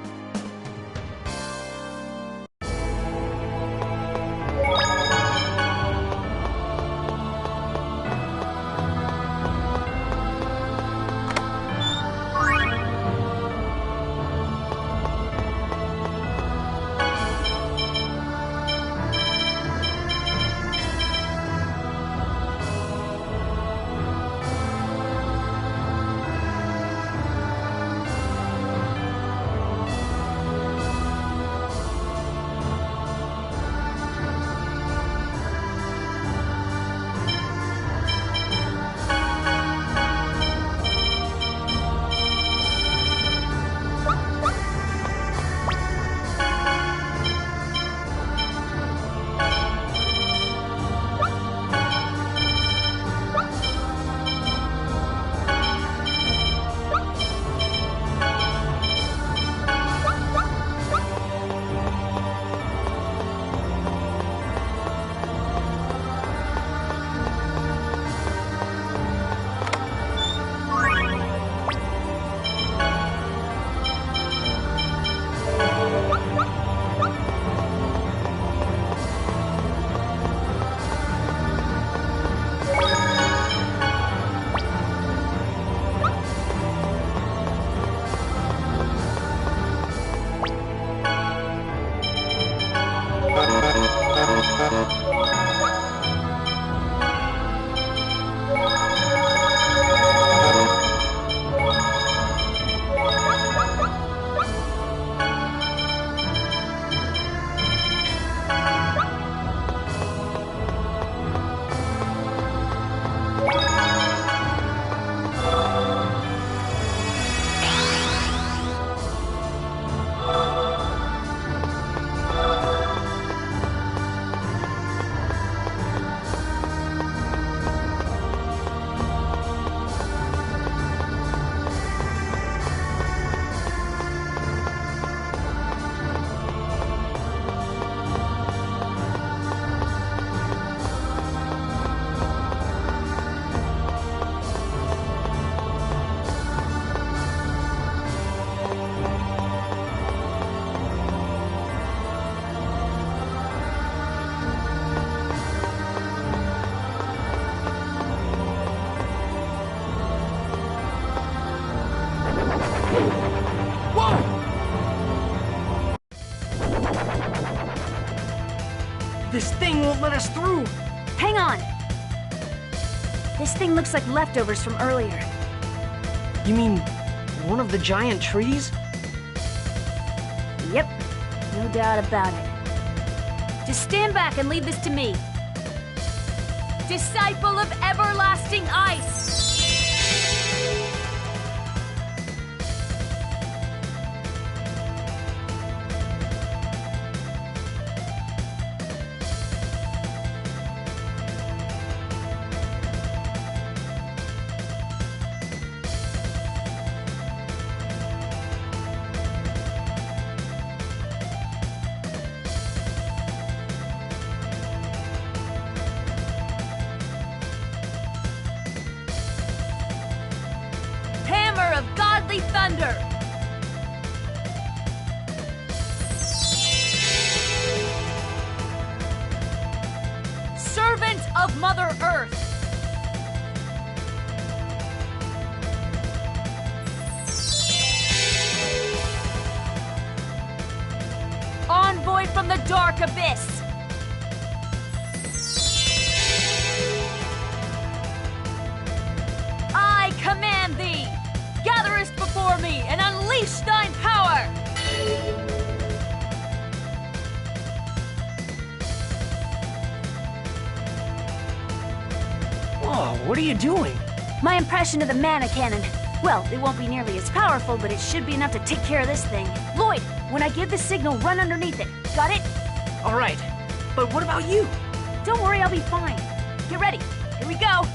This thing won't let us through! Hang on! This thing looks like leftovers from earlier. You mean one of the giant trees? Yep, no doubt about it. Just stand back and leave this to me. Disciple of everlasting ice! Of godly thunder! of Mother Earth. Envoy from the Dark Abyss. I command thee! Gatherest before me and unleash thine power! Whoa, what are you doing? My impression of the mana cannon. Well, it won't be nearly as powerful, but it should be enough to take care of this thing. Lloyd, when I give the signal, run underneath it. Got it? All right, but what about you? Don't worry, I'll be fine. Get ready. Here we go.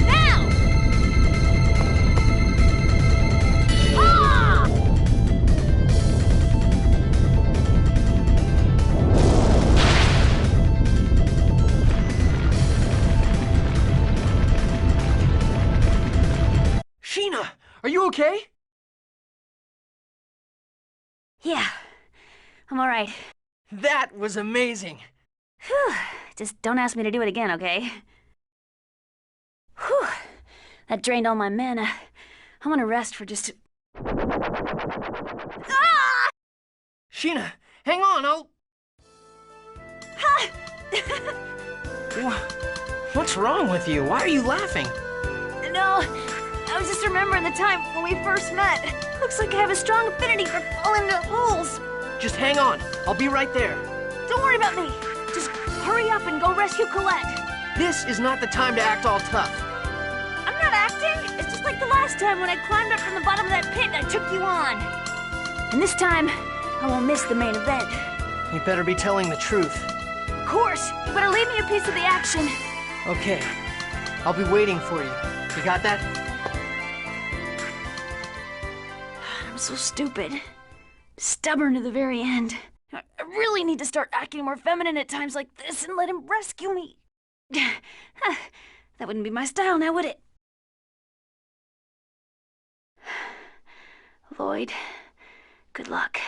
Now! Ah! Sheena, are you okay? Yeah, I'm all right. That was amazing. Whew. Just don't ask me to do it again, okay? Whew. That drained all my mana. I want to rest for just... Ah! Sheena, hang on, I'll... What's wrong with you? Why are you laughing? No, I was just remembering the time when we first met. Looks like I have a strong affinity for falling into holes. Just hang on. I'll be right there. Don't worry about me. Just hurry up and go rescue Colette. This is not the time to act all tough. I'm not acting. It's just like the last time when I climbed up from the bottom of that pit and I took you on. And this time, I won't miss the main event. You better be telling the truth. Of course. You better leave me a piece of the action. Okay. I'll be waiting for you. You got that? I'm so stupid. Stubborn to the very end. I really need to start acting more feminine at times like this and let him rescue me. That wouldn't be my style now, would it? Lloyd, good luck.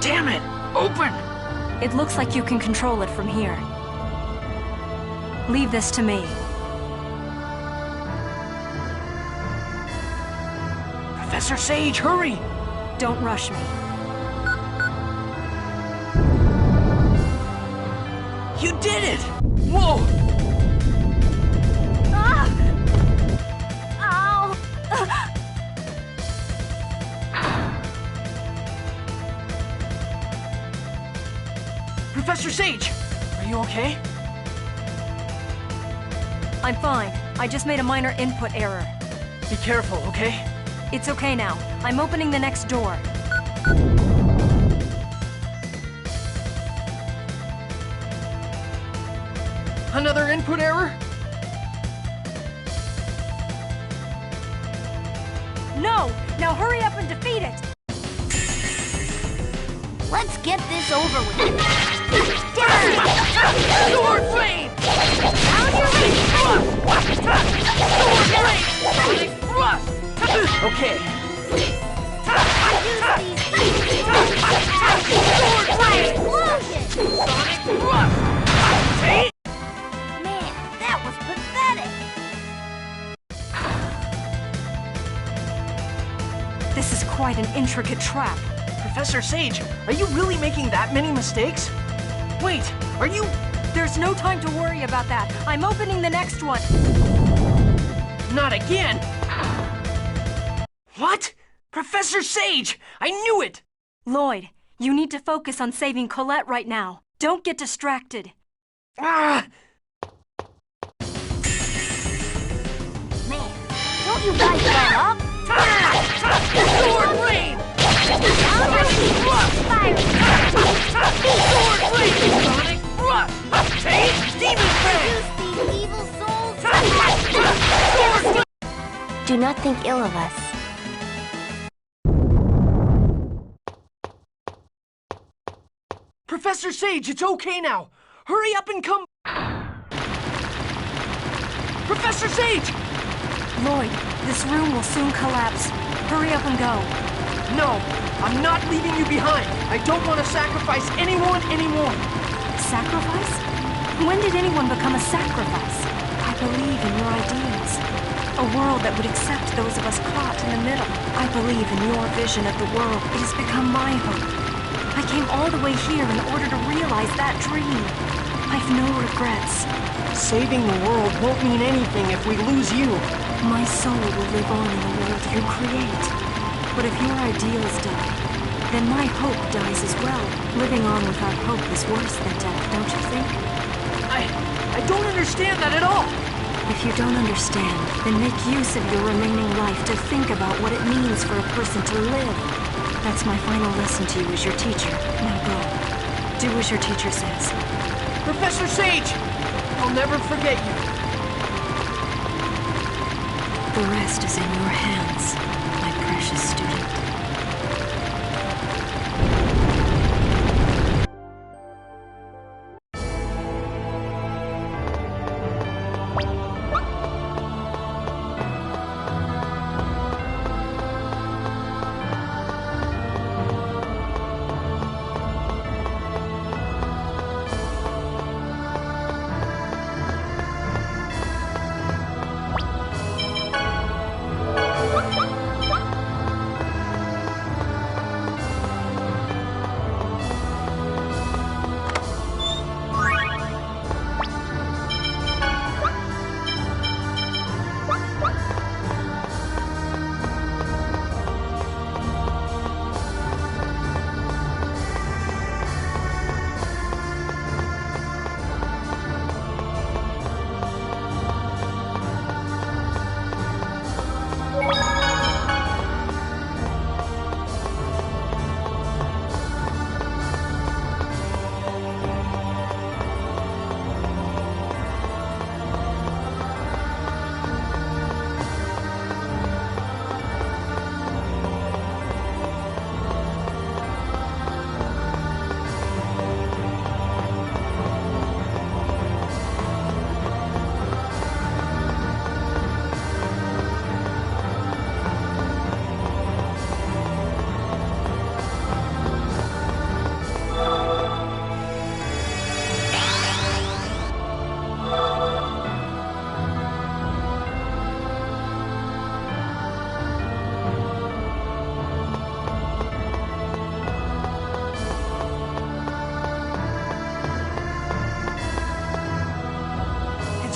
Damn it! Open! It looks like you can control it from here. Leave this to me. Professor Sage, hurry! Don't rush me. You did it! Whoa! Ah! Ow! Professor Sage, are you okay? I'm fine. I just made a minor input error. Be careful, okay? It's okay now. I'm opening the next door. Another input error? No! Now hurry up and defeat it! Let's get this over with. Sword flame! Down your reach! Sword flame! Sonic thrust! Okay. Sword flame! Sonic thrust! Take! Man, that was pathetic. This is quite an intricate trap. Professor Sage, are you really making that many mistakes? Wait, are you... There's no time to worry about that. I'm opening the next one. Not again! What? Professor Sage! I knew it! Lloyd, you need to focus on saving Colette right now. Don't get distracted. Ah! Man, don't you guys let up? Sword flame! Sword flame! Sonic thrust! Take demon flame! Use these evil souls. Sword flame! Do not think ill of us. Professor Sage, it's okay now! Hurry up and come... Professor Sage! Lloyd, this room will soon collapse. Hurry up and go. No, I'm not leaving you behind. I don't want to sacrifice anyone anymore. Sacrifice? When did anyone become a sacrifice? I believe in your ideals. A world that would accept those of us caught in the middle. I believe in your vision of the world. It has become my hope. I came all the way here in order to realize that dream. I've no regrets. Saving the world won't mean anything if we lose you. My soul will live on in the world you create. But if your ideals die, then my hope dies as well. Living on without hope is worse than death, don't you think? I don't understand that at all. If you don't understand, then make use of your remaining life to think about what it means for a person to live. That's my final lesson to you as your teacher. Now go. Do as your teacher says. Professor Sage! I'll never forget you. The rest is in your hands, my precious student.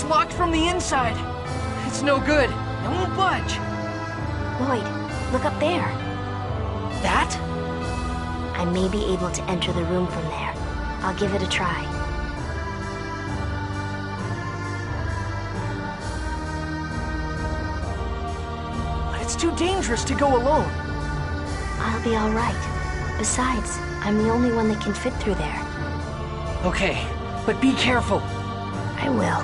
Locked from the inside. It's no good. It won't budge. Lloyd, look up there. That? I may be able to enter the room from there. I'll give it a try. But it's too dangerous to go alone. I'll be all right. Besides, I'm the only one that can fit through there. Okay, but be careful. I will.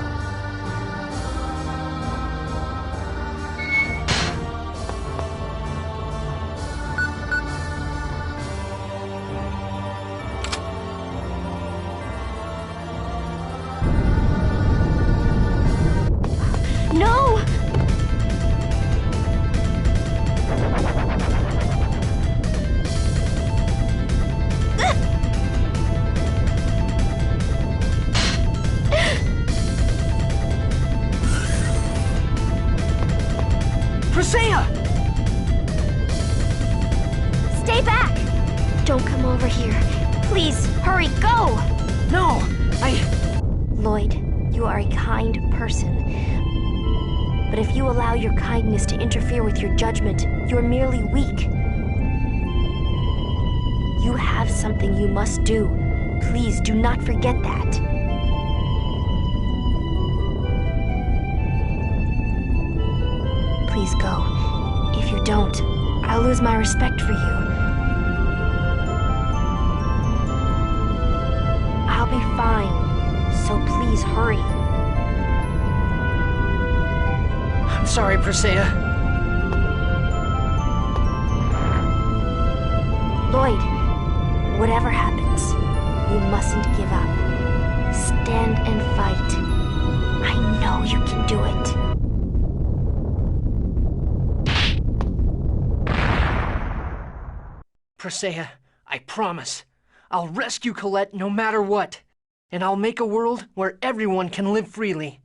No! Presea! Stay back! Don't come over here. Please, hurry, go! No, Lloyd, you are a kind person. But if you allow your kindness to interfere with your judgment, you're merely weak. You have something you must do. Please do not forget that. Please go. If you don't, I'll lose my respect for you. I'll be fine, so please hurry. I'm sorry, Presea. Lloyd, whatever happens, you mustn't give up. Stand and fight. I know you can do it. Presea, I promise. I'll rescue Colette no matter what. And I'll make a world where everyone can live freely.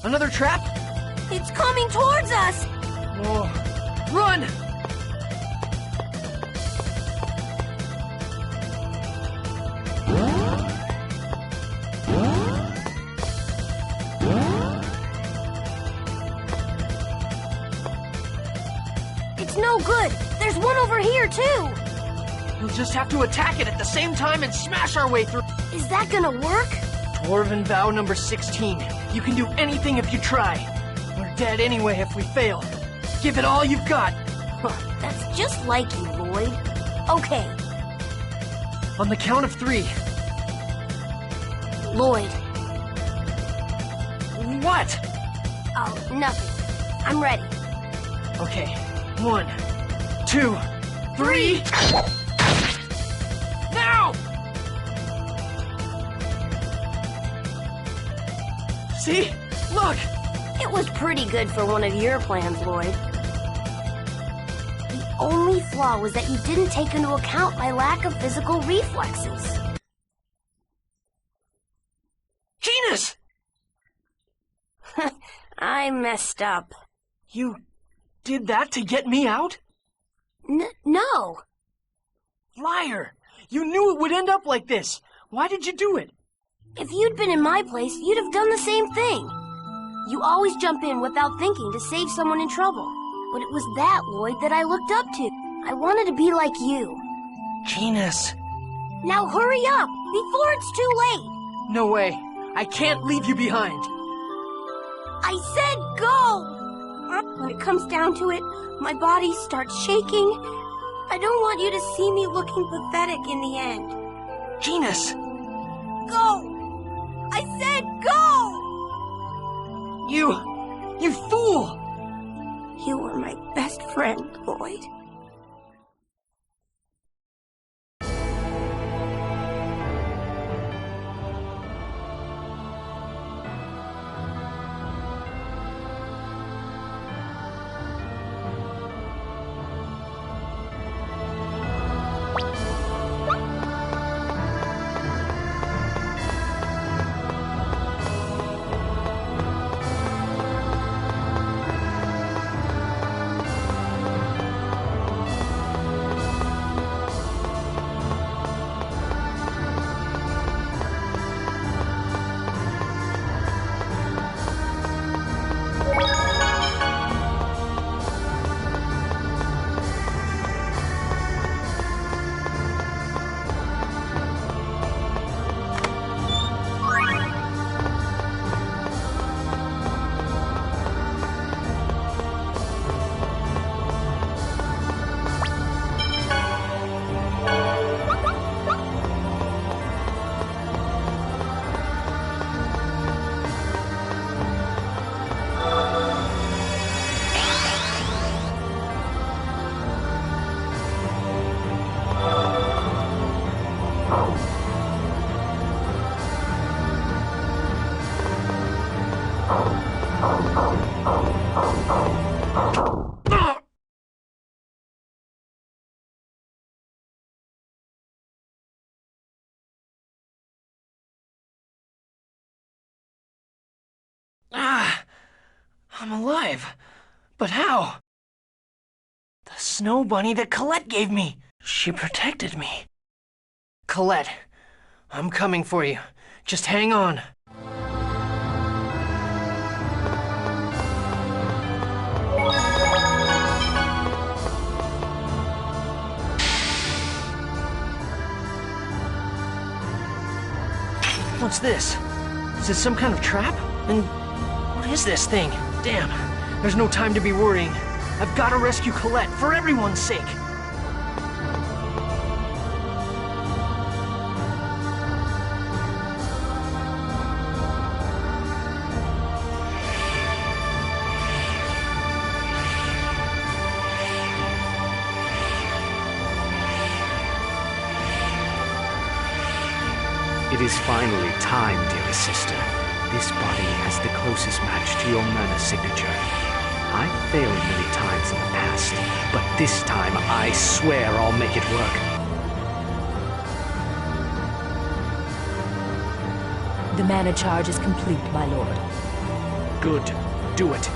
Another trap? It's coming towards us! Whoa. Run! It's no good! There's one over here, too! We'll just have to attack it at the same time and smash our way through. Is that gonna work? Dwarven vow number 16. You can do anything if you try. We're dead anyway if we fail. Give it all you've got. That's just like you, Lloyd. Okay. On the count of 3. Lloyd. What? Oh, nothing. I'm ready. Okay. 1, 2, 3. Now! See? Look! It was pretty good for one of your plans, Lloyd. The only flaw was that you didn't take into account my lack of physical reflexes. Genus! I messed up. You did that to get me out? No. Liar! You knew it would end up like this. Why did you do it? If you'd been in my place, you'd have done the same thing. You always jump in without thinking to save someone in trouble. But it was that, Lloyd, that I looked up to. I wanted to be like you. Genus. Now hurry up, before it's too late. No way. I can't leave you behind. I said go! When it comes down to it, my body starts shaking. I don't want you to see me looking pathetic in the end. Genus! Go! I said go! You fool! You were my best friend, Lloyd. I'm alive. But how? The snow bunny that Colette gave me. She protected me. Colette, I'm coming for you. Just hang on. What's this? Is this some kind of trap? And what is this thing? Damn, there's no time to be worrying. I've got to rescue Colette for everyone's sake. It is finally time, dearest sister. This body has the closest match to your mana signature. I've failed many times in the past, but this time I swear I'll make it work. The mana charge is complete, my lord. Good. Do it.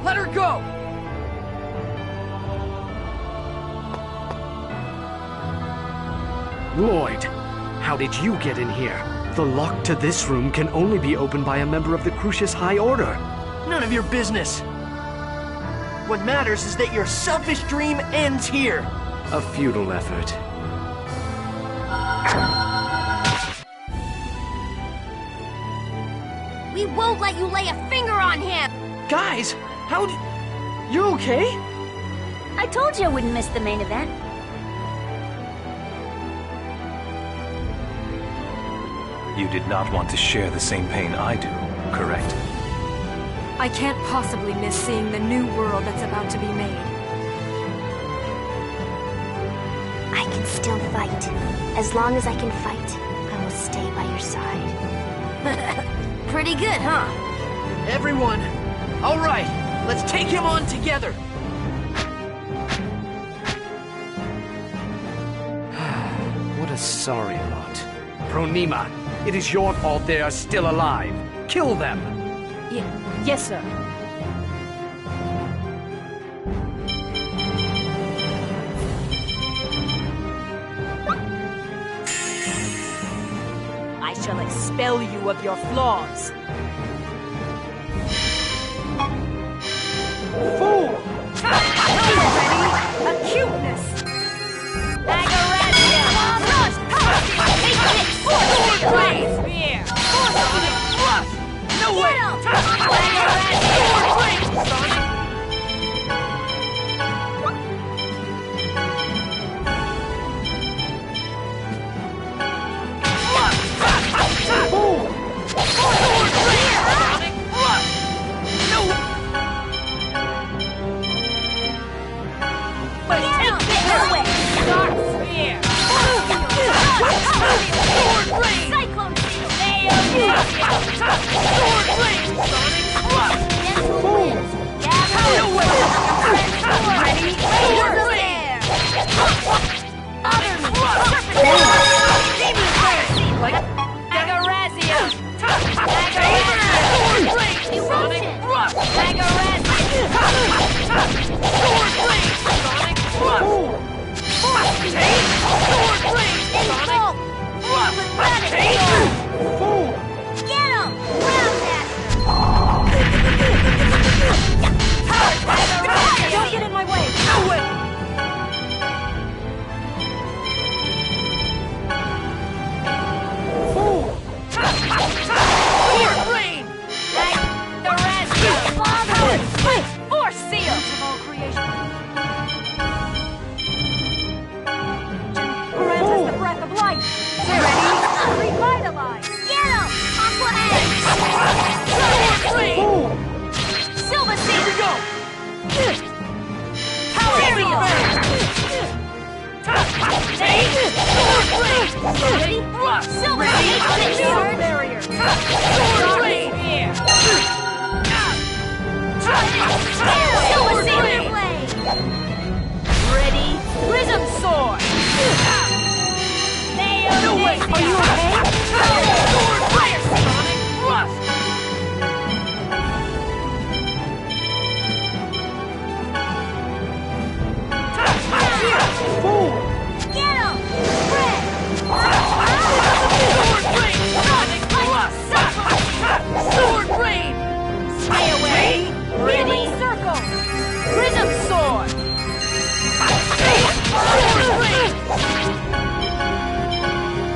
Let her go! Lloyd, how did you get in here? The lock to this room can only be opened by a member of the Crucius High Order. None of your business. What matters is that your selfish dream ends here. A futile effort. We won't let you lay a finger on him! Guys, how You okay? I told you I wouldn't miss the main event. You did not want to share the same pain I do, correct? I can't possibly miss seeing the new world that's about to be made. I can still fight. As long as I can fight, I will stay by your side. Pretty good, huh? Everyone, all right, let's take him on together. What a sorry lot. Pronima, it is your fault they are still alive. Kill them! Yes, sir. I shall expel you of your flaws. Fool! Ready? Acuteness! Agarazia! Rush! Take it! Force Spear! Sonic Rush! No way! Agarazia! Sonic! Fool! Sonic Rush! No! But take this away! Dark Spear! Sword Blade! Cyclone Shield! Sword Blade! Sonic Rush! Fool! No way! Ready? Sword Blade! Sonic Rush! Demon Blade! Agarazia! Sword Blade! Sonic Rush! Agarazia! Sword Blade! Sonic Rush! Take! Sword Blade! Sonic Rush! Take! Fool! Get him! Ground Don't get in my way! No way! Fool! Sword Blade! Agarazia! Force Seal! Of all creation. Grant us the breath of life! Ready? Revitalize! Get him! Aqua Egg! Sword Blade! Fool! Silver Seal! Here we go! Power Seal! Take! Sword Blade! Ready? Rush! Silver Seal! Sword Barrier! Sword Blade! Silver Seal! Ready? Prism Sword! No way! Are you okay? Sword Blade! Sonic Rush! Fool! Get him! Red! Sword Blade! Sonic Rush! Sword Blade! Stay away! Ready? Circle! Prism Sword! Sword Blade!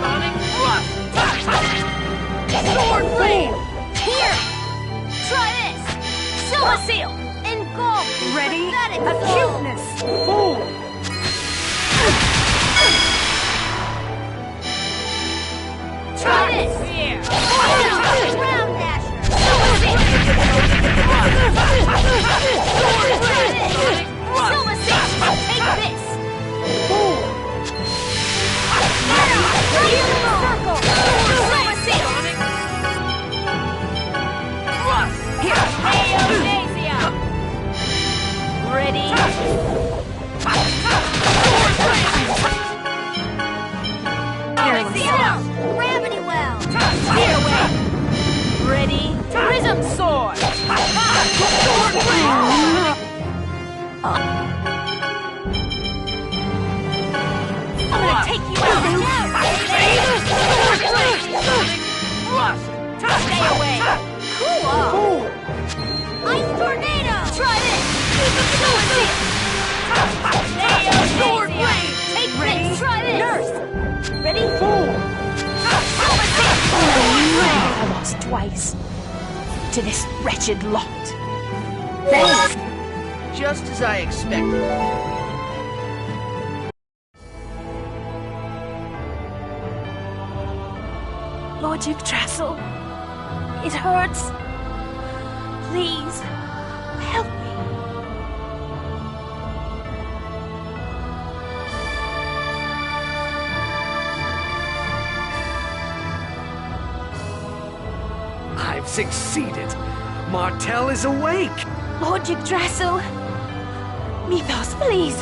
Sonic Rush! Sword Blade! Here! Try this! Silver Seal! Engulf! Ready? Acuteness! Fool! Try this! Ground Dasher! Silver Seal! Silver Seal! Take this! Fool! Circle! Silver Seal! Here! Aeonasia! Ready? Gravity Well! Here, way! Ready? Prism Sword! Sword Blade! I'm gonna take you out now! Sword Blade! Rush! Stay away! Cool off! Ice Tornado! Try this! Sword Blade! Take this! Try this! Nurse! Ready? Fool! I lost twice to this wretched lot. Thanks. just as I expected. Lord Yggdrasil, it hurts. Please, help me. I've succeeded. Martel is awake. Lord Yggdrasil, Mythos, please.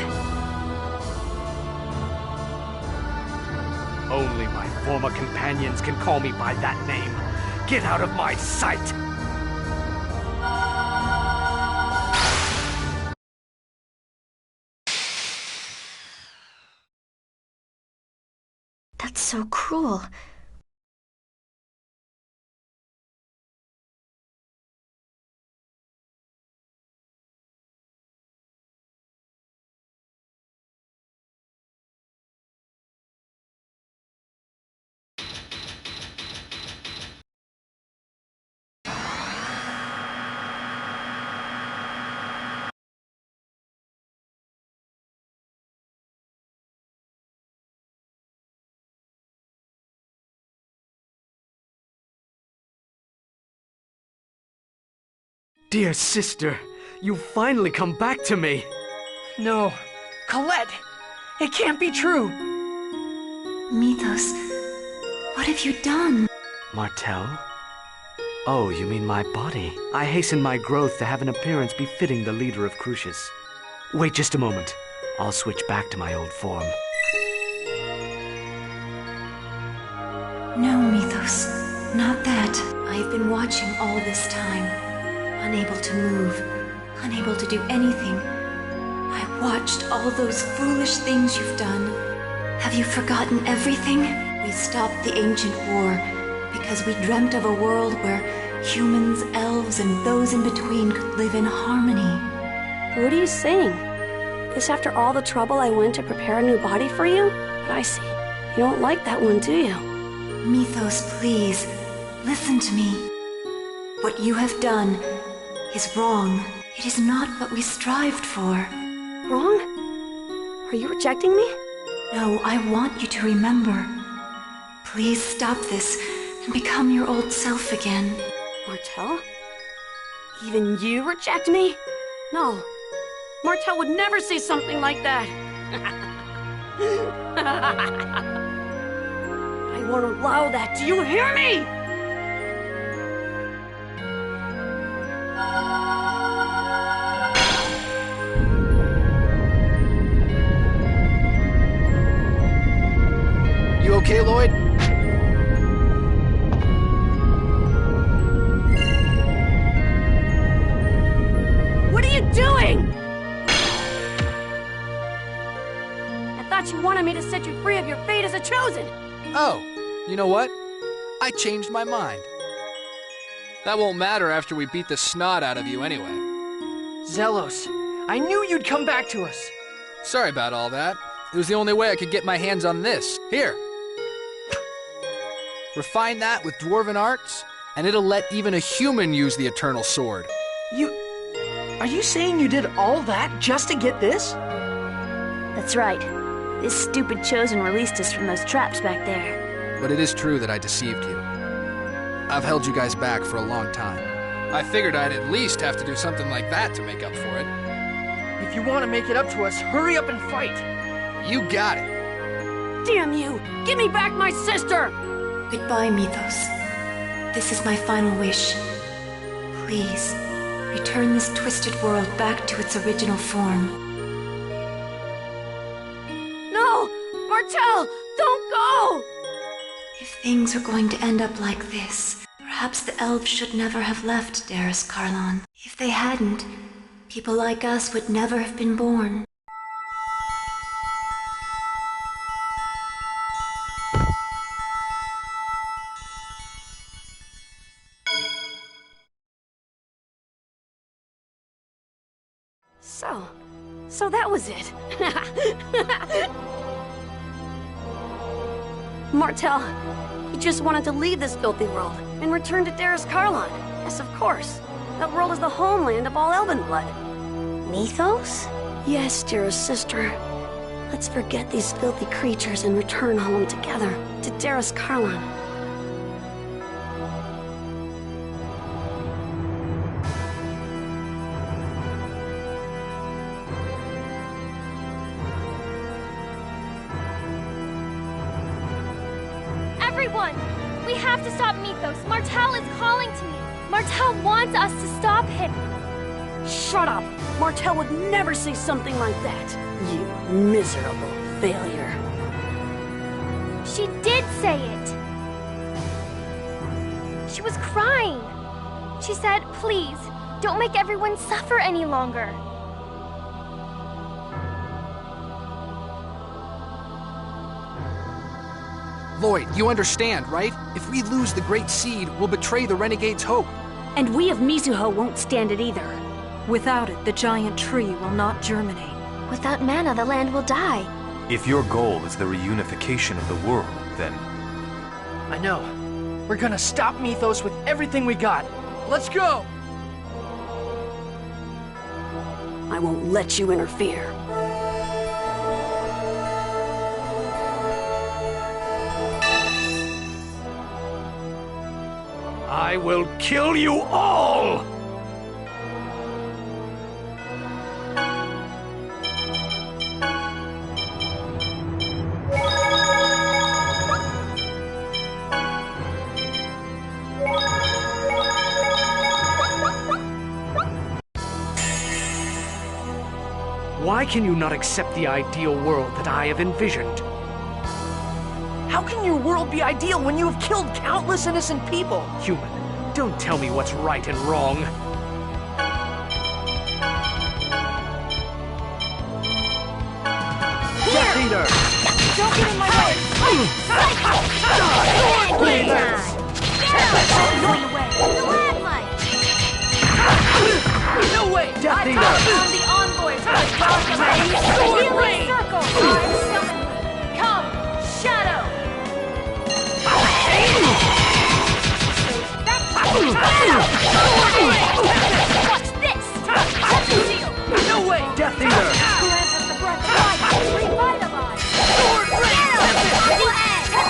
Only my former companions can call me by that name. Get out of my sight! That's so cruel. Dear sister, you've finally come back to me. No. Colette! It can't be true! Mythos, what have you done? Martel? Oh, you mean my body? I hasten my growth to have an appearance befitting the leader of Crucius. Wait just a moment. I'll switch back to my old form. No, Mythos, not that. I've been watching all this time, unable to move, unable to do anything. I watched all those foolish things you've done. Have you forgotten everything? We stopped the ancient war because we dreamt of a world where humans, elves, and those in between could live in harmony. What are you saying? This after all the trouble I went to prepare a new body for you? But I see. You don't like that one, do you? Mythos, please, listen to me. What you have done is wrong. It is not what we strived for. Wrong? Are you rejecting me? No, I want you to remember. Please stop this and become your old self again. Martel? Even you reject me? No. Martel would never say something like that. I won't allow that. Do you hear me? You okay, Lloyd? What are you doing? I thought you wanted me to set you free of your fate as a chosen. Oh, you know what? I changed my mind. That won't matter after we beat the snot out of you anyway. Zelos, I knew you'd come back to us. Sorry about all that. It was the only way I could get my hands on this. Here. Refine that with dwarven arts, and it'll let even a human use the Eternal Sword. Are you saying you did all that just to get this? That's right. This stupid chosen released us from those traps back there. But it is true that I deceived you. I've held you guys back for a long time. I figured I'd at least have to do something like that to make up for it. If you want to make it up to us, hurry up and fight. You got it. Damn you! Give me back my sister! Goodbye, Mythos. This is my final wish. Please, return this twisted world back to its original form. No! Martel! Don't go! If things are going to end up like this, perhaps the elves should never have left Darus Karlon. If they hadn't, people like us would never have been born. So that was it. Martel, he just wanted to leave this filthy world and return to Darus Karlon. Yes, of course. That world is the homeland of all elven blood. Mythos? Yes, dearest sister. Let's forget these filthy creatures and return home together to Darus Karlan. Everyone! We have to stop Mythos. Martel is calling to me. Martel wants us to stop him. Shut up! Martel would never say something like that. You miserable failure. She did say it. She was crying. She said, please, don't make everyone suffer any longer. Lloyd, you understand, right? If we lose the Great Seed, we'll betray the Renegade's hope. And we of Mizuho won't stand it either. Without it, the giant tree will not germinate. Without mana, the land will die. If your goal is the reunification of the world, then... I know. We're gonna stop Mythos with everything we got. Let's go! I won't let you interfere. I will kill you all! Why can you not accept the ideal world that I have envisioned? How can your world be ideal when you have killed countless innocent people? Human, don't tell me what's right and wrong. Here! Leader! Don't get in my way! No way! Death Eater! I'm the envoy for the Dark Domain! Healing Circle! I'm summoning! Come, Shadow! Watch this! Touch the seal! No way! Death Eater! Grant us the breath of life! Revitalize! Sword Ring!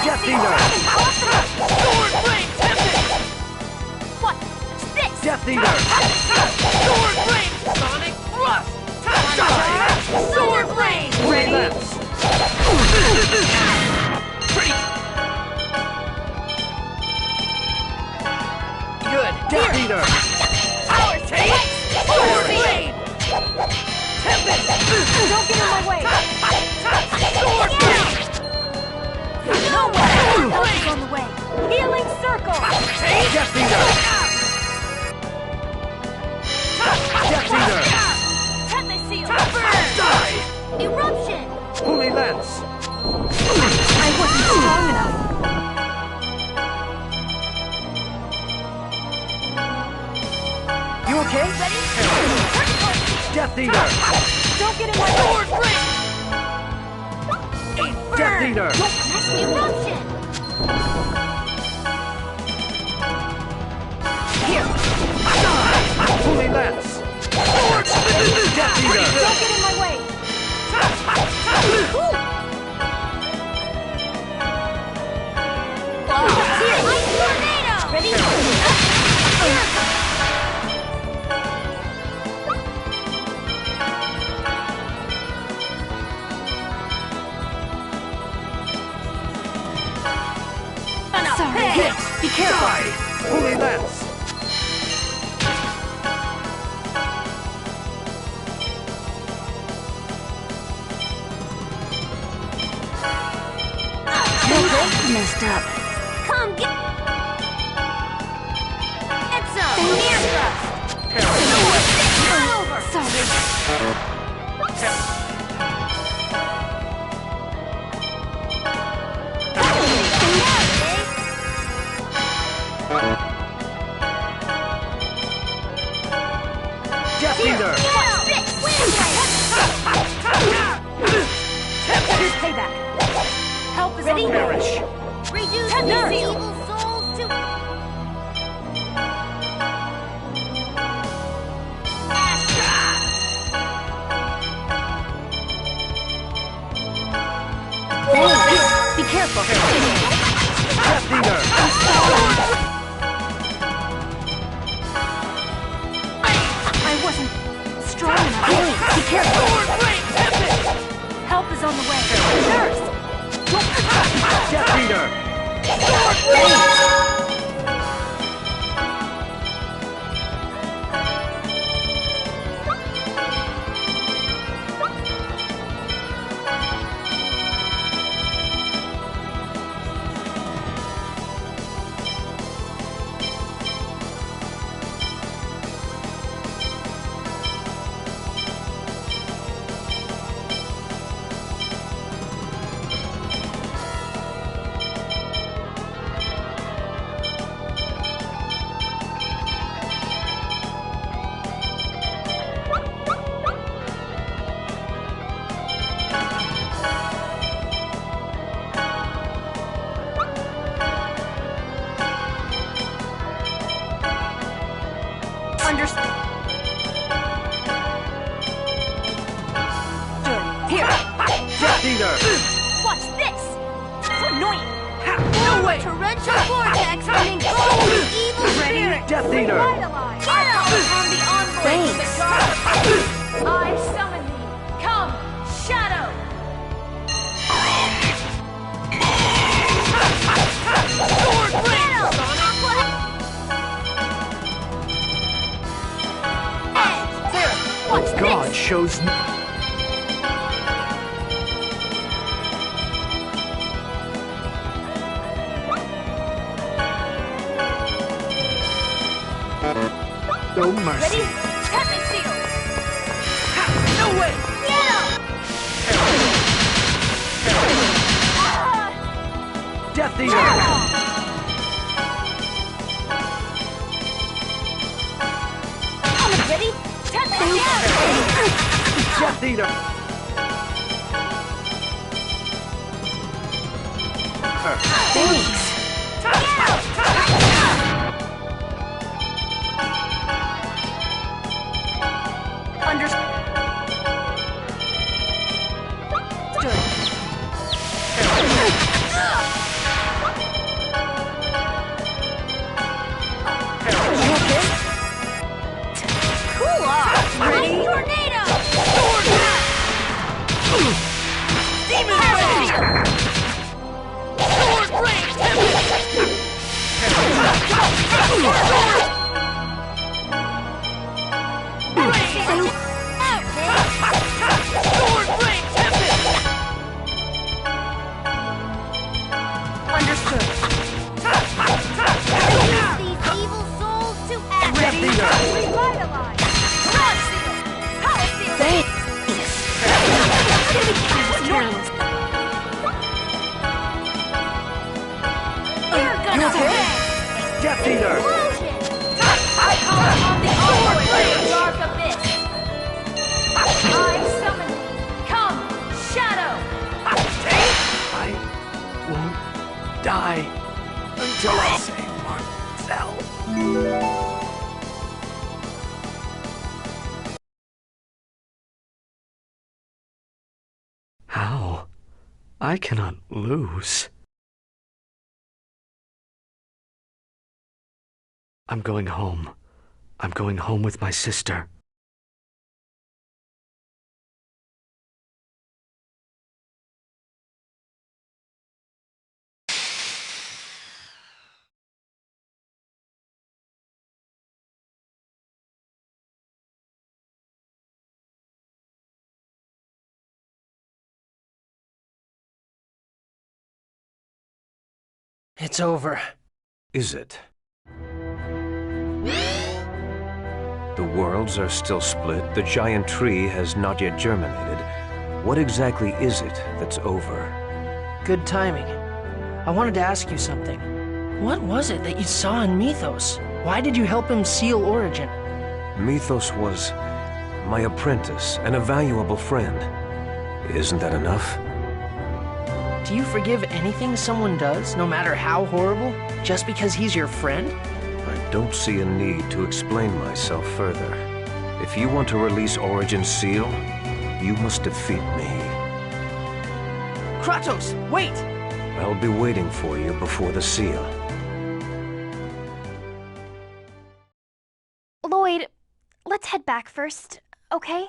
Death Eater! Sword Ring! Watch this! Death Eater! Sword Ring! Sonic Thrust! Sword Ring! Ready? Pretty good. Death Eater! Power Tape! Sword Ring! Tempest! Don't get in my way! Sword Ring! No way! Help is on the way! Healing Circle! Death Eater! Death Eater! Tempest Seal! Die! Eruption! Holy Lance! I wasn't strong enough. You okay? Ready? Death Eater! Don't get in my Sword way! Ring! Death Eater! Eruption! Here! Holy Lance! Sword! Death Eater! Don't get in my way! Ice Tornado! Ready? Sorry. Be careful. Die! Holy Lance! Messed up. Come get some! Near thrust! Over! Sorry. Death Eater! Here's payback. Help is ready. Perish! Reduce these evil souls to Be careful! Help is on the way. Nurse! Death Eater! Watch this! So annoying! No way! Torrential vortex and engulf the evil spirit! Death Eater! Get out on the envoy of the dark! I summon thee! Come, Shadow! Sword blade! Edge! Watch this! God shows me. No mercy. Ready? Tempest seal! No way! Get him! Death Eater! Ready? Tempest seal! Death Eater! Thanks. Cool off! Ready? Tornado! Sword! Demon Blade! Sword Blade! Sword Blade! Understood. Release these evil souls to act. Ready? Revitalize. Cross seal. Power seal. You're gonna pay. Death Eater! Illusion. I call upon the envoy of the dark abyss. I summon thee. Come, Shadow. I won't die until I save myself. How? I cannot lose. I'm going home. I'm going home with my sister. It's over. Is it? The worlds are still split. The giant tree has not yet germinated. What exactly is it that's over? Good timing. I wanted to ask you something. What was it that you saw in Mythos? Why did you help him seal Origin? Mythos was my apprentice and a valuable friend. Isn't that enough? Do you forgive anything someone does, no matter how horrible, just because he's your friend? I don't see a need to explain myself further. If you want to release Origin's seal, you must defeat me. Kratos, wait! I'll be waiting for you before the seal. Lloyd, let's head back first, okay?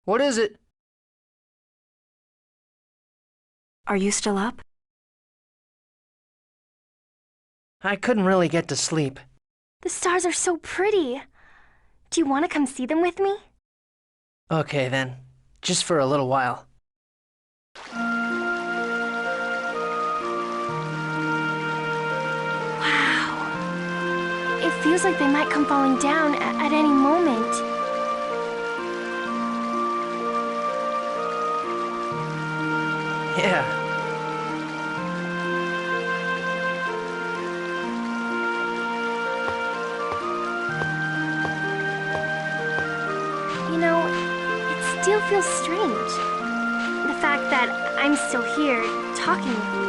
What is it? Are you still up? I couldn't really get to sleep. The stars are so pretty. Do you want to come see them with me? Okay then, just for a little while. Wow. It feels like they might come falling down at any moment. Yeah. You know, it still feels strange. The fact that I'm still here, talking with you.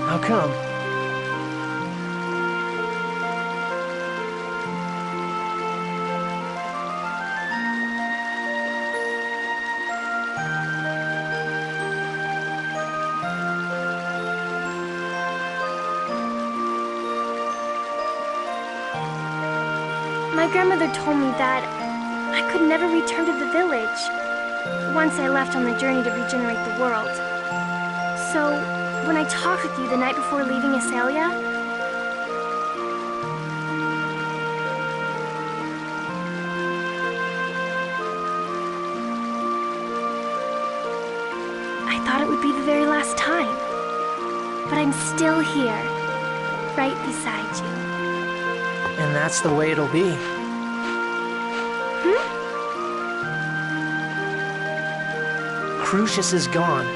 How come? My grandmother told me that I could never return to the village once I left on the journey to regenerate the world. So, when I talked with you the night before leaving Asalia, I thought it would be the very last time. But I'm still here, right beside you. And that's the way it'll be. Crucius is gone.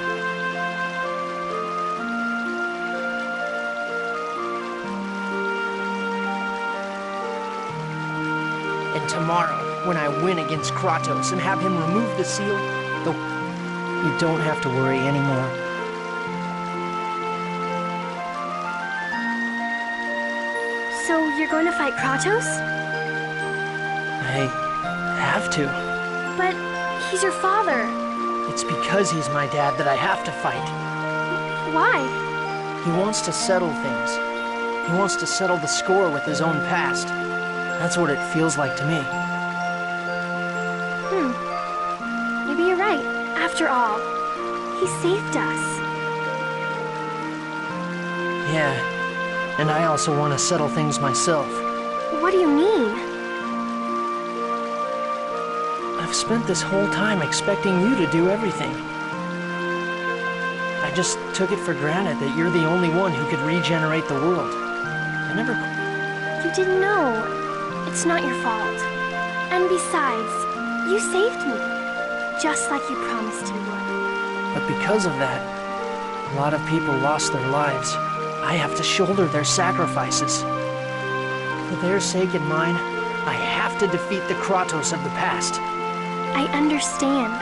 And tomorrow, when I win against Kratos and have him remove the seal, you don't have to worry anymore. So you're going to fight Kratos? I have to. But he's your father. It's because he's my dad that I have to fight. Why? He wants to settle things. He wants to settle the score with his own past. That's what it feels like to me. Maybe you're right. After all, he saved us. Yeah, and I also want to settle things myself. What do you mean? I've spent this whole time expecting you to do everything. I just took it for granted that you're the only one who could regenerate the world. I never... You didn't know. It's not your fault. And besides, you saved me. Just like you promised you would. But because of that, a lot of people lost their lives. I have to shoulder their sacrifices. For their sake and mine, I have to defeat the Kratos of the past. I understand.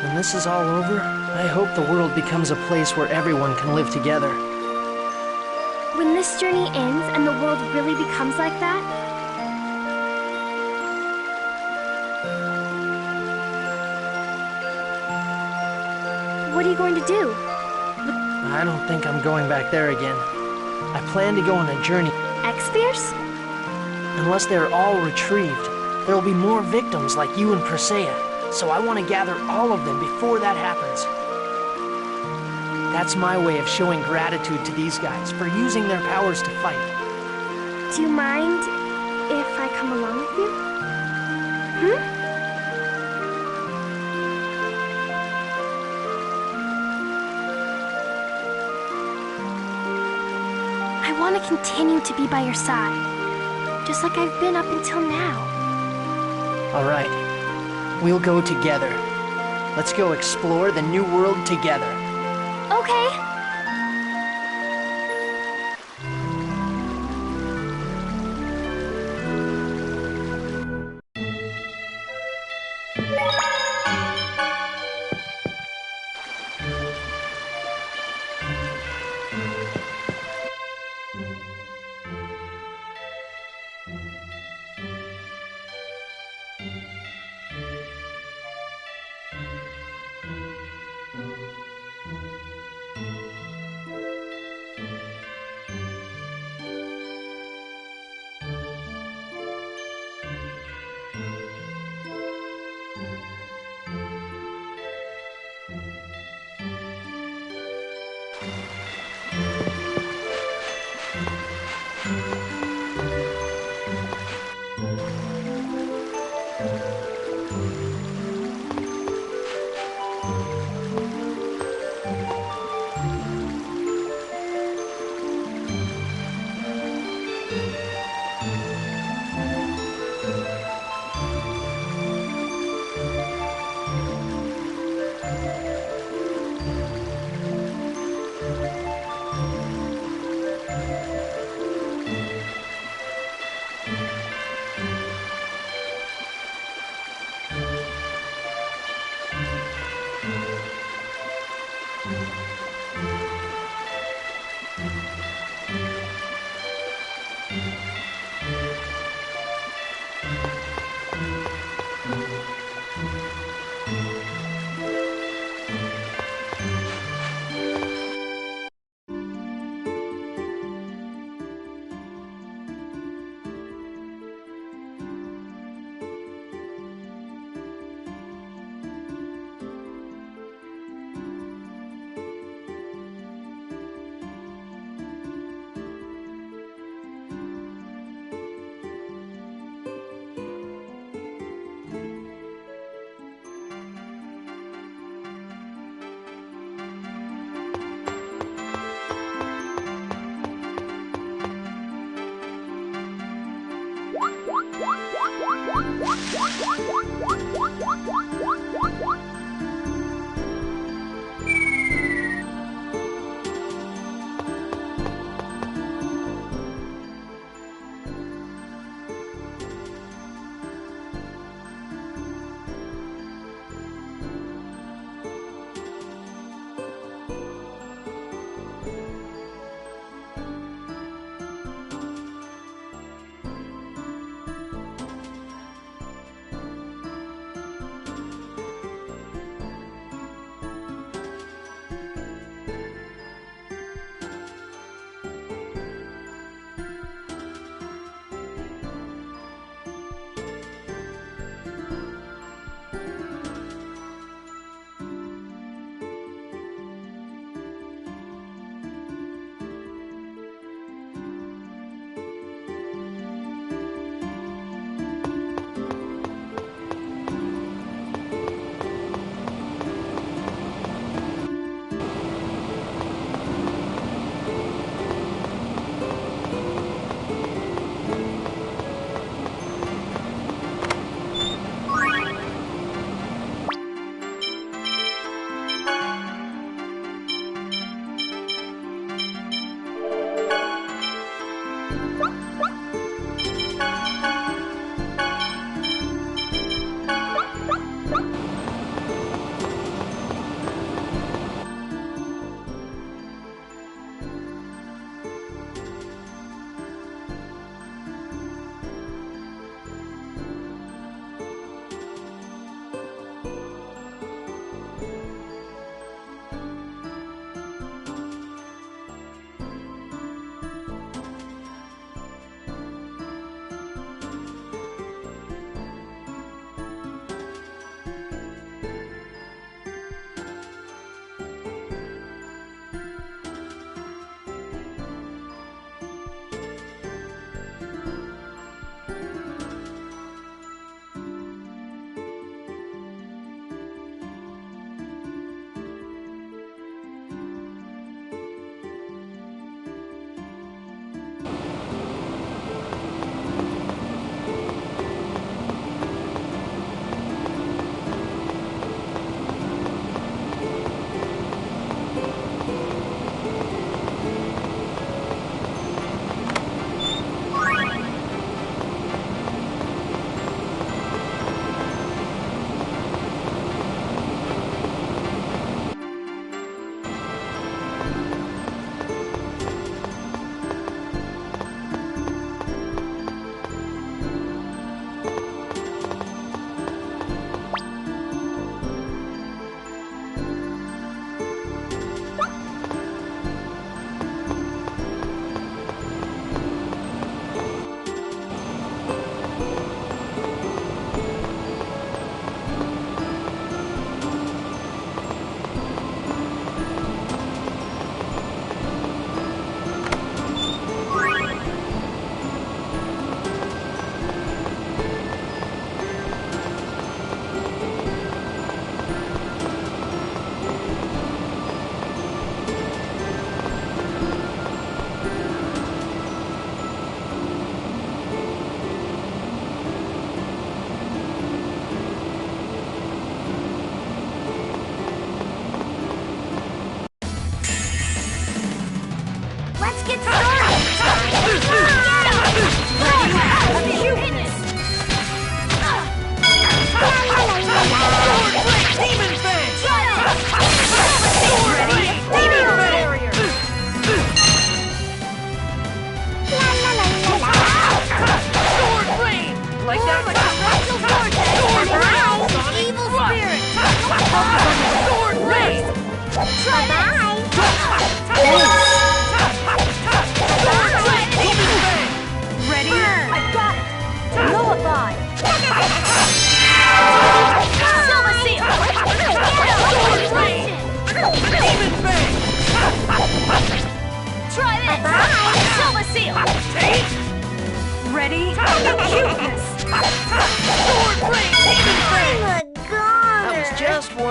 When this is all over, I hope the world becomes a place where everyone can live together. When this journey ends and the world really becomes like that, what are you going to do? I don't think I'm going back there again. I plan to go on a journey. X-Spheres? Unless they're all retrieved, there will be more victims like you and Persea, so I want to gather all of them before that happens. That's my way of showing gratitude to these guys for using their powers to fight. Do you mind if I come along with you? I want to continue to be by your side, just like I've been up until now. All right, we'll go together. Let's go explore the new world together. Okay.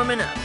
warming up.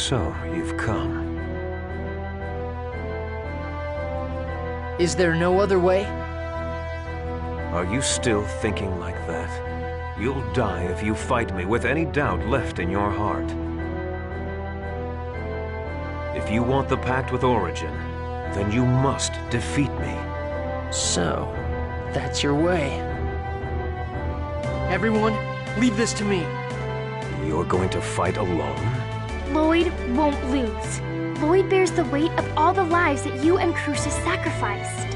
So, you've come. Is there no other way? Are you still thinking like that? You'll die if you fight me with any doubt left in your heart. If you want the pact with Origin, then you must defeat me. So, that's your way. Everyone, leave this to me. You're going to fight alone? Lloyd won't lose. Lloyd bears the weight of all the lives that you and Crucis sacrificed.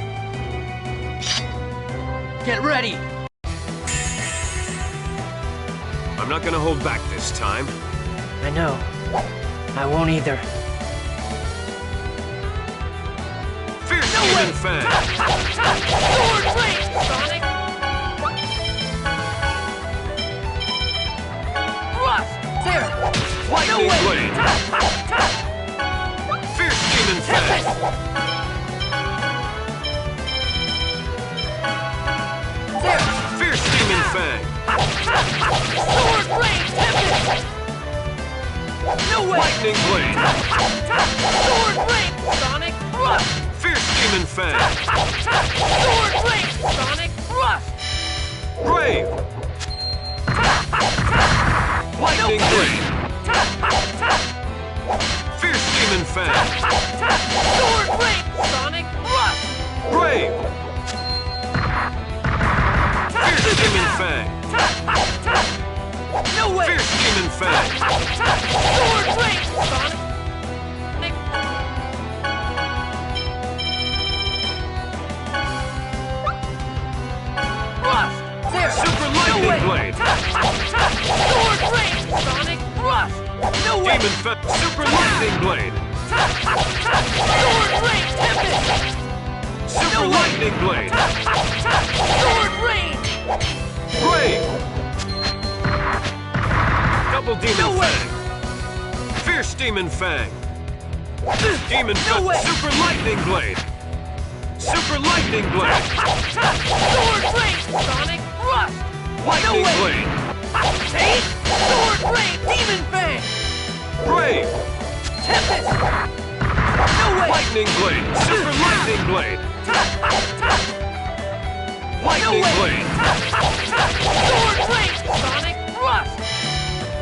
Get ready! I'm not gonna hold back this time. I know. I won't either. Fierce Demon Fang! Sword blade, Sonic! Thrust! There! Lightning Blade! Fierce Demon Fang! There! Fierce Demon Fang! Sword blade, Tempest! No way! Lightning Blade! Sword blade, Sonic! Thrust! Fierce Demon Fang! Sword blade, Sonic! Thrust! Brave! Lightning Blade! Fierce Demon Fang! Sword blade, Sonic! Thrust! Brave! Fierce Demon Fang! No way! Fierce Demon Fang! Sword blade, Sonic! Thrust! There! Super Lightning Blade! Sword blade, Sonic! Thrust! No way! Demon Fang! Super Lightning Blade! Sword blade, Tempest! Super Lightning Blade! Sword blade! Brave! Double Demon Fang! Fierce Demon Fang! Demon Fang! Super Lightning Blade! Super Lightning Blade! Sword blade, Sonic! Thrust! Lightning Blade! Take! Sword blade, Demon Fang! Brave! Tempest! No way! Lightning Blade! Super Lightning Blade! Lightning Blade! Sword blade, Sonic! Thrust!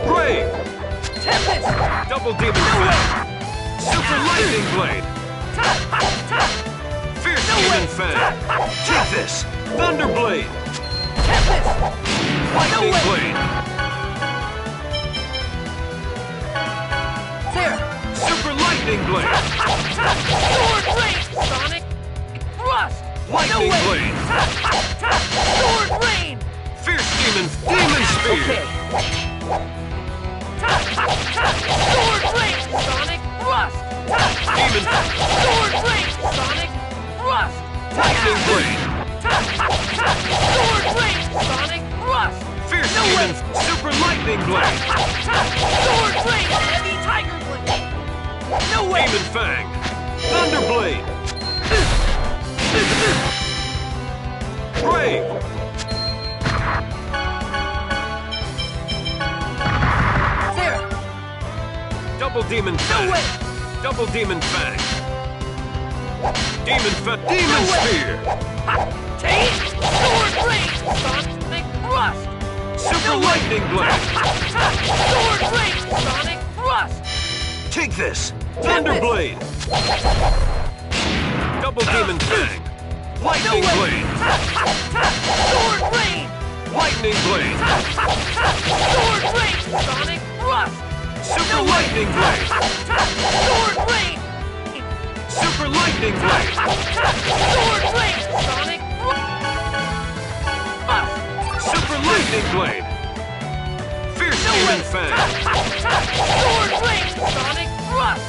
Brave! Tempest! Double Demon Fang! Super Lightning Blade! Fierce Demon Fang! Take this! Thunder Blade! Tempest! Lightning Blade! There! Super Lightning Blade! Sword blade, Sonic! Thrust! Lightning Blade! Sword blade! Fierce Demon Spear! Okay. Sword blade, Sonic! Thrust! Demon Sword blade, Sonic! Thrust! Lightning Blade! Sword blade, Sonic! Thrust! Fierce Demon Super Lightning Blade! Sword blade, Heavy Tiger Blade! No way! Demon Fang! Thunder Blade! Brave! There! Double Demon Fang! Double Demon Fang! Demon Spear! Take! Sword blade, Sonic! Thrust! Super Lightning Blade! Sword blade, Sonic! Thrust! Take this! Thunder Blade! Double Demon Fang! Lightning Blade! Sword blade! Lightning Blade! Sword blade, Sonic! Thrust! Super Lightning Blade! Sword blade! Super Lightning Blade! Sword blade, Sonic! Thrust! Super Lightning Blade! Fierce Demon Fang! Sword blade, Sonic! Thrust!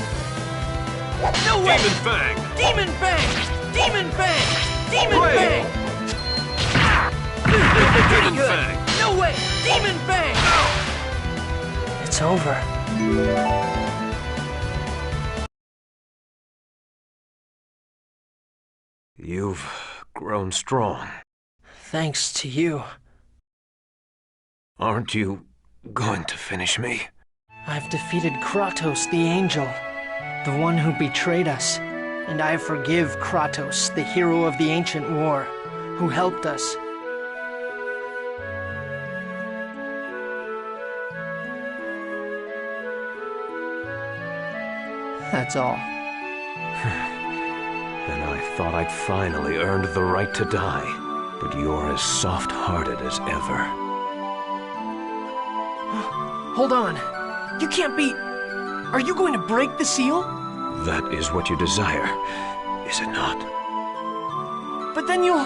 No way! Demon Fang! Demon Fang! Demon Fang! Demon Brave! Fang! Demon Fang! No way! Demon Fang! It's over. You've grown strong. Thanks to you. Aren't you going to finish me? I've defeated Kratos the Angel, the one who betrayed us. And I forgive Kratos, the hero of the ancient war, who helped us. That's all. And I thought I'd finally earned the right to die. But you're as soft-hearted as ever. Hold on. You can't be... Are you going to break the seal? That is what you desire, is it not? But then you'll...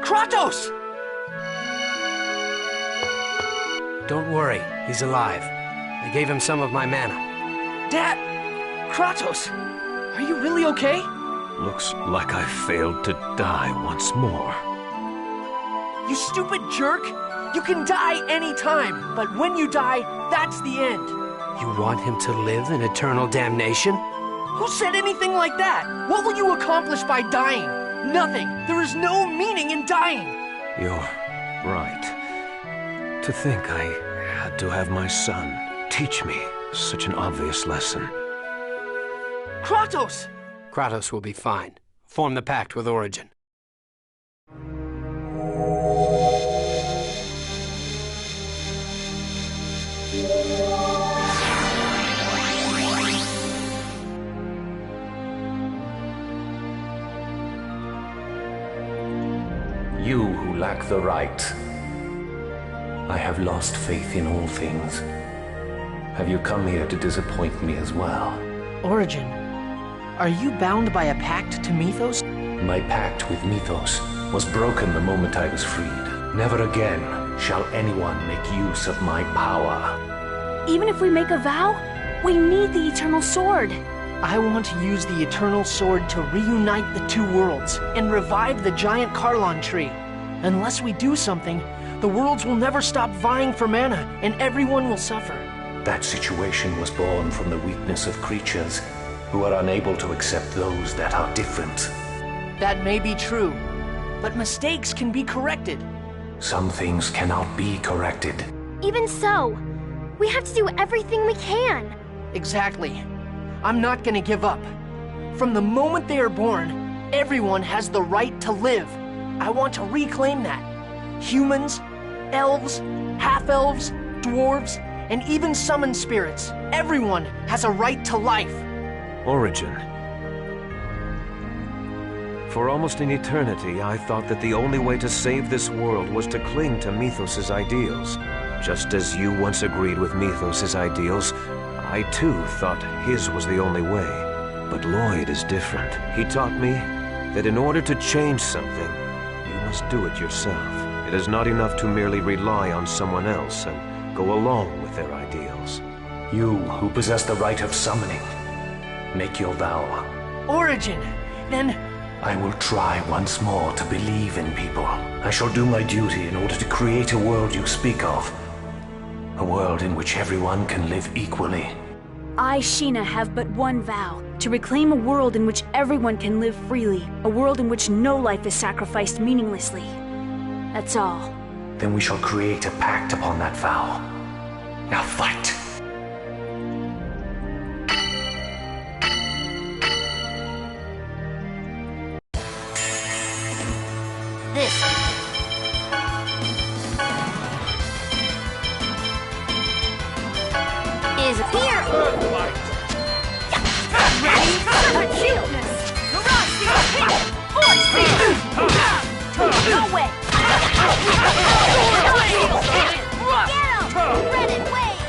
Kratos! Don't worry, he's alive. I gave him some of my mana. Dad! Kratos! Are you really okay? Looks like I failed to die once more. You stupid jerk! You can die anytime, but when you die, that's the end. You want him to live in eternal damnation? Who said anything like that? What will you accomplish by dying? Nothing. There is no meaning in dying. You're right. To think I had to have my son teach me such an obvious lesson. Kratos! Kratos will be fine. Form the pact with Origin. You who lack the right. I have lost faith in all things. Have you come here to disappoint me as well? Origin, are you bound by a pact to Mythos? My pact with Mythos was broken the moment I was freed. Never again shall anyone make use of my power. Even if we make a vow, we need the Eternal Sword. I want to use the Eternal Sword to reunite the two worlds and revive the giant Karlon tree. Unless we do something, the worlds will never stop vying for mana, and everyone will suffer. That situation was born from the weakness of creatures who are unable to accept those that are different. That may be true, but mistakes can be corrected. Some things cannot be corrected. Even so, we have to do everything we can. Exactly. I'm not gonna give up. From the moment they are born, everyone has the right to live. I want to reclaim that. Humans, elves, half-elves, dwarves, and even summoned spirits. Everyone has a right to life. Origin. For almost an eternity, I thought that the only way to save this world was to cling to Mythos' ideals. Just as you once agreed with Mythos' ideals, I too thought his was the only way. But Lloyd is different. He taught me that in order to change something, you must do it yourself. It is not enough to merely rely on someone else and go along with their ideals. You who possess the right of summoning, make your vow. Origin, then... I will try once more to believe in people. I shall do my duty in order to create a world you speak of. A world in which everyone can live equally. I, Sheena, have but one vow. To reclaim a world in which everyone can live freely. A world in which no life is sacrificed meaninglessly. That's all. Then we shall create a pact upon that vow. Now fight! This is here. Ready? Achievement. No way. Get him! Red and wave.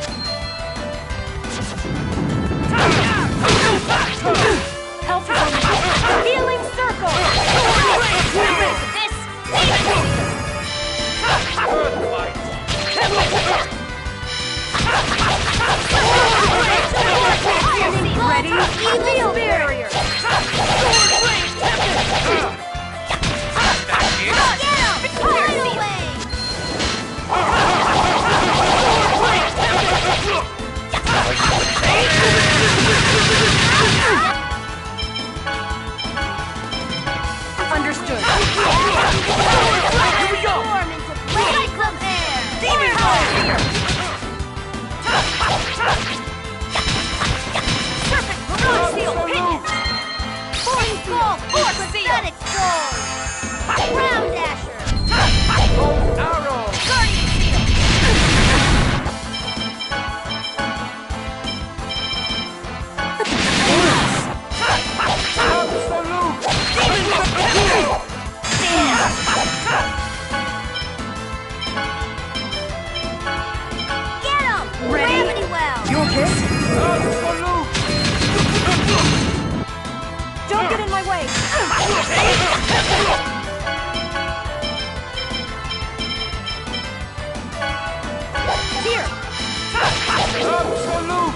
Here! Absolute!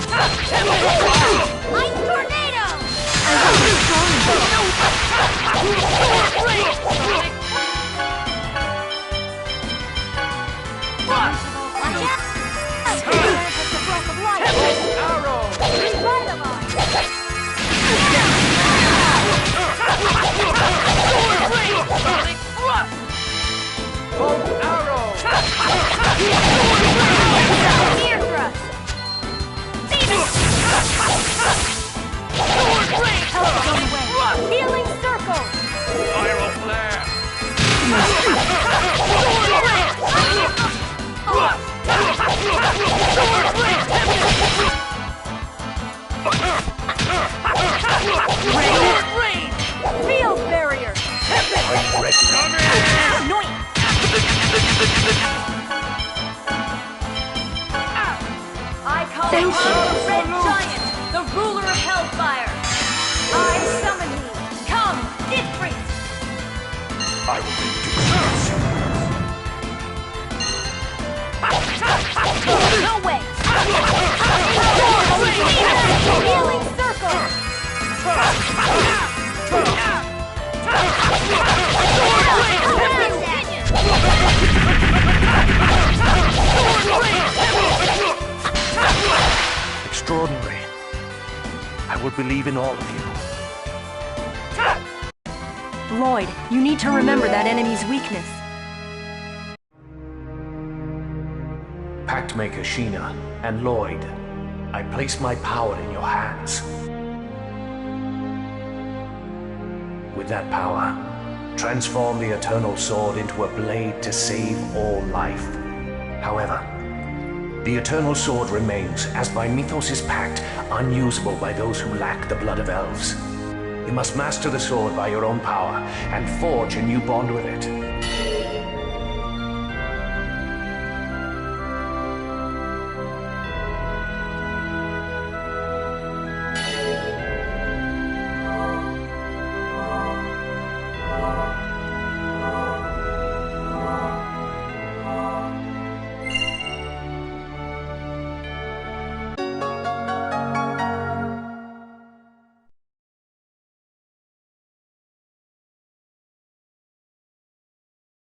Ice tornado! Healing circle! Spiral flare! Rain! Field barrier! Annoying! I call Thank on you. the Red Giant, the ruler of Hellfire. I summon you. Come, Ifrit! I will reduce No way! Healing circle! extraordinary. I will believe in all of you. Lloyd, you need to remember that enemy's weakness. Pactmaker Sheena and Lloyd, I place my power in your hands. With that power, transform the Eternal Sword into a blade to save all life. However, the Eternal Sword remains, as by Mythos' pact, unusable by those who lack the blood of elves. You must master the sword by your own power and forge a new bond with it.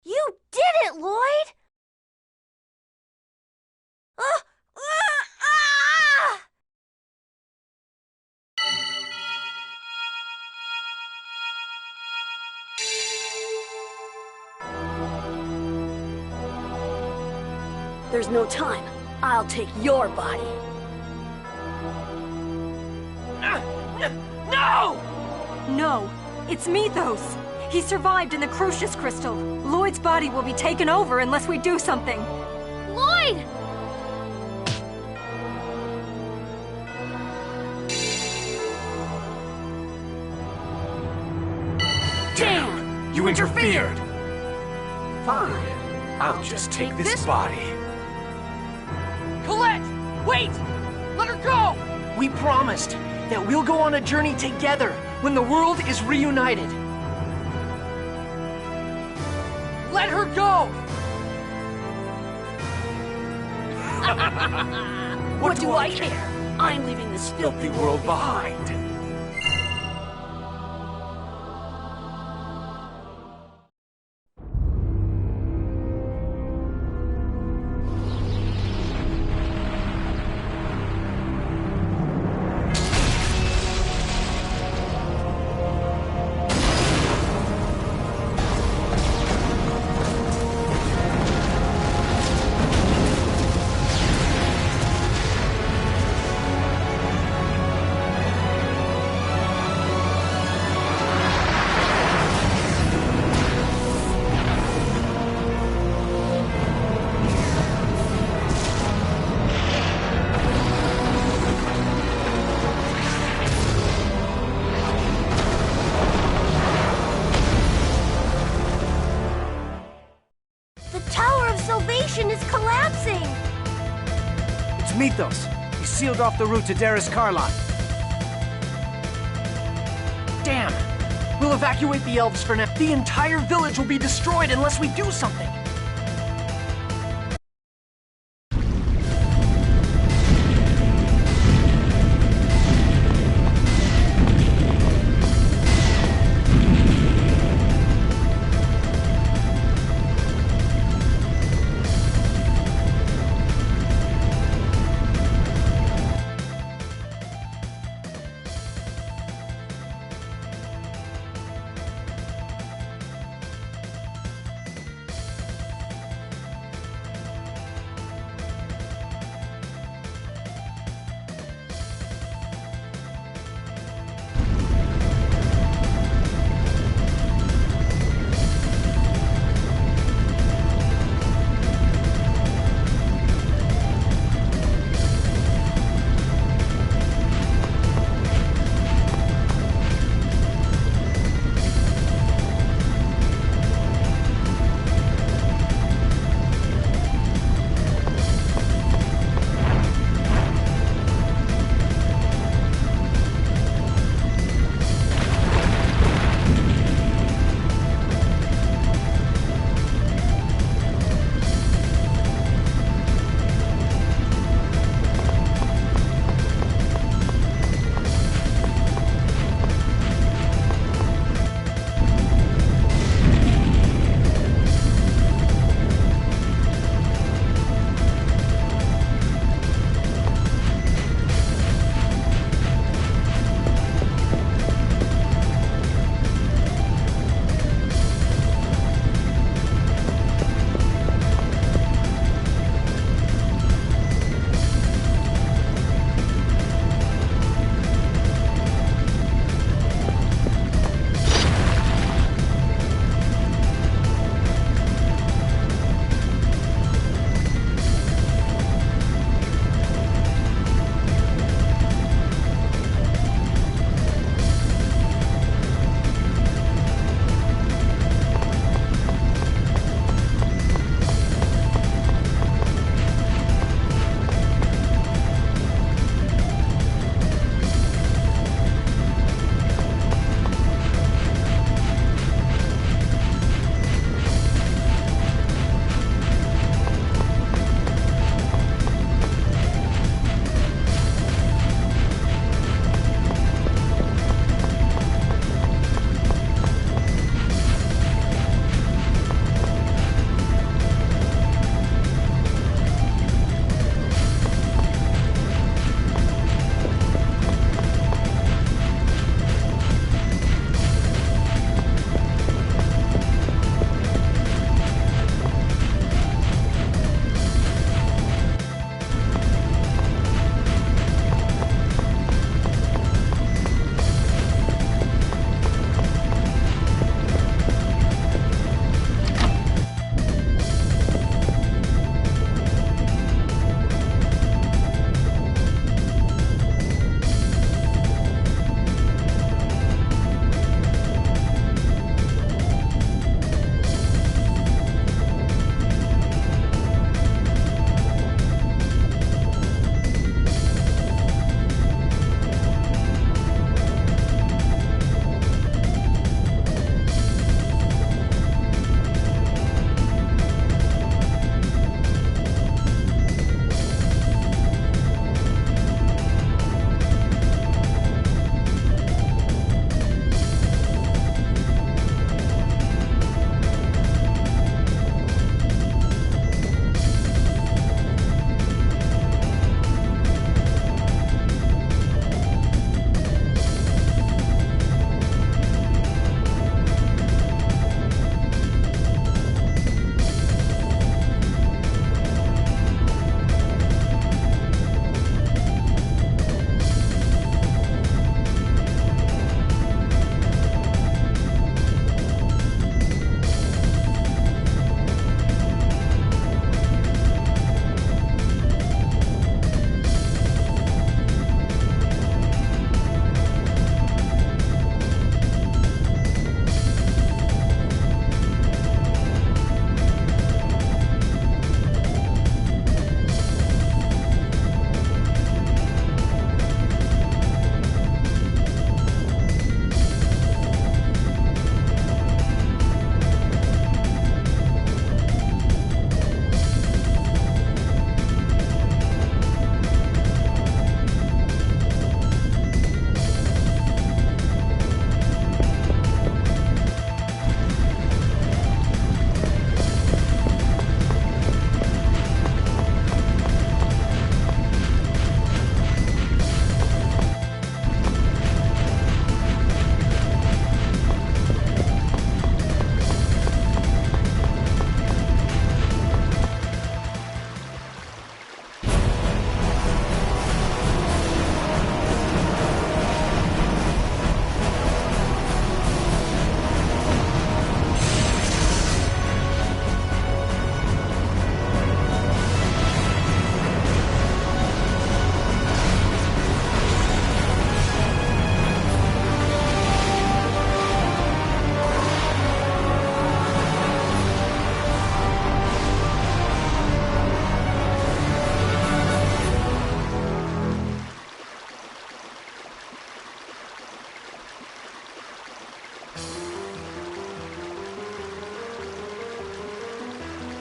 You did it, Lloyd! There's no time. I'll take your body. No! No, it's Mythos. He survived in the Crucius Crystal. Lloyd's body will be taken over unless we do something. Lloyd! Damn! You interfered! Fine. I'll just take this body. Colette! Wait! Let her go! We promised that we'll go on a journey together when the world is reunited. Let her go! What do I care? I'm leaving this filthy world behind. Is collapsing! It's Mythos. He sealed off the route to Darius Karlon. Damn! We'll We'll evacuate the elves for now. The entire village will be destroyed unless we do something.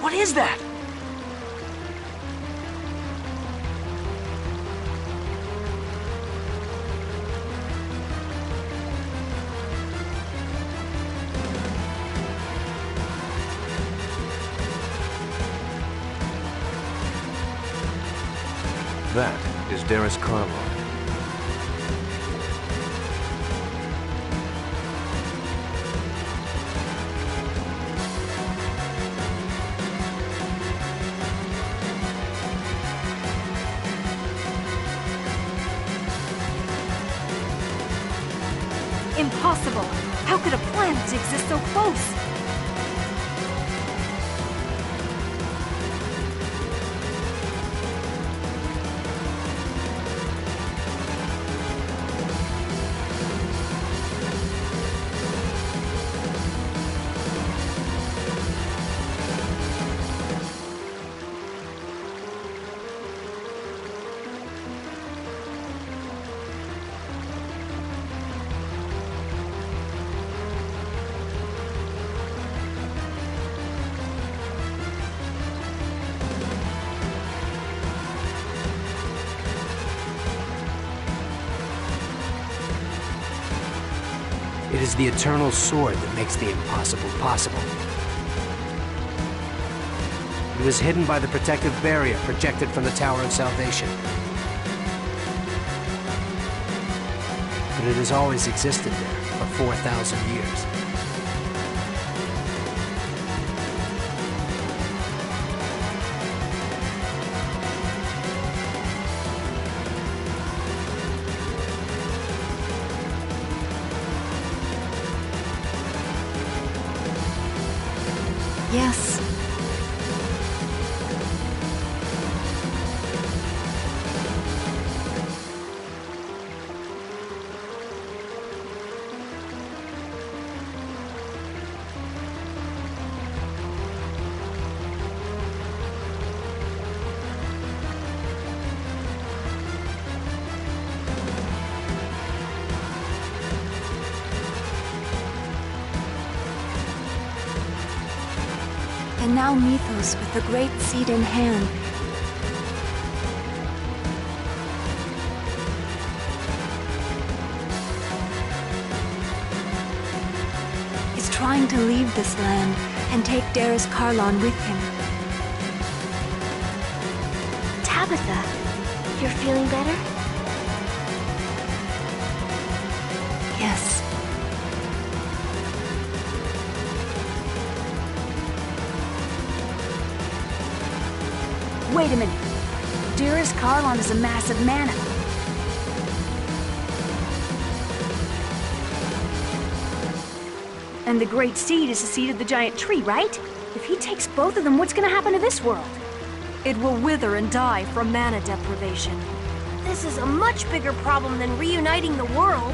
What is that? That is Darius Karlon. Impossible! How could a planet exist so close? It is the eternal sword that makes the impossible possible. It was hidden by the protective barrier projected from the Tower of Salvation. But it has always existed there for 4,000 years. Yes. And now Mythos with the great seed in hand. Is trying to leave this land and take Darius Karlon with him. Tabitha, you're feeling better? Yes. Wait a minute. Darius Karlon is a massive mana. And the Great Seed is the seed of the giant tree, right? If he takes both of them, what's gonna happen to this world? It will wither and die from mana deprivation. This is a much bigger problem than reuniting the world.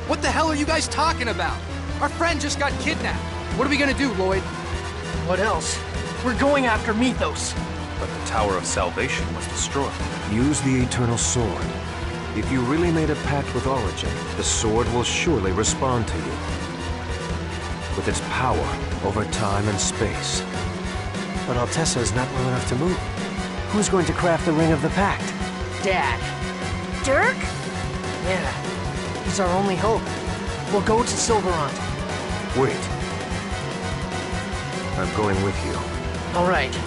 What the hell are you guys talking about? Our friend just got kidnapped. What are we gonna do, Lloyd? What else? We're going after Mythos. But the Tower of Salvation was destroyed. Use the Eternal Sword. If you really made a pact with Origin, the sword will surely respond to you. With its power over time and space. But Altessa is not well enough to move. Who's going to craft the Ring of the Pact? Dad. Dirk? Yeah. He's our only hope. We'll go to Silverant. Wait. I'm going with you. All right.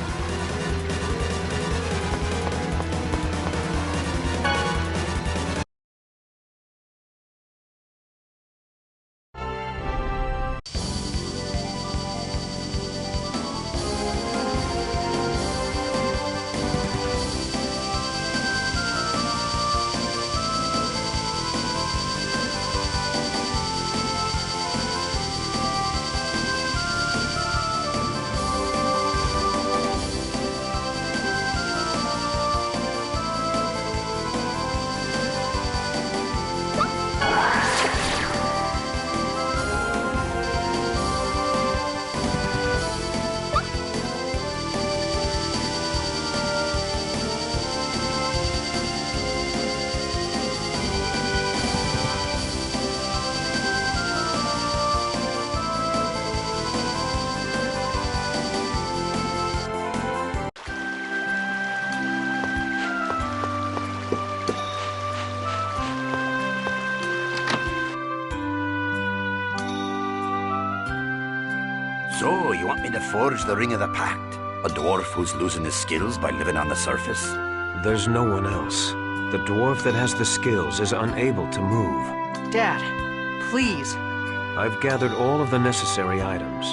So, you want me to forge the Ring of the Pact? A dwarf who's losing his skills by living on the surface? There's no one else. The dwarf that has the skills is unable to move. Dad, please. I've gathered all of the necessary items.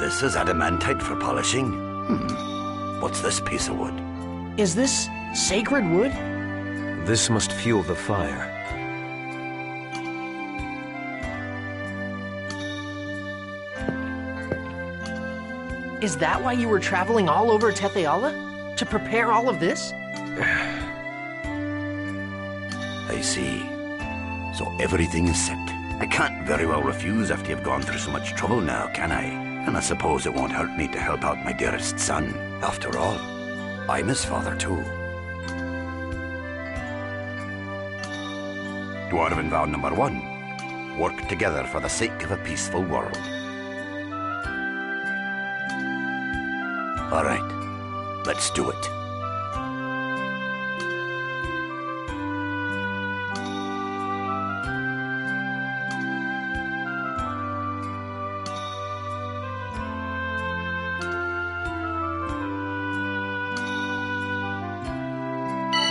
This is adamantite for polishing? What's this piece of wood? Is this sacred wood? This must fuel the fire. Is that why you were traveling all over Tetheala? To prepare all of this? I see. So everything is set. I can't very well refuse after you've gone through so much trouble now, can I? And I suppose it won't hurt me to help out my dearest son. After all, I'm his father too. Dwarven vow number 1. Work together for the sake of a peaceful world. All right, let's do it.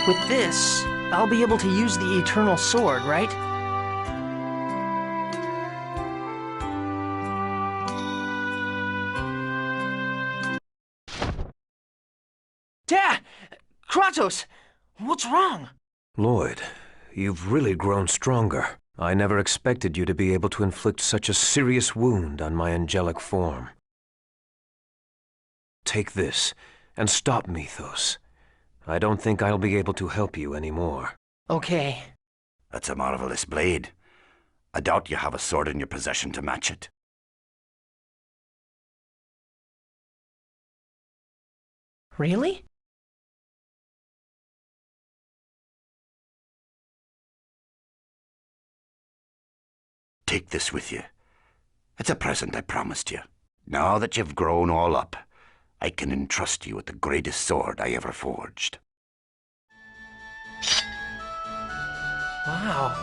With this, I'll be able to use the Eternal Sword, right? Dad! Kratos! What's wrong? Lloyd, you've really grown stronger. I never expected you to be able to inflict such a serious wound on my angelic form. Take this, and stop Mythos. I don't think I'll be able to help you anymore. Okay. That's a marvelous blade. I doubt you have a sword in your possession to match it. Really? Take this with you. It's a present I promised you. Now that you've grown all up, I can entrust you with the greatest sword I ever forged. Wow.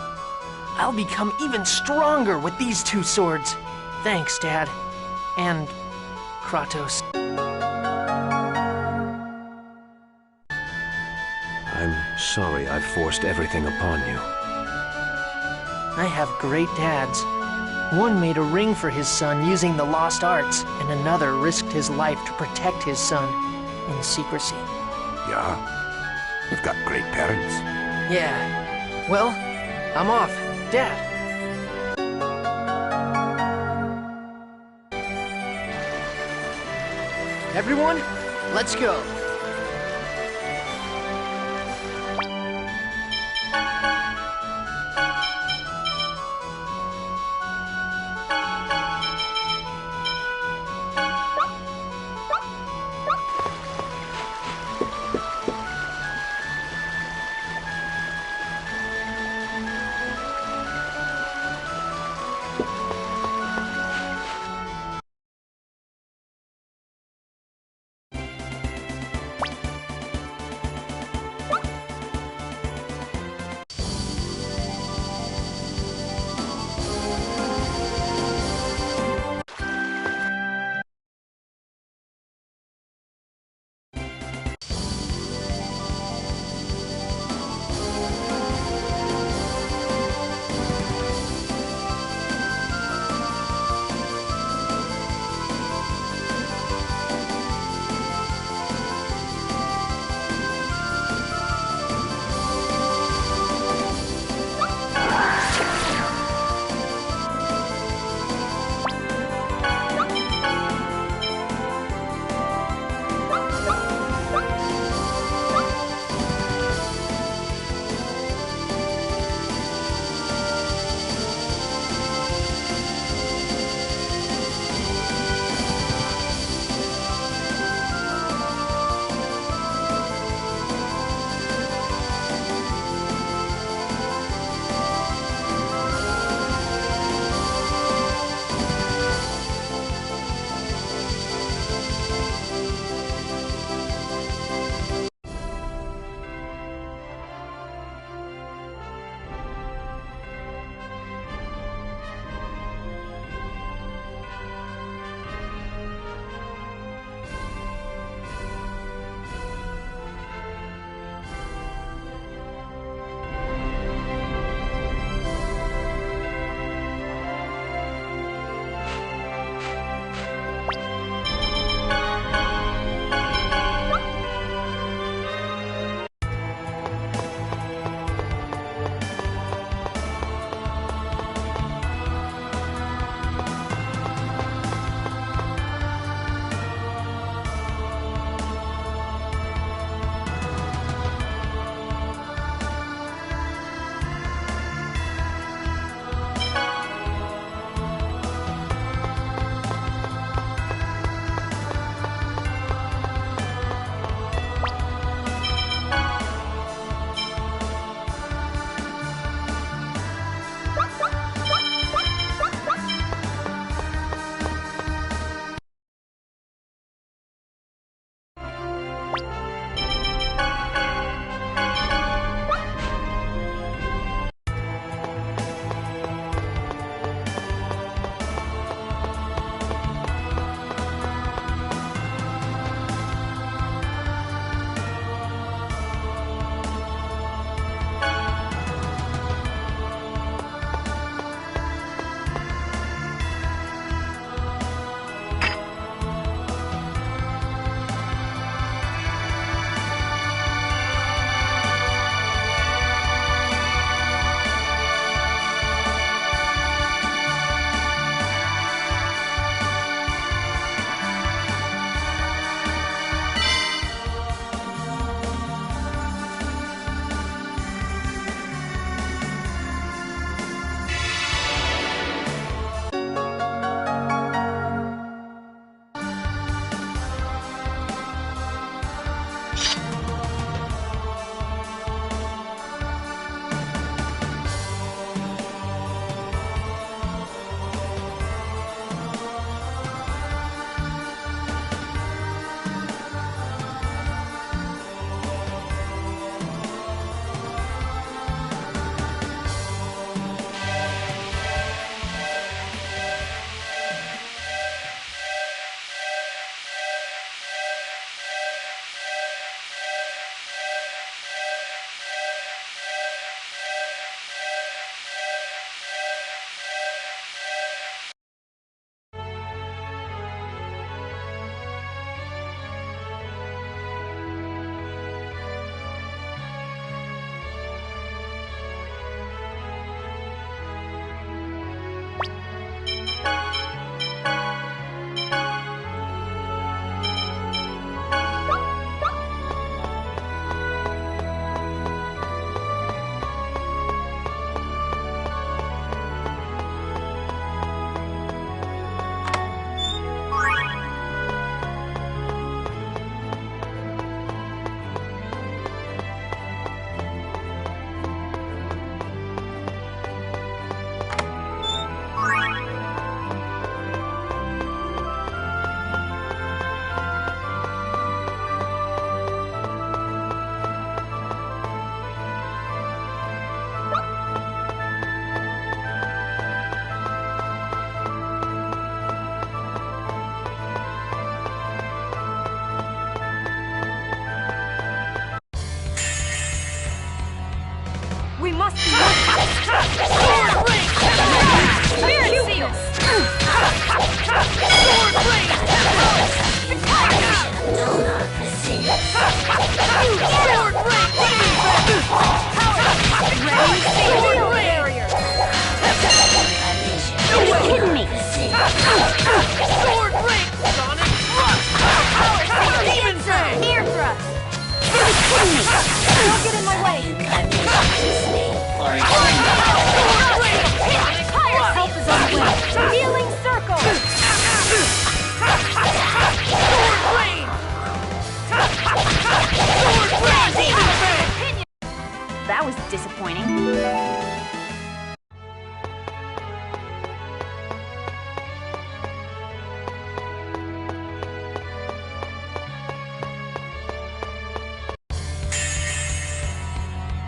I'll become even stronger with these 2 swords. Thanks, Dad. And Kratos. I'm sorry I've forced everything upon you. I have great dads. One made a ring for his son using the lost arts, and another risked his life to protect his son in secrecy. Yeah? You've got great parents. Yeah. Well, I'm off. Dad. Everyone, let's go.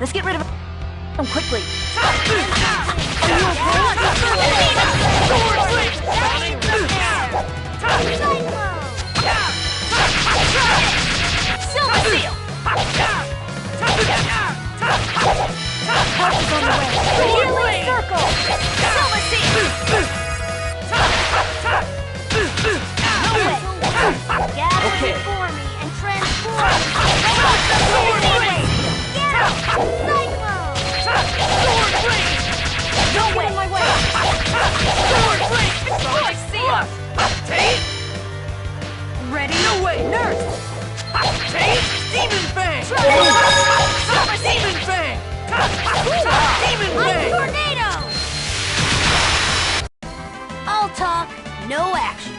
Let's get rid of him quickly. Silver Seal! Help is on the way. Healing Circle! Silver Seal! No way! Gather before me and transform! Sword Blade! Get up! Cyclone! Sword Blade! No way! My way! Sword Blade! Force Seal! Take! Ready? No way! Nurse! Take! Demon Fang! Demon Fang! Demon Fang! Tornado! All talk, no action.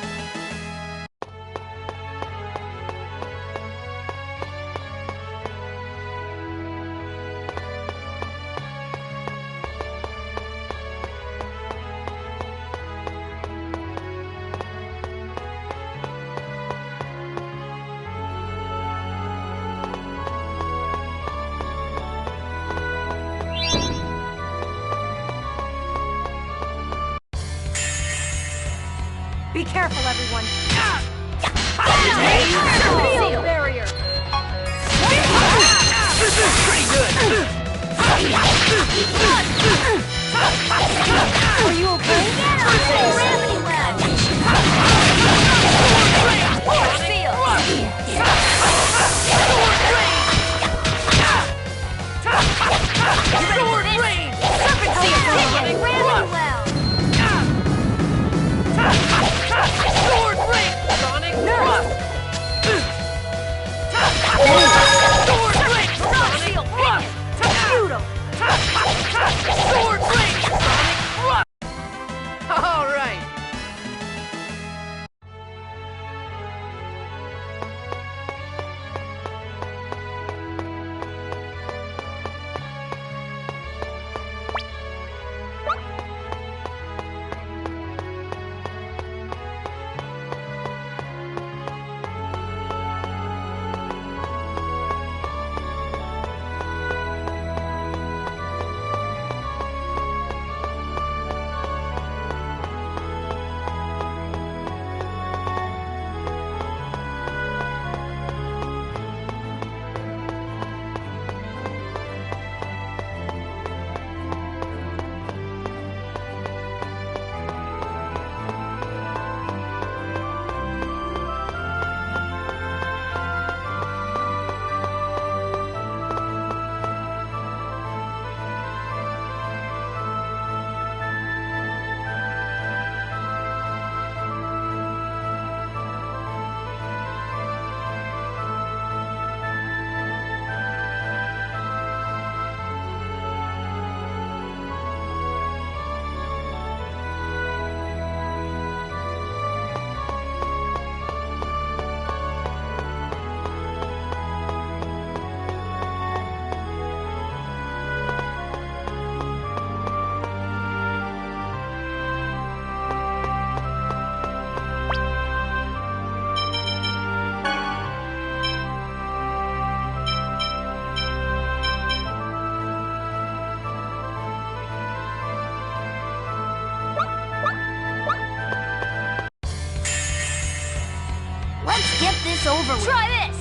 Be careful, everyone. Field barrier. This is pretty good. Are you okay? Gravity well. Force field. Sword rain. Serpent seal. Gravity well. Sword Ring! Sonic Thrust! Sword Ring! Sonic Thrust! Feudal! Sword Ring! Sonic Thrust! All right! Let's get this over with. Try this!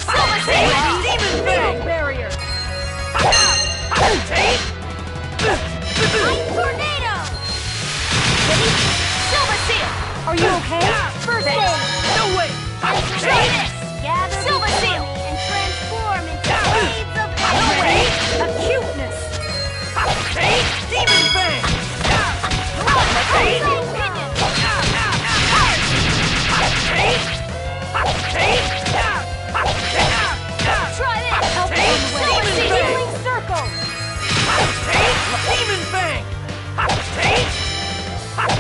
Silver Seal! Demon Fang! Barrier! Take! Light Tornado! Ready? Silver Seal! Are you okay? First aid! No way! Try this! Gather Silver Seal! And transform into waves of energy! Acuteness! Take! Demon Fang! Take! Opinion! Take! Try this! Help me on the way! Healing Circle! Take! Demon Fang! Take!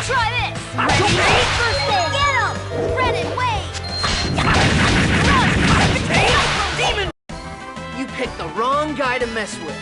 Try this! Ready? First aid! Get him! Spread it wave! Take! Demon! You picked the wrong guy to mess with.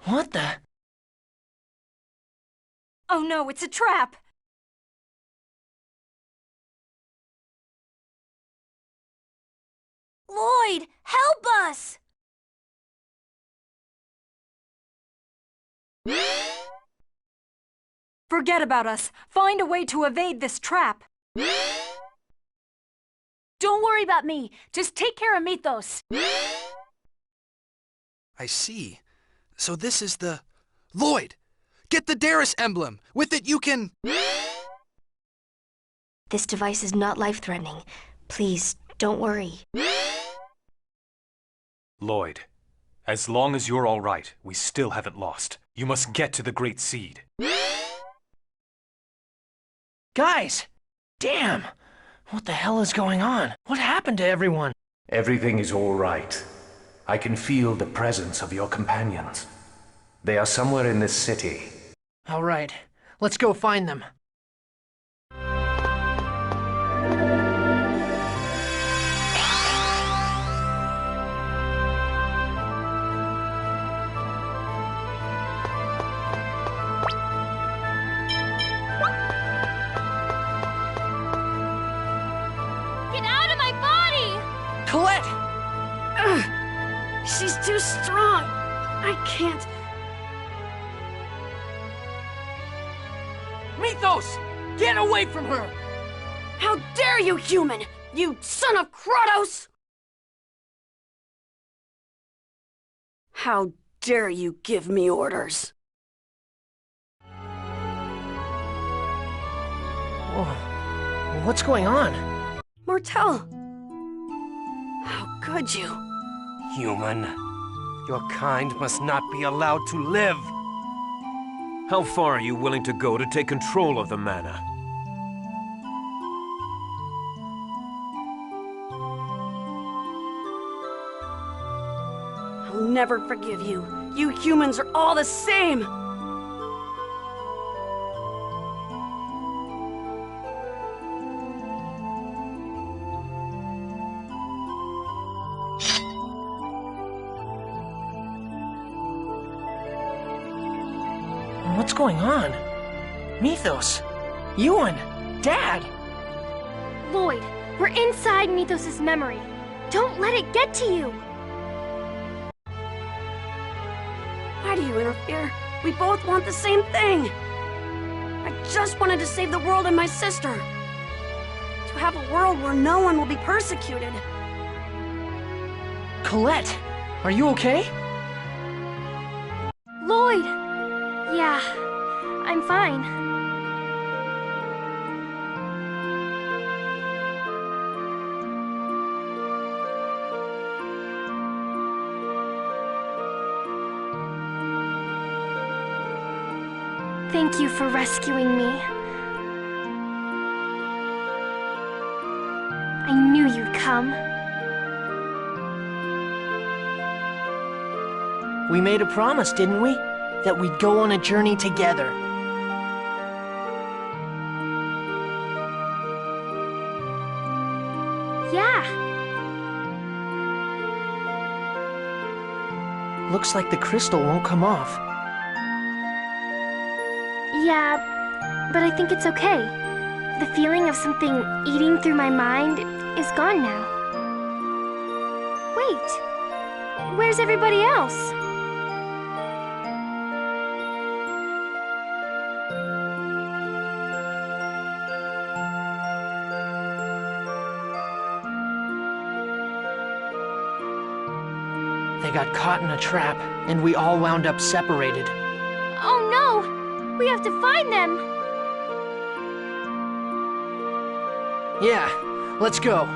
What the? Oh no, it's a trap! Lloyd, help us! Forget about us. Find a way to evade this trap. Don't worry about me. Just take care of Mythos. I see. So this is the... Lloyd! Get the Darius emblem! With it you can... This device is not life-threatening. Please, don't worry. Lloyd, as long as you're all right, we still haven't lost. You must get to the Great Seed. Guys! Damn! What the hell is going on? What happened to everyone? Everything is all right. I can feel the presence of your companions. They are somewhere in this city. All right, let's go find them. Colette! She's too strong. I can't. Mythos! Get away from her! How dare you, human! You son of Kratos! How dare you give me orders? Whoa. What's going on? Mortel! How could you? Human, your kind must not be allowed to live. How far are you willing to go to take control of the mana? I'll never forgive you. You humans are all the same! What's going on? Mythos! Ewan! Dad! Lloyd, we're inside Mythos' memory. Don't let it get to you! Why do you interfere? We both want the same thing! I just wanted to save the world and my sister. To have a world where no one will be persecuted. Colette! Are you okay? Lloyd! Yeah, I'm fine. Thank you for rescuing me. I knew you'd come. We made a promise, didn't we? That we'd go on a journey together. Yeah. Looks like the crystal won't come off. Yeah, but I think it's okay. The feeling of something eating through my mind is gone now. Wait, where's everybody else? They got caught in a trap, and we all wound up separated. Oh no! We have to find them! Yeah, let's go.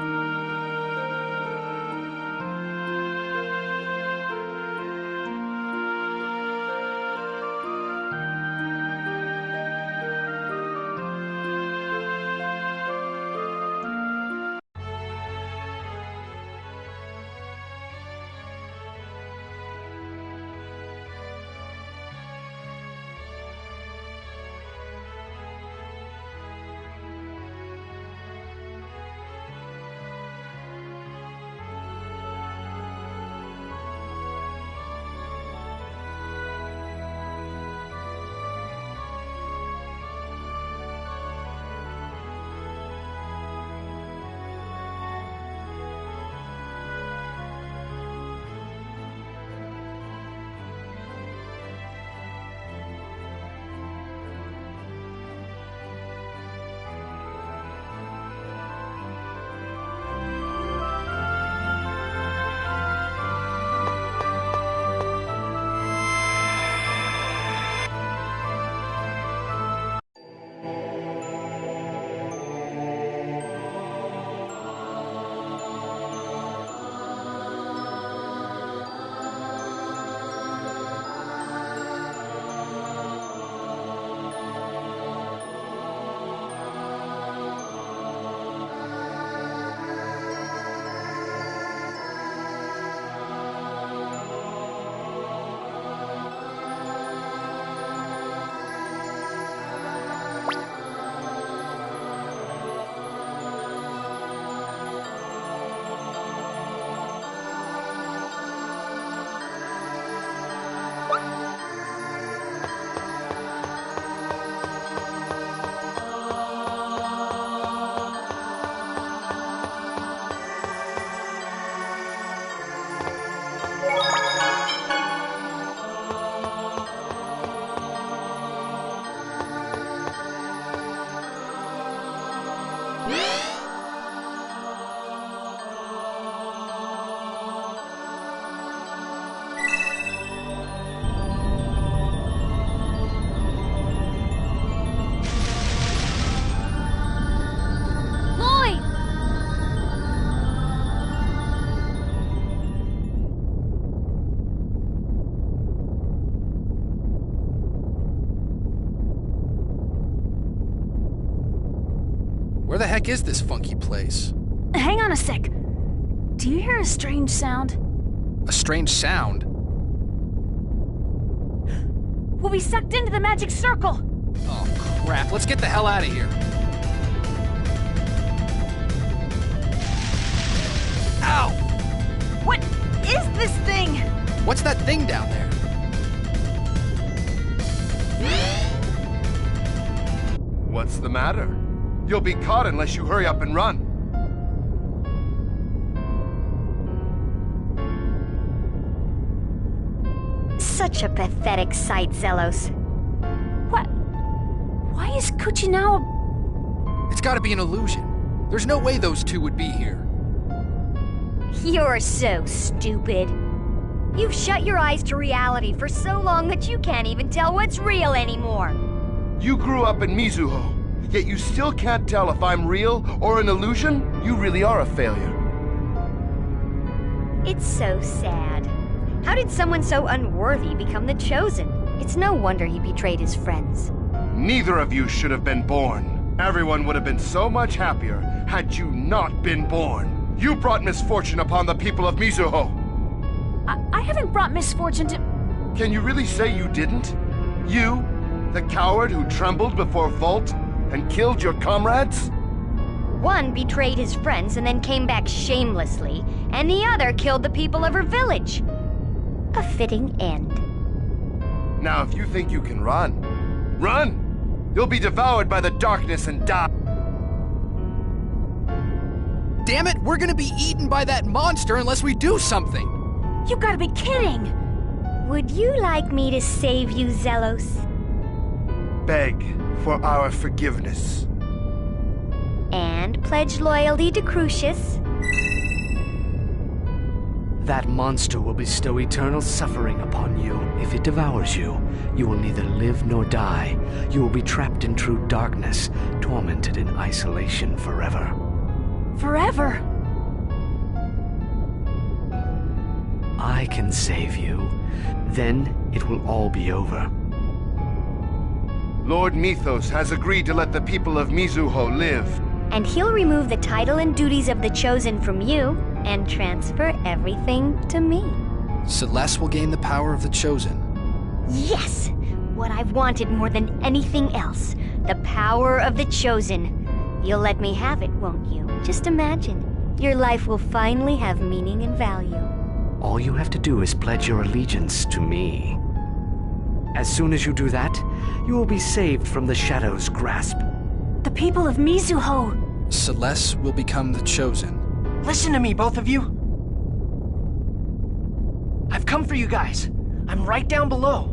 heck is this funky place? Hang on a sec. Do you hear a strange sound? A strange sound? We'll be sucked into the magic circle! Oh, crap. Let's get the hell out of here. Ow! What is this thing? What's that thing down there? What's the matter? You'll be caught unless you hurry up and run. Such a pathetic sight, Zelos. What? Why is Kuchinao... It's gotta be an illusion. There's no way those two would be here. You're so stupid. You've shut your eyes to reality for so long that you can't even tell what's real anymore. You grew up in Mizuho, yet you still can't tell if I'm real or an illusion? You really are a failure. It's so sad. How did someone so unworthy become the Chosen? It's no wonder he betrayed his friends. Neither of you should have been born. Everyone would have been so much happier had you not been born. You brought misfortune upon the people of Mizuho. I haven't brought misfortune to... Can you really say you didn't? You, the coward who trembled before Volt and killed your comrades? One betrayed his friends and then came back shamelessly, and the other killed the people of her village. A fitting end. Now, if you think you can run, run! You'll be devoured by the darkness and die. Damn it, we're gonna be eaten by that monster unless we do something! You gotta be kidding! Would you like me to save you, Zelos? Beg for our forgiveness. And pledge loyalty to Crucius. That monster will bestow eternal suffering upon you. If it devours you, you will neither live nor die. You will be trapped in true darkness, tormented in isolation forever. Forever? I can save you. Then it will all be over. Lord Mythos has agreed to let the people of Mizuho live. And he'll remove the title and duties of the Chosen from you and transfer everything to me. Celeste will gain the power of the Chosen. Yes! What I've wanted more than anything else. The power of the Chosen. You'll let me have it, won't you? Just imagine. Your life will finally have meaning and value. All you have to do is pledge your allegiance to me. As soon as you do that, you will be saved from the Shadow's grasp. The people of Mizuho! Celeste will become the Chosen. Listen to me, both of you. I've come for you guys. I'm right down below.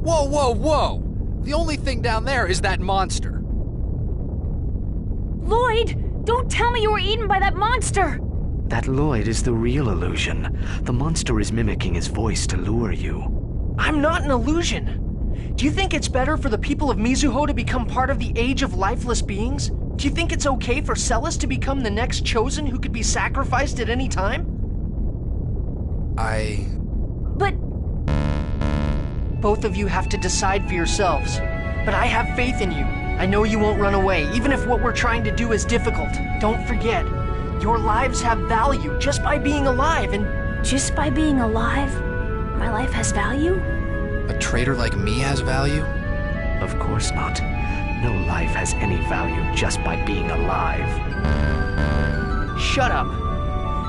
Whoa, whoa, whoa! The only thing down there is that monster. Lloyd! Don't tell me you were eaten by that monster! That Lloyd is the real illusion. The monster is mimicking his voice to lure you. I'm not an illusion. Do you think it's better for the people of Mizuho to become part of the Age of Lifeless Beings? Do you think it's okay for Celes to become the next Chosen who could be sacrificed at any time? But... Both of you have to decide for yourselves. But I have faith in you. I know you won't run away, even if what we're trying to do is difficult. Don't forget, your lives have value just by being alive, and... Just by being alive? My life has value? A traitor like me has value? Of course not. No life has any value just by being alive. Shut up.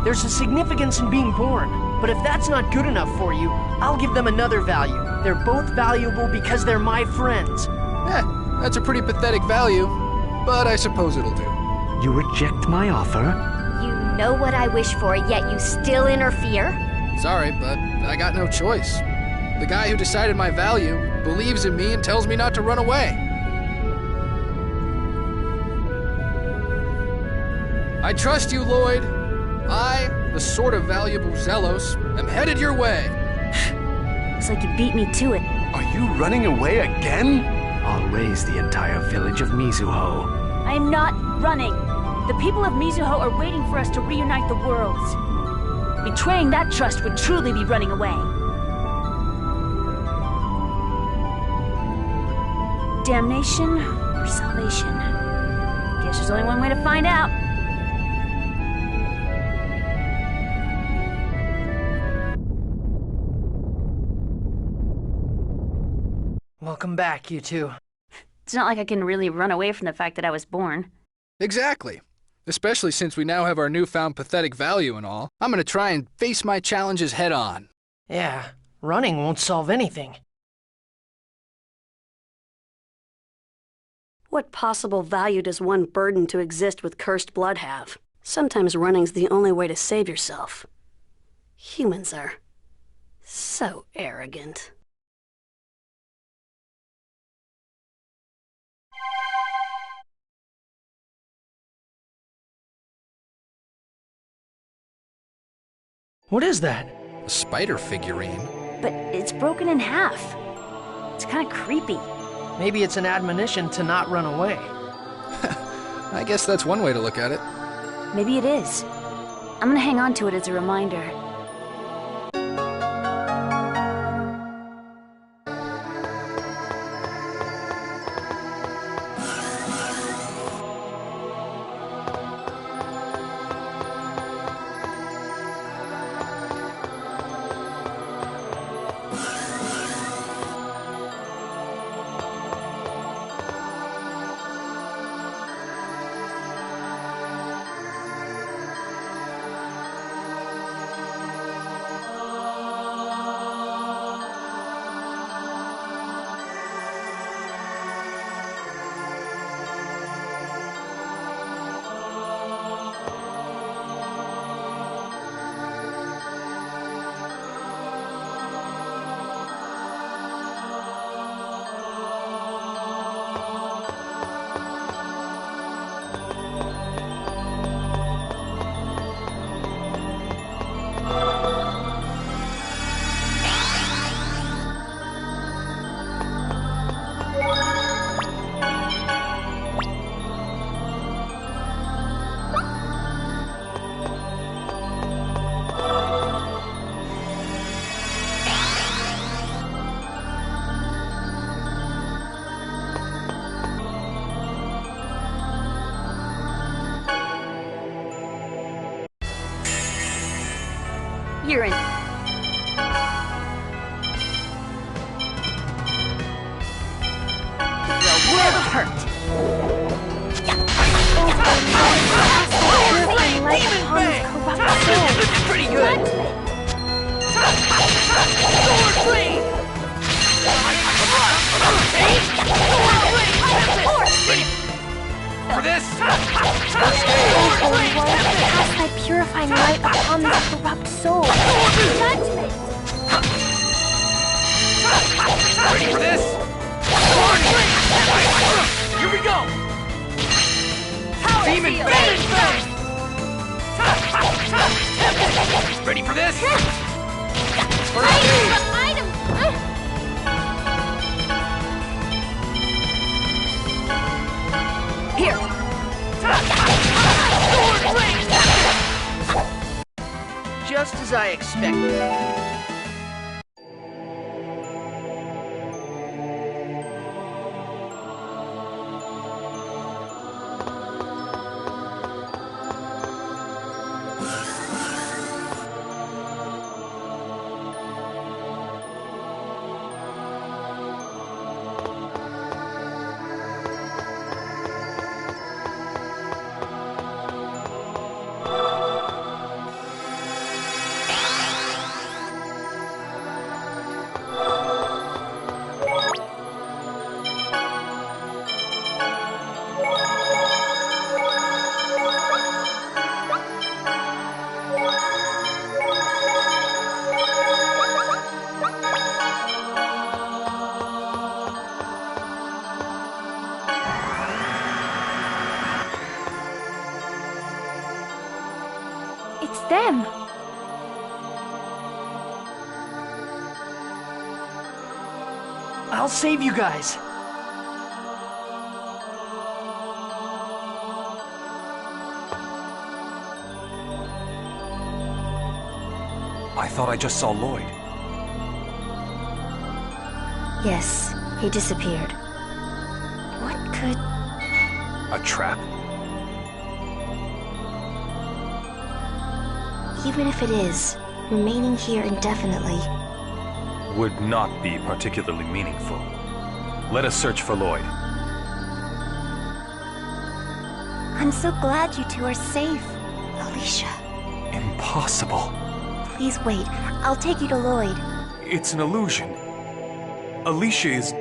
There's a significance in being born, but if that's not good enough for you, I'll give them another value. They're both valuable because they're my friends. That's a pretty pathetic value, but I suppose it'll do. You reject my offer? You know what I wish for, yet you still interfere? Sorry, but I got no choice. The guy who decided my value believes in me and tells me not to run away. I trust you, Lloyd. I, the sort of valuable Zelos, am headed your way. Looks like you beat me to it. Are you running away again? I'll raise the entire village of Mizuho. I am not running. The people of Mizuho are waiting for us to reunite the worlds. Betraying that trust would truly be running away. Damnation or for salvation. Guess there's only one way to find out. Welcome back, you two. It's not like I can really run away from the fact that I was born. Exactly. Especially since we now have our newfound pathetic value and all. I'm gonna try and face my challenges head on. Yeah, running won't solve anything. What possible value does one burden to exist with cursed blood have? Sometimes running's the only way to save yourself. Humans are so arrogant. What is that? A spider figurine? But it's broken in half. It's kind of creepy. Maybe it's an admonition to not run away. I guess that's one way to look at it. Maybe it is. I'm gonna hang on to it as a reminder. You're in. You'll never hurt. Pretty good. Sword blade. For this. Cast thy purifying light upon this corrupt soul. Judgment! Ready for this? Here we go! Demon Bang! Ready for this? First aid! Here! Just as I expected. It's them! I'll save you guys. I thought I just saw Lloyd. Yes, he disappeared. What could... A trap? Even if it is, remaining here indefinitely would not be particularly meaningful. Let us search for Lloyd. I'm so glad you two are safe. Alicia. Impossible. Please wait. I'll take you to Lloyd. It's an illusion. Alicia is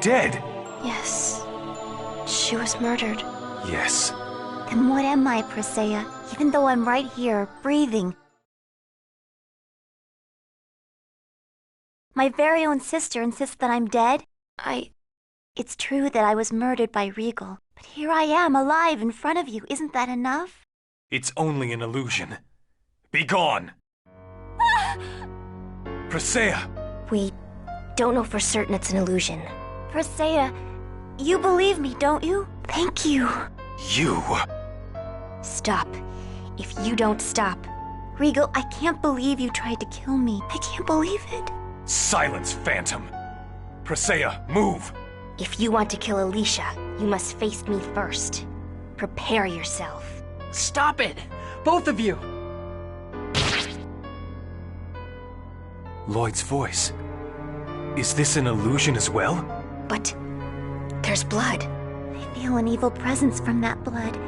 dead. Yes. She was murdered. Yes. Then what am I, Presea? Even though I'm right here, breathing. My very own sister insists that I'm dead. It's true that I was murdered by Regal, but here I am, alive in front of you. Isn't that enough? It's only an illusion. Be gone! Presea! We don't know for certain it's an illusion. Presea, you believe me, don't you? Thank you. You! Stop. If you don't stop. Regal, I can't believe you tried to kill me. I can't believe it. Silence, Phantom! Presea, move! If you want to kill Alicia, you must face me first. Prepare yourself. Stop it! Both of you! Lloyd's voice. Is this an illusion as well? But there's blood. I feel an evil presence from that blood.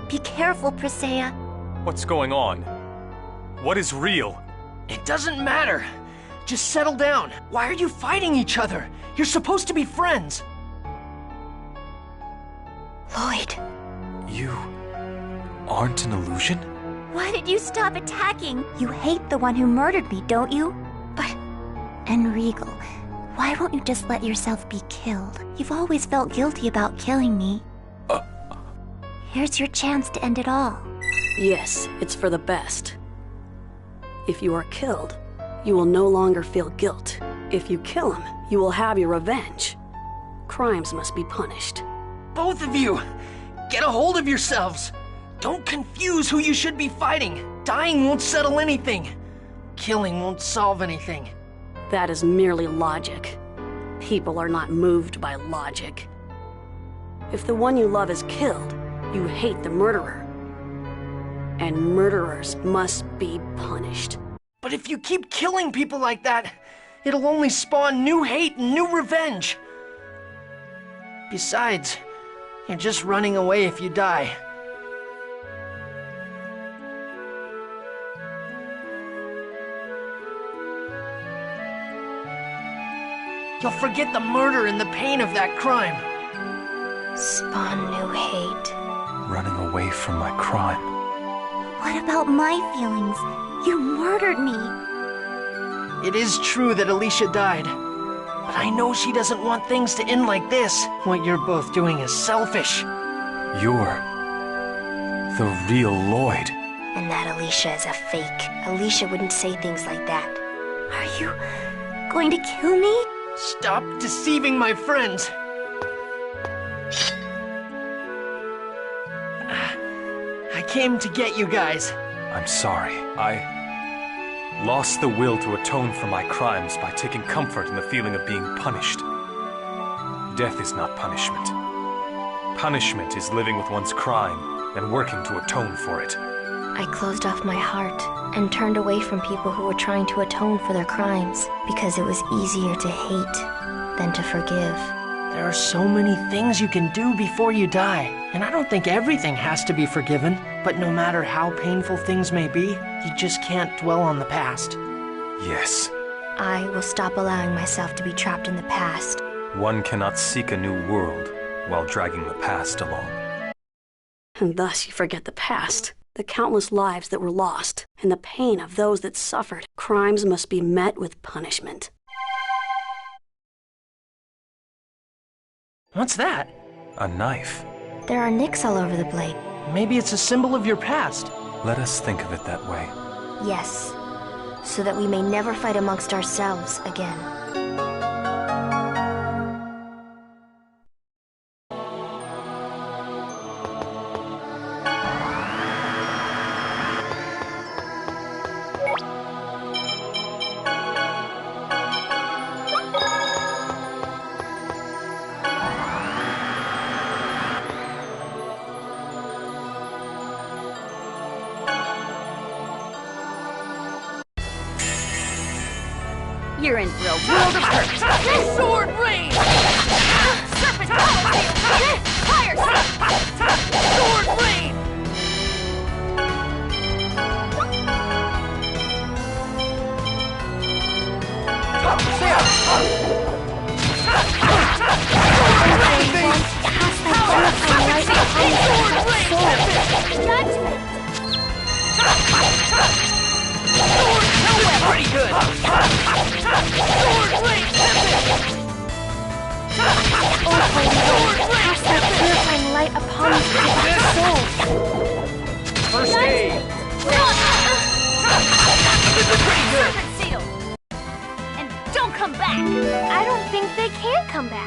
Be careful, Presea. What's going on? What is real? It doesn't matter. Just settle down. Why are you fighting each other? You're supposed to be friends. Lloyd. You aren't an illusion? Why did you stop attacking? You hate the one who murdered me, don't you? But... And Regal, why won't you just let yourself be killed? You've always felt guilty about killing me. Here's your chance to end it all. Yes, it's for the best. If you are killed, you will no longer feel guilt. If you kill him, you will have your revenge. Crimes must be punished. Both of you! Get a hold of yourselves! Don't confuse who you should be fighting! Dying won't settle anything. Killing won't solve anything. That is merely logic. People are not moved by logic. If the one you love is killed, you hate the murderer. And murderers must be punished. But if you keep killing people like that, it'll only spawn new hate and new revenge. Besides, you're just running away if you die. You'll forget the murder and the pain of that crime. Spawn new hate. Running away from my crime. What about my feelings? You murdered me. It is true that Alicia died, but I know she doesn't want things to end like this. What you're both doing is selfish. You're the real Lloyd. And that Alicia is a fake. Alicia wouldn't say things like that. Are you going to kill me? Stop deceiving my friends. I came to get you guys. I'm sorry. I lost the will to atone for my crimes by taking comfort in the feeling of being punished. Death is not punishment. Punishment is living with one's crime and working to atone for it. I closed off my heart and turned away from people who were trying to atone for their crimes because it was easier to hate than to forgive. There are so many things you can do before you die, and I don't think everything has to be forgiven. But no matter how painful things may be, you just can't dwell on the past. Yes. I will stop allowing myself to be trapped in the past. One cannot seek a new world while dragging the past along. And thus you forget the past, the countless lives that were lost, and the pain of those that suffered. Crimes must be met with punishment. What's that? A knife. There are nicks all over the blade. Maybe it's a symbol of your past. Let us think of it that way. Yes, so that we may never fight amongst ourselves again. You're in for a world of hurt. Sword rain! Serpent fire! Sword rain! Pretty good. Sword rain! Cast that purifying light upon this soul. First aid. Pretty good. Serpent seal! And don't come back! I don't think they can come back.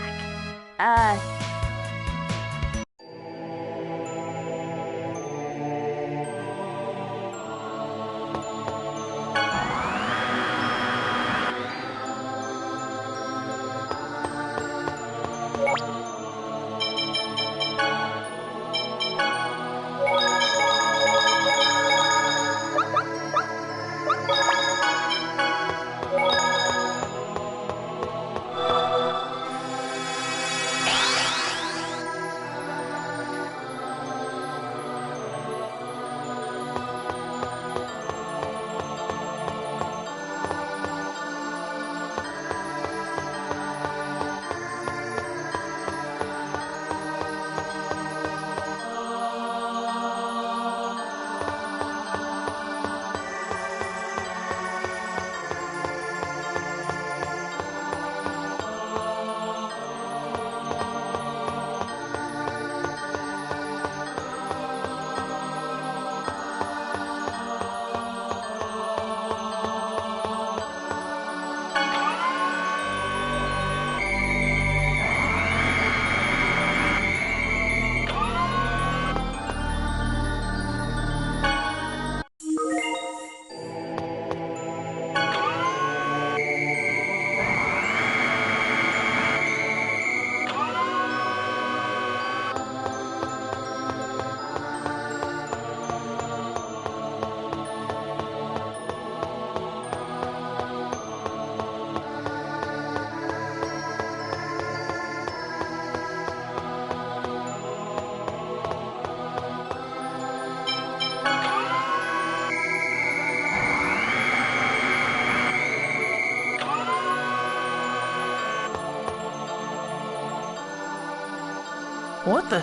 What the?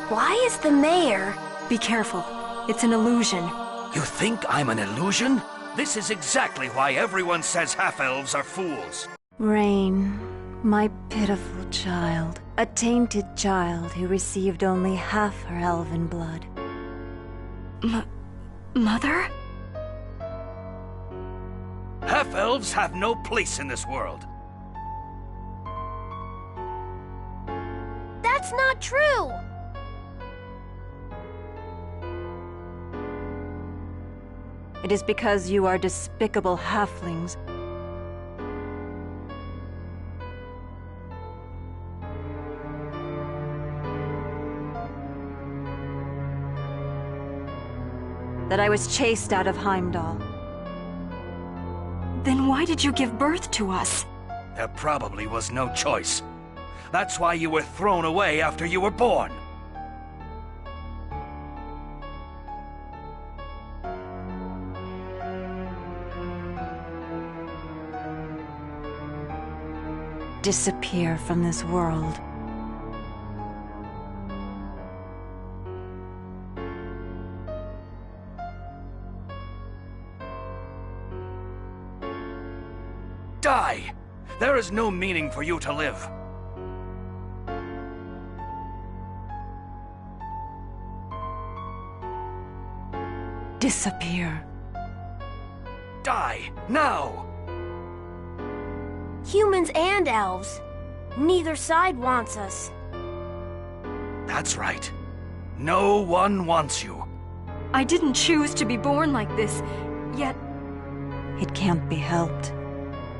Why is the mayor? Be careful. It's an illusion. You think I'm an illusion? This is exactly why everyone says half-elves are fools. Rain, my pitiful child. A tainted child who received only half her elven blood. Mother? Half-elves have no place in this world. That's not true! It is because you are despicable halflings. That I was chased out of Heimdall. Then why did you give birth to us? There probably was no choice. That's why you were thrown away after you were born. Disappear from this world. Die! There is no meaning for you to live. Disappear. Die! Now! Humans and elves. Neither side wants us. That's right. No one wants you. I didn't choose to be born like this, yet... It can't be helped.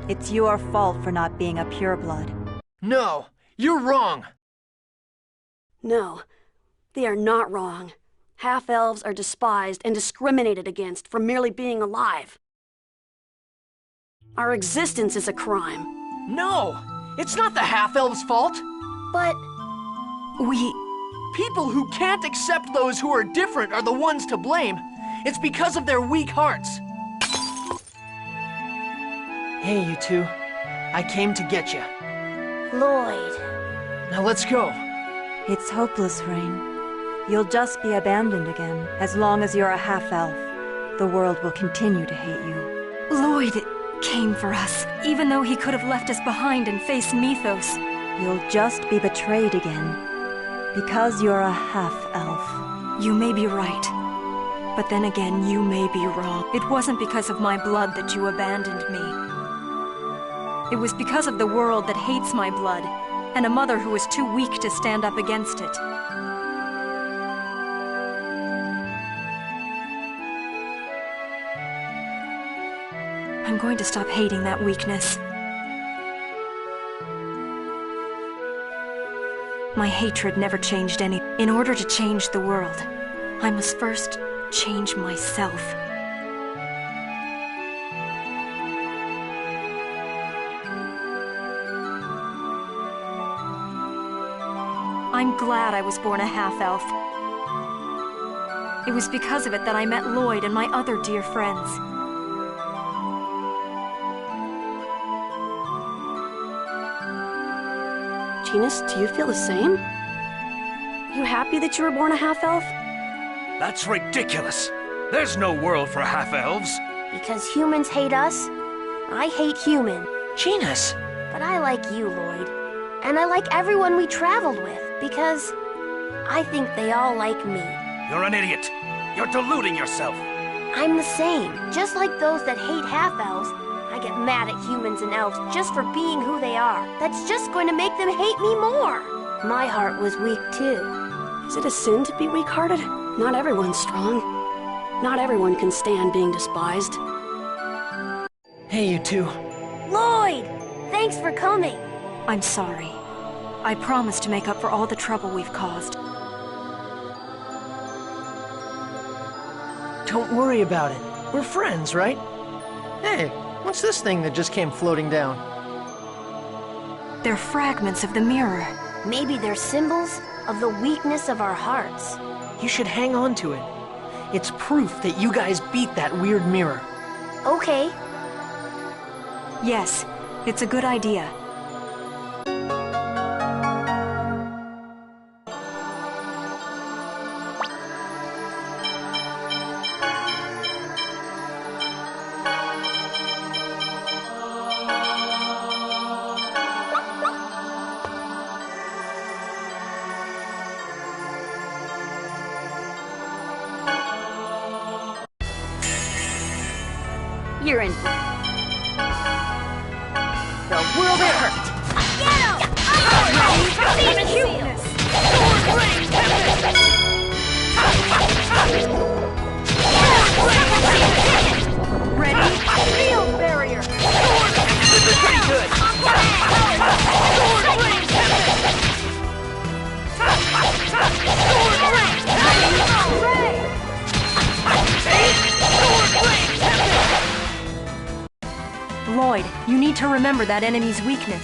It's your fault for not being a pureblood. No, you're wrong. No, they are not wrong. Half-elves are despised and discriminated against for merely being alive. Our existence is a crime. No! It's not the half-elves' fault! But... People who can't accept those who are different are the ones to blame. It's because of their weak hearts. Hey, you two. I came to get you. Lloyd. Now let's go. It's hopeless, Rain. You'll just be abandoned again. As long as you're a half-elf, the world will continue to hate you. Lloyd came for us, even though he could have left us behind and faced Mythos. You'll just be betrayed again, because you're a half-elf. You may be right, but then again, you may be wrong. It wasn't because of my blood that you abandoned me. It was because of the world that hates my blood, and a mother who was too weak to stand up against it. I'm going to stop hating that weakness. My hatred never changed any. In order to change the world, I must first change myself. I'm glad I was born a half-elf. It was because of it that I met Lloyd and my other dear friends. Genus, do you feel the same? You happy that you were born a half-elf? That's ridiculous. There's no world for half-elves. Because humans hate us, I hate human. Genus! But I like you, Lloyd. And I like everyone we traveled with, because I think they all like me. You're an idiot. You're deluding yourself. I'm the same. Just like those that hate half-elves, I get mad at humans and elves just for being who they are. That's just going to make them hate me more. My heart was weak too. Is it a sin to be weak-hearted? Not everyone's strong. Not everyone can stand being despised. Hey, you two. Lloyd! Thanks for coming. I'm sorry. I promise to make up for all the trouble we've caused. Don't worry about it. We're friends, right? Hey, what's this thing that just came floating down? They're fragments of the mirror. Maybe they're symbols of the weakness of our hearts. You should hang on to it. It's proof that you guys beat that weird mirror. Okay. Yes, it's a good idea. You're in. The world is hurt. Get him! Even cuteness. Ready? Field barrier! This is pretty good! Lloyd, you need to remember that enemy's weakness.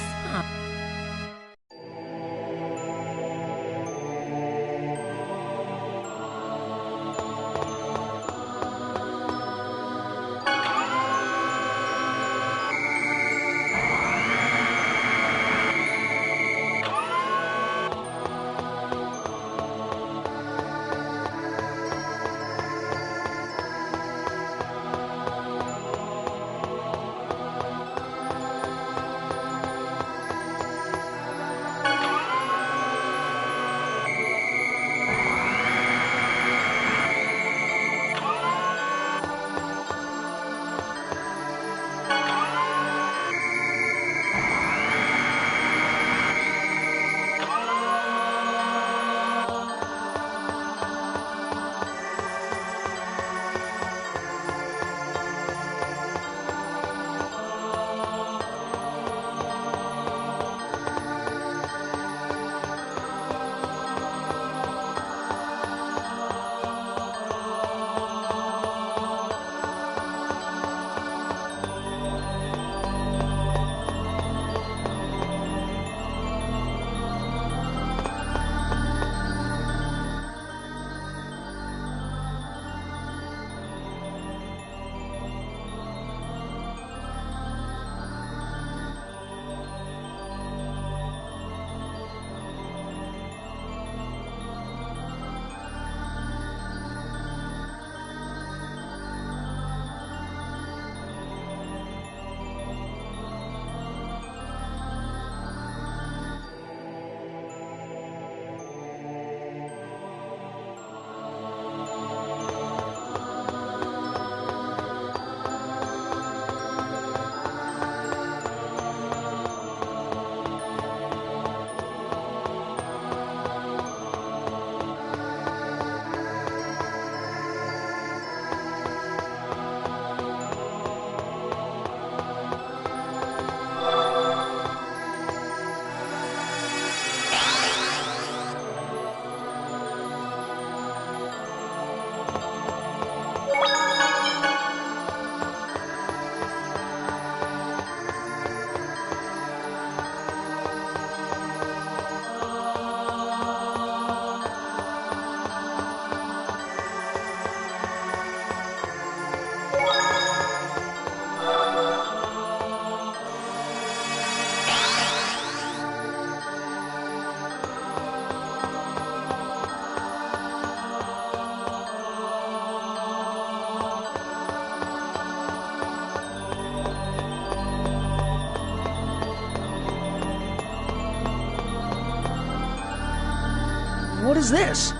What is this?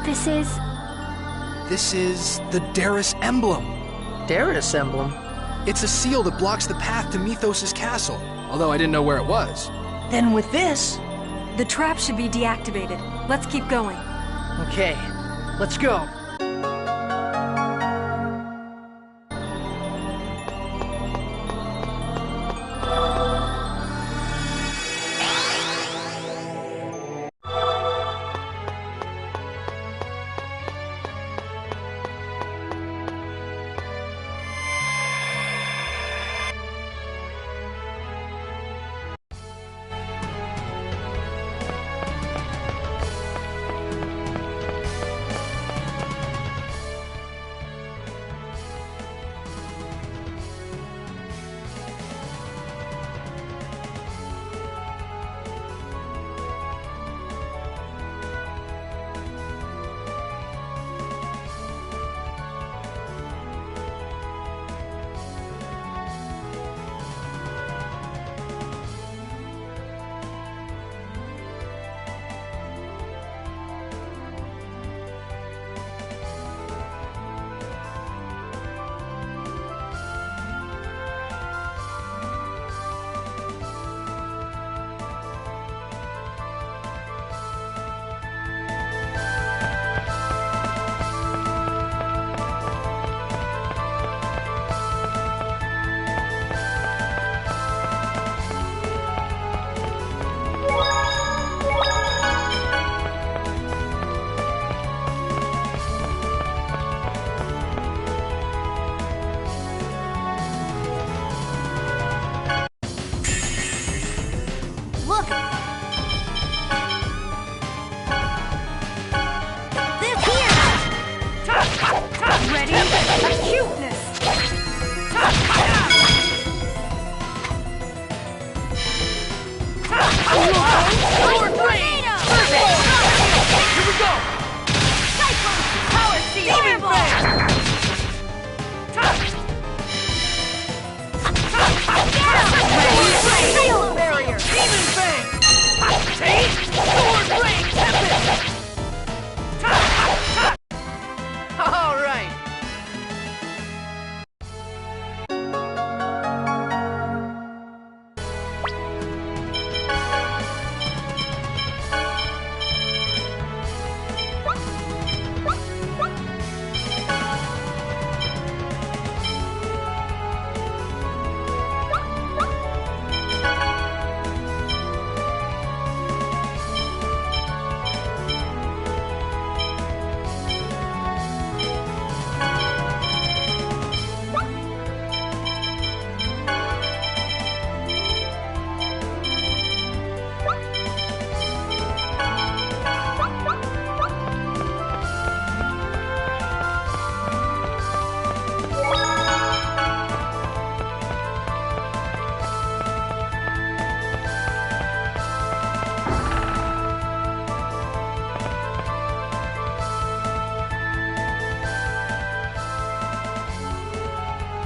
This is... This is the Darius emblem. Darius emblem? It's a seal that blocks the path to Mythos' castle, although I didn't know where it was. Then with this... The trap should be deactivated. Let's keep going. Okay, let's go.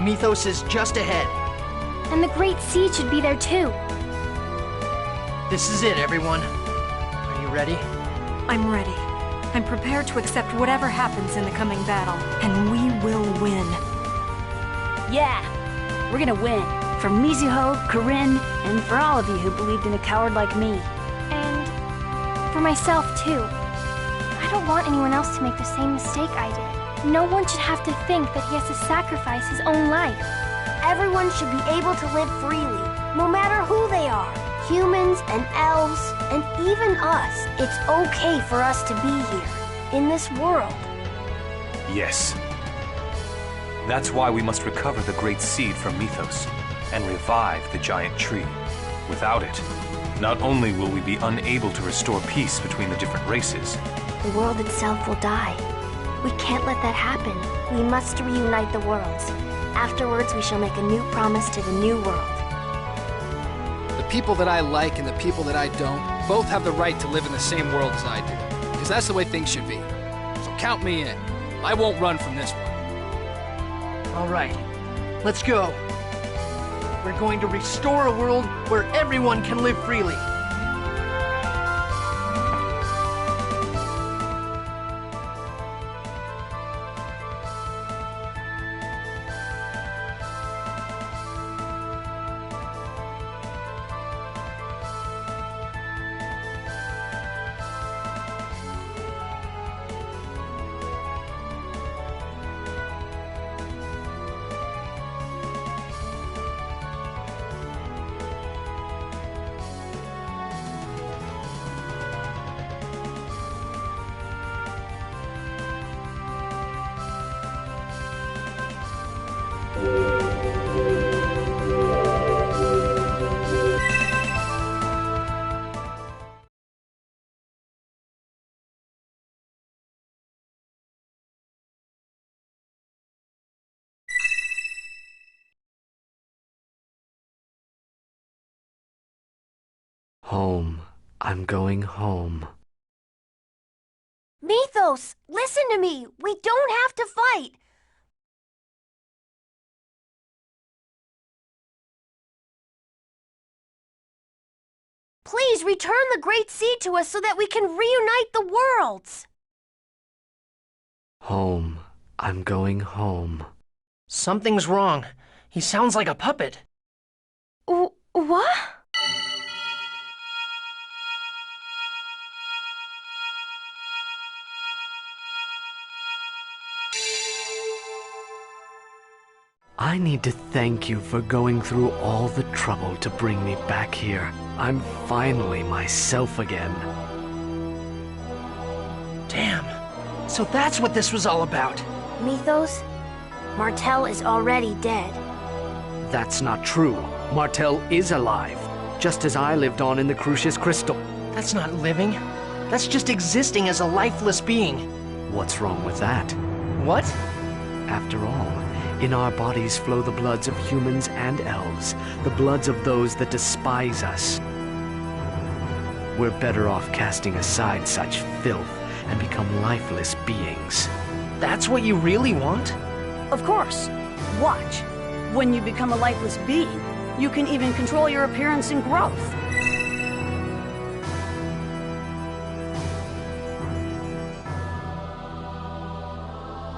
Mythos is just ahead. And the Great Seed should be there too. This is it, everyone. Are you ready? I'm ready. I'm prepared to accept whatever happens in the coming battle, and we will win. Yeah, we're gonna win. For Mizuho, Corinne, and for all of you who believed in a coward like me. And for myself too. I don't want anyone else to make the same mistake I did. No one should have to think that he has to sacrifice his own life. Everyone should be able to live freely, no matter who they are. Humans and elves, and even us. It's okay for us to be here, in this world. Yes. That's why we must recover the Great Seed from Mythos, and revive the giant tree. Without it, not only will we be unable to restore peace between the different races, the world itself will die. We can't let that happen. We must reunite the worlds. Afterwards, we shall make a new promise to the new world. The people that I like and the people that I don't both have the right to live in the same world as I do. Because that's the way things should be. So count me in. I won't run from this one. All right, let's go. We're going to restore a world where everyone can live freely. Home. I'm going home. Mythos, listen to me. We don't have to fight. Please return the Great Seed to us so that we can reunite the worlds. Home. I'm going home. Something's wrong. He sounds like a puppet. What? I need to thank you for going through all the trouble to bring me back here. I'm finally myself again. Damn. So that's what this was all about. Mythos, Martel is already dead. That's not true. Martel is alive, just as I lived on in the Crucius Crystal. That's not living. That's just existing as a lifeless being. What's wrong with that? What? After all, in our bodies flow the bloods of humans and elves, the bloods of those that despise us. We're better off casting aside such filth and become lifeless beings. That's what you really want? Of course. Watch. When you become a lifeless being, you can even control your appearance and growth.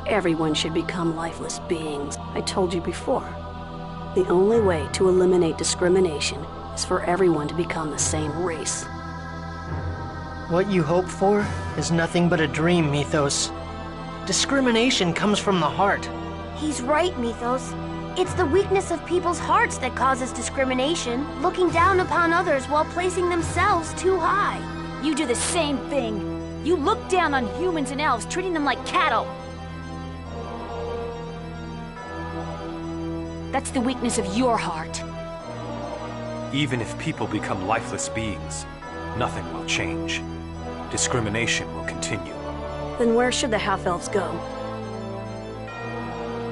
Everyone should become lifeless beings. I told you before. The only way to eliminate discrimination is for everyone to become the same race. What you hope for is nothing but a dream, Mythos. Discrimination comes from the heart. He's right, Mythos. It's the weakness of people's hearts that causes discrimination, looking down upon others while placing themselves too high. You do the same thing. You look down on humans and elves, treating them like cattle. That's the weakness of your heart. Even if people become lifeless beings, nothing will change. Discrimination will continue. Then where should the half-elves go?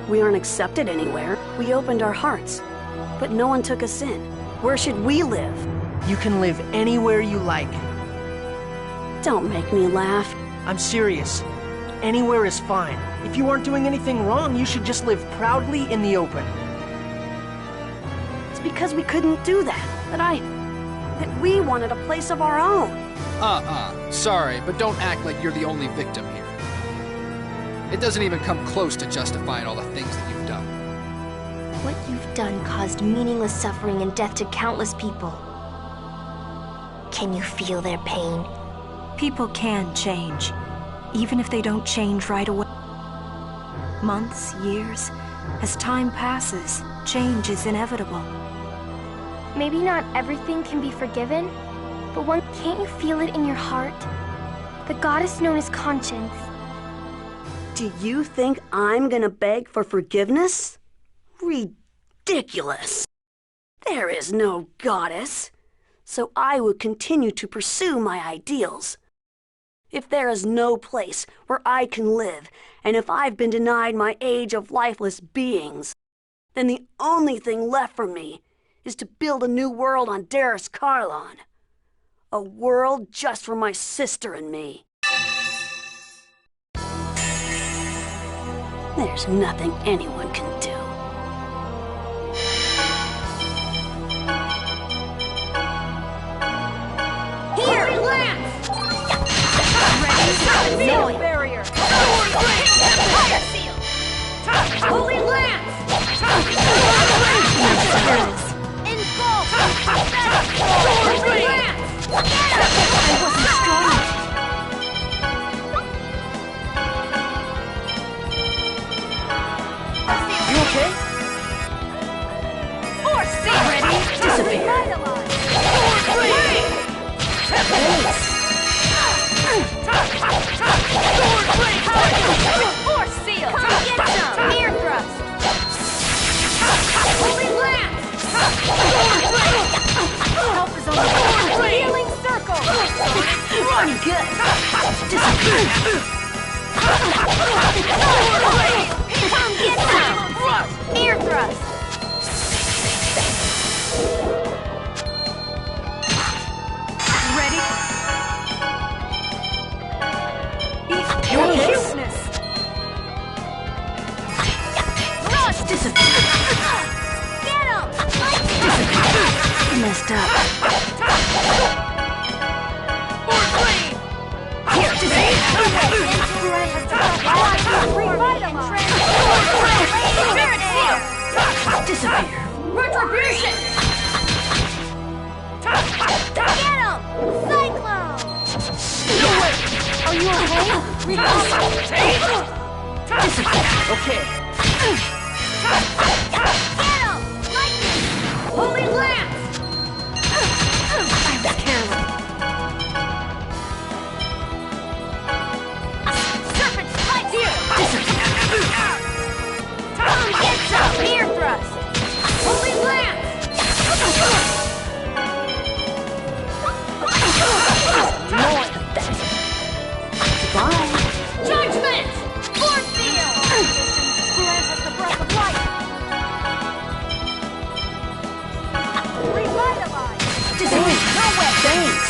We aren't accepted anywhere. We opened our hearts, but no one took us in. Where should we live? You can live anywhere you like. Don't make me laugh. I'm serious. Anywhere is fine. If you aren't doing anything wrong, you should just live proudly in the open. It's because we couldn't do that that we wanted a place of our own. Sorry, but don't act like you're the only victim here. It doesn't even come close to justifying all the things that you've done. What you've done caused meaningless suffering and death to countless people. Can you feel their pain? People can change, even if they don't change right away. Months, years, as time passes, change is inevitable. Maybe not everything can be forgiven, but can't you feel it in your heart? The goddess known as Conscience. Do you think I'm gonna beg for forgiveness? Ridiculous. There is no goddess, so I will continue to pursue my ideals. If there is no place where I can live, and if I've been denied my age of lifeless beings, then the only thing left for me is to build a new world on Darus Carlon. A world just for my sister and me. There's nothing anyone can do. Here, Lance! Ready, seal barrier! Fire seal! Holy Lance! Engulf! Holy Lance! I wasn't strong. You okay? Force seal! Ready? Disappear. Force seal! Come get some! Ear thrust! Holy Lance! Help is on the way! Healing circle! Run good. Disappear. Come get some! Ear thrust! Disappear. Retribution! Get him! Cyclone! No way! Are you okay? Disappear. Okay. Get him! Lightning! Holy Lance! I was careless. Serpent Spike! Here! Disappear. Come get some! Spear thrust! Holy Lance! More pathetic. Goodbye. Judgment! Force field! Grant us the breath of life! Revitalize! Disappear. No way! Thanks.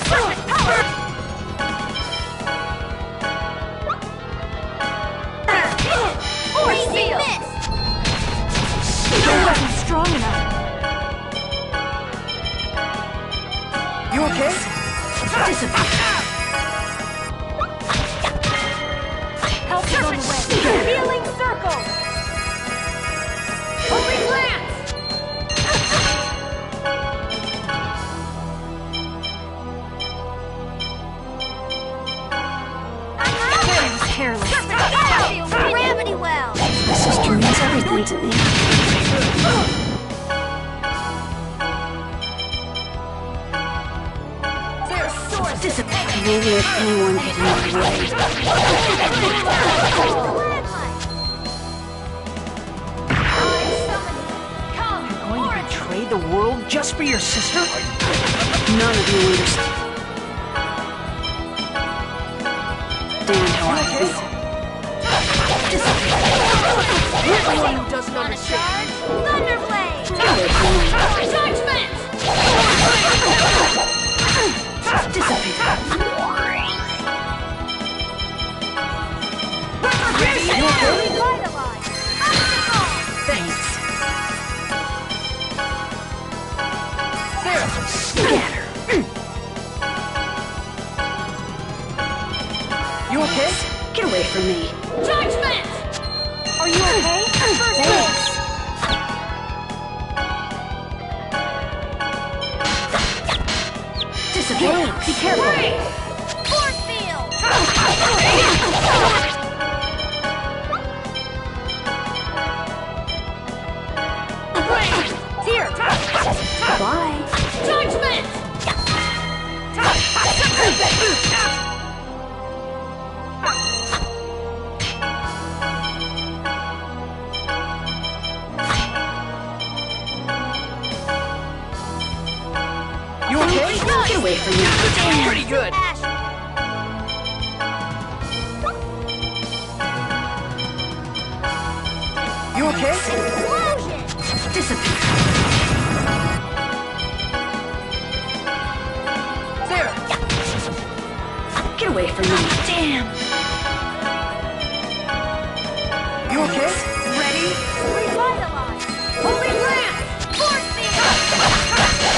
Serpent power! Force field! No weapon's strong enough. You okay? Disappear. Help is on the way! Healing circle! Holy Lance! Careless. Gravity well! My sister means everything to me. Their source! Disappear. I won't let anyone get in my way. You're going to betray the world just for your sister? None of you understand. Damn how I feel. Disappear. You're the one who doesn't understand. Thunderblade! Get away from me. Judgment! Disappear. Retribution! Revitalize! Obstacle! Thanks. Scatter. You okay? Get away from me. Judgment! Are you okay? Thanks. Disappear. Be careful. Force field! Here! Bye. Judgment! You okay? Get away from me. Pretty good. You okay? Disappear. There. Get away from me. Damn. You okay? Ready? Revitalize! Holy Lance! Force field!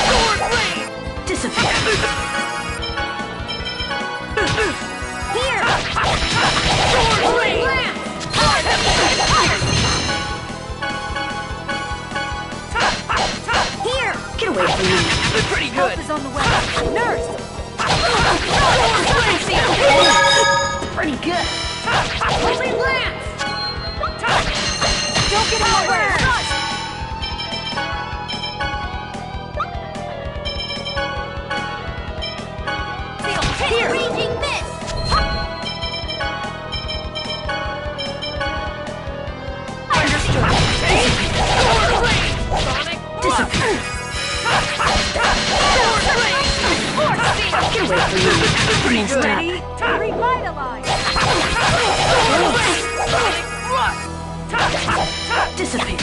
Sword blade! Disappear. Here! Sword blade! Lance! Here! Get away from me. Pretty Help good. is on the way. Nurse! Pretty good. Holy Lance! Don't get in my way. Here! Raging Mist! Understood. Sword blade! Sonic Disappear. Force field! Get away from me. Pretty good. Ready? Revitalize! Disappear.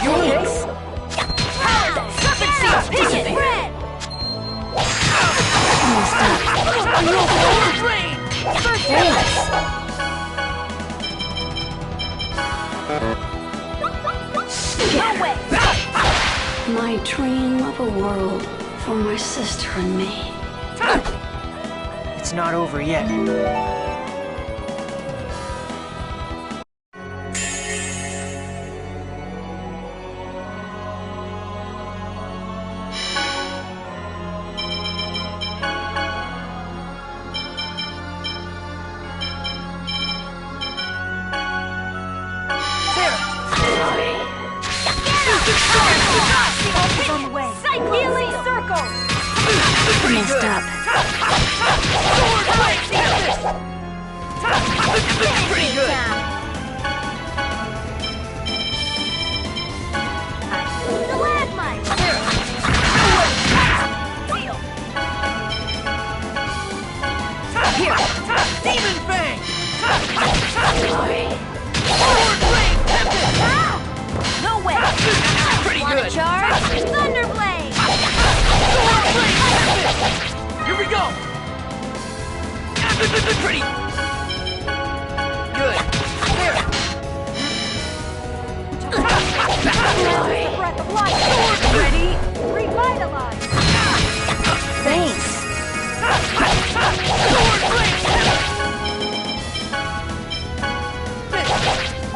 You okay? Serpent seal! Pigeon! Red! Almost done. Are you okay? Thanks. No way! My dream of a world for my sister and me. It's not over yet. On the way. Healing circle. Messed up. Pretty good. Stalagmite. Here. Demon Fang. No way. Pretty Wanna good. charge? Thunderblade. Here we go. Pretty good. There. The breath of life. Ready? Revitalize. Thanks.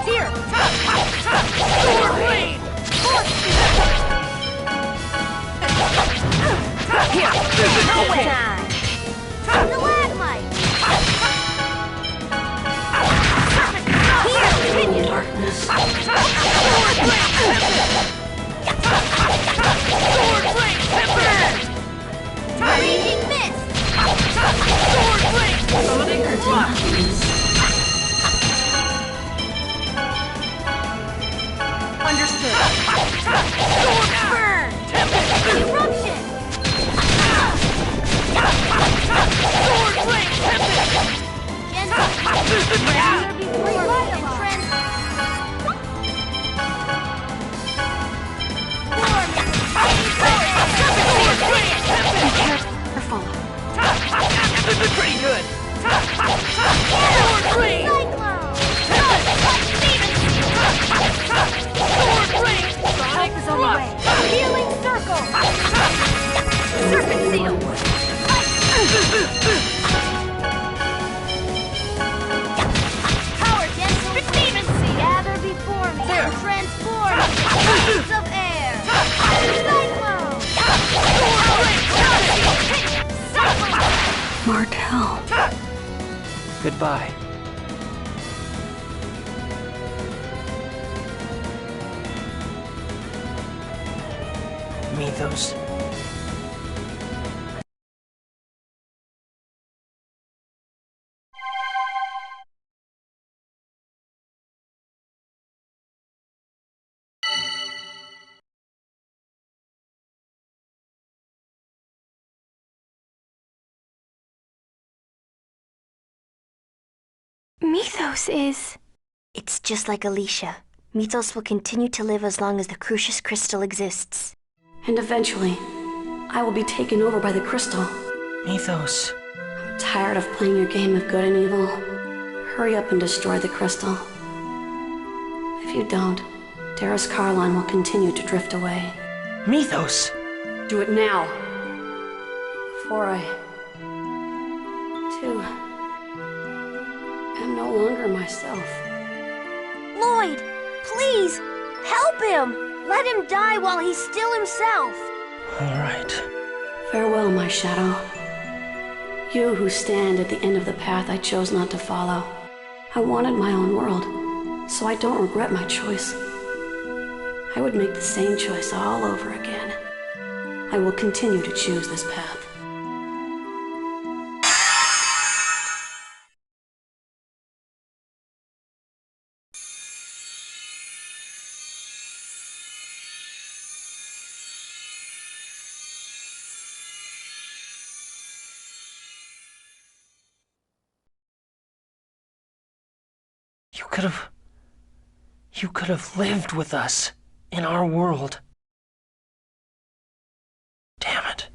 Here. Sword blade. Here. No way. Stalagmite. Here. Continue. Darkness. Sword blade. Burn. Raging mist. Sword blade. Sonic block. Understood. Sword burn. Eruption. Sword blade. Gentle. Revitalize. Careful. Pretty good. Sword blade. Sword blade. Help is on the way. Healing circle. Serpent seal. Power gentle. Demon sea. Gather before me. There. Transform. Waves of air. Cyclone. Martel. Goodbye. Mythos. Mythos is... It's just like Alicia. Mythos will continue to live as long as the Crucius Crystal exists. And eventually, I will be taken over by the crystal. Mythos. I'm tired of playing your game of good and evil. Hurry up and destroy the crystal. If you don't, Darius Carlon will continue to drift away. Mythos! Do it now. Before I... too... am no longer myself. Lloyd, please, help him! Let him die while he's still himself! All right. Farewell, my shadow. You who stand at the end of the path I chose not to follow. I wanted my own world, so I don't regret my choice. I would make the same choice all over again. I will continue to choose this path. You could have lived with us in our world. Damn it.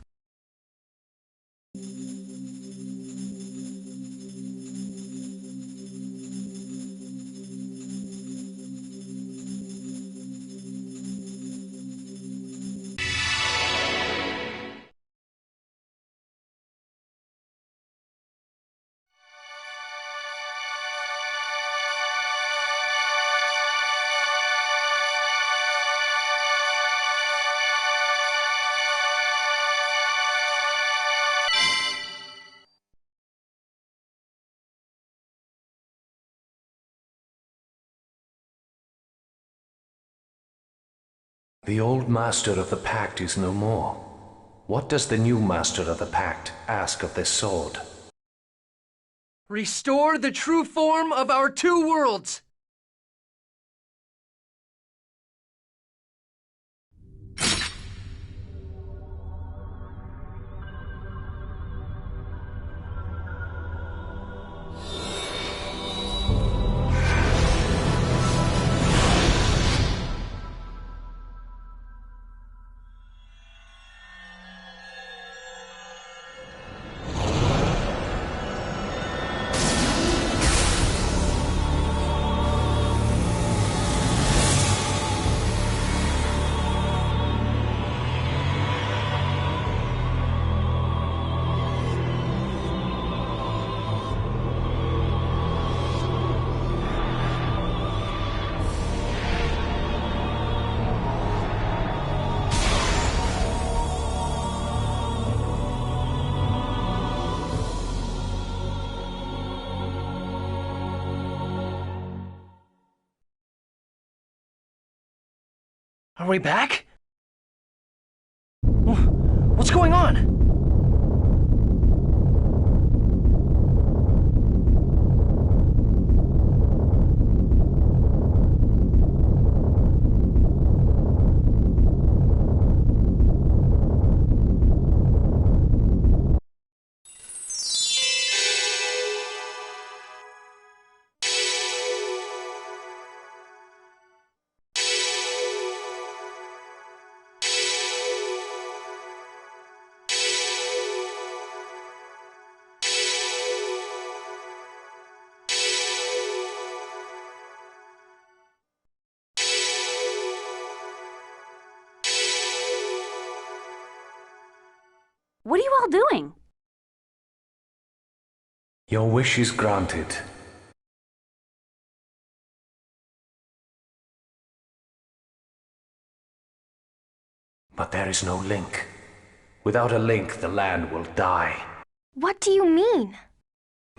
The old master of the pact is no more. What does the new master of the pact ask of this sword? Restore the true form of our two worlds! Are we back? What's going on? What are you all doing? Your wish is granted. But there is no link. Without a link, the land will die. What do you mean?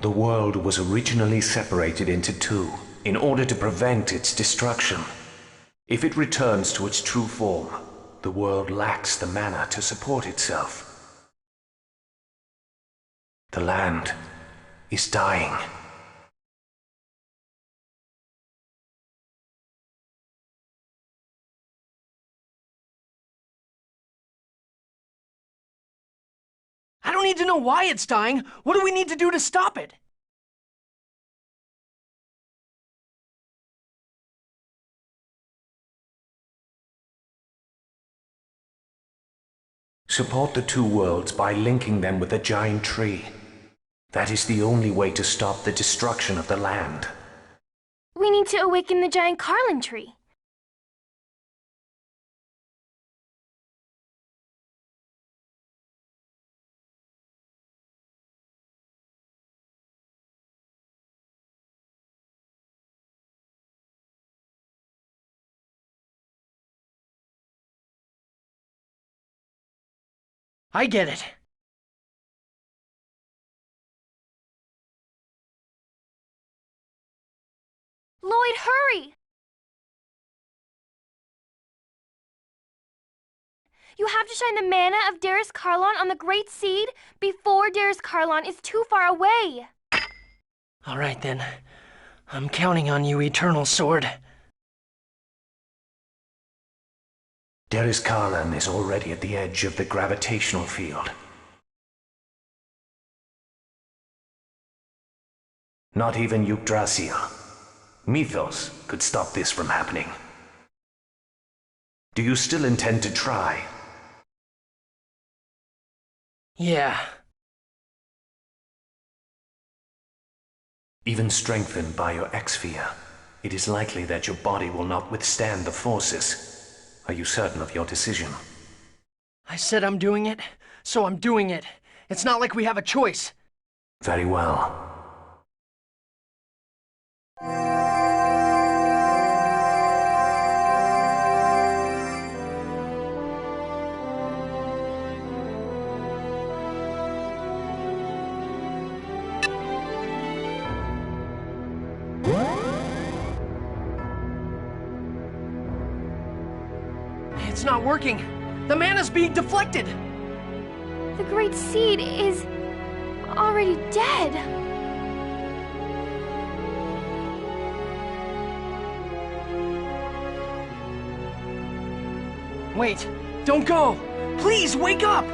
The world was originally separated into two, in order to prevent its destruction. If it returns to its true form, the world lacks the mana to support itself. The land is dying. I don't need to know why it's dying. What do we need to do to stop it? Support the two worlds by linking them with a giant tree. That is the only way to stop the destruction of the land. We need to awaken the giant Carlin tree. I get it. Lloyd, hurry! You have to shine the mana of Darius Carlon on the Great Seed before Darius Carlon is too far away. All right, then. I'm counting on you, Eternal Sword. Darius Carlin is already at the edge of the gravitational field. Not even Yggdrasil, Mythos, could stop this from happening. Do you still intend to try? Yeah. Even strengthened by your X-Sphere, it is likely that your body will not withstand the forces. Are you certain of your decision? I said I'm doing it, so I'm doing it. It's not like we have a choice. Very well. It's not working. The mana's being deflected. The Great Seed is already dead. Wait, don't go! Please, wake up!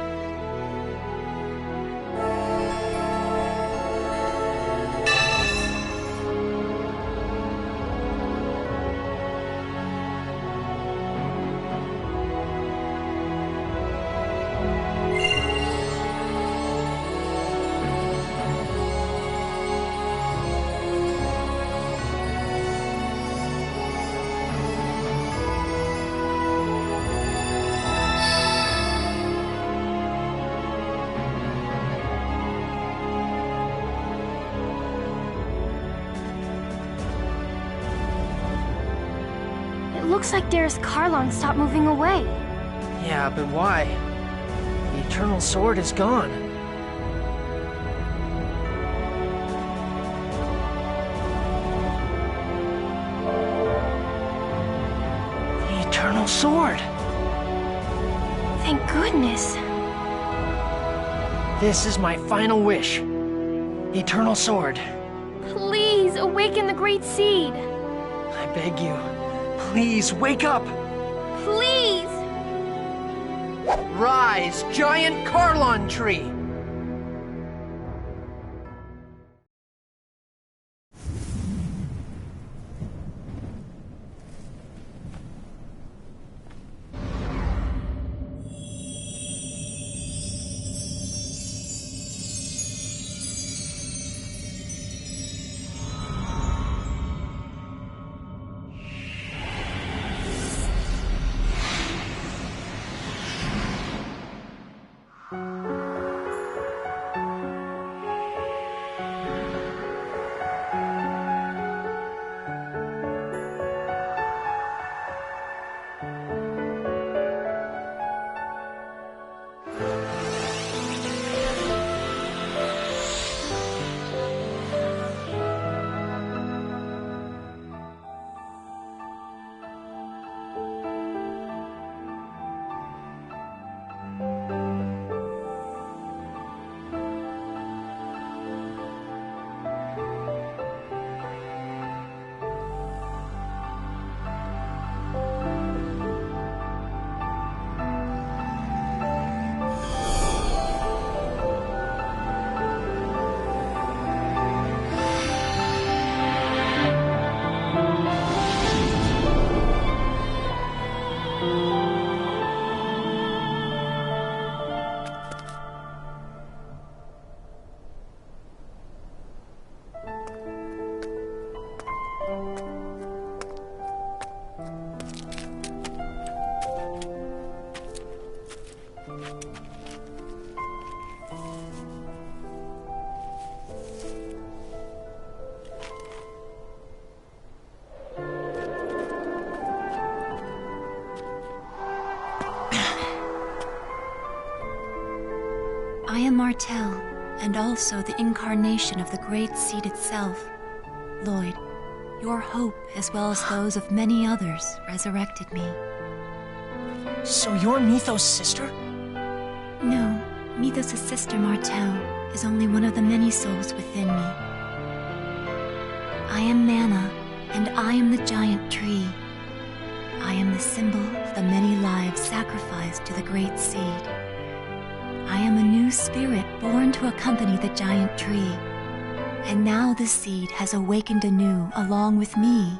It looks like Darius Karlon stopped moving away. Yeah, but why? The Eternal Sword is gone. The Eternal Sword! Thank goodness. This is my final wish. The Eternal Sword. Please, awaken the Great Seed. I beg you. Please, wake up! Please! Rise, giant Karlon tree! I am Martel, and also the incarnation of the Great Seed itself. Lloyd, your hope, as well as those of many others, resurrected me. So you're Mythos' sister? No, Mythos' sister Martel is only one of the many souls within me. I am Mana, and I am the giant tree. I am the symbol of the many lives sacrificed to the Great Seed. I am a new spirit born to accompany the giant tree. And now the seed has awakened anew along with me.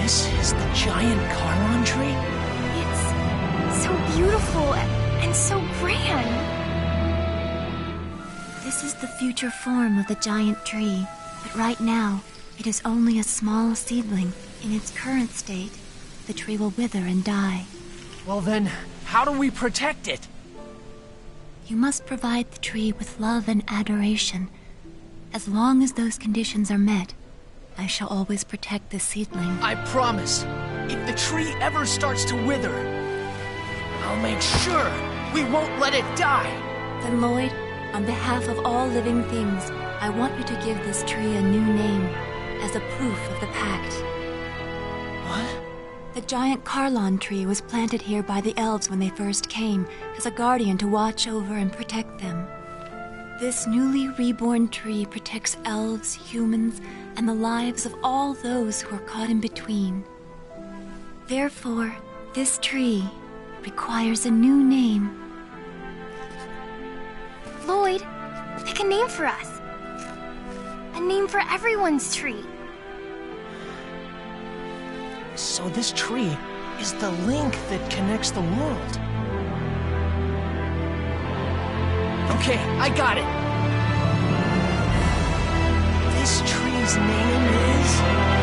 This is the giant Karlon tree? It's so beautiful and so grand. This is the future form of the giant tree, but right now, it is only a small seedling. In its current state, the tree will wither and die. Well then, how do we protect it? You must provide the tree with love and adoration. As long as those conditions are met, I shall always protect this seedling. I promise. If the tree ever starts to wither, I'll make sure we won't let it die. Then, Lloyd, on behalf of all living things, I want you to give this tree a new name as a proof of the pact. What? The giant Carlon tree was planted here by the elves when they first came, as a guardian to watch over and protect them. This newly reborn tree protects elves, humans, and the lives of all those who are caught in between. Therefore, this tree requires a new name. Lloyd, pick a name for us. A name for everyone's tree. So this tree is the link that connects the world. Okay, I got it. This tree's name is...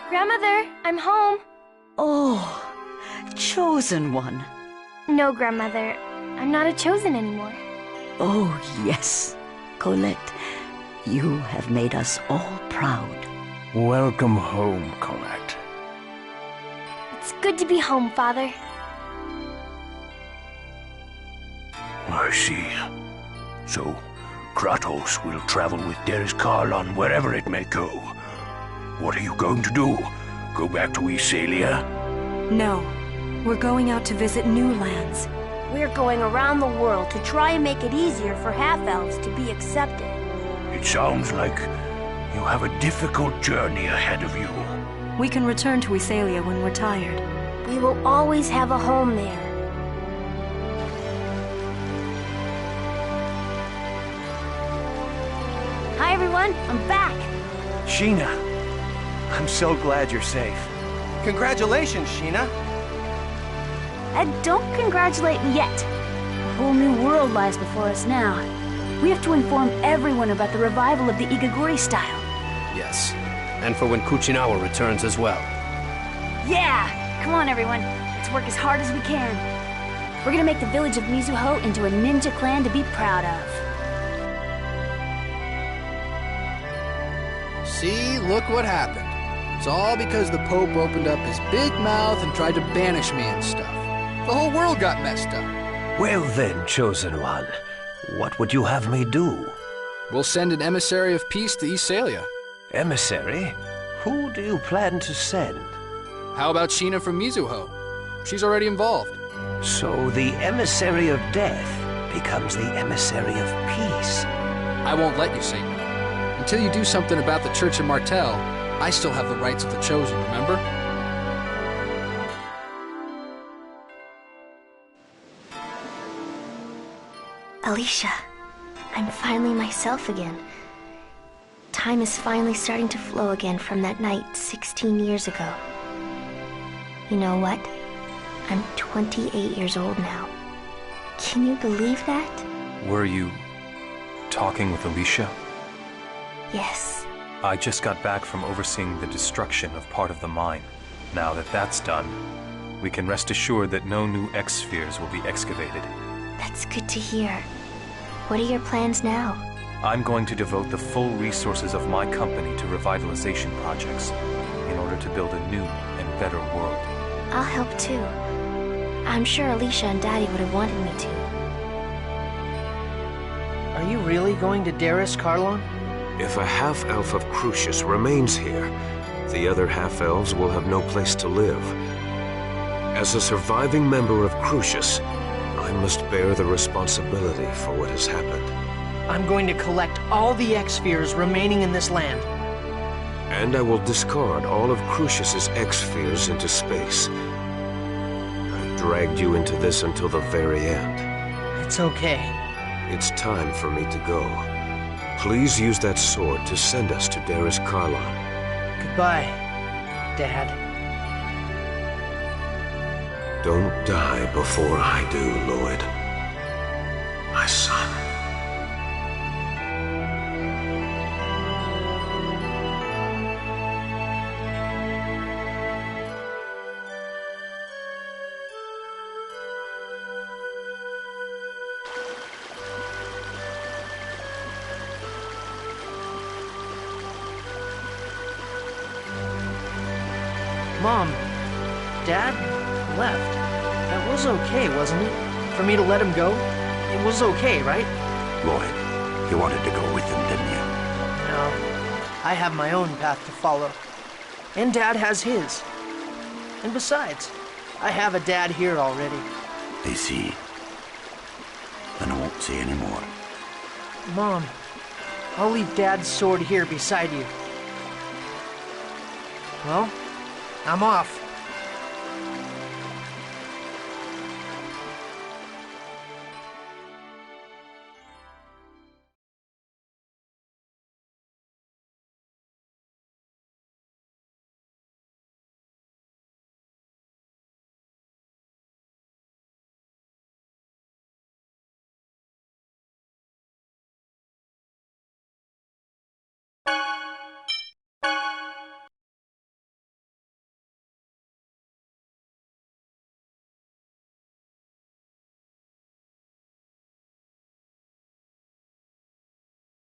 Grandmother, I'm home. Oh, chosen one. No, Grandmother, I'm not a chosen anymore. Oh, yes, Colette. You have made us all proud. Welcome home, Colette. It's good to be home, Father. I see. So, Kratos will travel with Darius Karlon wherever it may go. What are you going to do? Go back to Iselia? No. We're going out to visit new lands. We're going around the world to try and make it easier for half-elves to be accepted. It sounds like you have a difficult journey ahead of you. We can return to Iselia when we're tired. We will always have a home there. Hi, everyone. I'm back. Sheena, I'm so glad you're safe. Congratulations, Sheena. And don't congratulate me yet. A whole new world lies before us now. We have to inform everyone about the revival of the Igaguri style. Yes, and for when Kuchinawa returns as well. Yeah! Come on, everyone. Let's work as hard as we can. We're gonna make the village of Mizuho into a ninja clan to be proud of. See, look what happened. It's all because the Pope opened up his big mouth and tried to banish me and stuff. The whole world got messed up. Well then, Chosen One, what would you have me do? We'll send an emissary of peace to Iselia. Emissary? Who do you plan to send? How about Sheena from Mizuho? She's already involved. So the emissary of death becomes the emissary of peace. I won't let you, Satan. Until you do something about the Church of Martel, I still have the rights of the Chosen, remember? Alicia, I'm finally myself again. Time is finally starting to flow again from that night 16 years ago. You know what? I'm 28 years old now. Can you believe that? Were you talking with Alicia? Yes. I just got back from overseeing the destruction of part of the mine. Now that that's done, we can rest assured that no new X-spheres will be excavated. That's good to hear. What are your plans now? I'm going to devote the full resources of my company to revitalization projects in order to build a new and better world. I'll help too. I'm sure Alicia and Daddy would have wanted me to. Are you really going to Darius Karlon? If a half-elf of Crucius remains here, the other half-elves will have no place to live. As a surviving member of Crucius, I must bear the responsibility for what has happened. I'm going to collect all the X-spheres remaining in this land. And I will discard all of Crucius's X-spheres into space. I dragged you into this until the very end. It's okay. It's time for me to go. Please use that sword to send us to Darius Karlon. Goodbye, Dad. Don't die before I do, Lloyd. My son. Mom, Dad left. That was okay, wasn't it? For me to let him go? It was okay, right? Lloyd, you wanted to go with them, didn't you? No. I have my own path to follow. And Dad has his. And besides, I have a dad here already. I see. Then I won't say any more. Mom, I'll leave Dad's sword here beside you. Well, I'm off.